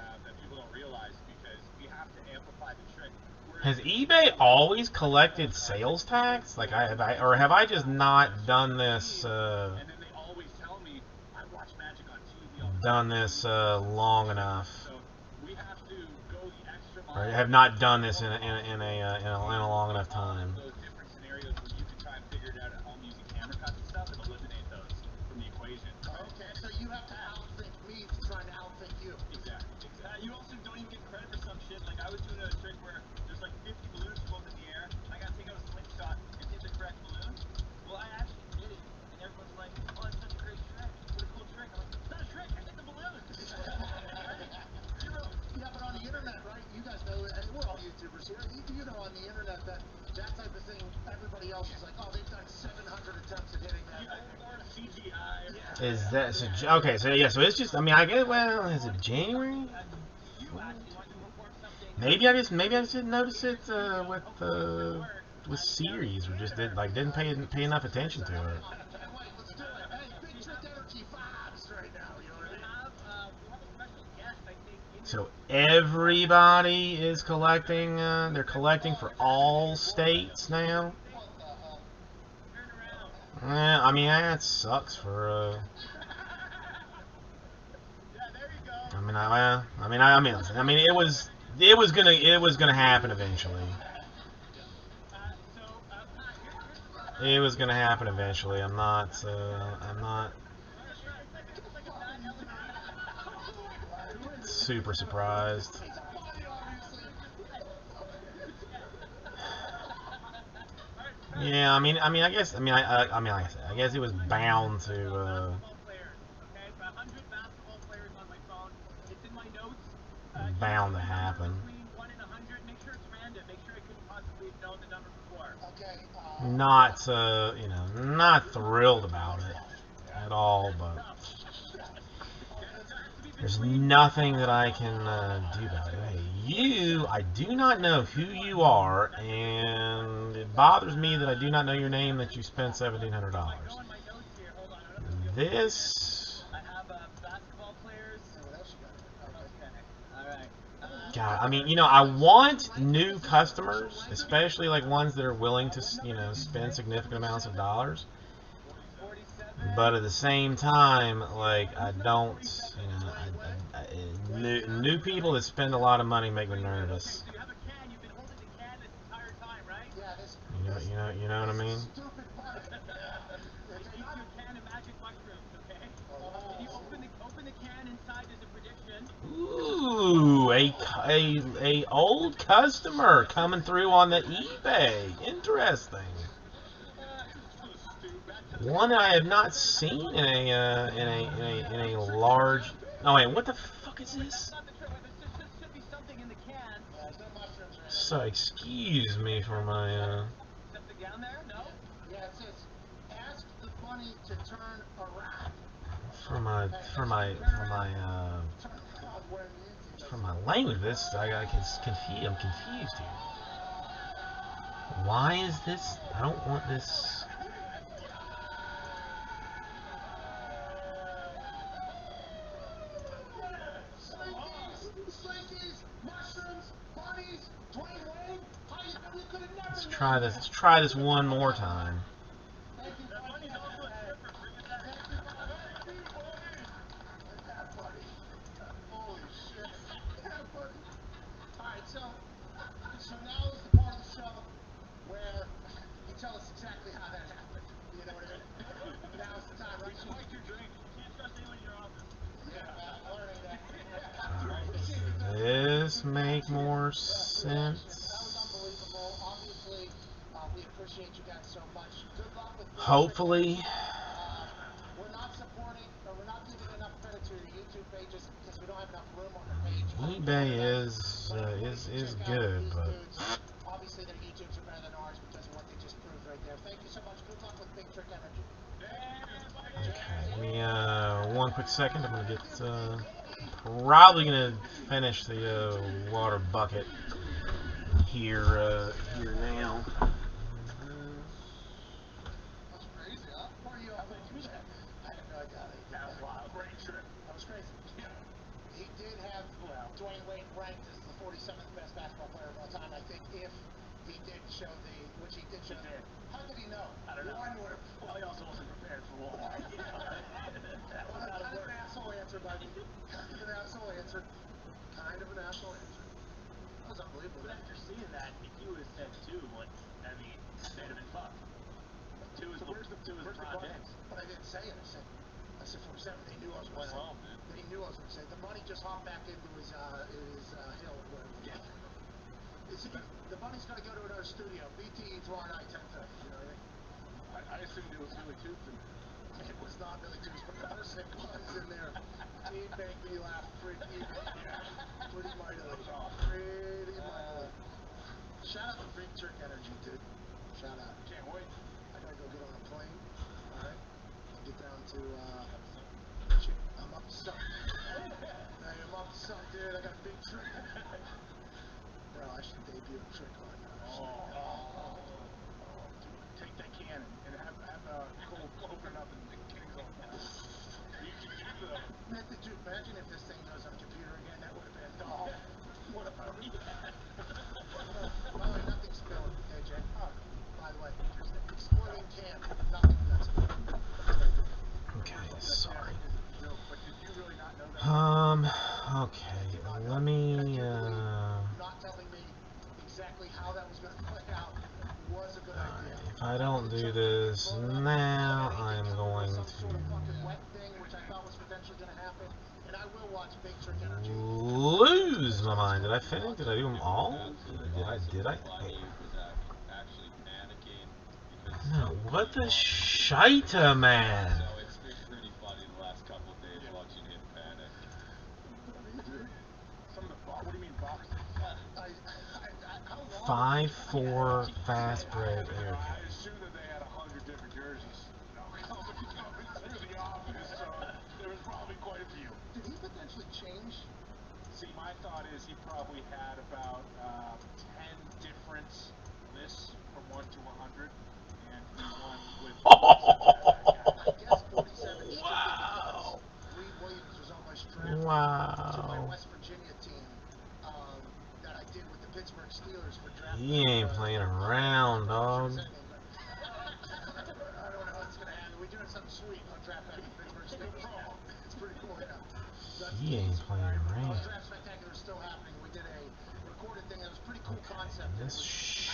people don't realize because we have to amplify the trick. Has eBay always collected sales tax? Like have I just not done this? And then they always tell me I watch magic on TV. Done this long enough. So we have to go the extra mile. Or have not done this in a long enough time. Those different scenarios where you can try and figure it out at home using camera cuts and stuff and eliminate those from the equation. Okay, so you have to outthink me trying to outthink you. Exactly. You also don't even get credit for some shit. Like I was doing a trick where there's like 50 balloons floating in the air. I gotta take out a slingshot and hit the correct balloon. Well, I actually did it, and everyone's like, "Oh, that's such a great trick. What a cool trick." I'm like, "It's not a trick. I hit the balloon." Yeah, but on the internet, right? You guys know, and we're all YouTubers here. You know, on the internet that type of thing, everybody else is like, "Oh, they've done 700 attempts at hitting that." Or CGI. Yeah. Is that so? Okay, so yeah, so it's just. I mean, I guess. Well, is it January? Maybe I just didn't notice it with series, or just didn't pay enough attention to it. Wait, let's do it. Hey, Big Trick Energy vibes right now. You know what I mean? We have a special guest, I think. So everybody is collecting. They're collecting for all states now. Turn around. I mean, that sucks for. Yeah, there you go. Listen, I mean, it was gonna happen eventually. It was gonna happen eventually. I'm not super surprised. Yeah, I guess like I said, I guess it was bound to. Basketball players, okay? 100 basketball players on my phone. It's in my notes. Bound to happen. Between 1 and 100. Make sure it's random. Make sure I couldn't possibly have known the number before. not, you know, not thrilled about it at all, but there's nothing that I can do about it. Hey, I do not know who you are, and it bothers me that I do not know your name, that you spent $1,700. This... God, I mean, you know, I want new customers, especially like ones that are willing to, you know, spend significant amounts of dollars. But at the same time, like, I don't, you know, new people that spend a lot of money make me nervous. You know what I mean? Ooh, a old customer coming through on the eBay. Interesting. One that I have not seen in a large. Oh wait, what the fuck is this? So excuse me for my Yeah, it says, ask the bunny to turn around. For my language. This I'm confused here. Why is this? I don't want this. Let's try this one more time. So now is the part of the show where you tell us exactly how that happened. You know what I mean? Now's the time, right? Spike your drink. You can't trust anyone in your office. Yeah, I'm learning that. Does this make more sense? That was unbelievable. Obviously, we appreciate you guys so much. Good luck with Hopefully. We're not supporting, or we're not giving enough credit to your YouTube pages because we don't have enough room on the page. eBay is good, but obviously their YouTubes are better than ours because of what they just proved right there. Thank you so much. Good luck with Big Trick Energy. okay. Give me one quick second. I'm gonna get probably gonna finish the water bucket here now. That's crazy, huh? Where are you off? I have no idea. That was wild. Great trip. That was crazy. Yeah. He did have Dwayne Wade ranked as the 47th best basketball player of all time. I think if he did show which he did show. How did he know? I don't know. Well, he also wasn't prepared for war. That was kind of an asshole answer, buddy. Kind of an asshole answer. Kind of an asshole answer. That was unbelievable. But after seeing that, if you would have said 2, I mean, they'd have been fucked. 2 is prime James. But I didn't say it. I said 47. They knew I was going to say it. They knew I was going to say it. The money just hopped back into his hill or whatever. Yeah. The money's going to go to another studio. BTE tomorrow night, 10:30. You know what I mean? I assumed it was Billy Tubes. It was not Billy Tubes, but the person was in there. He made me laugh pretty mightily. Pretty mightily. Shout out to Big Trick Energy, dude. Shout out. Can't wait. I gotta go get on a plane. Alright. Get down to I'm up to something. I'm up to something, dude. I got Big Trick. Bro, I should debut a trick on Take that can and have Cole open it up and the can's all flat. You can do the... Dude, imagine if this thing goes on computer again. That would have been what a movie. By the way, nothing's spilling, AJ. Oh, by the way, exploding can. Nothing that's spilling. okay, sorry. But did you really not know that? Okay, let me Not telling me exactly how that was going to play out was a good idea. if I don't do this now, I'm going to lose my mind. Did I finish? Did I do them all? Did I? No, what the shite, man? It's been pretty funny the last couple of days watching him panic. Some of the what do you mean boxes? How long 5'4" fast break. Okay. I assume that they had 100 different jerseys, coming through the office, so there was probably quite a few. Did he potentially change? See, my thought is he probably had about 10 different lists from 1 to 100, and he won with. I guess 47 Wow. Reed Williams was almost drafted to my Wow. West Virginia team that I did with the Pittsburgh Steelers for draft. He ain't playing around, dog. I don't know what's gonna happen. We're doing something sweet on draft night with Pittsburgh Steelers now. It's pretty cool, you know. He ain't playing around. Draft Spectacular is still happening. We did a recorded thing that was a pretty cool concept. This I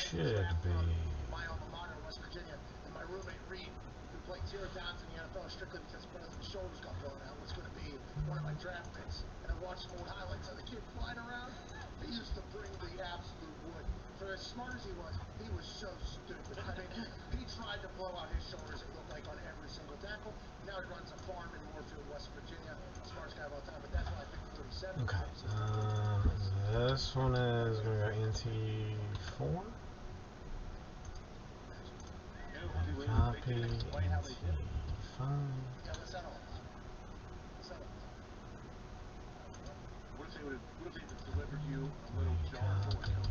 should drafted be. from my alma mater, West Virginia, and my roommate Reed, who played 0 downs in the NFL strictly because both of his shoulders got blown out, was going to be one of my draft picks. And I watched some old highlights of the kid flying around. He used to bring the absolute wood. For as smart as he was so stupid. I mean, he tried to blow out his shoulders, it looked like, on every single tackle. Now he runs a farm in Moorfield, West Virginia. Smartest guy of all time, but that's why I picked 37. Okay. This one is going to go NT4. Copy NT5. Yeah, let's settle. Settle. What if they delivered you a little jar full of Copy. children?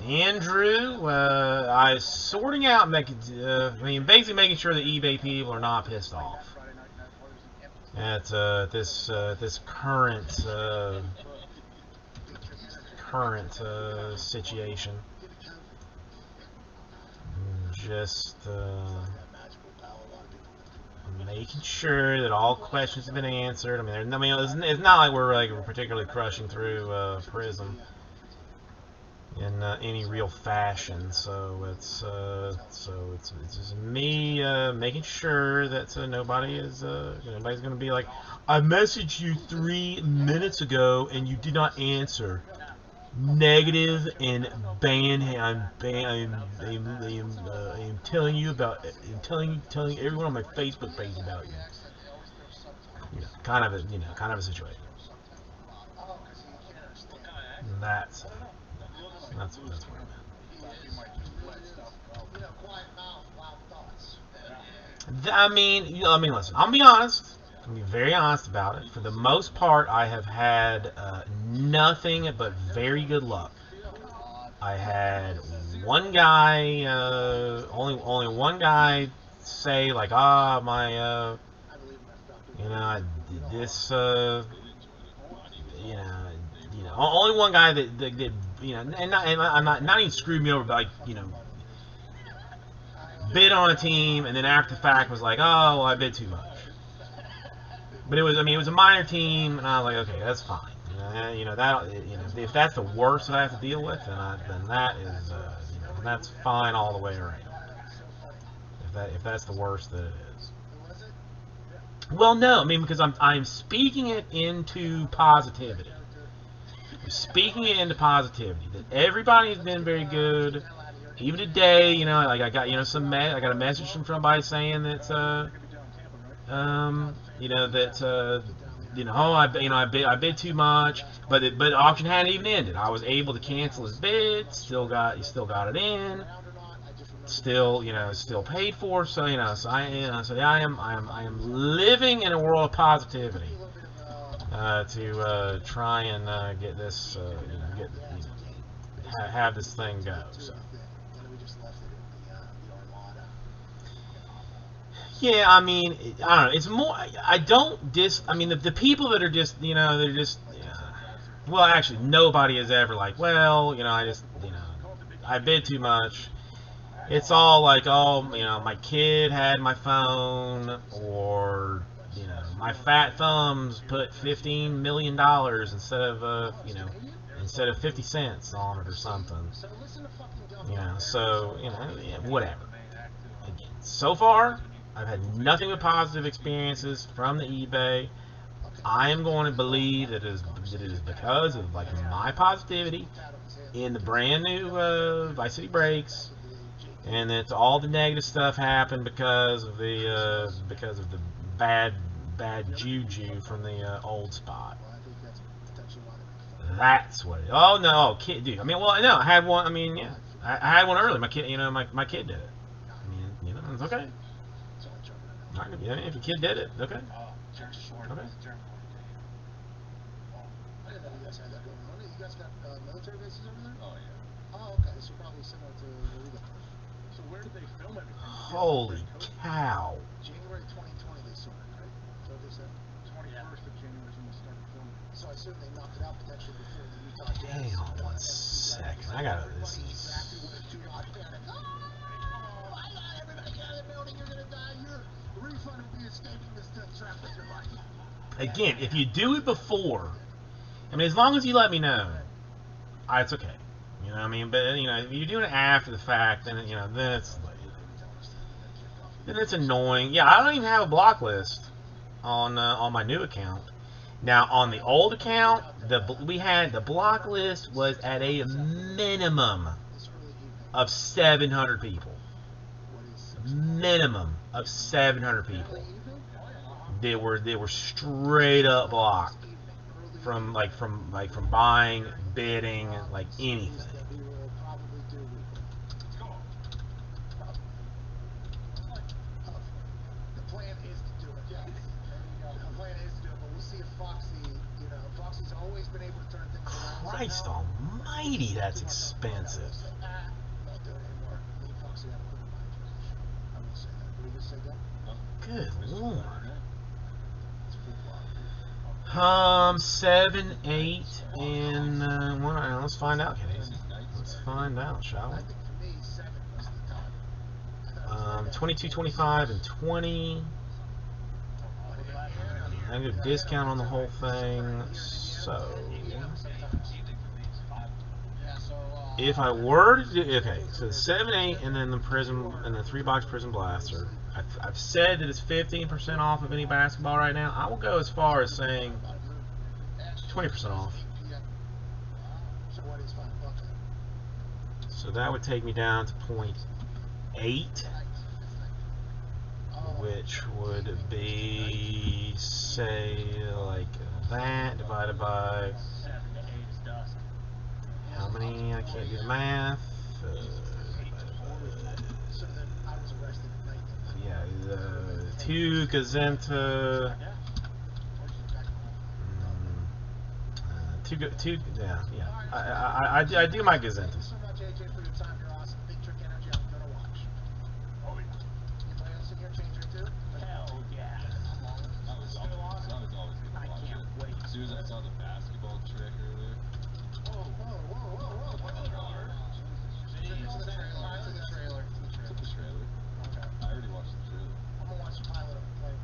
Andrew, I sorting out, basically making sure the eBay people are not pissed off at this current situation. Just making sure that all questions have been answered. It's not like we're particularly crushing through Prism in any real fashion, so it's just me making sure that nobody's going to be like, I messaged you 3 minutes ago and you did not answer. Negative and I'm telling you about telling everyone on my Facebook page about you. Kind of a situation. And that's where I'm at. Listen, I'll be honest. I'm going to be very honest about it. For the most part, I have had nothing but very good luck. I had one guy, only one guy say like, my, this, only one guy that and I'm not even screwed me over, but bid on a team and then after the fact was like, oh, well, I bid too much. But it was a minor team, and I was like, okay, that's fine. If that's the worst that I have to deal with, then that is, that's fine all the way around. If that's the worst that it is. Well, no, because I'm speaking it into positivity. I'm speaking it into positivity. That everybody has been very good. Even today, I got I got a message from somebody saying that. I bid too much, but the auction hadn't even ended. I was able to cancel his bid. Still got it in. Still paid for. So I am living in a world of positivity to try and get this have this thing go. So. Yeah, I don't know. It's more. I don't the people that are just, they're just. Well, actually, nobody is ever like, well, I bid too much. It's all like, oh, my kid had my phone, or my fat thumbs put $15 million instead of 50 cents on it or something. Whatever. Again, so far, I've had nothing but positive experiences from the eBay. I am going to believe that it is because of my positivity in the brand new Vice City Breaks, and that all the negative stuff happened because of the bad juju from the old spot. That's what it is. Oh, no, kid, dude. I mean, well, no, I had one. I mean, yeah. I had one early. My kid, my kid did it. I mean, it's okay. All right, yeah, if your kid did it, okay. Okay. I didn't know you guys had that going on. You guys got military bases over there? Oh, yeah. Oh, okay. So probably similar to where we got. So where did they film everything? Holy cow. January 2020 they started, right? Is that what they said? 21st of January is when they started filming. So I assume they knocked it out potentially before the Utah Jazz. Hang on one second. I got this. Exactly what it's doing. I got everybody get out of the building. You're gonna die. Your refund will be escaping this death trap with your life. Again, if you do it before, I mean, as long as you let me know, it's okay. You know what I mean? But, if you're doing it after the fact, then, then it's annoying. Yeah, I don't even have a block list on my new account. Now, on the old account, the block list was at a minimum of 700 people. Minimum of 700 people. They were straight up blocked from buying, bidding, like anything. The plan is to do it. Yes. The plan is to do it, but we'll see if Foxy's always been able to turn things around. Christ almighty, that's expensive. Not doing it anymore. Leave Foxy out of the position. I will say that. Will you just say that? Good lord. It's football. 7, 8, and let's find out, Casey. Let's find out, shall we? I think for me, 7 was the time. 22, 25, and 20. I get a discount on the whole thing, so if I were to do, okay, so the 7, 8, and then the Prism, and the 3-box Prism Blaster, I've said that it's 15% off of any basketball right now. I will go as far as saying 20% off. So that would take me down to 0.8, which would be, say, like that divided by how many? I can't do the math. Yeah, 2 Gazenta. 2. Yeah. I do my Gazenta. Thanks so much, AJ, for your time. You're awesome. Big Trick Energy. I'm gonna watch. Oh, yeah. Anybody else in here change it too? Hell yeah. I was always going to watch it. As soon as I saw the basketball trick earlier. Whoa. It's the trailer. It's the trailer. Okay. I already watched the trailer. I'm gonna watch the pilot of the plane.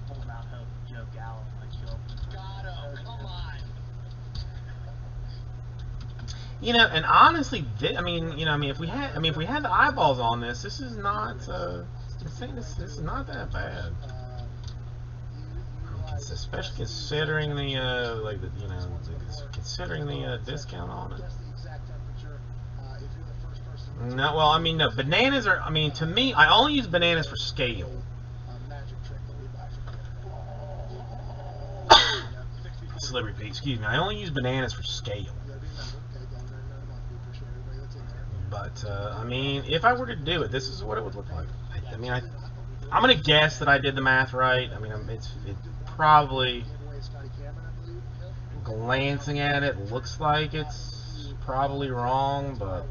Holding out hope for Joe Gallo might show up. Got him. Come on. And honestly, if we had the eyeballs on this, this is not. I'm saying this is not that bad. Especially considering considering the discount on it. No, well, no. Bananas are. To me, I only use bananas for scale. Celebrity Pete, excuse me. I only use bananas for scale. But if I were to do it, this is what it would look like. I'm gonna guess that I did the math right. It's probably, glancing at it, looks like it's probably wrong, but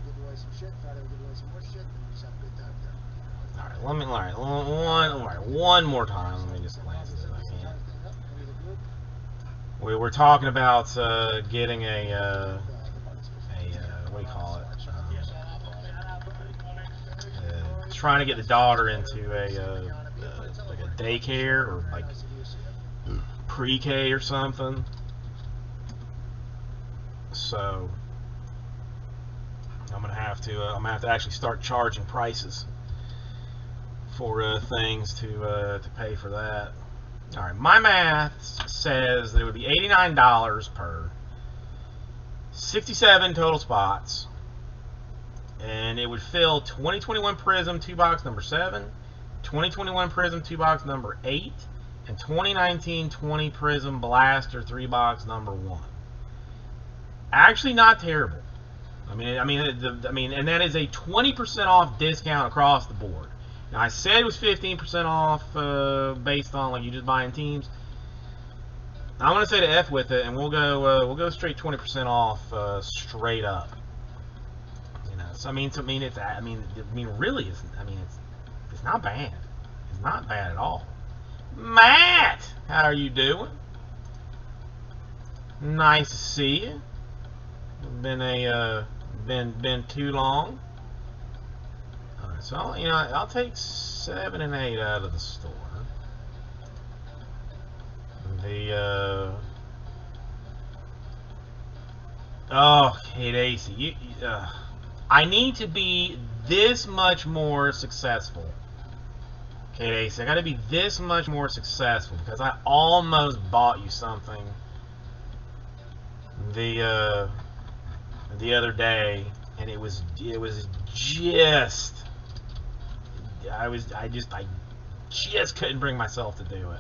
one more time. Let me just glance at it. We were talking about getting a what do you call it? Trying to get the daughter into like a daycare or like pre-K or something. So I'm gonna have to actually start charging prices for things to pay for that. All right, my math says that it would be $89 per 67 total spots. And it would fill 2021 Prism 2-box number 7, 2021 Prism 2-box number 8, and 2019-20 Prism Blaster 3-box number 1. Actually, not terrible. And that is a 20% off discount across the board. Now, I said it was 15% off based on like you just buying teams. I'm gonna say to F with it, and we'll go straight 20% off straight up. You know, so really, it's not bad. It's not bad at all. Matt, how are you doing? Nice to see you. Been too long. Alright, so I'll take 7 and 8 out of the store. Kate Acey, I need to be this much more successful. Kate Acey, I gotta be this much more successful because I almost bought you something the other day, and it was just I just couldn't bring myself to do it.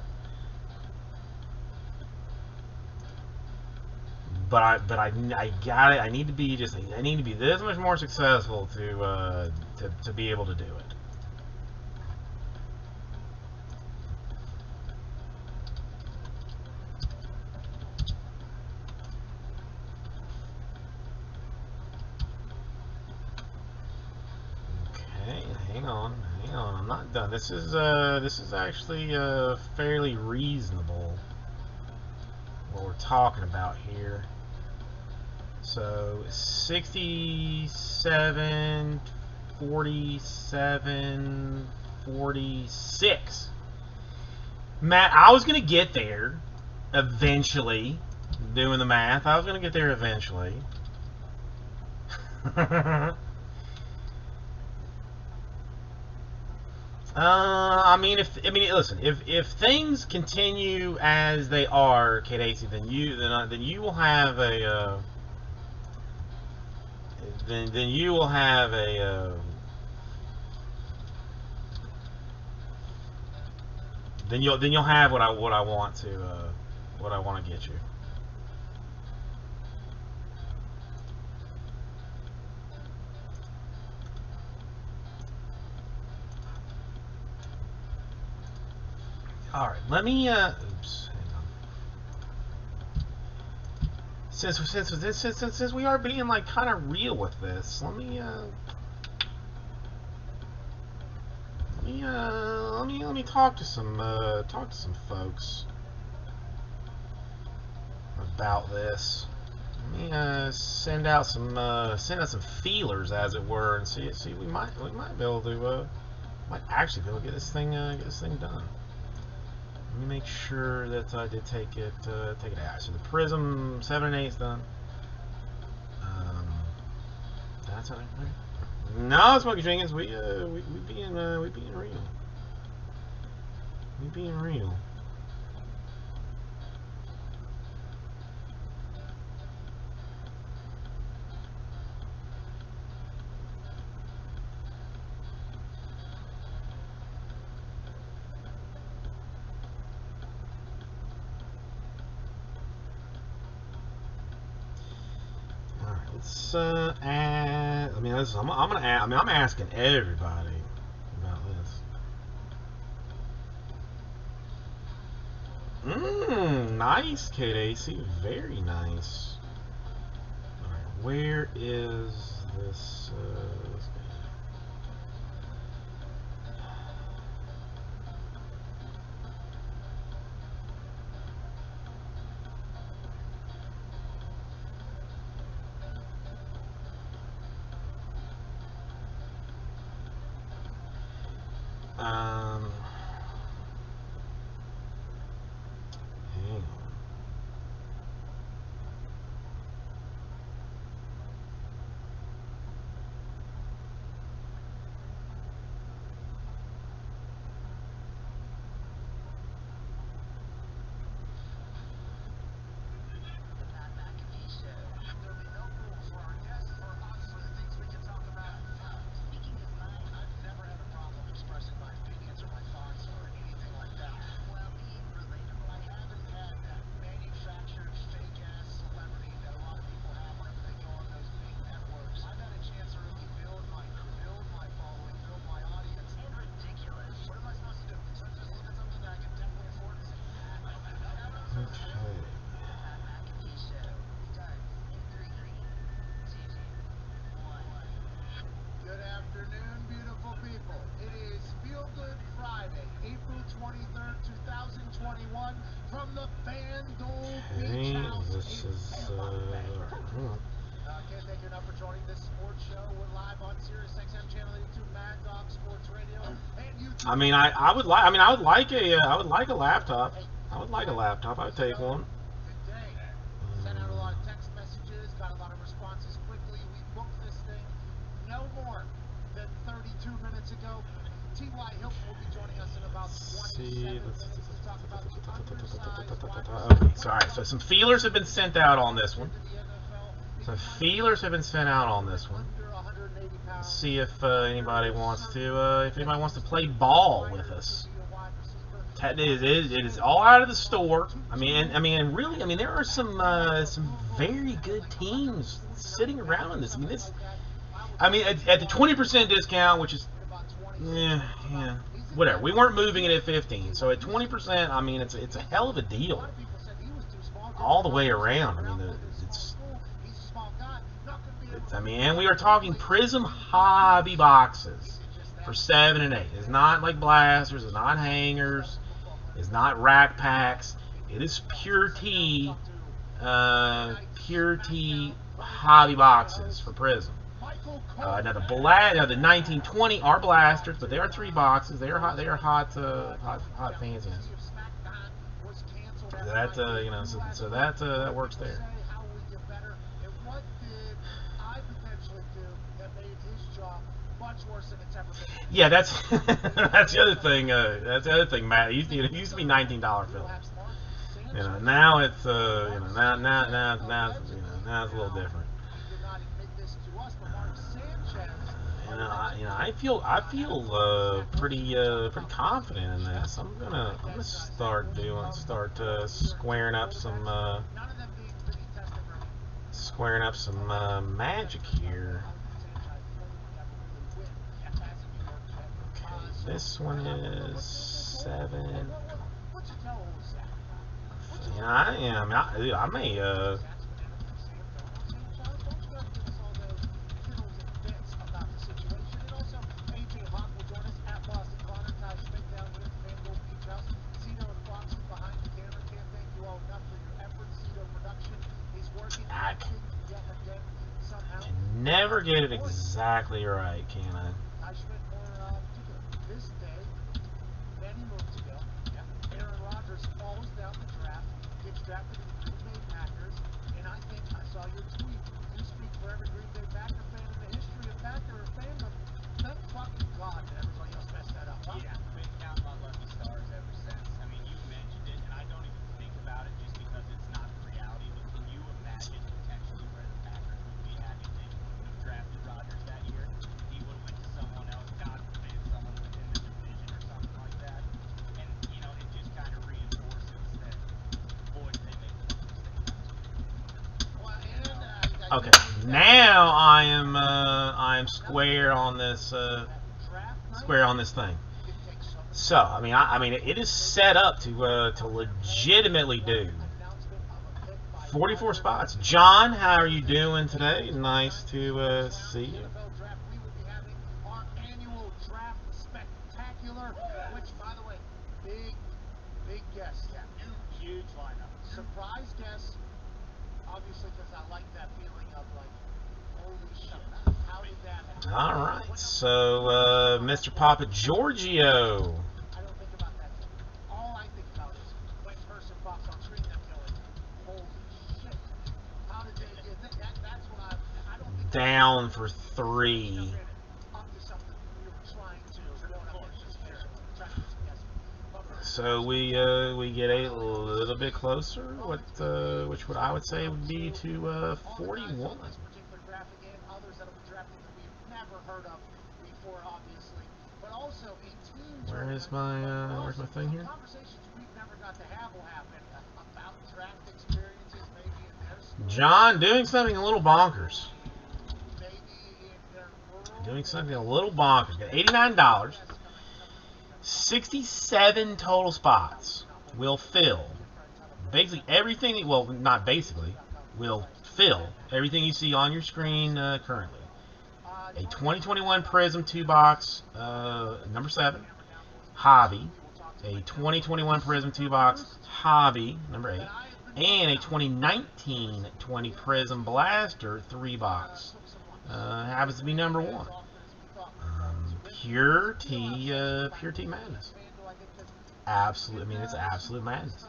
But I got it. I need to be this much more successful to be able to do it. Okay, hang on. I'm not done. This is actually fairly reasonable what we're talking about here. So 67, 47, 46. Matt, I was gonna get there eventually. Doing the math, I was gonna get there eventually. Listen. If things continue as they are, Kate Acey, then you will have a then you will have a then you'll have what I want to get you. All right, let me oops, hang on. Since we are being like kind of real with this, let me talk to some folks about this. Let me send out some feelers, as it were, and see we might be able to might actually be able to get this thing done. Let me make sure that I did take it out. So the Prism 7 and 8 is done. That's all right. No, Smoky Jenkins, we being real. We being real. Let's add. I'm gonna add. I'm asking everybody about this. Nice, Kate Acey. Very nice. All right, where is this? Hang on. enough for joining this sports show. We're live on Sirius XM Channel 82, Mad Dog Sports Radio, and YouTube. I mean, I would like a laptop. I would like a laptop. I would take one. Today, sent out a lot of text messages, got a lot of responses quickly. We booked this thing no more than 32 minutes ago. T.Y. Hilton will be joining us in about 27 minutes to talk about the undersized. Okay, sorry. So some feelers have been sent out on this one. Some feelers have been sent out on this one. Let's see if anybody wants to play ball with us. It is all out of the store. I mean, really, there are some very good teams sitting around in this. At the 20% discount, which is whatever. We weren't moving it at 15, so at 20%, it's a hell of a deal all the way around. And we are talking Prism hobby boxes for 7 and 8. It's not like blasters. It's not hangers. It's not rack packs. It is pure T hobby boxes for Prism. Now the 1920 are blasters, but they are 3 boxes. They are hot. They are hot fancy. So that works there. Yeah, that's the other thing. That's the other thing, Matt. It used to be $19 films. Now it's now it's a little different. I feel pretty confident in this. I'm gonna start squaring up some magic here. Okay, this one is 7. I may never get it exactly right, can I? I spent more this day many moons ago. Aaron Rodgers falls down the draft, gets drafted to the Green Bay Packers, and I think I saw your tweet. You speak for every Green Bay Packer fan in the history of Packer fandom. Thank fucking God that everybody else messed that up, huh? Yeah, been counting my lucky stars ever since. You mentioned it, and I don't even think about it just because it's not the reality. But can you imagine potentially where the Packers would be had if they drafted Rodgers that year? He would have went to someone else, God forbid, someone within the division or something like that. And it just kind of reinforces that, boy, did they make the mistake. Okay, now I am square on this thing. So it is set up to legitimately do 44 spots. John, how are you doing today? Nice to see you. Our annual draft spectacular, which, by the way, big guest. Yeah, huge lineup. Surprise guest, obviously, because I like that feeling of holy shit, how did that happen? All right, so Mr. Papa Giorgio. I don't think about that. All I think about is when person pops on screen, them going, holy shit, how did they get that? That's what I don't think. Down for 3. So we get a little bit closer. Which I would say would be to 41. Where's my thing here? John doing something a little bonkers. Doing something a little bonkers. Got $89. 67 total spots will fill basically everything. Well, not basically. Will fill everything you see on your screen currently. A 2021 Prism 2-box, number 7, Hobby. A 2021 Prism 2-box, Hobby, number 8. and a 2019 20 Prism Blaster 3-box. Happens to be number 1. Pure T Madness. Absolute. I mean, it's absolute madness.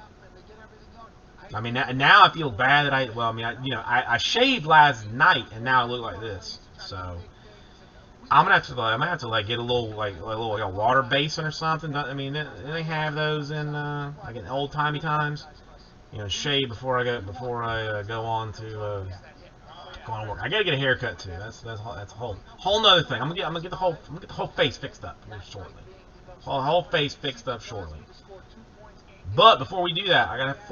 I mean, now I feel bad that I shaved last night and now I look like this. So I'm gonna have to like get a little like a water basin or something. I mean, they have those in like in old timey times. You know, shave before I go on to work. I gotta get a haircut too. That's a whole nother thing. I'm gonna get the whole face fixed up here shortly. Whole face fixed up shortly. But before we do that, I gotta have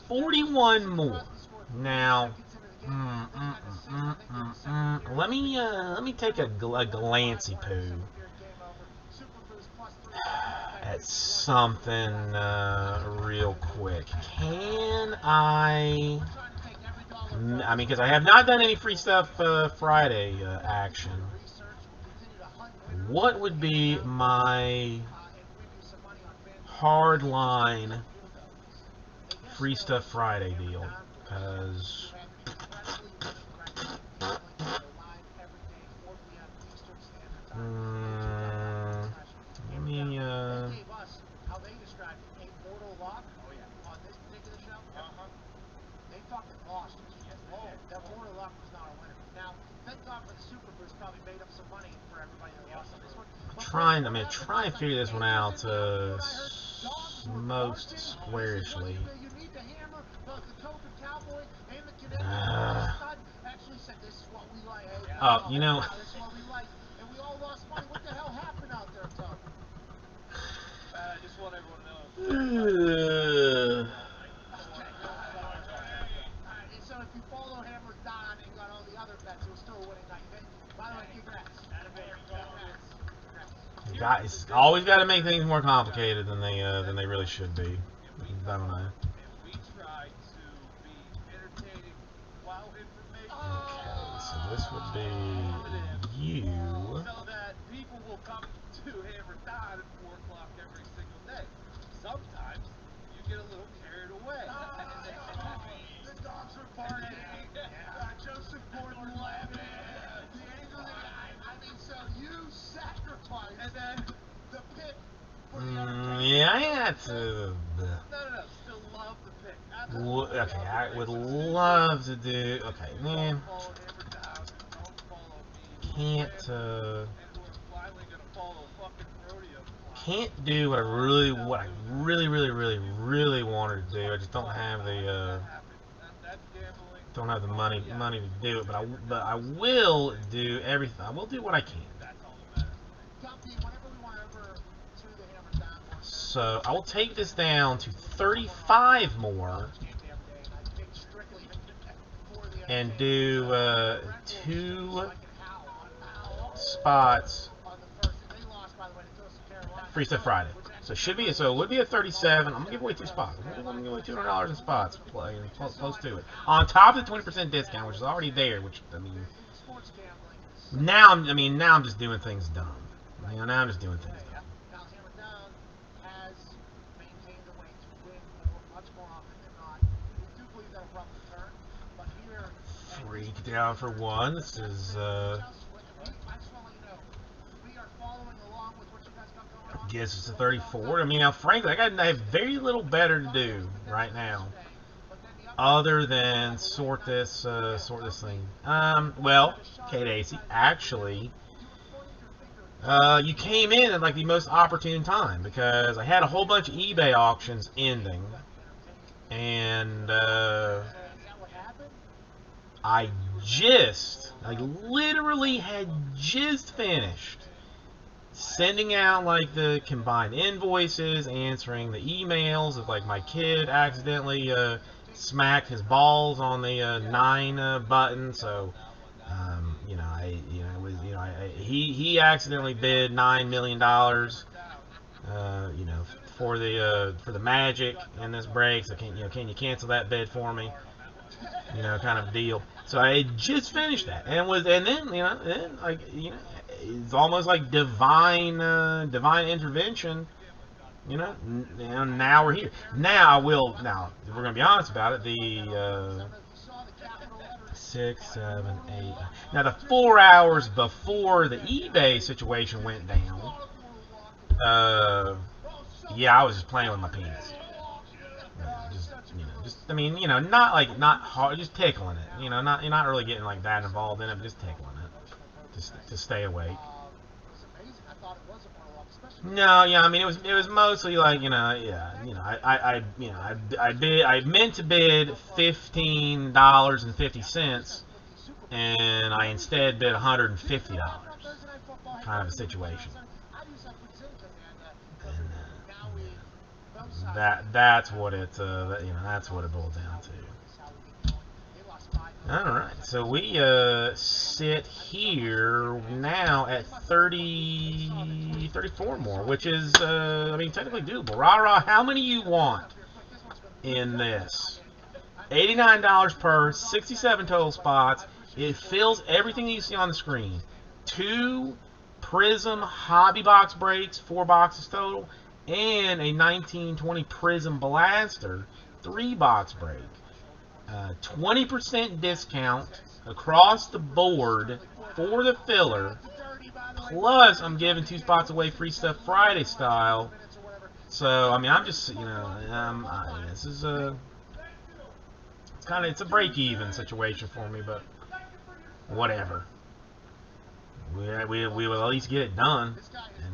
41 more. Now, let me take a glancy poo at something real quick. Can I mean, because I have not done any Free Stuff Friday action. What would be my hardline Free Stuff Friday deal? Because let me that Mortal Lock was not a winner. Now, thank God for the Super Boost, probably made up some money for everybody that lost on this one. I'm gonna try and figure this one out most squarishly. You need the hammer, the Tobin Cowboy, and the Canadian actually said this is what we like. You know. This is what we like, and we all lost money. What the hell happened out there, Tom? I just want everyone to know. So if you follow Hammer Don and got all the other bets, it was still a winning night. By the way, congrats. Guys, always got to make things more complicated than they really should be. I don't know. We try to be entertaining while information. Okay, so this would be you. So that people will come to Hammer Don at 4 o'clock every single day. Sometimes you get a little carried away. The dogs are barking. Joseph Gordon-Levitt. The angle I mean, so you sacrificed And then the pick for the other Yeah, I had to. no. Still love the pick. Okay, I would love to do. Okay, man. Follow Hammer Don. Don't follow me. Can't And we're finally gonna follow fucking Rodeo. can't do what I really wanted to do. I just don't have the money to do it. But I will do everything. I will do what I can. So I will take this down to 35 more and do 2 spots Free Stuff Friday. So it would be a 37. I'm gonna give away 2 spots. I'm gonna give away $200 in spots, close to it. On top of the 20% discount, which is already there. Which I mean, now I'm just doing things dumb. You know, now I'm just doing things dumb. Freak down for one. This is I guess it's a 34. I mean, now frankly, I have very little better to do right now, other than sort this thing. Well, Kate AC, actually, you came in at like the most opportune time because I had a whole bunch of eBay auctions ending, and I literally had just finished sending out like the combined invoices, answering the emails of like my kid accidentally smacked his balls on the 9 button, so he accidentally bid $9 million for the Magic in this break, so can you cancel that bid for me, kind of deal. So I had just finished that, and then it's almost like divine intervention. You know, and now we're here. Now we're gonna be honest about it. The 6, 7, 8. Now the 4 hours before the eBay situation went down. Yeah, I was just playing with my penis. I mean, not hard, just tickling it. You're not really getting like that involved in it, but just tickling it, just to stay awake. No, yeah, I mean it was mostly like I meant to bid $15.50, and I instead bid $150, kind of a situation. That's what it that's what it boiled down to. All right, so we sit here now at 34 more, which is I mean technically doable. Rah, how many you want in this? $89 per, 67 total spots. It fills everything you see on the screen. 2 Prism Hobby Box breaks, 4 boxes total, and a 1920 Prism Blaster 3-box break. 20% discount across the board for the filler. Plus, I'm giving 2 spots away free stuff Friday style. So, I mean, I'm just, this is it's a break-even situation for me, but whatever. We will at least get it done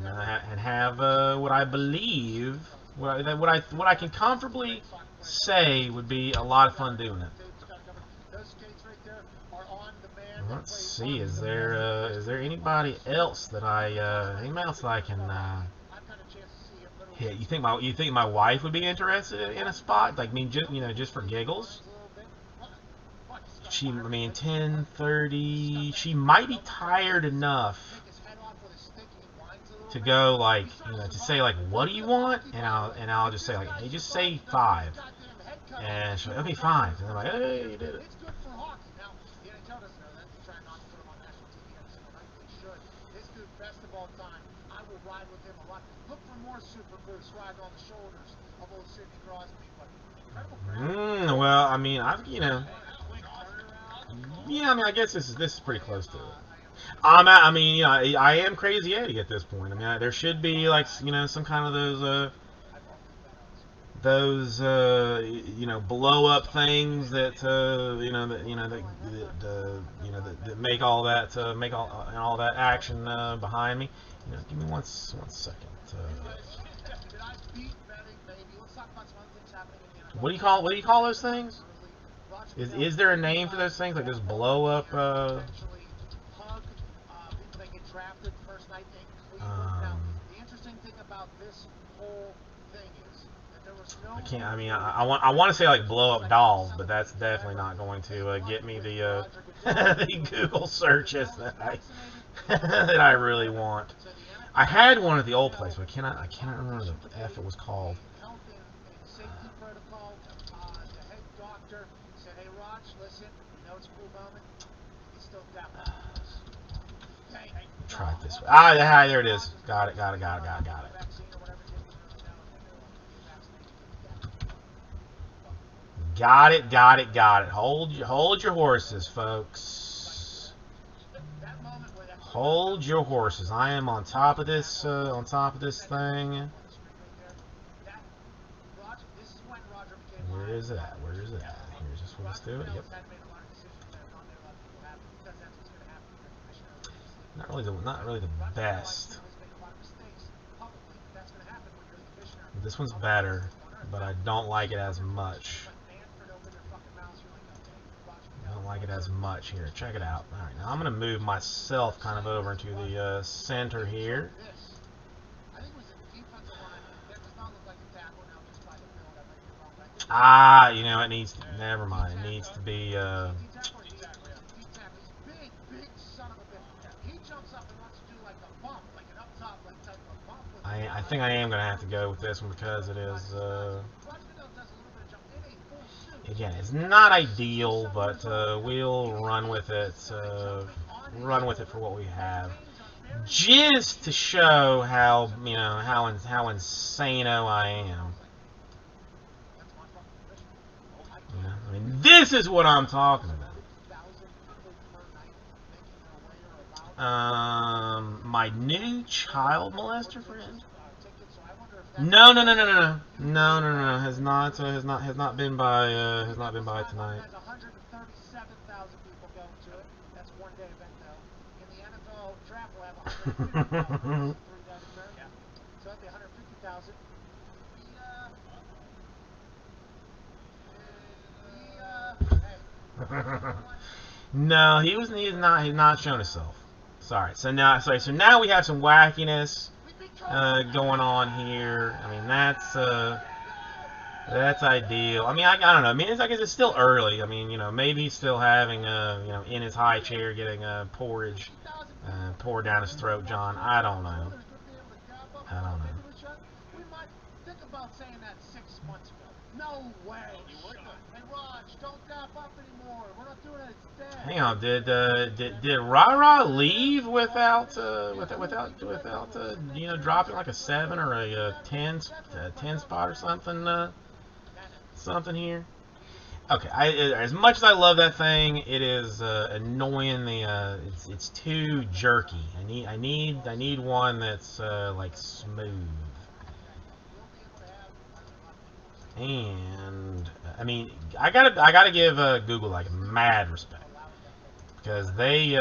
and have what I believe, what I can comfortably say would be a lot of fun doing it. Let's see, is there anybody else that I can hit? You think my wife would be interested in a spot? Like, I mean, just for giggles? I mean, 10:30. She might be tired enough to go like, to say like, what do you want? And I'll just say like, hey, just say 5. And she'll be like, okay, 5. And I'm like, hey, you did it. Well, I mean, yeah, I mean, I guess this is pretty close to it. I mean, I am Crazy Eddie at this point. I mean, there should be like, some kind of those blow up things that that make all that all that action behind me. Give me one second. What do you call those things? Is there a name for those things, like this blow up? I can't. I mean, I want to say like blow up dolls, but that's definitely not going to get me the the Google searches that I really want. I had one at the old place, but I cannot remember the F it was called. Try it this way. Yeah, there it is. Got it. Got it. Hold your horses, folks. Hold your horses. I am on top of this thing. Where is it at? Here's just what let's do it. Yep. Not really the best. This one's better, but I don't like it as much. Here. Check it out. All right, now I'm going to move myself kind of over into the center here. It needs to, never mind. It needs to be I think I am going to have to go with this one because it is again, it's not ideal, but we'll run with it. Run with it for what we have. just to show how, you know, how insano I am. You know, I mean, this is what I'm talking about. My new child molester friend? No. Has not been by tonight. 137,000 people going to it. That's one day event though. In the NFL draft, we'll have 150,000 So that'd be 150,000. No, he's not shown himself. Sorry. So now we have some wackiness going on here. I mean, that's ideal. I mean, I don't know. I mean, I guess it's still early. I mean, you know, maybe he's still having you know, in his high chair getting porridge poured down his throat. John, I don't know. We might think about saying that 6 months ago. No way. Hey, Raj, don't dap up anymore. We're not doing it. It's dead. Hang on. Did Ra leave without you know, dropping like a 7 or a 10 spot or something here? Okay. As much as I love that thing, it is annoying. It's too jerky. I need one that's like smooth. And I mean, I gotta give Google like mad respect, because they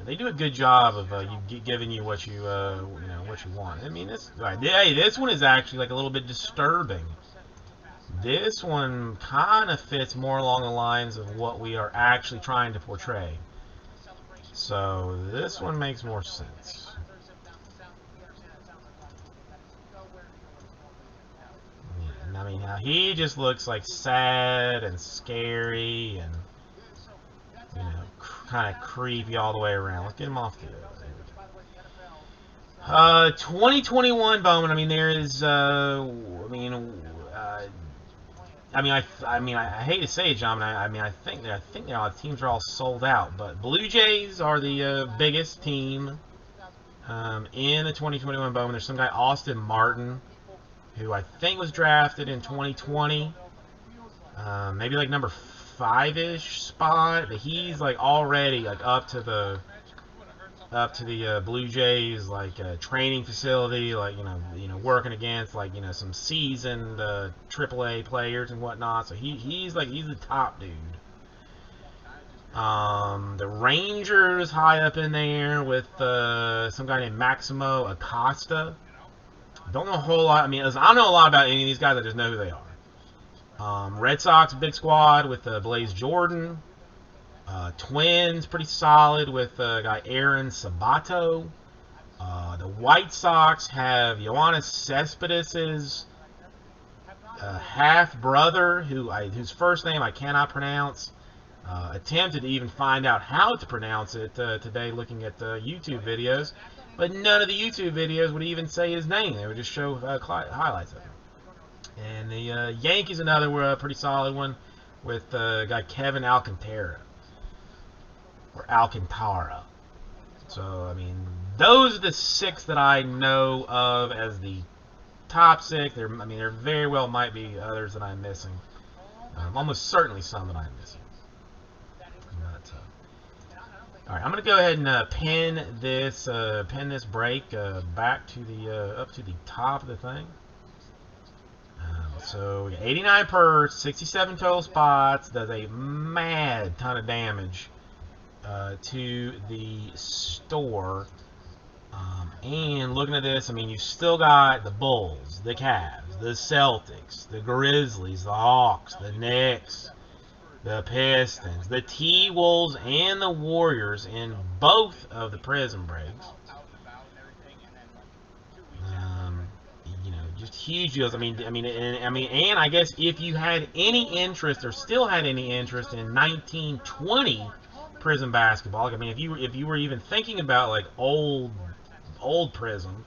they do a good job of giving you what you what you want. I mean, this one is actually like a little bit disturbing. This one kind of fits more along the lines of what we are actually trying to portray. So this one makes more sense. I mean, now he just looks like sad and scary and, you know, kind of creepy all the way around. Let's get him off the 2021 Bowman. I mean, there is I hate to say it, John. I think the teams are all sold out, but Blue Jays are the biggest team in the 2021 Bowman. There's some guy, Austin Martin, who I think was drafted in 2020, maybe like number 5-ish spot, but he's like already like up to the Blue Jays like training facility, like you know working against like, you know, some seasoned AAA players and whatnot. So he's the top dude. The Rangers high up in there with some guy named Maximo Acosta. Don't know a whole lot. I mean, I don't know a lot about any of these guys. I just know who they are. Red Sox, big squad with Blaze Jordan. Twins, pretty solid with guy Aaron Sabato. The White Sox have Yoenis Cespedes' half-brother, whose first name I cannot pronounce. Attempted to even find out how to pronounce it today looking at the YouTube videos. But none of the YouTube videos would even say his name. They would just show highlights of him. And the Yankees, another pretty solid one with guy Kevin Alcantara. Or Alcantara. So, I mean, those are the 6 that I know of as the top 6. There very well might be others that I'm missing. Almost certainly some that I'm missing. Alright, I'm going to go ahead and pin this break back to the up to the top of the thing. So 89 per 67 total spots, does a mad ton of damage to the store. And looking at this, I mean, you still got the Bulls, the Cavs, the Celtics, the Grizzlies, the Hawks, the Knicks, the Pistons, the T-Wolves, and the Warriors in both of the prison breaks. You know, just huge deals. I mean, and I guess if you had any interest or still had any interest in 1920 prison basketball, I mean, if you were even thinking about like old prison,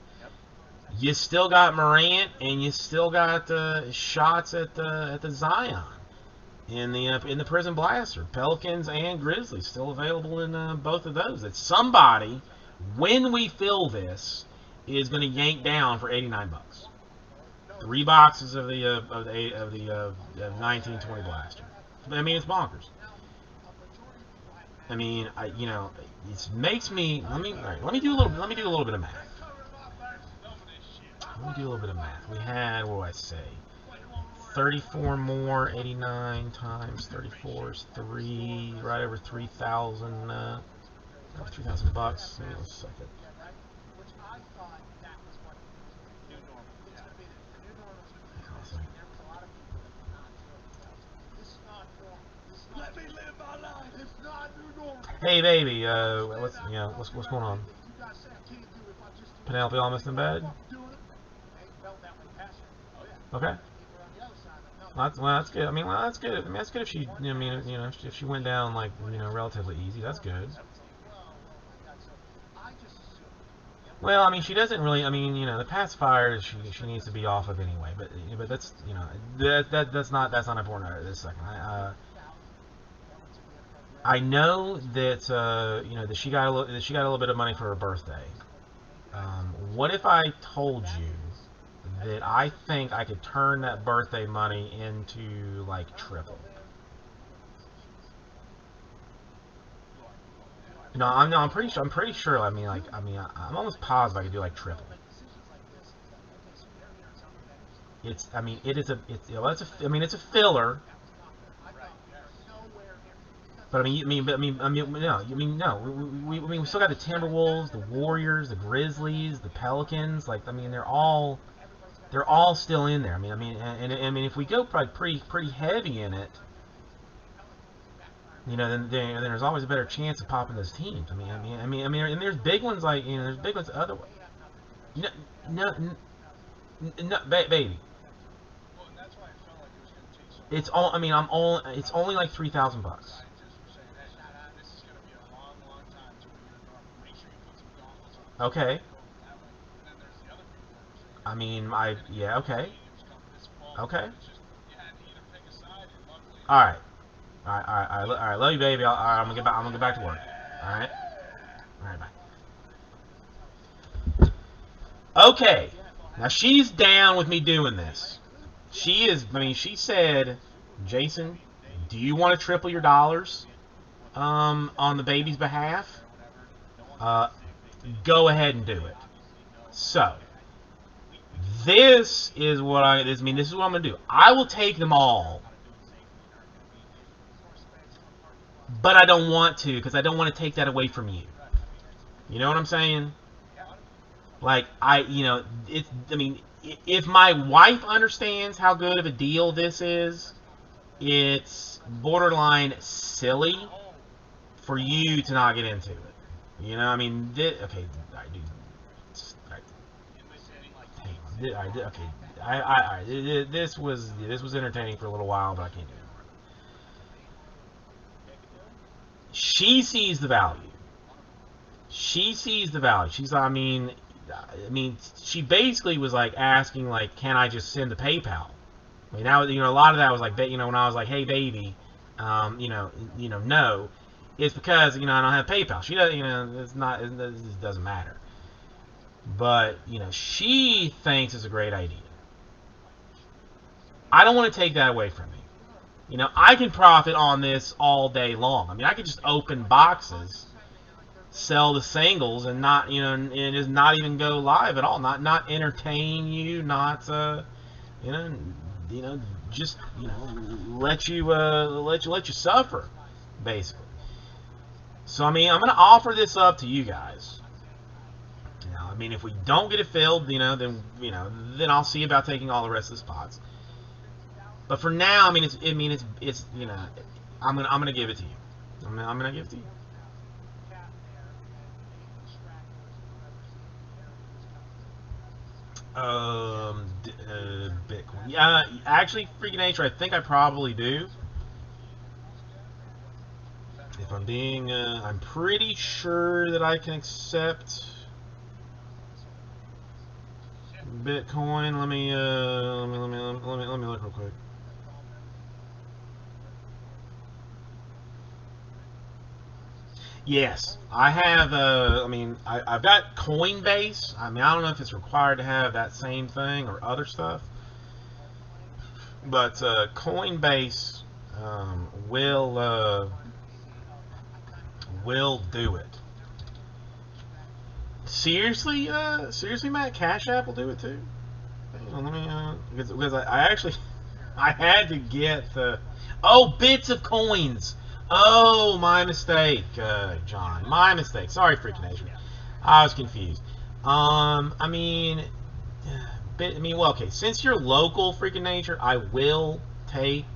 you still got Morant and you still got shots at the Zion. in the Prison Blaster. Pelicans and Grizzlies still available in both of those. That somebody, when we fill this, is going to yank down for $89. 3 boxes of the 1920 Blaster. I mean, it's bonkers. I mean, it makes me. Let me do a little bit of math. Let me do a little bit of math. We had, what do I say? 34 more, 89 times 34 is 3, right over 3,000. Over 3,000 bucks. Give me a second. Hey baby, what's going on? Penelope almost in bed? Okay. That's good. I mean, that's good. I mean, that's good if she, if she went down like, relatively easy. That's good. Well, I mean, she doesn't really. I mean, the pacifier she needs to be off of anyway. But that's that's not important at this second. I know that that she got a little bit of money for her birthday. What if I told you that I think I could turn that birthday money into like triple? No, I'm pretty sure. I mean, I'm almost positive I could do like triple. It's a filler. But we still got the Timberwolves, the Warriors, the Grizzlies, the Pelicans. Like, I mean, they're all still in there. I mean, if we go like pretty heavy in it, then there's always a better chance of popping those teams. I mean, and there's big ones like there's big ones other way. No, baby. It's all. I mean, it's only like $3,000. Okay. I mean, okay. Okay. All right. All right. Love you, baby. I'm gonna get back to work. All right. All right. Bye. Okay. Now she's down with me doing this. She is. I mean, she said, Jason, do you want to triple your dollars, on the baby's behalf? Go ahead and do it. So, this is what this is what I'm gonna do. I will take them all, but I don't want to, because I don't want to take that away from you. You know what I'm saying? Like, if my wife understands how good of a deal this is, it's borderline silly for you to not get into it. I mean, okay, I do. Okay, this was entertaining for a little while, but I can't do it anymore. She sees the value. She's I mean, she basically was like asking, like, can I just send the PayPal? I mean, now a lot of that was like, when I was like, hey baby, no. It's because, I don't have PayPal. She doesn't, it doesn't matter. But, she thinks it's a great idea. I don't want to take that away from me. I can profit on this all day long. I mean, I could just open boxes, sell the singles, and not, and just not even go live at all. Not entertain you, not, just, let you suffer, basically. So, I mean, I'm going to offer this up to you guys. I mean, if we don't get it filled, then I'll see about taking all the rest of the spots. But for now, it's I'm going to give it to you. I'm going to give it to you. Bitcoin. Yeah, actually, Freaking Nature, I think I probably do. If I'm being, I'm pretty sure that I can accept Bitcoin. Let me look real quick. Yes, I have. I mean, I've got Coinbase. I mean, I don't know if it's required to have that same thing or other stuff, but Coinbase will do it. Seriously, seriously, Matt, Cash App will do it too. Hang on, let me because I actually I had to get the bits of coins. Oh, my mistake, John. My mistake. Sorry, Freaking Nation. I was confused. I mean, well, okay. Since you're local, Freaking Nature, I will take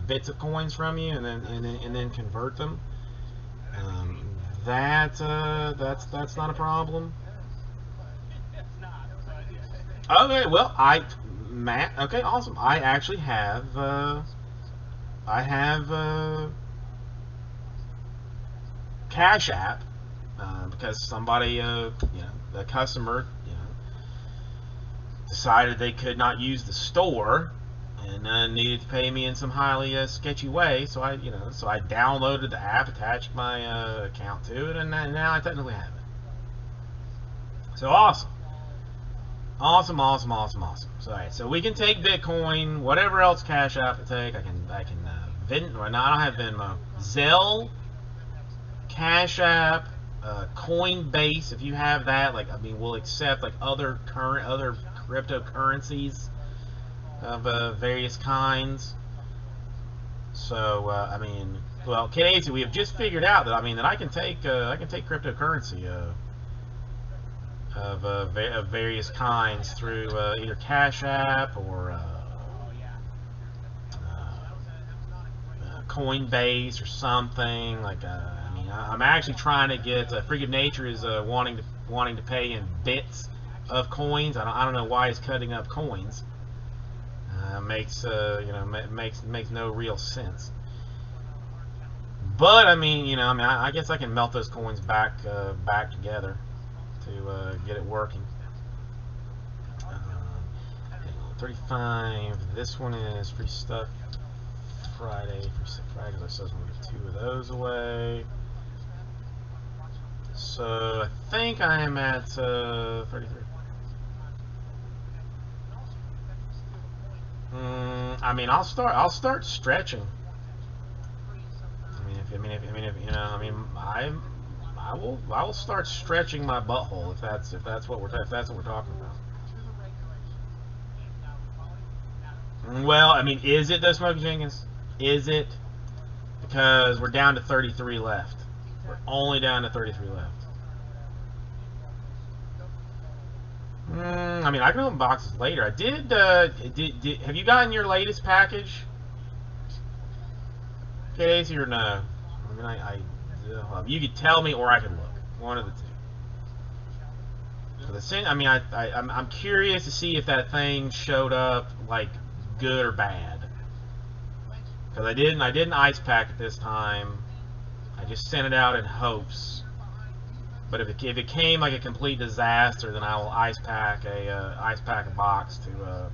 bits of coins from you and then convert them. That's not a problem. Okay, well, Matt. Okay, awesome. I actually have Cash App because somebody, a customer, decided they could not use the store and needed to pay me in some highly sketchy way. So I downloaded the app, attached my account to it, and now I technically have it. So awesome. Awesome. So, all right, so we can take Bitcoin, whatever else Cash App will take. I can Venmo. No, I don't have Venmo. Zelle, Cash App, Coinbase. If you have that, we'll accept other cryptocurrencies of various kinds. So well, Casey, we have just figured out that I can take cryptocurrency of various kinds through either Cash App or Coinbase or something. I'm actually trying to get Freaking Nature is wanting to pay in bits of coins. I don't know why he's cutting up coins. Makes no real sense. But I guess I can melt those coins back together to get it working. 35. This one is Free Stuff Friday. Free Stuff Friday, because I said I'm going to give 2 of those away. So I think I am at 33. I'll start stretching. I will start stretching my butthole if that's what we're talking about. Well, is it though, Smokey Jenkins? Is it? Because we're down to 33 left. We're only down to 33 left. I can open boxes later. I did. Have you gotten your latest package, Casey, or no? You could tell me, or I could look. One of the two. I'm curious to see if that thing showed up good or bad. Because I didn't ice pack it this time. I just sent it out in hopes. But if it came like a complete disaster, then I will ice pack a box to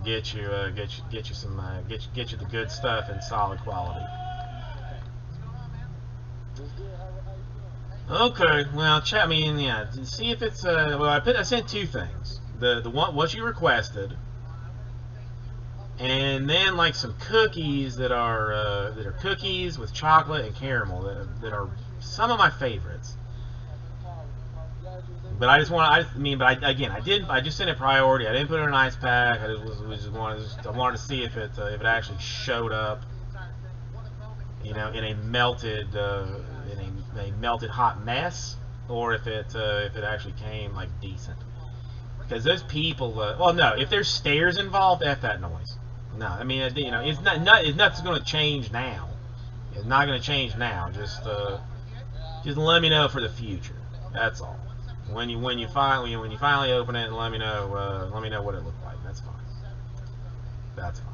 get you the good stuff in solid quality. Okay, well, chat me in. Yeah, see if it's well. I sent 2 things. The one what you requested, and then some cookies that are cookies with chocolate and caramel that are some of my favorites. But I just sent it priority. I didn't put it in an ice pack. I wanted to see if it actually showed up, in a melted hot mess, or if it actually came decent. Because those people, well, no, if there's stairs involved, F that noise. No, it's nothing's going to change now. It's not going to change now. Just let me know for the future. That's all. When you finally open it, let me know what it looked like. That's fine. That's fine.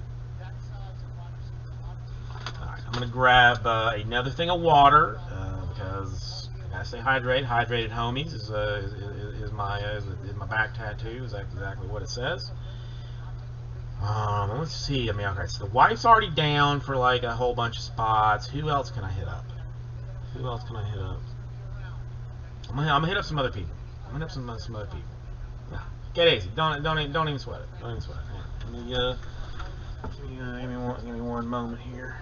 All right, I'm gonna grab another thing of water because I gotta stay hydrated. Hydrated homies is my back tattoo. Is exactly what it says. Let's see. Okay, so the wife's already down for a whole bunch of spots. Who else can I hit up? Who else can I hit up? I'm gonna hit up some other people. I'm gonna hit up some other people. Yeah. Get easy. Don't even sweat it. Don't even sweat it. Yeah. Give me one moment here.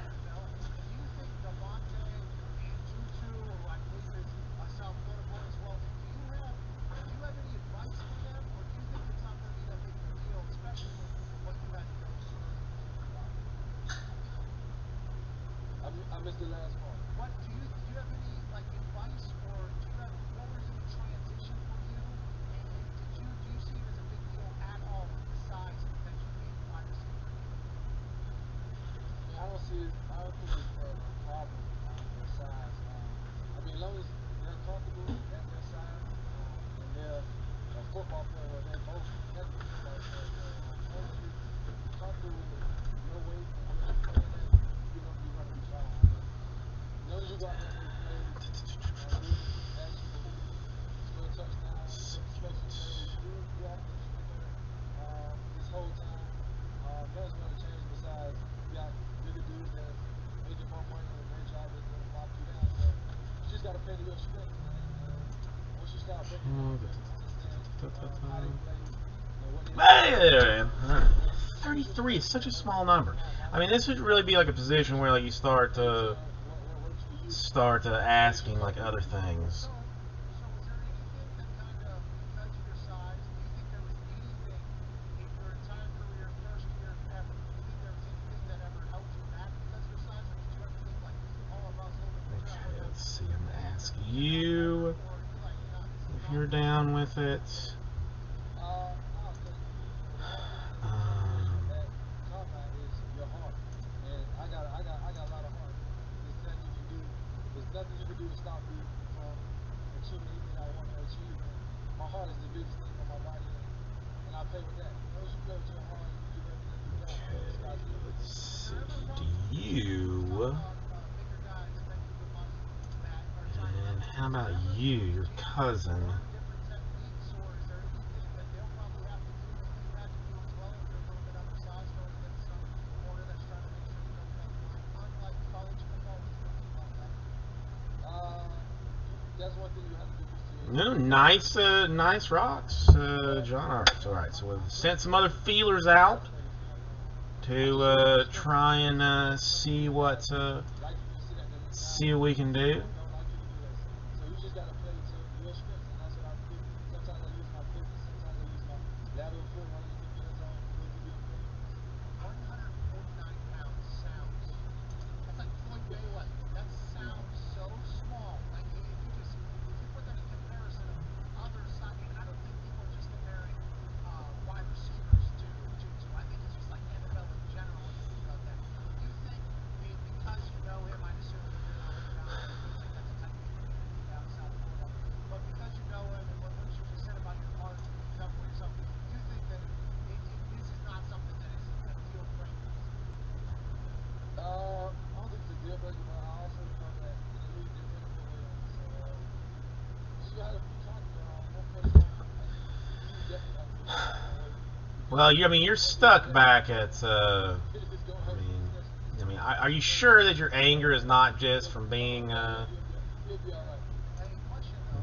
I missed the last part. What do you have any like advice, or do you have what was the transition for you? And do you see it as a big deal at all with the size and potential being wide receiver? I don't think it's a problem their size. I mean, as long as they're comfortable at their size, and they're a football player, or they're both technical football players. As long as you're comfortable with your weight and what you're playing at, you're going to be fine. As long as you go out there and make plays, do actual score touchdowns, special plays, do everything you can do this whole time. Nothing's going to change besides you got bigger dudes that making more money and their job is going to lock you down. So you just got to play to your strengths, man. Once you start breaking down how they play and what they do. 33 is such a small number. I mean, this would really be like a position where like you start asking like other things. Okay, let's see. I'm gonna ask you if you're down with it. Nothing you can do to stop me from achieving anything I want to achieve. And my heart is the biggest thing on my body, and I play with that. Once you play with your heart, you do everything you can. Let's see. Do you? And how about you, your cousin? That's one thing you have to do. No, nice rocks, John. All right. So we've sent some other feelers out to try and see what we can do. So you just gotta play to your strengths, and that's what I do. Sometimes I use my quickness, sometimes I use my lateral foot running in the end zone. 149 pounds sounds. That's like Floyd Mayweather. That sounds so small. Like if you put that in comparison of other side, and I don't think people are just comparing wide receivers to. I think it's just like NFL in general when you think about that. You think because you know him, I assume that you're not down there. You think that's a type of community down South Florida. But because you know him and what you just said about your heart and being tough for yourself, you think that this is not something that is a deal breaker. I don't think it's a deal breaker, but I also know that in the league they're winning for wins. So you still have to be confident. One place you definitely have to be. Well, you're stuck back at. Are you sure that your anger is not just from being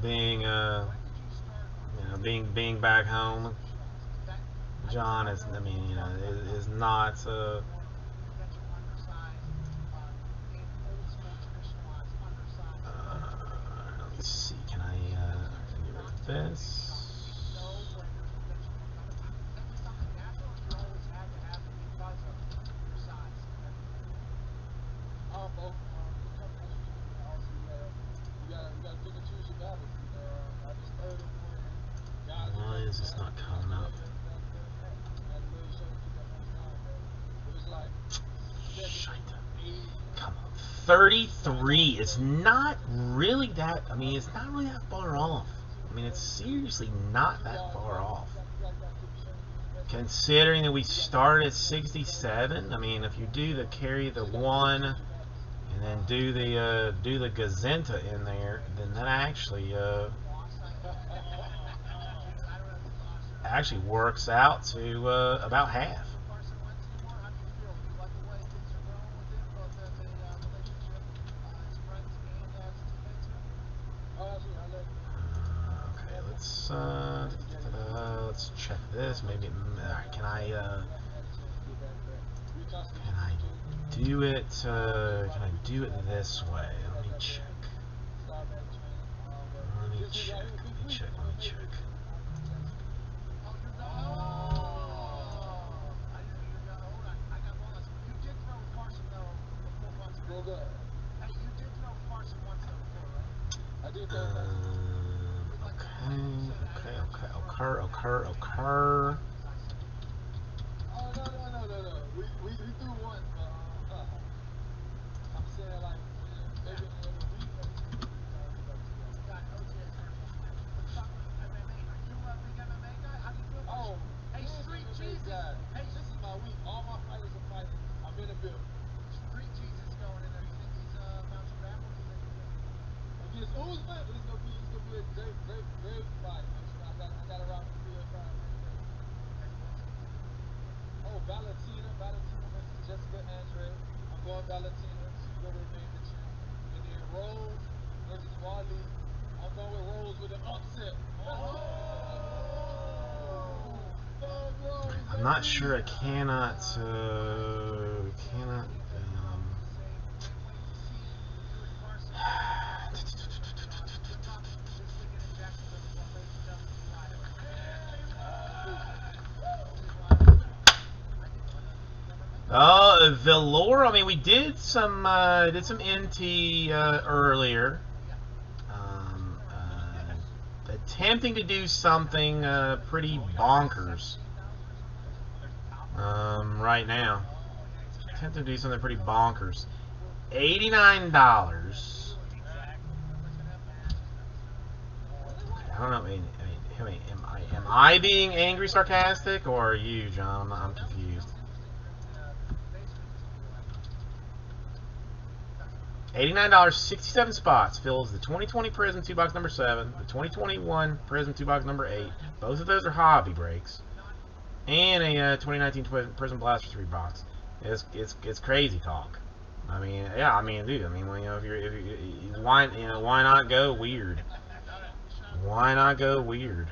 being back home? John is not. Let's see. Can I get rid of this? Why is this not coming up? Come on. 33 is not really that. It's not really that far off. It's seriously not that far off. Considering that we started at 67, if you do the carry the one and then do the Gazenta in there, then that actually works out to about half. let's check this. Maybe can I do it? Can I do it this way? Let me check. Let me check. Occur. Oh, no. We threw one. I'm saying, like, maybe in a week or two. Oh, hey, Street Jesus. Hey, this is my week. All my fighters are fighting. I'm in the building. Street Jesus going in there. You think he's bouncing back? What do you think? Against Usman, it's gonna be a great fight. I got to rock the field right there. Oh, Valentina versus Jessica Andrade. I'm going Valentina. She's gonna remain the champ. And then Rose versus Wally. I'm going with Rose with an upset. I'm not sure. I cannot. Velour. I mean, we did some NT earlier. Attempting to do something pretty bonkers right now. Attempting to do something pretty bonkers. $89. I don't know. I mean, am I being angry, sarcastic, or are you, John? I'm confused. $89, 67 spots fills the 2020 Prism 2 box number 7, the 2021 Prism 2 box number 8. Both of those are hobby breaks, and a 2019 Prism Blaster 3 box. It's crazy talk. I mean, yeah, I mean, dude, I mean, well, you know, why not go weird? Why not go weird?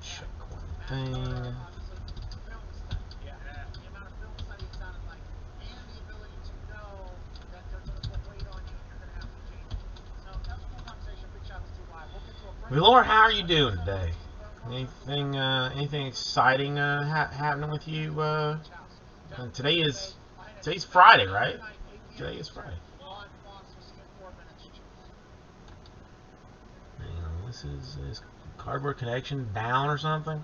Check one thing. Velour, how are you doing today? Anything exciting happening with you? Today's Friday, right? Today is Friday. Hang on, this is Cardboard Connection down or something?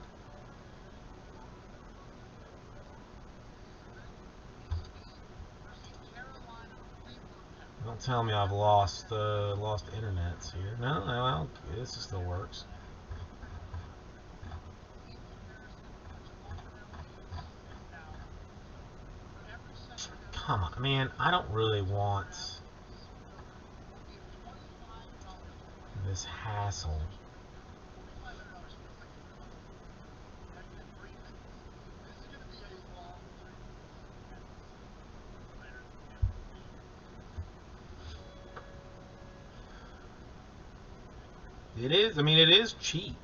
Don't tell me I've lost internets here. No, well, this still works. Come on, man, I don't really want this hassle. It is, I mean, it is cheap.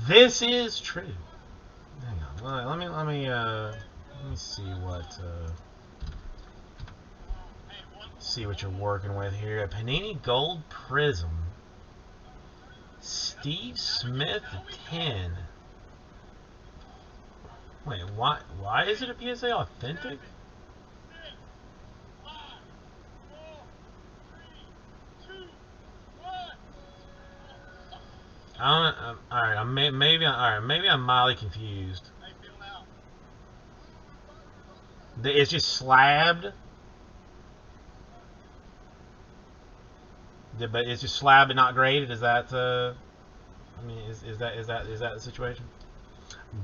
This is true. Hang on. Let me see what you're working with here. A Panini Gold Prism. Steve Smith 10. Wait, why? Why is it a PSA authentic? I don't. All right. Maybe I'm mildly confused. It's just slabbed. But it's just slabbed and not graded. Is that? I mean, is that the situation?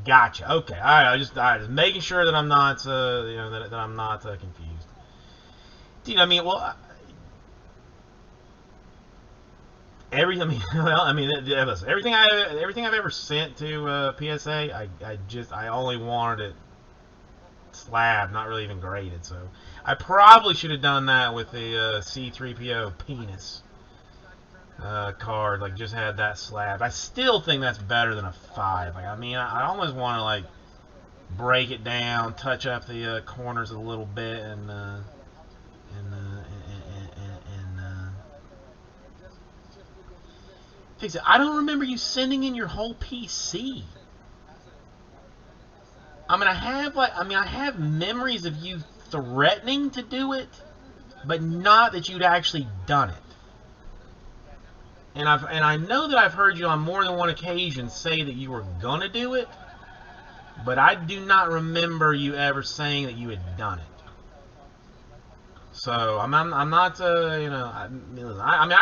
Gotcha. Okay. All right. Just making sure that I'm not that I'm not confused. Dude, I mean, well, listen, everything I've ever sent to PSA, I only wanted it slab, not really even graded. So I probably should have done that with the C3PO penis card, like just had that slab. I still think that's better than a 5. Like, I mean, I almost want to like break it down, touch up the corners a little bit, and fix it. I don't remember you sending in your whole PC. I have memories of you threatening to do it, but not that you'd actually done it. And I know that I've heard you on more than one occasion say that you were gonna do it, but I do not remember you ever saying that you had done it. So I'm not I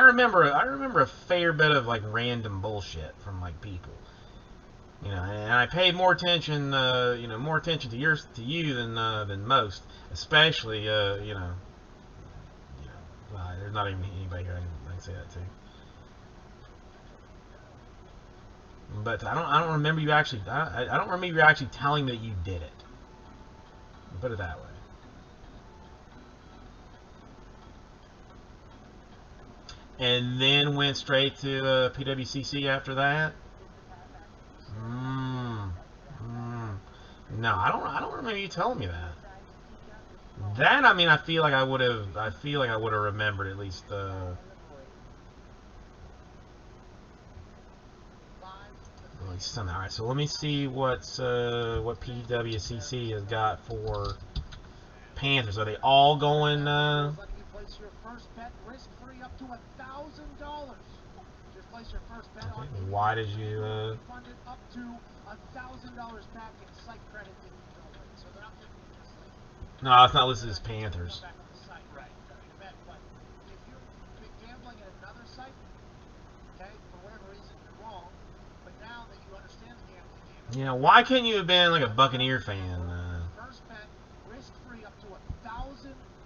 remember a fair bit of like random bullshit from like people. And I paid more attention more attention to you than most, especially well, there's not even anybody here I can say that to. But I don't remember you actually I don't remember you actually telling me that you did it. Put it that way. And then went straight to PWCC after that. No, I don't remember you telling me that. That, I mean, I feel like I would have remembered at least. Something. All right, so let me see what PWCC has got for Panthers. Are they all going? Letting you place your first bet risk-free up to $1,000. Just place your first bet on. Why did you? Funded up to $1,000 back in site credit if you donate. So they're not giving you just like. No, it's not listed as Panthers. Back on the site, right? Bet, but if you've been gambling at another site, okay, for whatever reason you're wrong, but now that you understand the gambling game. Yeah, why couldn't you have been like a Buccaneer fan? First bet, risk-free up to $1,000.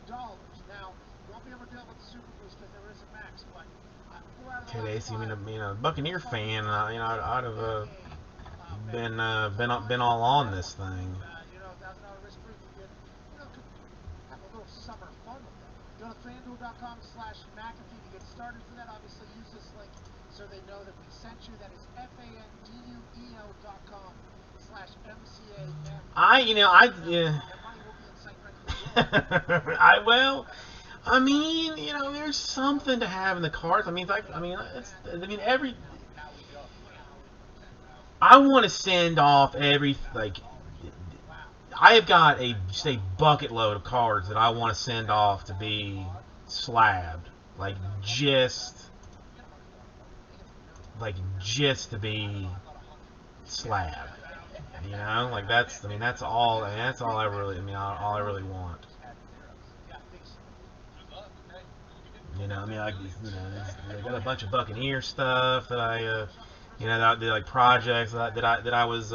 Now, you won't be able to do it with the Super Boost because there is a max, but 4 out of the last 5. A Buccaneer fan, I'd have been all on this thing. $1,000 risk-free to get, have a little summer fun with that. Go to FanDuel.com/McAfee to get started for that. Obviously, use this link so they know that we sent you. That is FanDuel.com/MCAM. I mean, there's something to have in the cards. I want to send off I have got a bucket load of cards that I want to send off to be slabbed, just to be slabbed. That's all I really want. I got a bunch of Buccaneer stuff that I projects that I was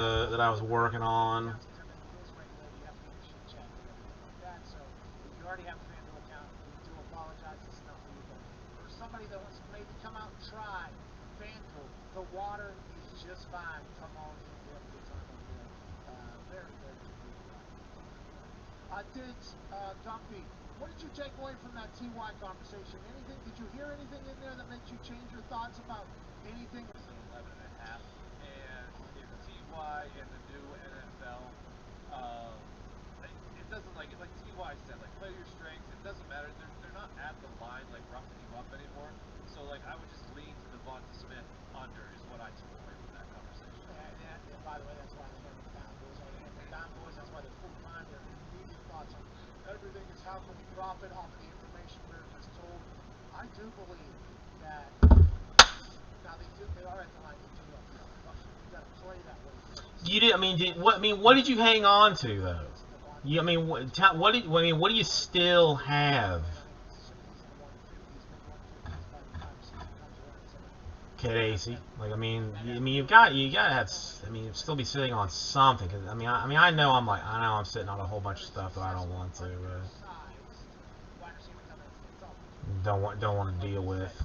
working on. Somebody that wants to maybe come out and try FanDuel, the water is just fine. Come on in, we have a good time over there. Very, very good. Diggs, Dumpy, what did you take away from that TY conversation? Anything? Did you hear anything in there that makes you change your thoughts about anything? 11.5, and in TY and the new NFL, it doesn't like TY said, play your strengths. It doesn't matter. They're not at the line roughing you up anymore. So I would just lean to Devonta Smith under is what I took away from that conversation. And by the way, that's why they never found those. They found how can we drop it off of the information we're just told. I do believe that now they are at the line to do it. You got to play that way. You did. What did you hang on to though? What do you still have? Casey, like you've got to have. You'd still be sitting on something. Cause, I know I'm sitting on a whole bunch of stuff that I don't want to. Don't want to deal with.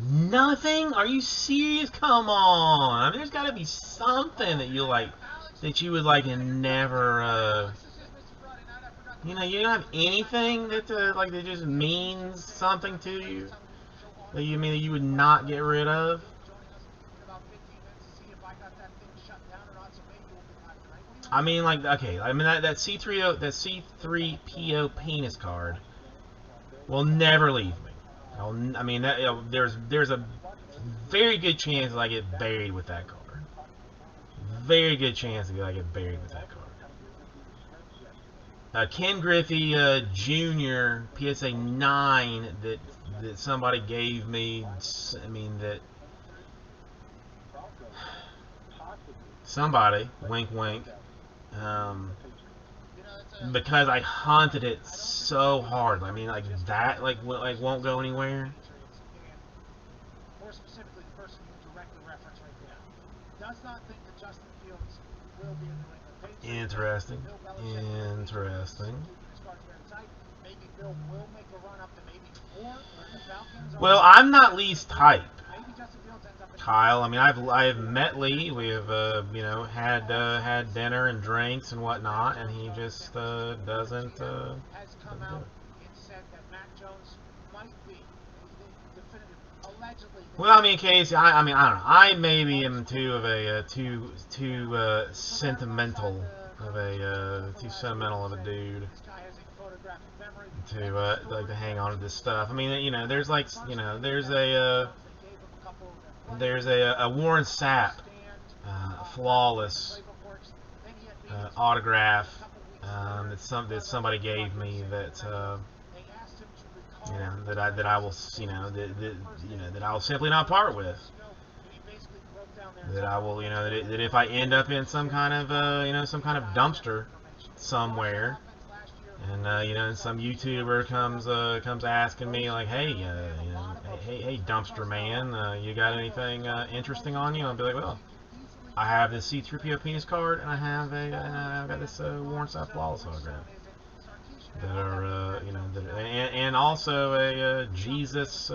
Nothing? Are you serious? Come on! There's got to be something that you like, that you would like, and never. You don't have anything that that just means something to you. That you would not get rid of. Okay. That C3PO penis card will never leave me. There's a very good chance that I get buried with that card. Very good chance that I get buried with that card. Ken Griffey Jr. PSA 9 that somebody gave me. Somebody, wink wink, because I hunted it so hard. That won't go anywhere. More specifically, the person you directly reference right there does not think that Justin Fields will be in the New England Patriots. Interesting. Maybe Bill will make a run up to maybe 4 the Falcons. Well, I'm not Lee's type, Maybe Justin Fields ends up in Kyle. I've met Lee. We have had dinner and drinks and whatnot, and he just doesn't. Has come out and said that Mac Jones might be definitive, allegedly. Well, Casey, I don't know. I maybe am too sentimental of a dude to hang on to this stuff. There's a Warren Sapp flawless autograph that somebody gave me that that I will that I will simply not part with. That I will that if I end up in some kind of dumpster somewhere, and some YouTuber comes asking me like, hey dumpster man, you got anything interesting on you? I'll be like, well, I have this C3PO penis card, and I've got this Warren Sapp flawless autograph that are and also a Jesus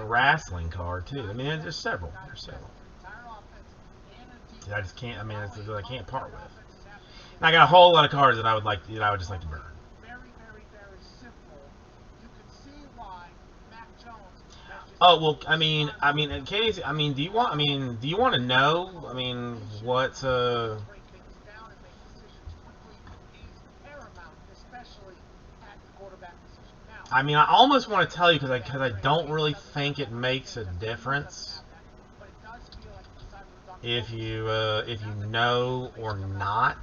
wrestling card too. There's several. I just can't. I can't part with. And I got a whole lot of cards that I would just like to burn. Oh well, Casey, do you want to know? What? I almost want to tell you because I don't really think it makes a difference if you know or not,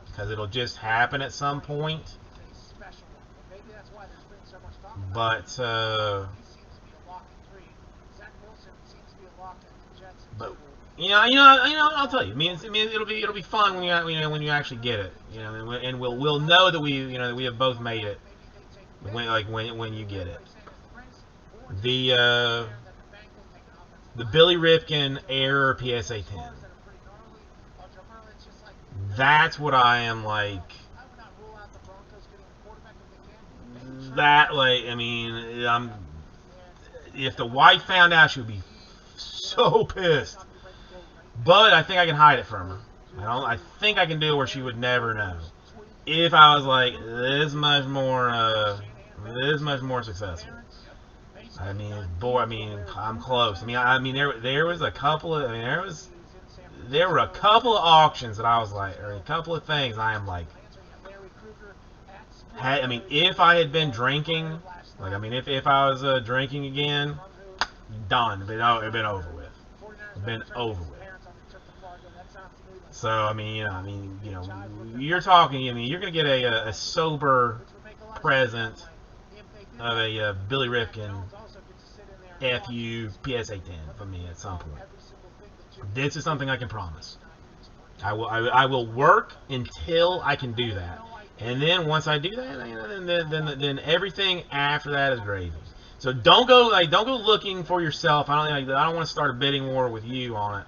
because it'll just happen at some point. But I'll tell you. It'll be fun when you actually get it. And we'll know that we have both made it. When you get it. The Billy Ripken Error PSA 10. That's what I am like. If the wife found out, she would be so pissed. But I think I can hide it from her. I think I can do it where she would never know. If I was like this much more successful. I mean, boy, I mean, I'm close. I mean, there was a couple of, there were a couple of auctions that I was like, or a couple of things I am like, I mean, if I had been drinking, like, I mean, if I was drinking again, done. It'd been over with. It'd been over with. So I mean, you're talking. I mean, you're gonna get a sober present of a Billy Rifkin FU PSA 10 from me at some point. This is something I can promise. I will work until I can do that, and then once I do that, then everything after that is gravy. So don't go looking for yourself. I don't want to start a bidding war with you on it.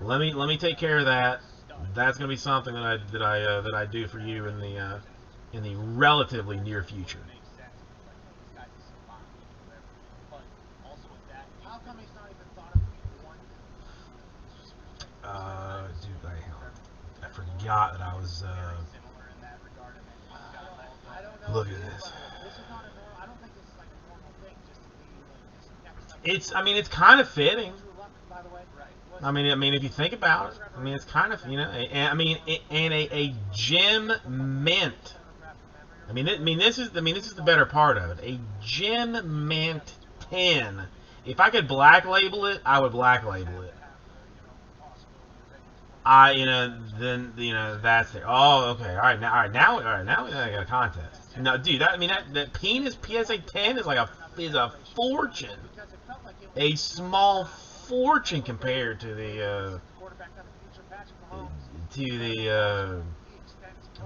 Let me take care of that. That's gonna be something that I do for you in the relatively near future. Dude, I forgot that I was. Look at this. I mean, it's kind of fitting. I mean, if you think about it, I mean, it's kind of, and a gem mint. I mean, this is the better part of it. A gem mint 10. If I could black label it, I would black label it. Then that's it. Oh, okay. All right, now we got a contest. No, dude, that penis PSA 10 is a fortune. A small fortune compared to the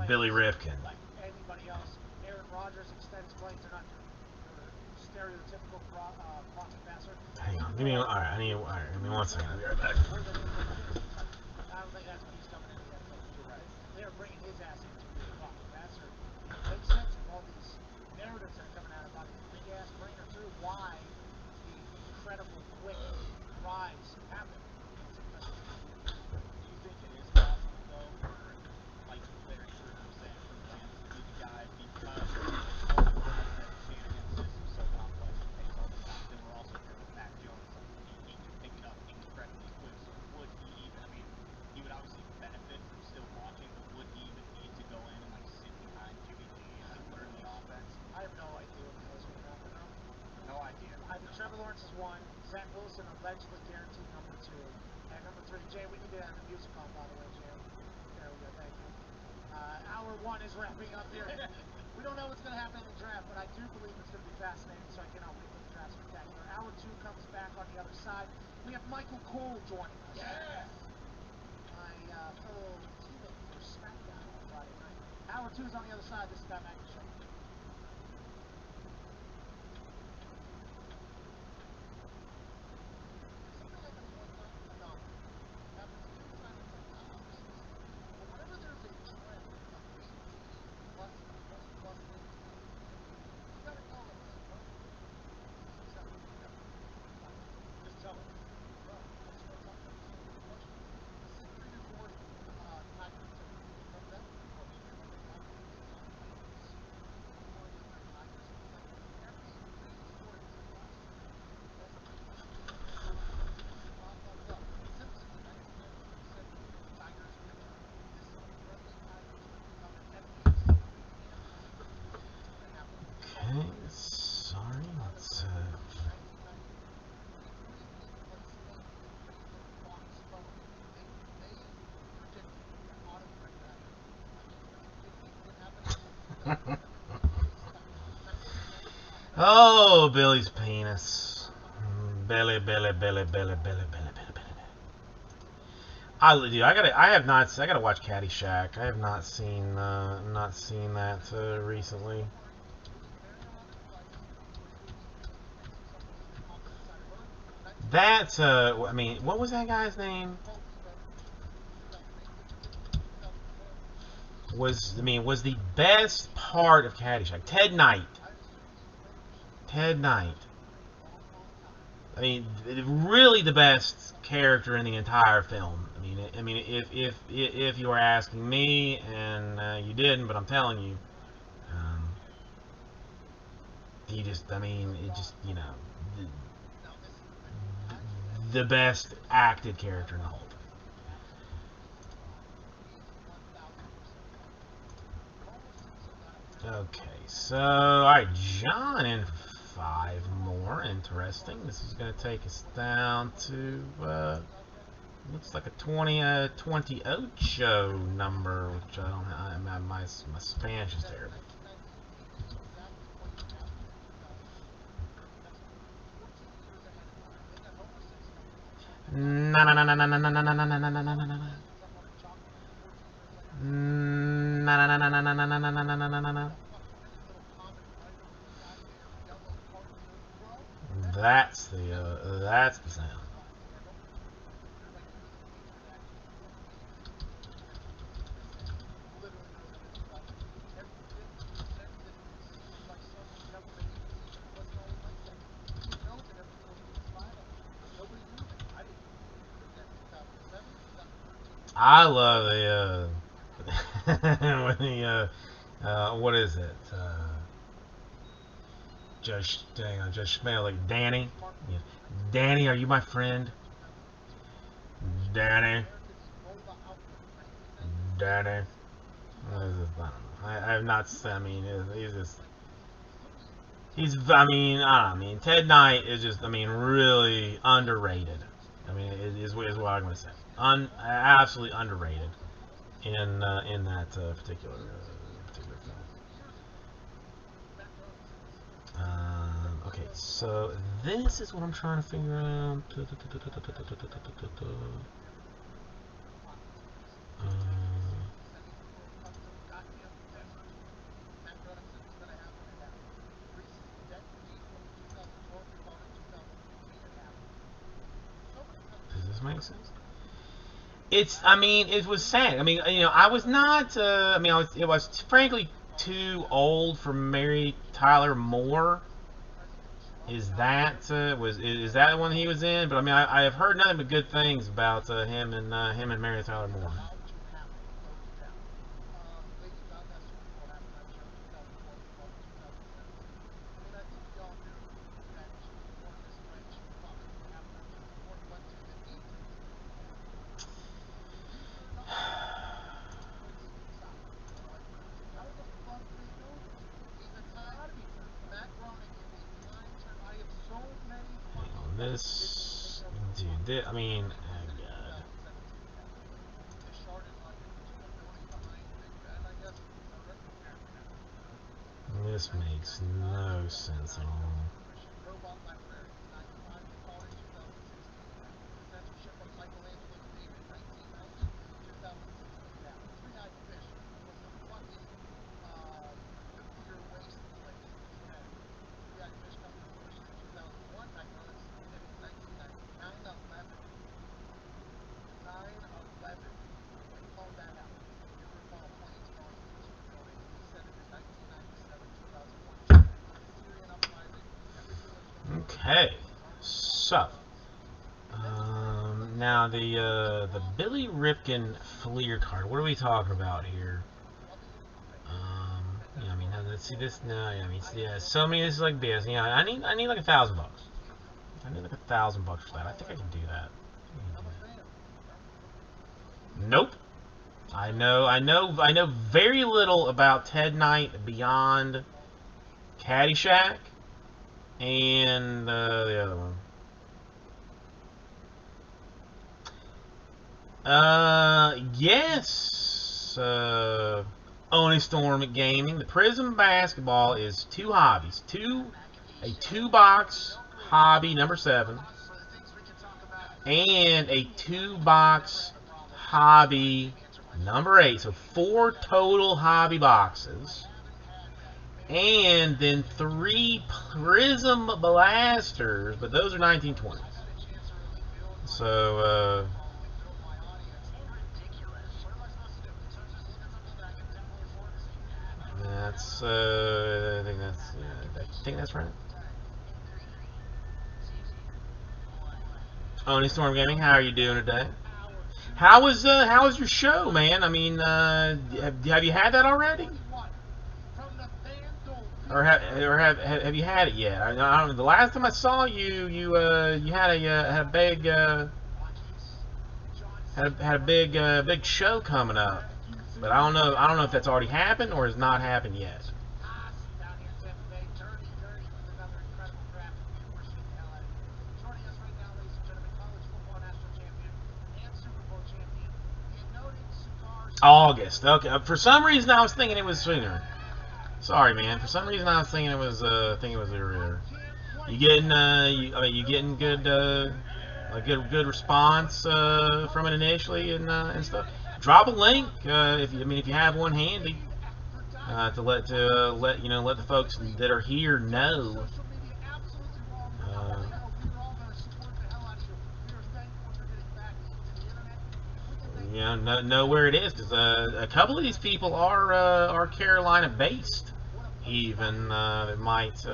Billy Rifkin. Hang on, give me all right. Give me 1 second. I'll be right back. Trevor Lawrence is 1, Zach Wilson allegedly guaranteed number 2, and number 3, Jay, we need to have the music on, by the way, Jay. There we go, thank you. Hour 1 is wrapping up here. We don't know what's going to happen in the draft, but I do believe it's going to be fascinating, so I cannot wait for the draft spectacular. Hour 2 comes back on the other side. We have Michael Cole joining us. Yes! My fellow teammate for SmackDown on Friday night. Hour 2 is on the other side. This is Pat McAfee Show. Oh, Billy's penis. Billy. I gotta watch Caddyshack. I have not seen that recently. That I mean, what was that guy's name? Was the best part of Caddyshack Ted Knight. Ted Knight. I mean, really the best character in the entire film. I mean, if you were asking me, and you didn't, but I'm telling you, the best acted character in the whole thing. Okay, so alright, John in 5 more. Interesting. This is going to take us down to looks like a 28 number, which I don't have. My Spanish is terrible. Na na na na na na na na na na na na na na na. That's the sound. I love the when the what is it? Judge Schmale, like Danny. Yeah. Danny, are you my friend? Danny. Danny. What is this? I don't know. I have not. I mean, he's just. I mean, Ted Knight is just. I mean, really underrated. I mean, is what I'm going to say. Absolutely underrated in that particular film. Okay, so this is what I'm trying to figure out. Does this make sense? I mean, it was sad. I mean, I was not. I mean, it was frankly too old for Mary Tyler Moore. Is that is that the one he was in? But I mean, I have heard nothing but good things about him and Mary Tyler Moore. This, dude, I mean, oh God. This makes no sense at all. Okay, so now the Billy Ripken Fleer card. What are we talking about here? Yeah, I mean, let's see this now. Yeah, I mean, yeah. So I mean, this is like BS. Yeah, I need like $1,000. I need like $1,000 for that. I think I can do that. Nope. I know very little about Ted Knight beyond Caddyshack and the other one. Yes. Oni Storm Gaming. The Prism Basketball is 2 hobbies. A 2-box hobby number 7 and a 2-box hobby number 8. So 4 total hobby boxes. And then 3 Prism Blasters, but those are 1920s. So that's I think that's right. Oni Storm Gaming, how are you doing today? How was your show, man? I mean, have you had that already? or have you had it yet? I don't know. The last time I saw you, you had a big had a big show coming up, but I don't know if that's already happened or has not happened yet. Down here in Tampa Bay, Journey with another incredible draft and worship the hell out of you. Joining us right now, ladies and gentlemen, college football national champion and Super Bowl champion, the noted cigars. August. Okay. For some reason, I was thinking it was sooner. Sorry, man. For some reason, I was thinking it was earlier. You getting you getting good a good response from it initially and stuff. Drop a link if you have one handy to let the folks that are here know. Know where it is, because a couple of these people are Carolina based. Even that might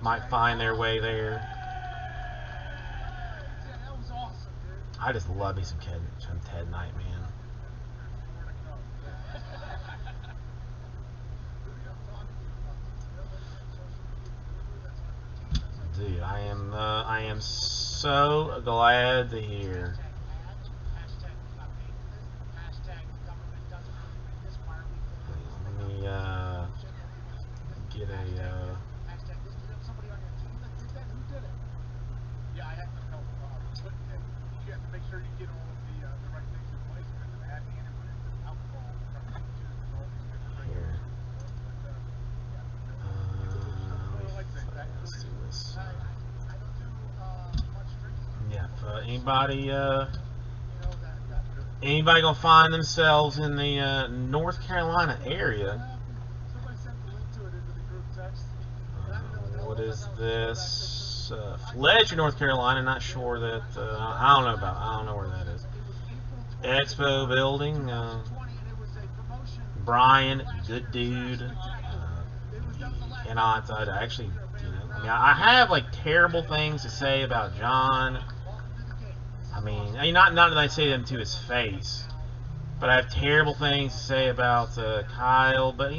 might find their way there. I just love me some Ted Knight, man. Dude, I am so glad to hear. Let me get a Yeah, I have to help put it. You have to make sure you get all of the right things in place because of adding in with alcohol, coaches, and all these different here. Let's do this. I don't do much drinking. Yeah, if anybody gonna find themselves in the North Carolina area. Somebody sent the link to it into the group text. What is this? Fletcher, North Carolina. Not sure that. I don't know where that is. Expo building. Brian, good dude. Cannot actually. I have like terrible things to say about John. I mean, not that I say them to his face, but I have terrible things to say about Kyle. But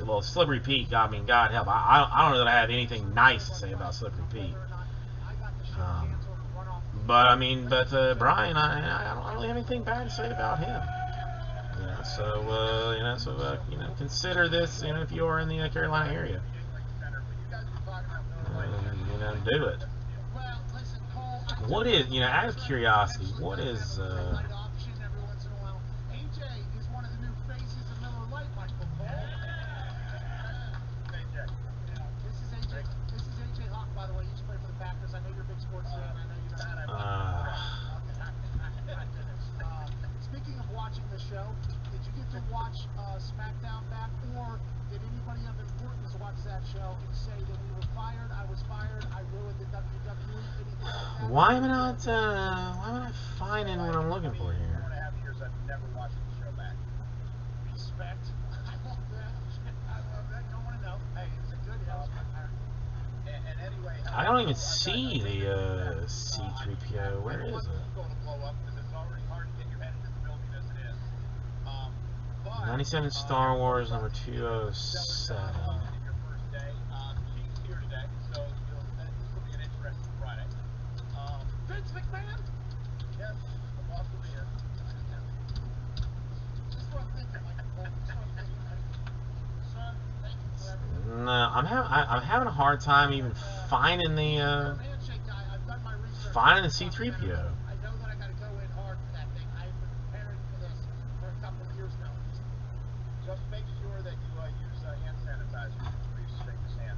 well, Slippery Pete. God help. I don't know that I have anything nice to say about Slippery Pete. But Brian, I don't really have anything bad to say about him. Consider this. If you are in the Carolina area, do it. What is, out of curiosity, what is, Speaking of watching the show, did you get to watch SmackDown back, or did anybody of importance watch that show and say that we were fired, I was fired, I ruined the WWE, anything like that? Why am I not finding what I'm looking for here? 4.5 years I've never watched the show back. Respect. I love that. I love that. Don't want to know. Hey, it's a good house. And anyway, I don't even see the C-3PO. Where is it? Going to blow up because it's already hard to get your head into the building as it is. But 97 Star Wars number 207. Your first day. Chief's here today, so this will be an interesting Friday. Vince McMahon? Yes, the boss will be here. Just what I'm thinking, like, son, thank you for everything. No, I'm having a hard time even finding the Handshake guy, I've done my research. finding the C-3PO. I know that I got to go in hard for that thing. I've been preparing for this for a couple of years now. Just make sure that you use hand sanitizer before you shake his hand.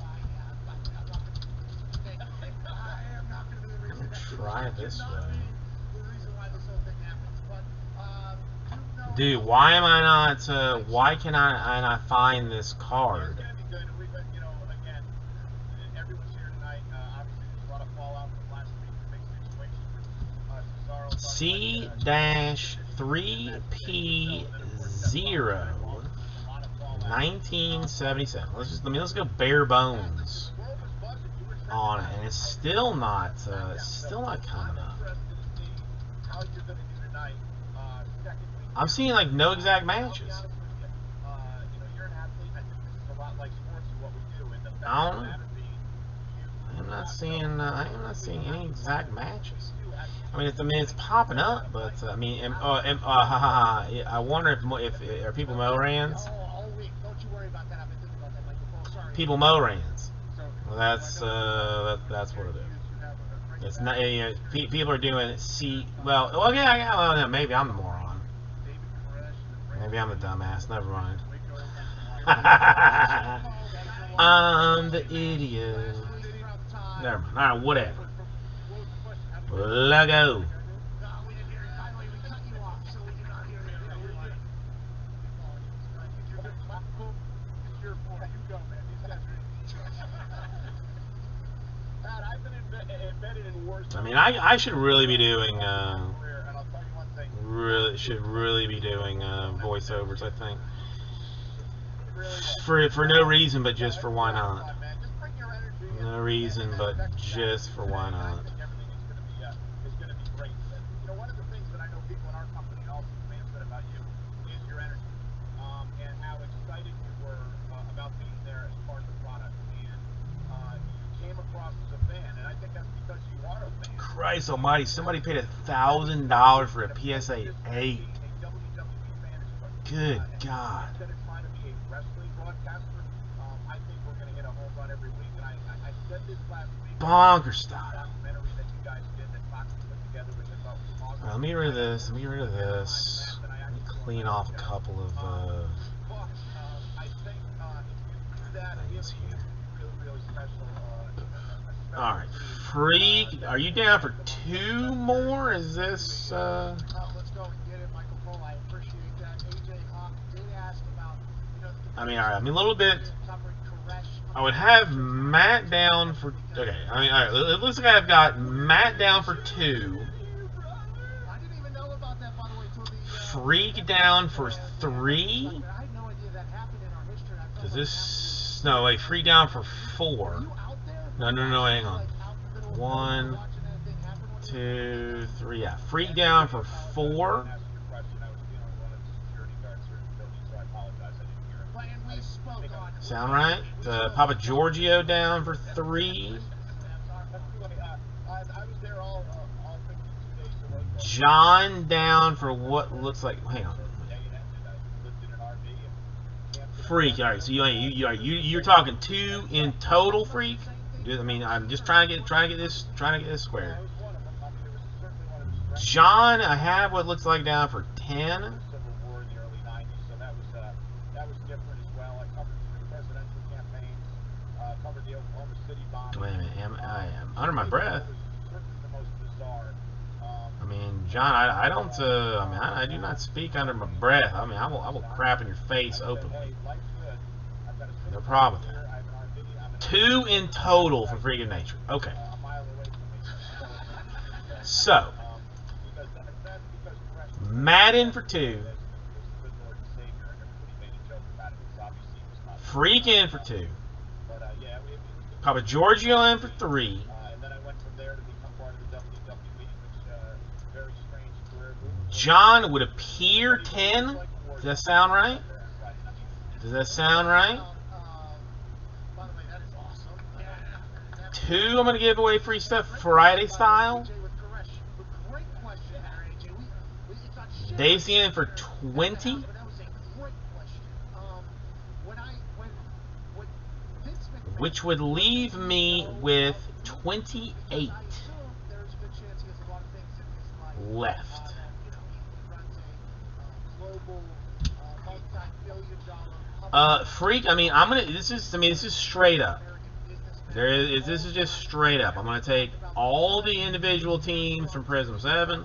I am not going to be the reason. Try it this way. The reason why this whole thing happens, but dude, why am I not? Why can I not find this card? It's going to be good. We've been, again, everyone's here tonight. Obviously, there's a lot of fallout from last week. The big situation with C-3P0 1977. Let's go bare bones on it, and it's still not coming up. I'm seeing like no exact matches. what we do. And the fact I of don't the know. matter being, I am not seeing any exact matches. I mean, it's popping up, but I mean, I wonder if are people Morans? All week. Don't you worry about that. I've been thinking about that, Michael. Sorry. People Morans. So, Well, that's what it is. you have a great It's not. People are doing Well, yeah. Well, no, maybe I'm the moron. David Koresh and Maybe I'm the dumbass. Never mind. Waco. I'm the idiot. Never mind. All right, whatever. Let go. We didn't hear it. By the way, we cut you off, so we did not hear it. It's your fault. You go, man. These guys are Pat, I've been embedded in worse. I mean, I should really be doing career, and I'll tell you one thing. should really be doing voiceovers. I think Really, for no reason, but just for why not. man, just bring your energy. No reason, but just for why I not. think everything is going to be great. And, you know, one of the things that I know people in our company and also fans said about you is your energy, and how excited you were about being there as part of the product. And you came across as a fan, and I think that's because you are a fan. Christ Almighty! Somebody paid $1,000 for a PSA 8. Good God! Instead of trying to be a wrestling broadcaster, I think we're going to hit a home run every week. And I said this last week. Bonker style. Documentary that you guys did that Fox put together, which I thought was awesome. Let me get rid of this. Let me get rid of this. Let me clean off a couple of I think if you do that, things here. really special. All right, Freak. Are you down for 2 more? Is this? Let's go and get it, Michael Cole. I appreciate that. AJ Hawk did ask about, I mean, all right. I mean, a little bit. covering Koresh. I would have Matt down for. Okay. I mean, all right. It looks like I've got Matt down for 2. I didn't even know about that, by the way, till the Freak down for 3. I had no idea that happened in our history. I felt Is like this? No, wait. Freak down for 4. you out there? No. Hang on. Like out in the middle of 1, watching that thing happen when it 2, 3. Yeah. Freak down for 4. And we spoke on Sound right? Papa Giorgio down for 3. John down for what looks like. Hang on. Freak. All right. So you're talking 2 in total, Freak. I mean, I'm just trying to get this squared. John, I have what looks like down for 10. Wait a minute, I am under my breath. I mean, John, I don't. I mean, I do not speak under my breath. I mean, I will crap in your face openly. No problem with that. 2 in total for Freak of Nature. Okay. So, Matt in for 2. Freak in for 2. Papa Giorgio in for 3. John would appear 10. Does that sound right? Does that sound right? by the way, that is awesome. 2, I'm going to give away free stuff Friday style. Great question there, AJ. It's on shit. Dave's in for 20. But that was a great question. When Vince McMahon, Which would leave me with 28 I assume there's a good chance he has a lot of things in his life. left. He runs a global, multi-billion-dollar Freak. I mean, this is straight up. This is just straight up. I'm gonna take all the individual teams from Prism 7,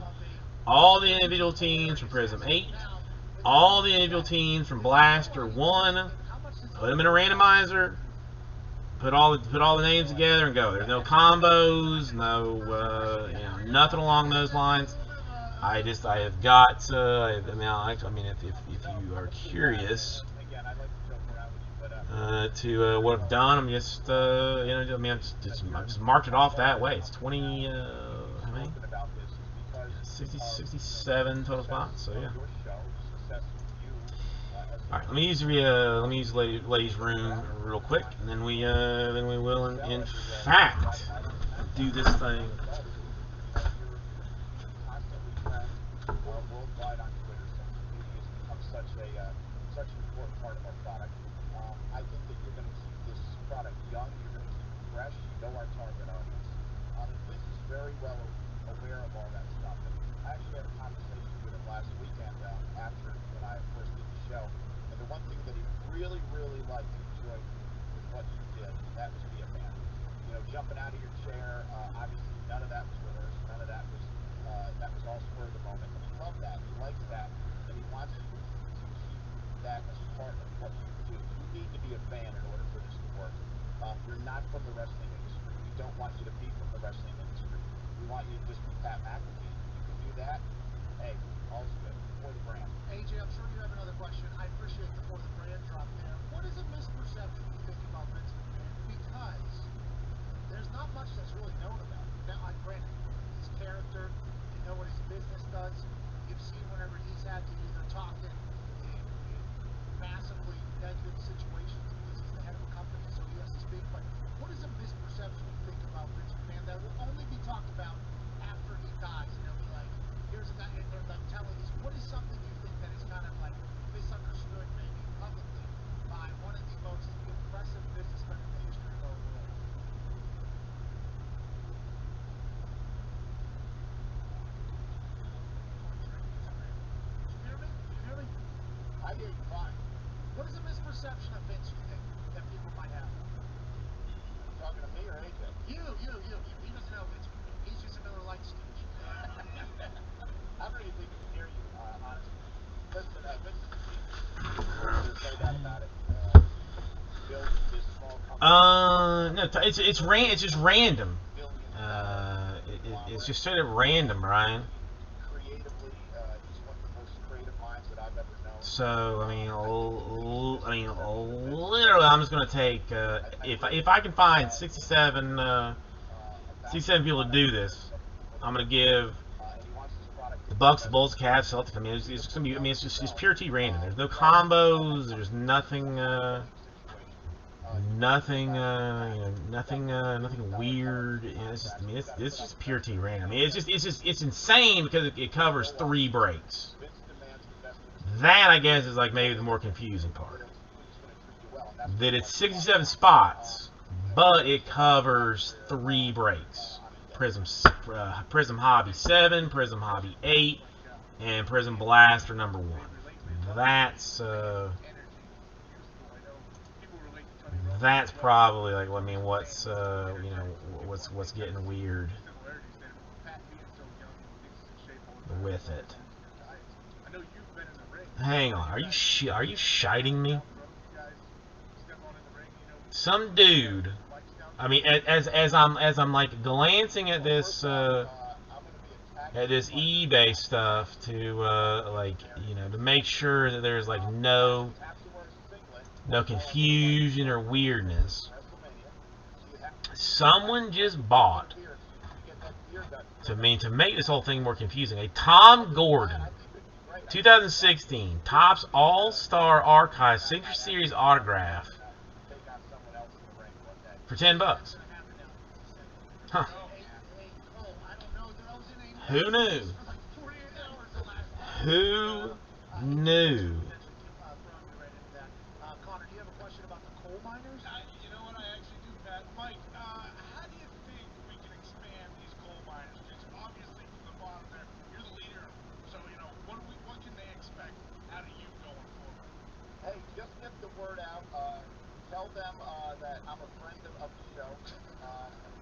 all the individual teams from Prism 8, all the individual teams from Blaster 1, put them in a randomizer, put all the names together and go. There's no combos, no nothing along those lines. I have got. I mean, if you are curious to what I've done, I'm just I've just marked it off that way. It's 20. How many? 67 total spots. So yeah. All right, let me use ladies' room real quick, and then we will in fact do this thing. Constantly trend worldwide on Twitter. Social media has become such an important part of our product. I think that you're going to keep this product young. You're going to keep it fresh. You know our target audience. Vince is very well aware of all that stuff. And I actually had a conversation with him last weekend after when I first did the show. And the one thing that he really, really liked and enjoyed was what you did. And that was be a fan. You know, jumping out of your chair. Obviously, none of that was rehearsed. None of that was all spur of the moment. And he loved that. He likes that. And he wants you to keep that as part of what you do. You need to be a fan in order for this to work. You're not from the wrestling industry. We don't want you to be from the wrestling industry. We want you to just be Pat McAfee. You can do that. Hey, all's good. For the brand. AJ, I'm sure you have another question. I appreciate the for the brand drop there. What is a misperception you think about Vince McMahon? Because there's not much that's really known about him. Now, granted, his character, you know what his business does. You've seen whenever he's had to either talk in massively negative situations because he's the head of a company, so he has to speak. But what is a misperception you think about Vince McMahon that will only be talked about after he dies? And they'll be like, here's a guy, and they're like telling us, what is something you think that is kind of like misunderstood maybe publicly by one of the most impressive businessmen in the history of our world? You hear me? I hear you fine. What is a misperception of Vince you think that people might have? Talking to me or AJ? You. He doesn't know Vince McMahon. He's just a Miller Lite stooge. I don't even think he can hear you, honestly. Listen, Vince is a genius. There's no doubt about it. Built this small company. No, it's just random. It's just sort of random, Brian. Creatively, he's one of the most creative minds that I've ever known. So I mean, literally, I'm just gonna take if I can find 67 people to do this, I'm gonna give the Bucks, the Bulls, the Cavs, Celtics. I mean, it's gonna be. I mean, it's just pure T random. There's no combos. There's nothing. Nothing weird. You know, it's just. I mean, it's just pure T random. I mean, it's insane because it covers 3 breaks. That, I guess, is like maybe the more confusing part. That it's 67 spots, but it covers 3 breaks. Prism Hobby 7, Prism Hobby 8, and Prism Blaster number 1. That's probably like, I mean, what's what's getting weird with it. Hang on, are you shiting me? Some dude. I mean, as I'm like glancing at this eBay stuff to like, you know, to make sure that there's like no confusion or weirdness. Someone just bought, to make this whole thing more confusing, a Tom Gordon 2016 Topps All-Star Archive Signature Series autograph for $10. Huh. Who knew? Who knew? Connor, do you have a question about the coal miners? You know what, I actually do, Pat. Mike, how do you think we can expand these coal miners? Because obviously from the bottom there, you're the leader. So, you know, what can they expect out of you going forward? Hey, just get the word out. Tell them that I'm a friend of the show.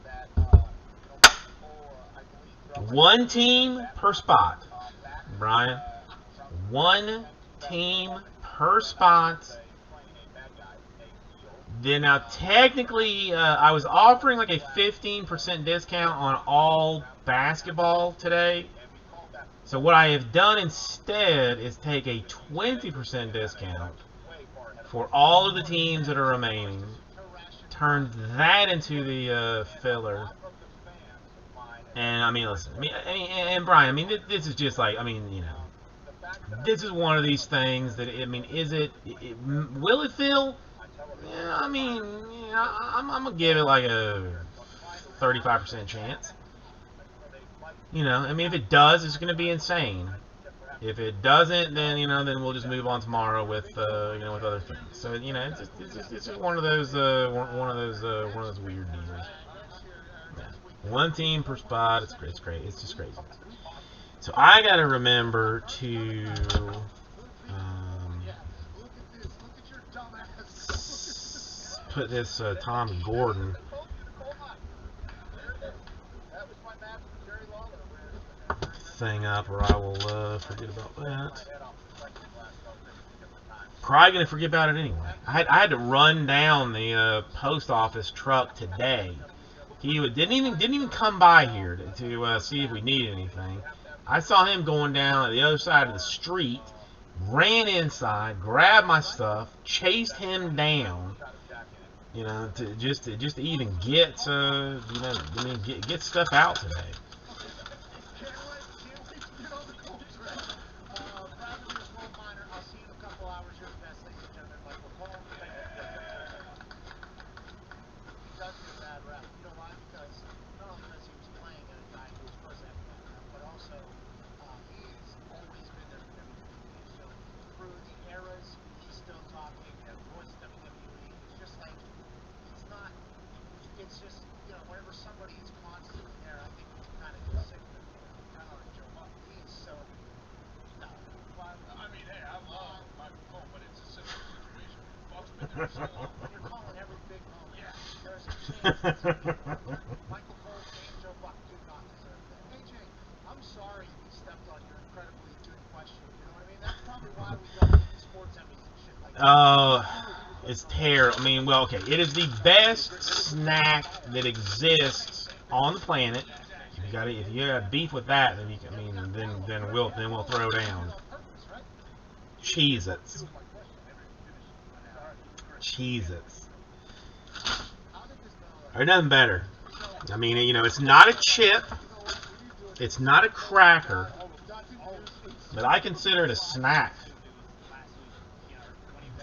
That people, I believe, one team per spot, Brian. One team per spot. Then now, technically, I was offering like a 15% discount on all basketball today. So what I have done instead is take a 20% discount for all of the teams that are remaining, turned that into the filler. And I mean, listen, and Brian, I mean, this is just like, I mean, you know, this is one of these things that, I mean, will it fill? Yeah, I mean, yeah, I'm gonna give it like a 35% chance. You know, I mean, if it does, it's gonna be insane. If it doesn't, then then we'll just move on tomorrow with with other things. So it's just one of those one of those weird deals. Yeah. One team per spot. It's great. It's just crazy. So I gotta remember to put this Tom Gordon thing up, or I will forget about that. Probably gonna forget about it anyway. I had to run down the post office truck today. He didn't even come by here to see if we needed anything. I saw him going down the other side of the street, ran inside, grabbed my stuff, chased him down. To just to even get get stuff out today. It's terrible. I mean, well, okay. It is the best snack that exists on the planet. If you got beef with that, then we'll throw down. Cheez-Its. Cheez-Its. There's nothing better. I mean, it's not a chip. It's not a cracker. But I consider it a snack.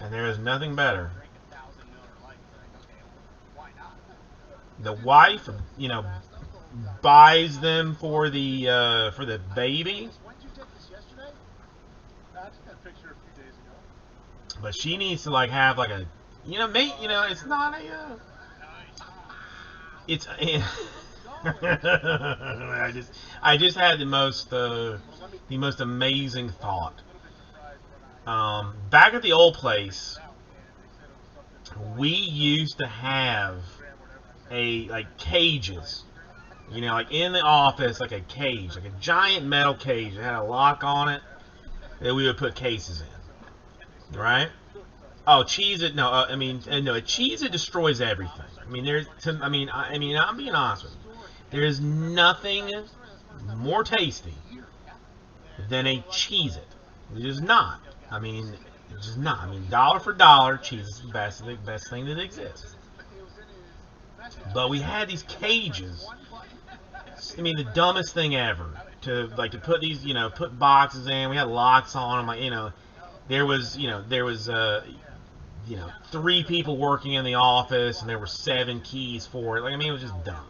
And there is nothing better. The wife, buys them for the baby. But she needs to have a, it's not a, it's. I just had the most amazing thought. Back at the old place, we used to have cages, in the office, like a cage, like a giant metal cage that had a lock on it that we would put cases in, right? Oh, Cheez-It, no, no, Cheez-It destroys everything. I'm being honest with you. There is nothing more tasty than a Cheez-It. It is not. It's just not. Dollar for dollar, Cheez is the best thing that exists. But we had these cages. The dumbest thing ever. To put these, put boxes in. We had locks on them. There was 3 people working in the office, and there were 7 keys for it. It was just dumb.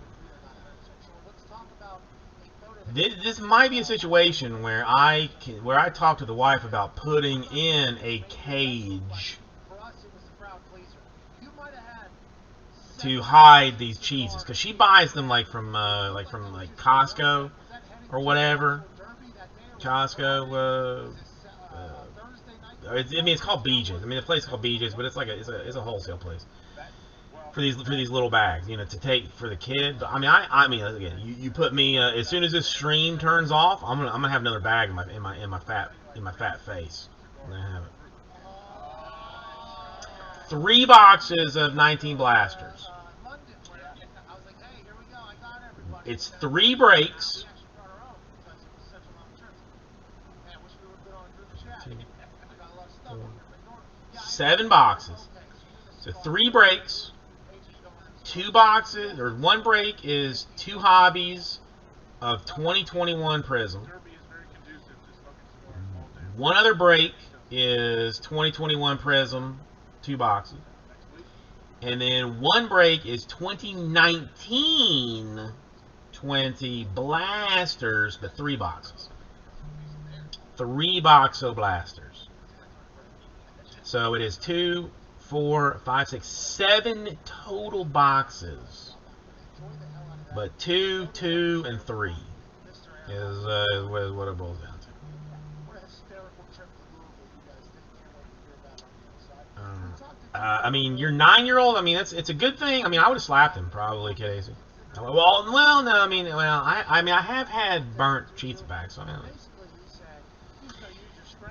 This might be a situation where I talk to the wife about putting in a cage to hide these cheeses, because she buys them from Costco or whatever. Costco. It's called BJ's. The place is called BJ's, but it's a wholesale place for these little bags, to take for the kid. But again, you put me as soon as this stream turns off, I'm gonna have another bag in my fat face. I'm gonna have it. 3 boxes of 19 blasters. It's 3 breaks. 7 boxes. So 3 breaks. 2 boxes, or 1 break is 2 hobbies of 2021 Prism. One other break is 2021 Prism, 2 boxes. And then one break is 2019 20 Blasters, but 3 boxes. 3 Boxo Blasters. So it is 2, 4, 5, 6, 7 total boxes. But 2, 2, and 3 is what it boils down to. I mean, your 9-year-old. I mean, it's a good thing. I mean, I would have slapped him probably, Casey. Well, no. I mean, I have had burnt Cheez-It bags. So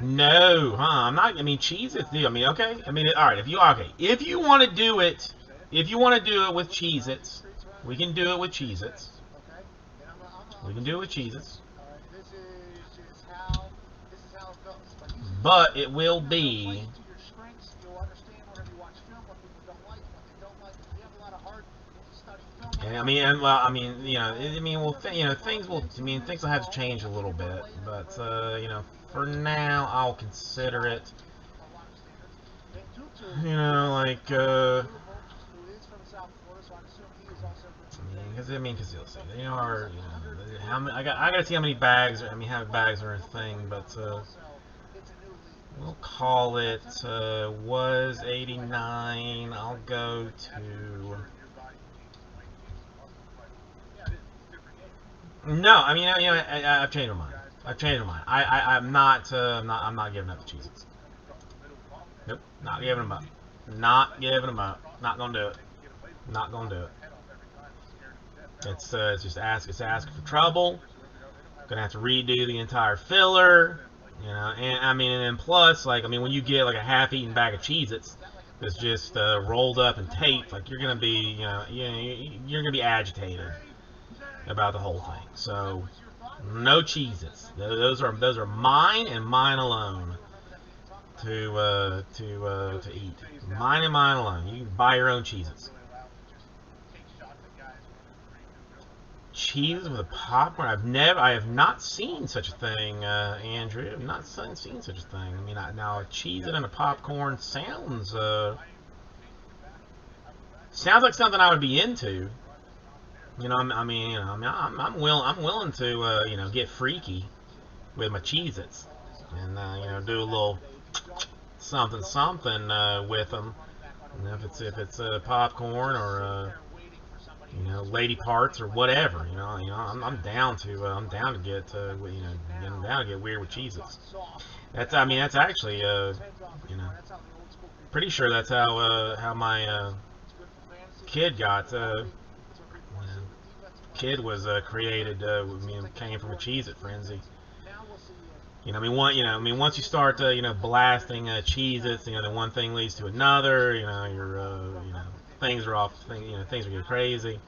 no, I'm not. I mean, Cheez-It. I mean, okay. I mean, all right. If you want to do it, with Cheez-Its, we can do it with Cheez-Its. We can do it with Cheez-Its. But it will be. And things will have to change a little bit, but for now I'll consider it. Because they are. How many? I gotta see how many bags. How many bags are a thing, but we'll call it. Was 89. I'll go to. No, I've changed my mind. I'm not giving up the Cheez-Its. Nope, not giving them up. Not gonna do it. Not gonna do it. It's just asking for trouble. Gonna have to redo the entire filler. And then plus, when you get a half-eaten bag of Cheez-Its that's just rolled up and taped, you're gonna be, you're gonna be agitated about the whole thing. So no Cheez-Its. Those are mine and mine alone to eat. Mine and mine alone. You can buy your own Cheez-Its. Cheez-Its with a popcorn. I have not seen such a thing, Andrew. I've not seen such a thing. Now a Cheez-It and a popcorn sounds like something I would be into. I'm willing to, get freaky with my Cheez-Its and, do a little something with them. If it's popcorn or, lady parts or whatever, I'm down to get, weird with Cheez-Its. That's actually, pretty sure that's how my, kid got, kid was created, came from a Cheez-It frenzy. Once you start, blasting Cheez-Its, then one thing leads to another. Things are things are getting crazy.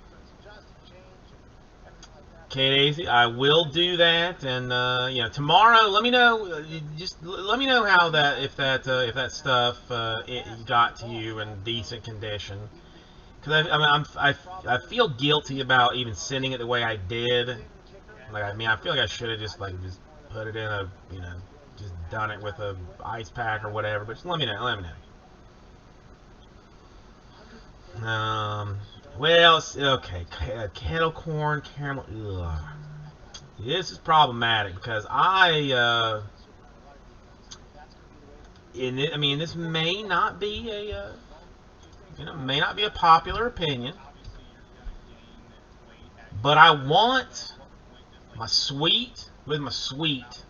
Kate, I will do that, and tomorrow, let me know. Just let me know how if that stuff it got to you in decent condition. Because I feel guilty about even sending it the way I did. I feel like I should have just put it in a, just done it with a ice pack or whatever. But just let me know. Well, okay, kettle corn caramel. Ugh. This is problematic because this may not be a. May not be a popular opinion, but I want my sweet with my sweet,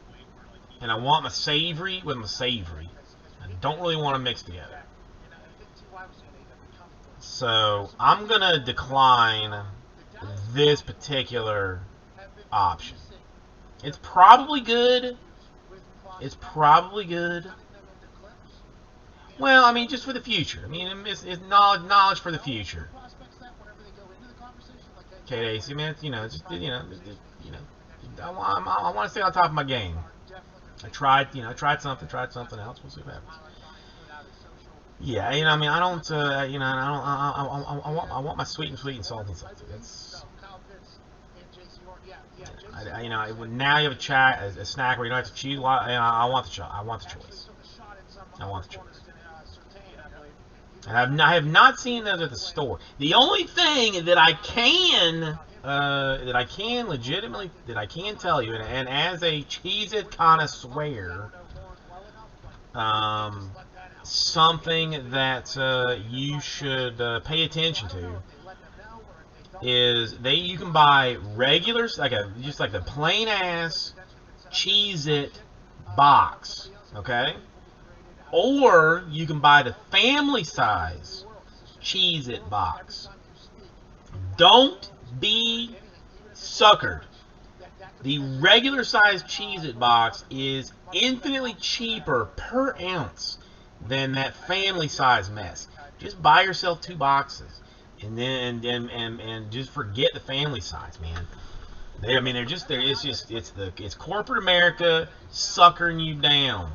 and I want my savory with my savory. I don't really want to mix together. So I'm gonna decline this particular option. It's probably good. Well, just for the future. It's knowledge for the future. Okay, AC, man. I want to stay on top of my game. I tried something else. We'll see what happens. Yeah, I don't, I want my sweet and salty salty. Now you have a snack where you don't have to choose. Well, I want the choice. I want the choice. I want the choice. And I have not seen those at the store. The only thing that I can legitimately tell you, and as a Cheez-It connoisseur, something that you should pay attention to is you can buy regular, just like the plain ass Cheez-It box, okay? Or you can buy the family size Cheez-It box. Don't be suckered. The regular size Cheez-It box is infinitely cheaper per ounce than that family size mess. Just buy yourself 2 boxes and then and just forget the family size, man. It's corporate America suckering you down.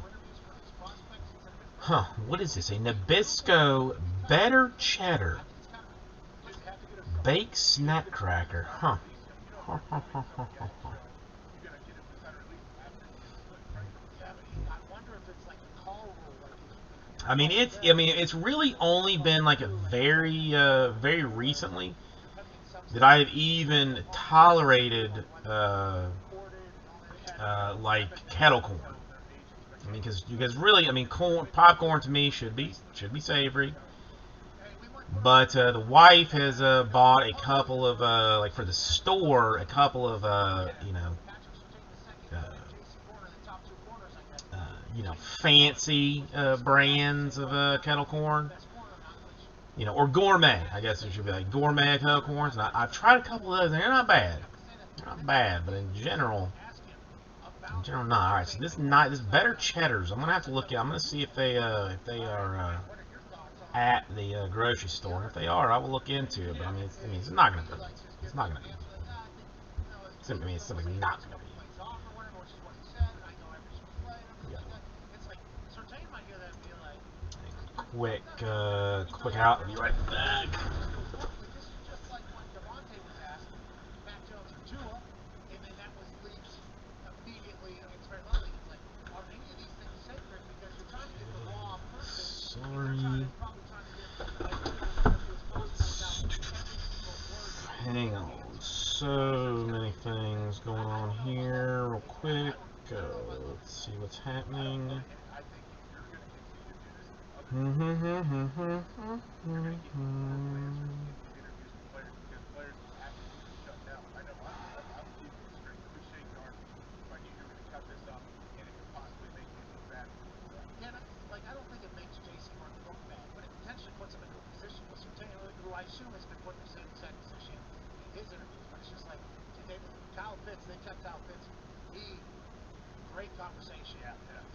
Huh, what is this? A Nabisco Better Cheddar Baked Snack Cracker. Huh. It's really only been like a very recently that I have even tolerated like kettle corn. Because really, popcorn to me should be savory. But the wife has bought a couple of like for the store, a couple of fancy brands of kettle corn. Or gourmet. I guess it should be like gourmet kettle corns. And I've tried a couple of those, and they're not bad. They're not bad, but in general, not. All right, so this Better Cheddars. I'm gonna have to look at. I'm gonna see if they are at the grocery store. If they are, I will look into it. But it's not gonna be. It's not gonna be. It's simply not gonna be. Quick out. I'll be right back. Sorry. Hang on. So many things going on here. Real quick. Let's see what's happening. I don't think it makes J.C. Martin look bad, but it potentially puts him into a position with Surtain, who I assume has been put in the same exact position in his interviews. But it's just like Kyle Pitts, they kept Kyle Pitts. Great conversation.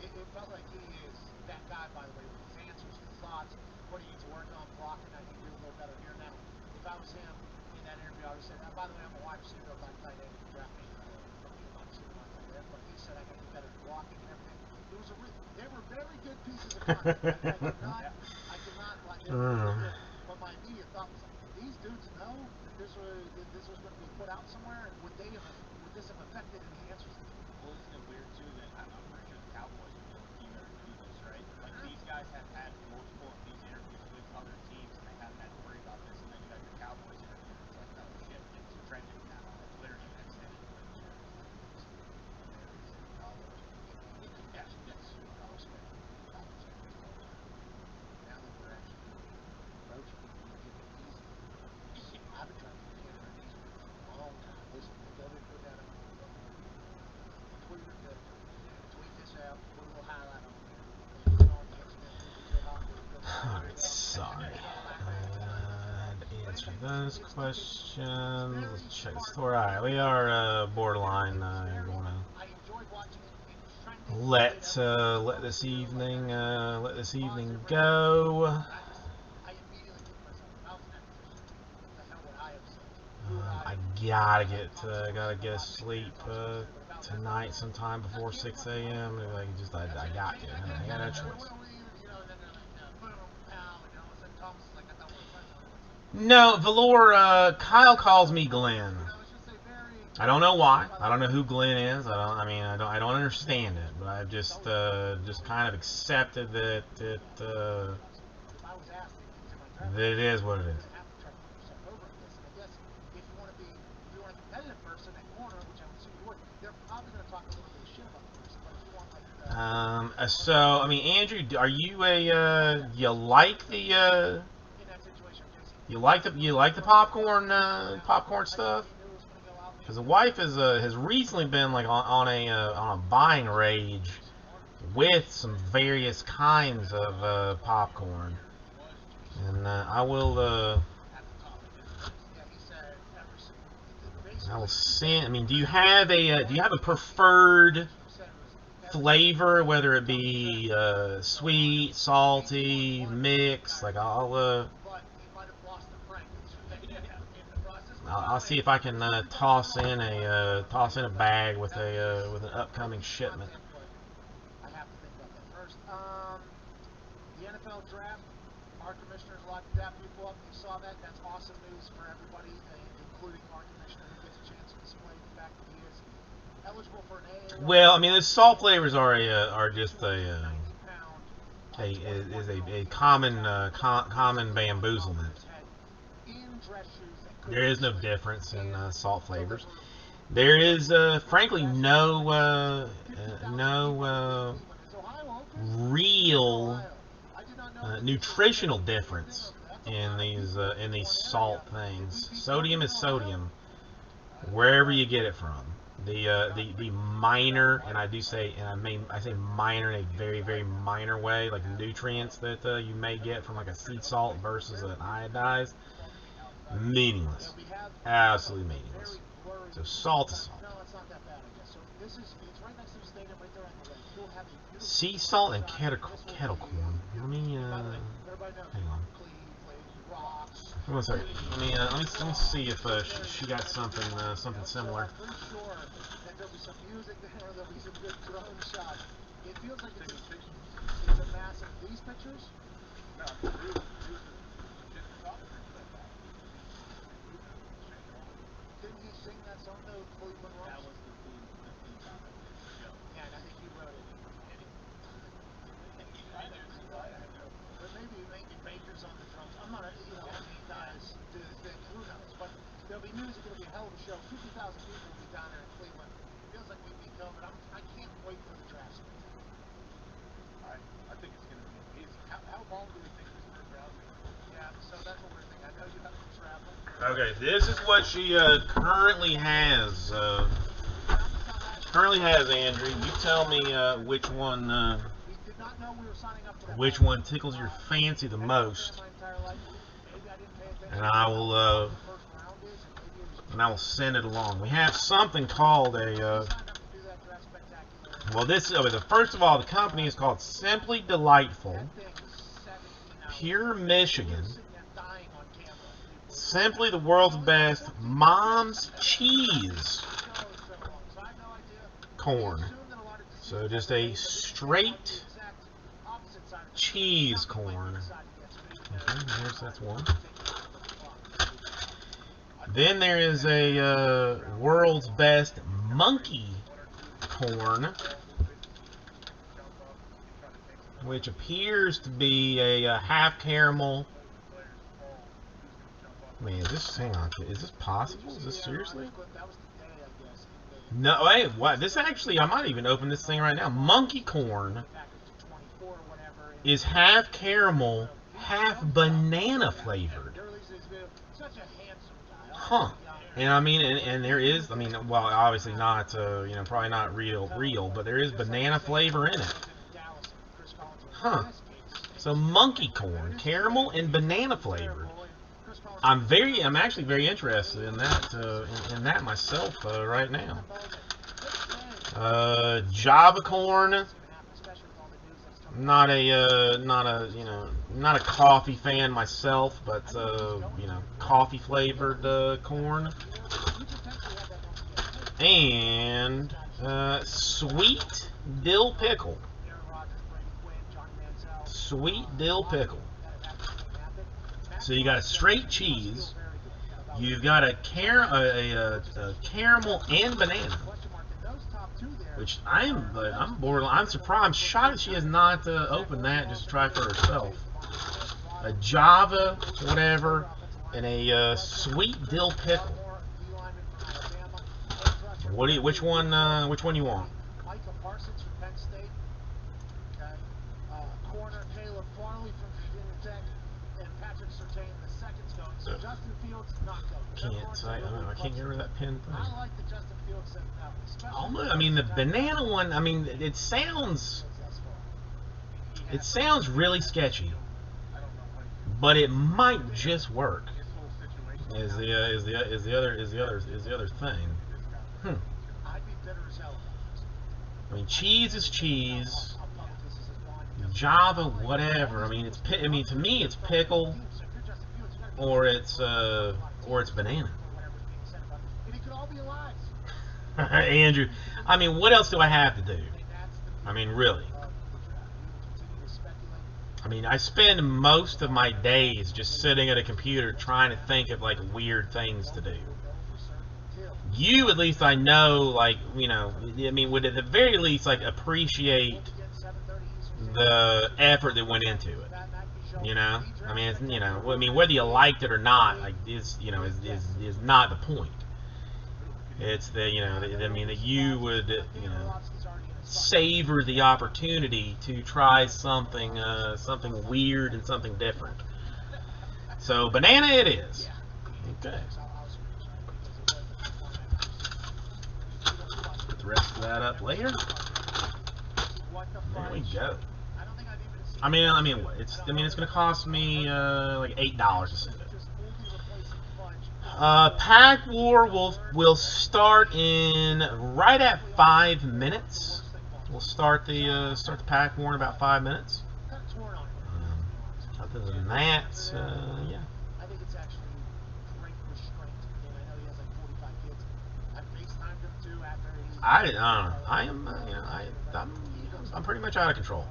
It felt like he is that guy, by the way, with his answers, his thoughts, what he needs to work on, blocking. I think do a little better here now. If I was him in that interview, I would say, by the way, I'm a wide receiver, I'm not tight end. You draft me from the receiver, not tight end. But he said I got to get better at blocking and everything. They were very good pieces of content. I cannot like it. But my immediate thought was like, these dudes know that this was going to be put out somewhere, and would this have affected any answers? Well, isn't it weird too that I'm pretty sure the Cowboys would be able to keep better do this, right? Like these guys have had multiple of these interviews with other teams, and they haven't had to worry about this. And then you got your Cowboys interview, and it's like, oh shit, it's trending now. It's literally next day. Answer those questions. Let's check the store. Alright, we are borderline going to let this evening go. I gotta get asleep tonight sometime before 6 a.m. I got to. I got no choice. No, Valor, Kyle calls me Glenn. I don't know why. I don't know who Glenn is. I don't understand it. But I've just kind of accepted that that it is what it is. So I mean, Andrew, are you you like the popcorn stuff? Because the wife has recently been like on a buying rage with some various kinds of popcorn, and I will send. I mean, do you have a preferred flavor, whether it be sweet, salty, mixed? Like I'll see if I can toss in a bag with an upcoming shipment. I have to think about that first. The NFL draft, our commissioner's allowed to dap people up. You saw that. That's awesome news for everybody, including our commissioner, who gets a chance to display the fact that he is eligible for an AA. Well, I mean, the salt flavors are just a common bamboozlement. There is no difference in salt flavors. There is, frankly, no real nutritional difference in these salt things. Sodium is sodium, wherever you get it from. The minor, and I say minor in a very, very minor way, like nutrients that you may get from like a sea salt versus an iodized, meaningless, absolutely meaningless. So salt is salt. Sea salt and kettle corn. Let me hang on. One second. Let me see if she got something similar. There'll be some music there, there'll be some good drone shots. It feels like it's a massive. These pictures? No, didn't he sing that song though, Cleveland Rose? That was the theme song of the show. Yeah, and I think he wrote it. But maybe Baker's on the drums. I'm not, these guys do the thing. Who knows? But there'll be music. It'll be a hell of a show. 50,000 people will be down there in Cleveland. Feels like we'd be going, but I can't wait for the draft. I think it's going to be amazing. How long do we think this first round is? Yeah, so that's what we're thinking. I know you have to travel. Okay, this is what she currently has. Andrew. You tell me which one tickles your fancy the most, and I will send it along. We have something called a. First of all, the company is called Simply Delightful, Pure Michigan. Simply the world's best mom's cheese corn. So just a straight cheese corn. Okay, that's one. Then there is a world's best monkey corn, which appears to be a half caramel. Man, is this possible? Is this seriously? No, hey, what? This actually, I might even open this thing right now. Monkey corn is half caramel, half banana flavored. Huh. And I mean, and there is, well, obviously not, probably not real, but there is banana flavor in it. Huh. So monkey corn, caramel and banana flavored. I'm actually very interested in that myself right now. Java corn. Not a coffee fan myself, but coffee flavored corn. And sweet dill pickle. Sweet dill pickle. So you got a straight cheese, You've got a caramel and banana, which I'm borderline. I'm surprised. I'm shocked that she has not opened that just to try for herself. A Java, whatever, and a sweet dill pickle. What do you? Which one you want? Micah Parsons from Penn State. Okay. Corner Caleb Farley from Virginia Tech, and Patrick Surtain the second's going. So Justin Fields not going. I can't get rid of that pin thing. I like the Justin Fields set up, especially. Almost, I mean, the banana one. I mean, it sounds really sketchy, but it might just work. Is the other thing. I'd be bitter as hell. I mean, cheese is cheese. Java, whatever. I mean, to me, it's pickle, or it's banana. And it could all be lies. Andrew, I mean, what else do I have to do? I mean, really. I mean, I spend most of my days just sitting at a computer trying to think of like weird things to do. You, at least, I know, like, you know, I mean, would at the very least like appreciate the effort that went into it. You know, I mean, it's, you know, I mean, whether you liked it or not, like, is not the point. It's the, you know, I mean, that you would, you know, savor the opportunity to try something weird and something different. So banana it is. Okay. Put the rest of that up later. There we go. I mean, it's going to cost me like $8 to send it. Pack War will start in right at 5 minutes. We'll start the Pack War in about 5 minutes. Other than that, yeah. I think it's actually great restraint. And I know he has like 45 kids. I FaceTimed him too after he. I don't know. I'm pretty much out of control.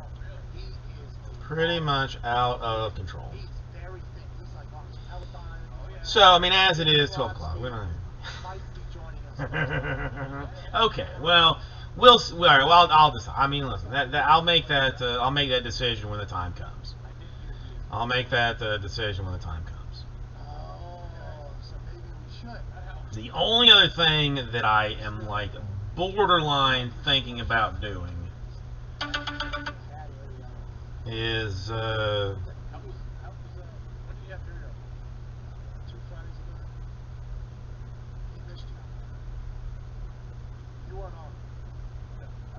Pretty much out of control. He's very thick. He's like on Peloton. So, I mean, as it is 12 o'clock. We don't. Might be joining us. Okay. Well, all right. Well, I'll decide. I mean, listen. I'll make that decision when the time comes. I'll make that decision when the time comes. Oh, so maybe we should. The only other thing that I am like borderline thinking about doing is When did you have your 2 Fridays ago? He missed you. You weren't on. No, I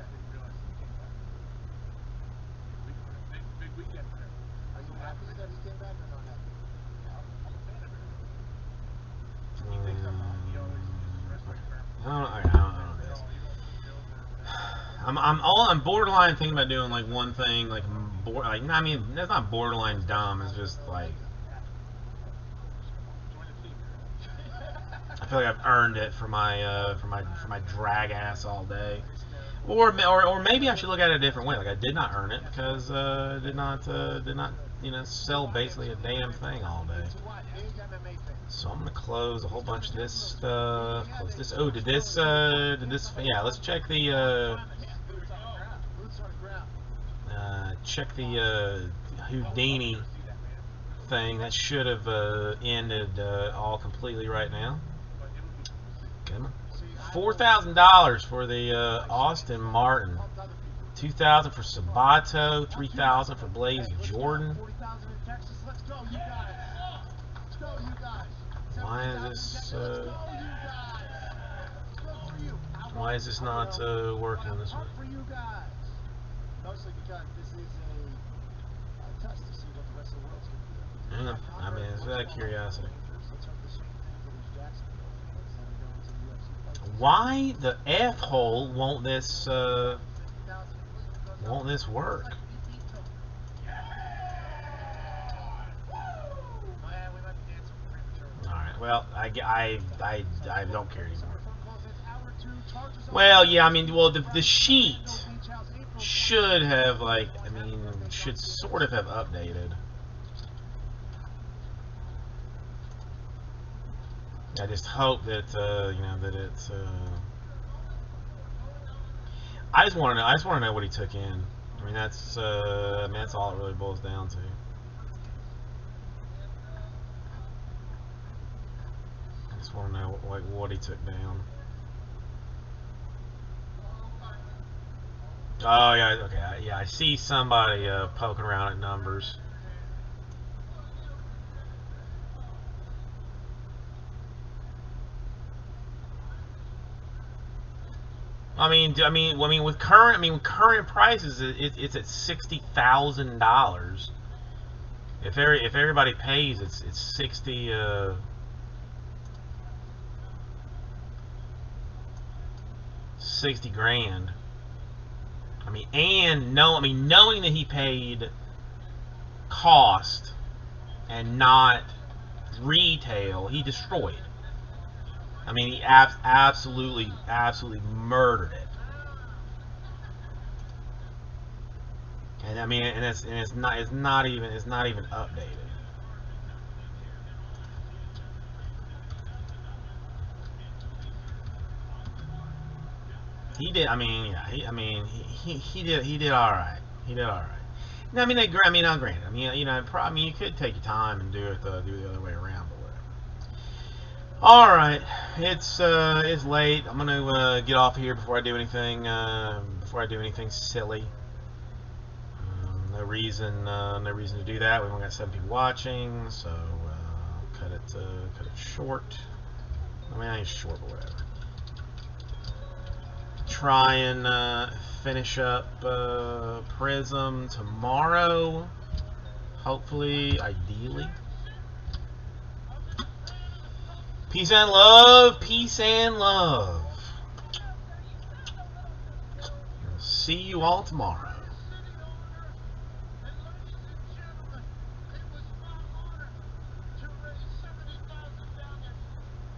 didn't realize he came back. Big weekend for him. Are you happy that he came back or not happy? I'm a fan of it. He thinks I'm not. He always wrestling for him. I don't know. I'm borderline thinking about doing like one thing, like I mean, that's not borderline dumb. It's just like I feel like I've earned it for my drag ass all day, or maybe I should look at it a different way. Like I did not earn it because did not sell basically a damn thing all day. So I'm gonna close a whole bunch of this stuff. Close this. Oh, did this? Yeah, let's check the. Check the Houdini thing. That should have ended all completely right now. Come on. $4,000 for the Austin Martin. $2,000 for Sabato. $3,000 for Blaze Jordan. Why is this not working this way? Mostly because this is a test to see what the rest of the world's going to do. Yeah, I mean, it's out of curiosity. Why the F-hole won't this work? Alright, well, I don't care anymore. Well, yeah, I mean, well, the sheet should have, like, I mean, should sort of have updated. I just hope that you know, that it's. I just want to know. I just want to know what he took in. I mean, that's all it really boils down to. I just want to know what he took down. Oh yeah, okay, yeah. I see somebody poking around at numbers. I mean, with current prices, it's at $60,000. If everybody pays, it's 60 grand. I mean, knowing that he paid cost and not retail, he destroyed. I mean, he absolutely murdered it. And I mean, it's not even updated. He did. I mean, yeah. He did all right. He did all right. No, I mean, now granted. I mean, you know, you could take your time and do the other way around, but whatever. All right, it's late. I'm gonna get off here before I do anything silly. No reason to do that. We've only got 7 people watching, so cut it short. I mean, I ain't short, but whatever. Try and finish up Prism tomorrow, hopefully, ideally. Peace and love. Peace and love. See you all tomorrow.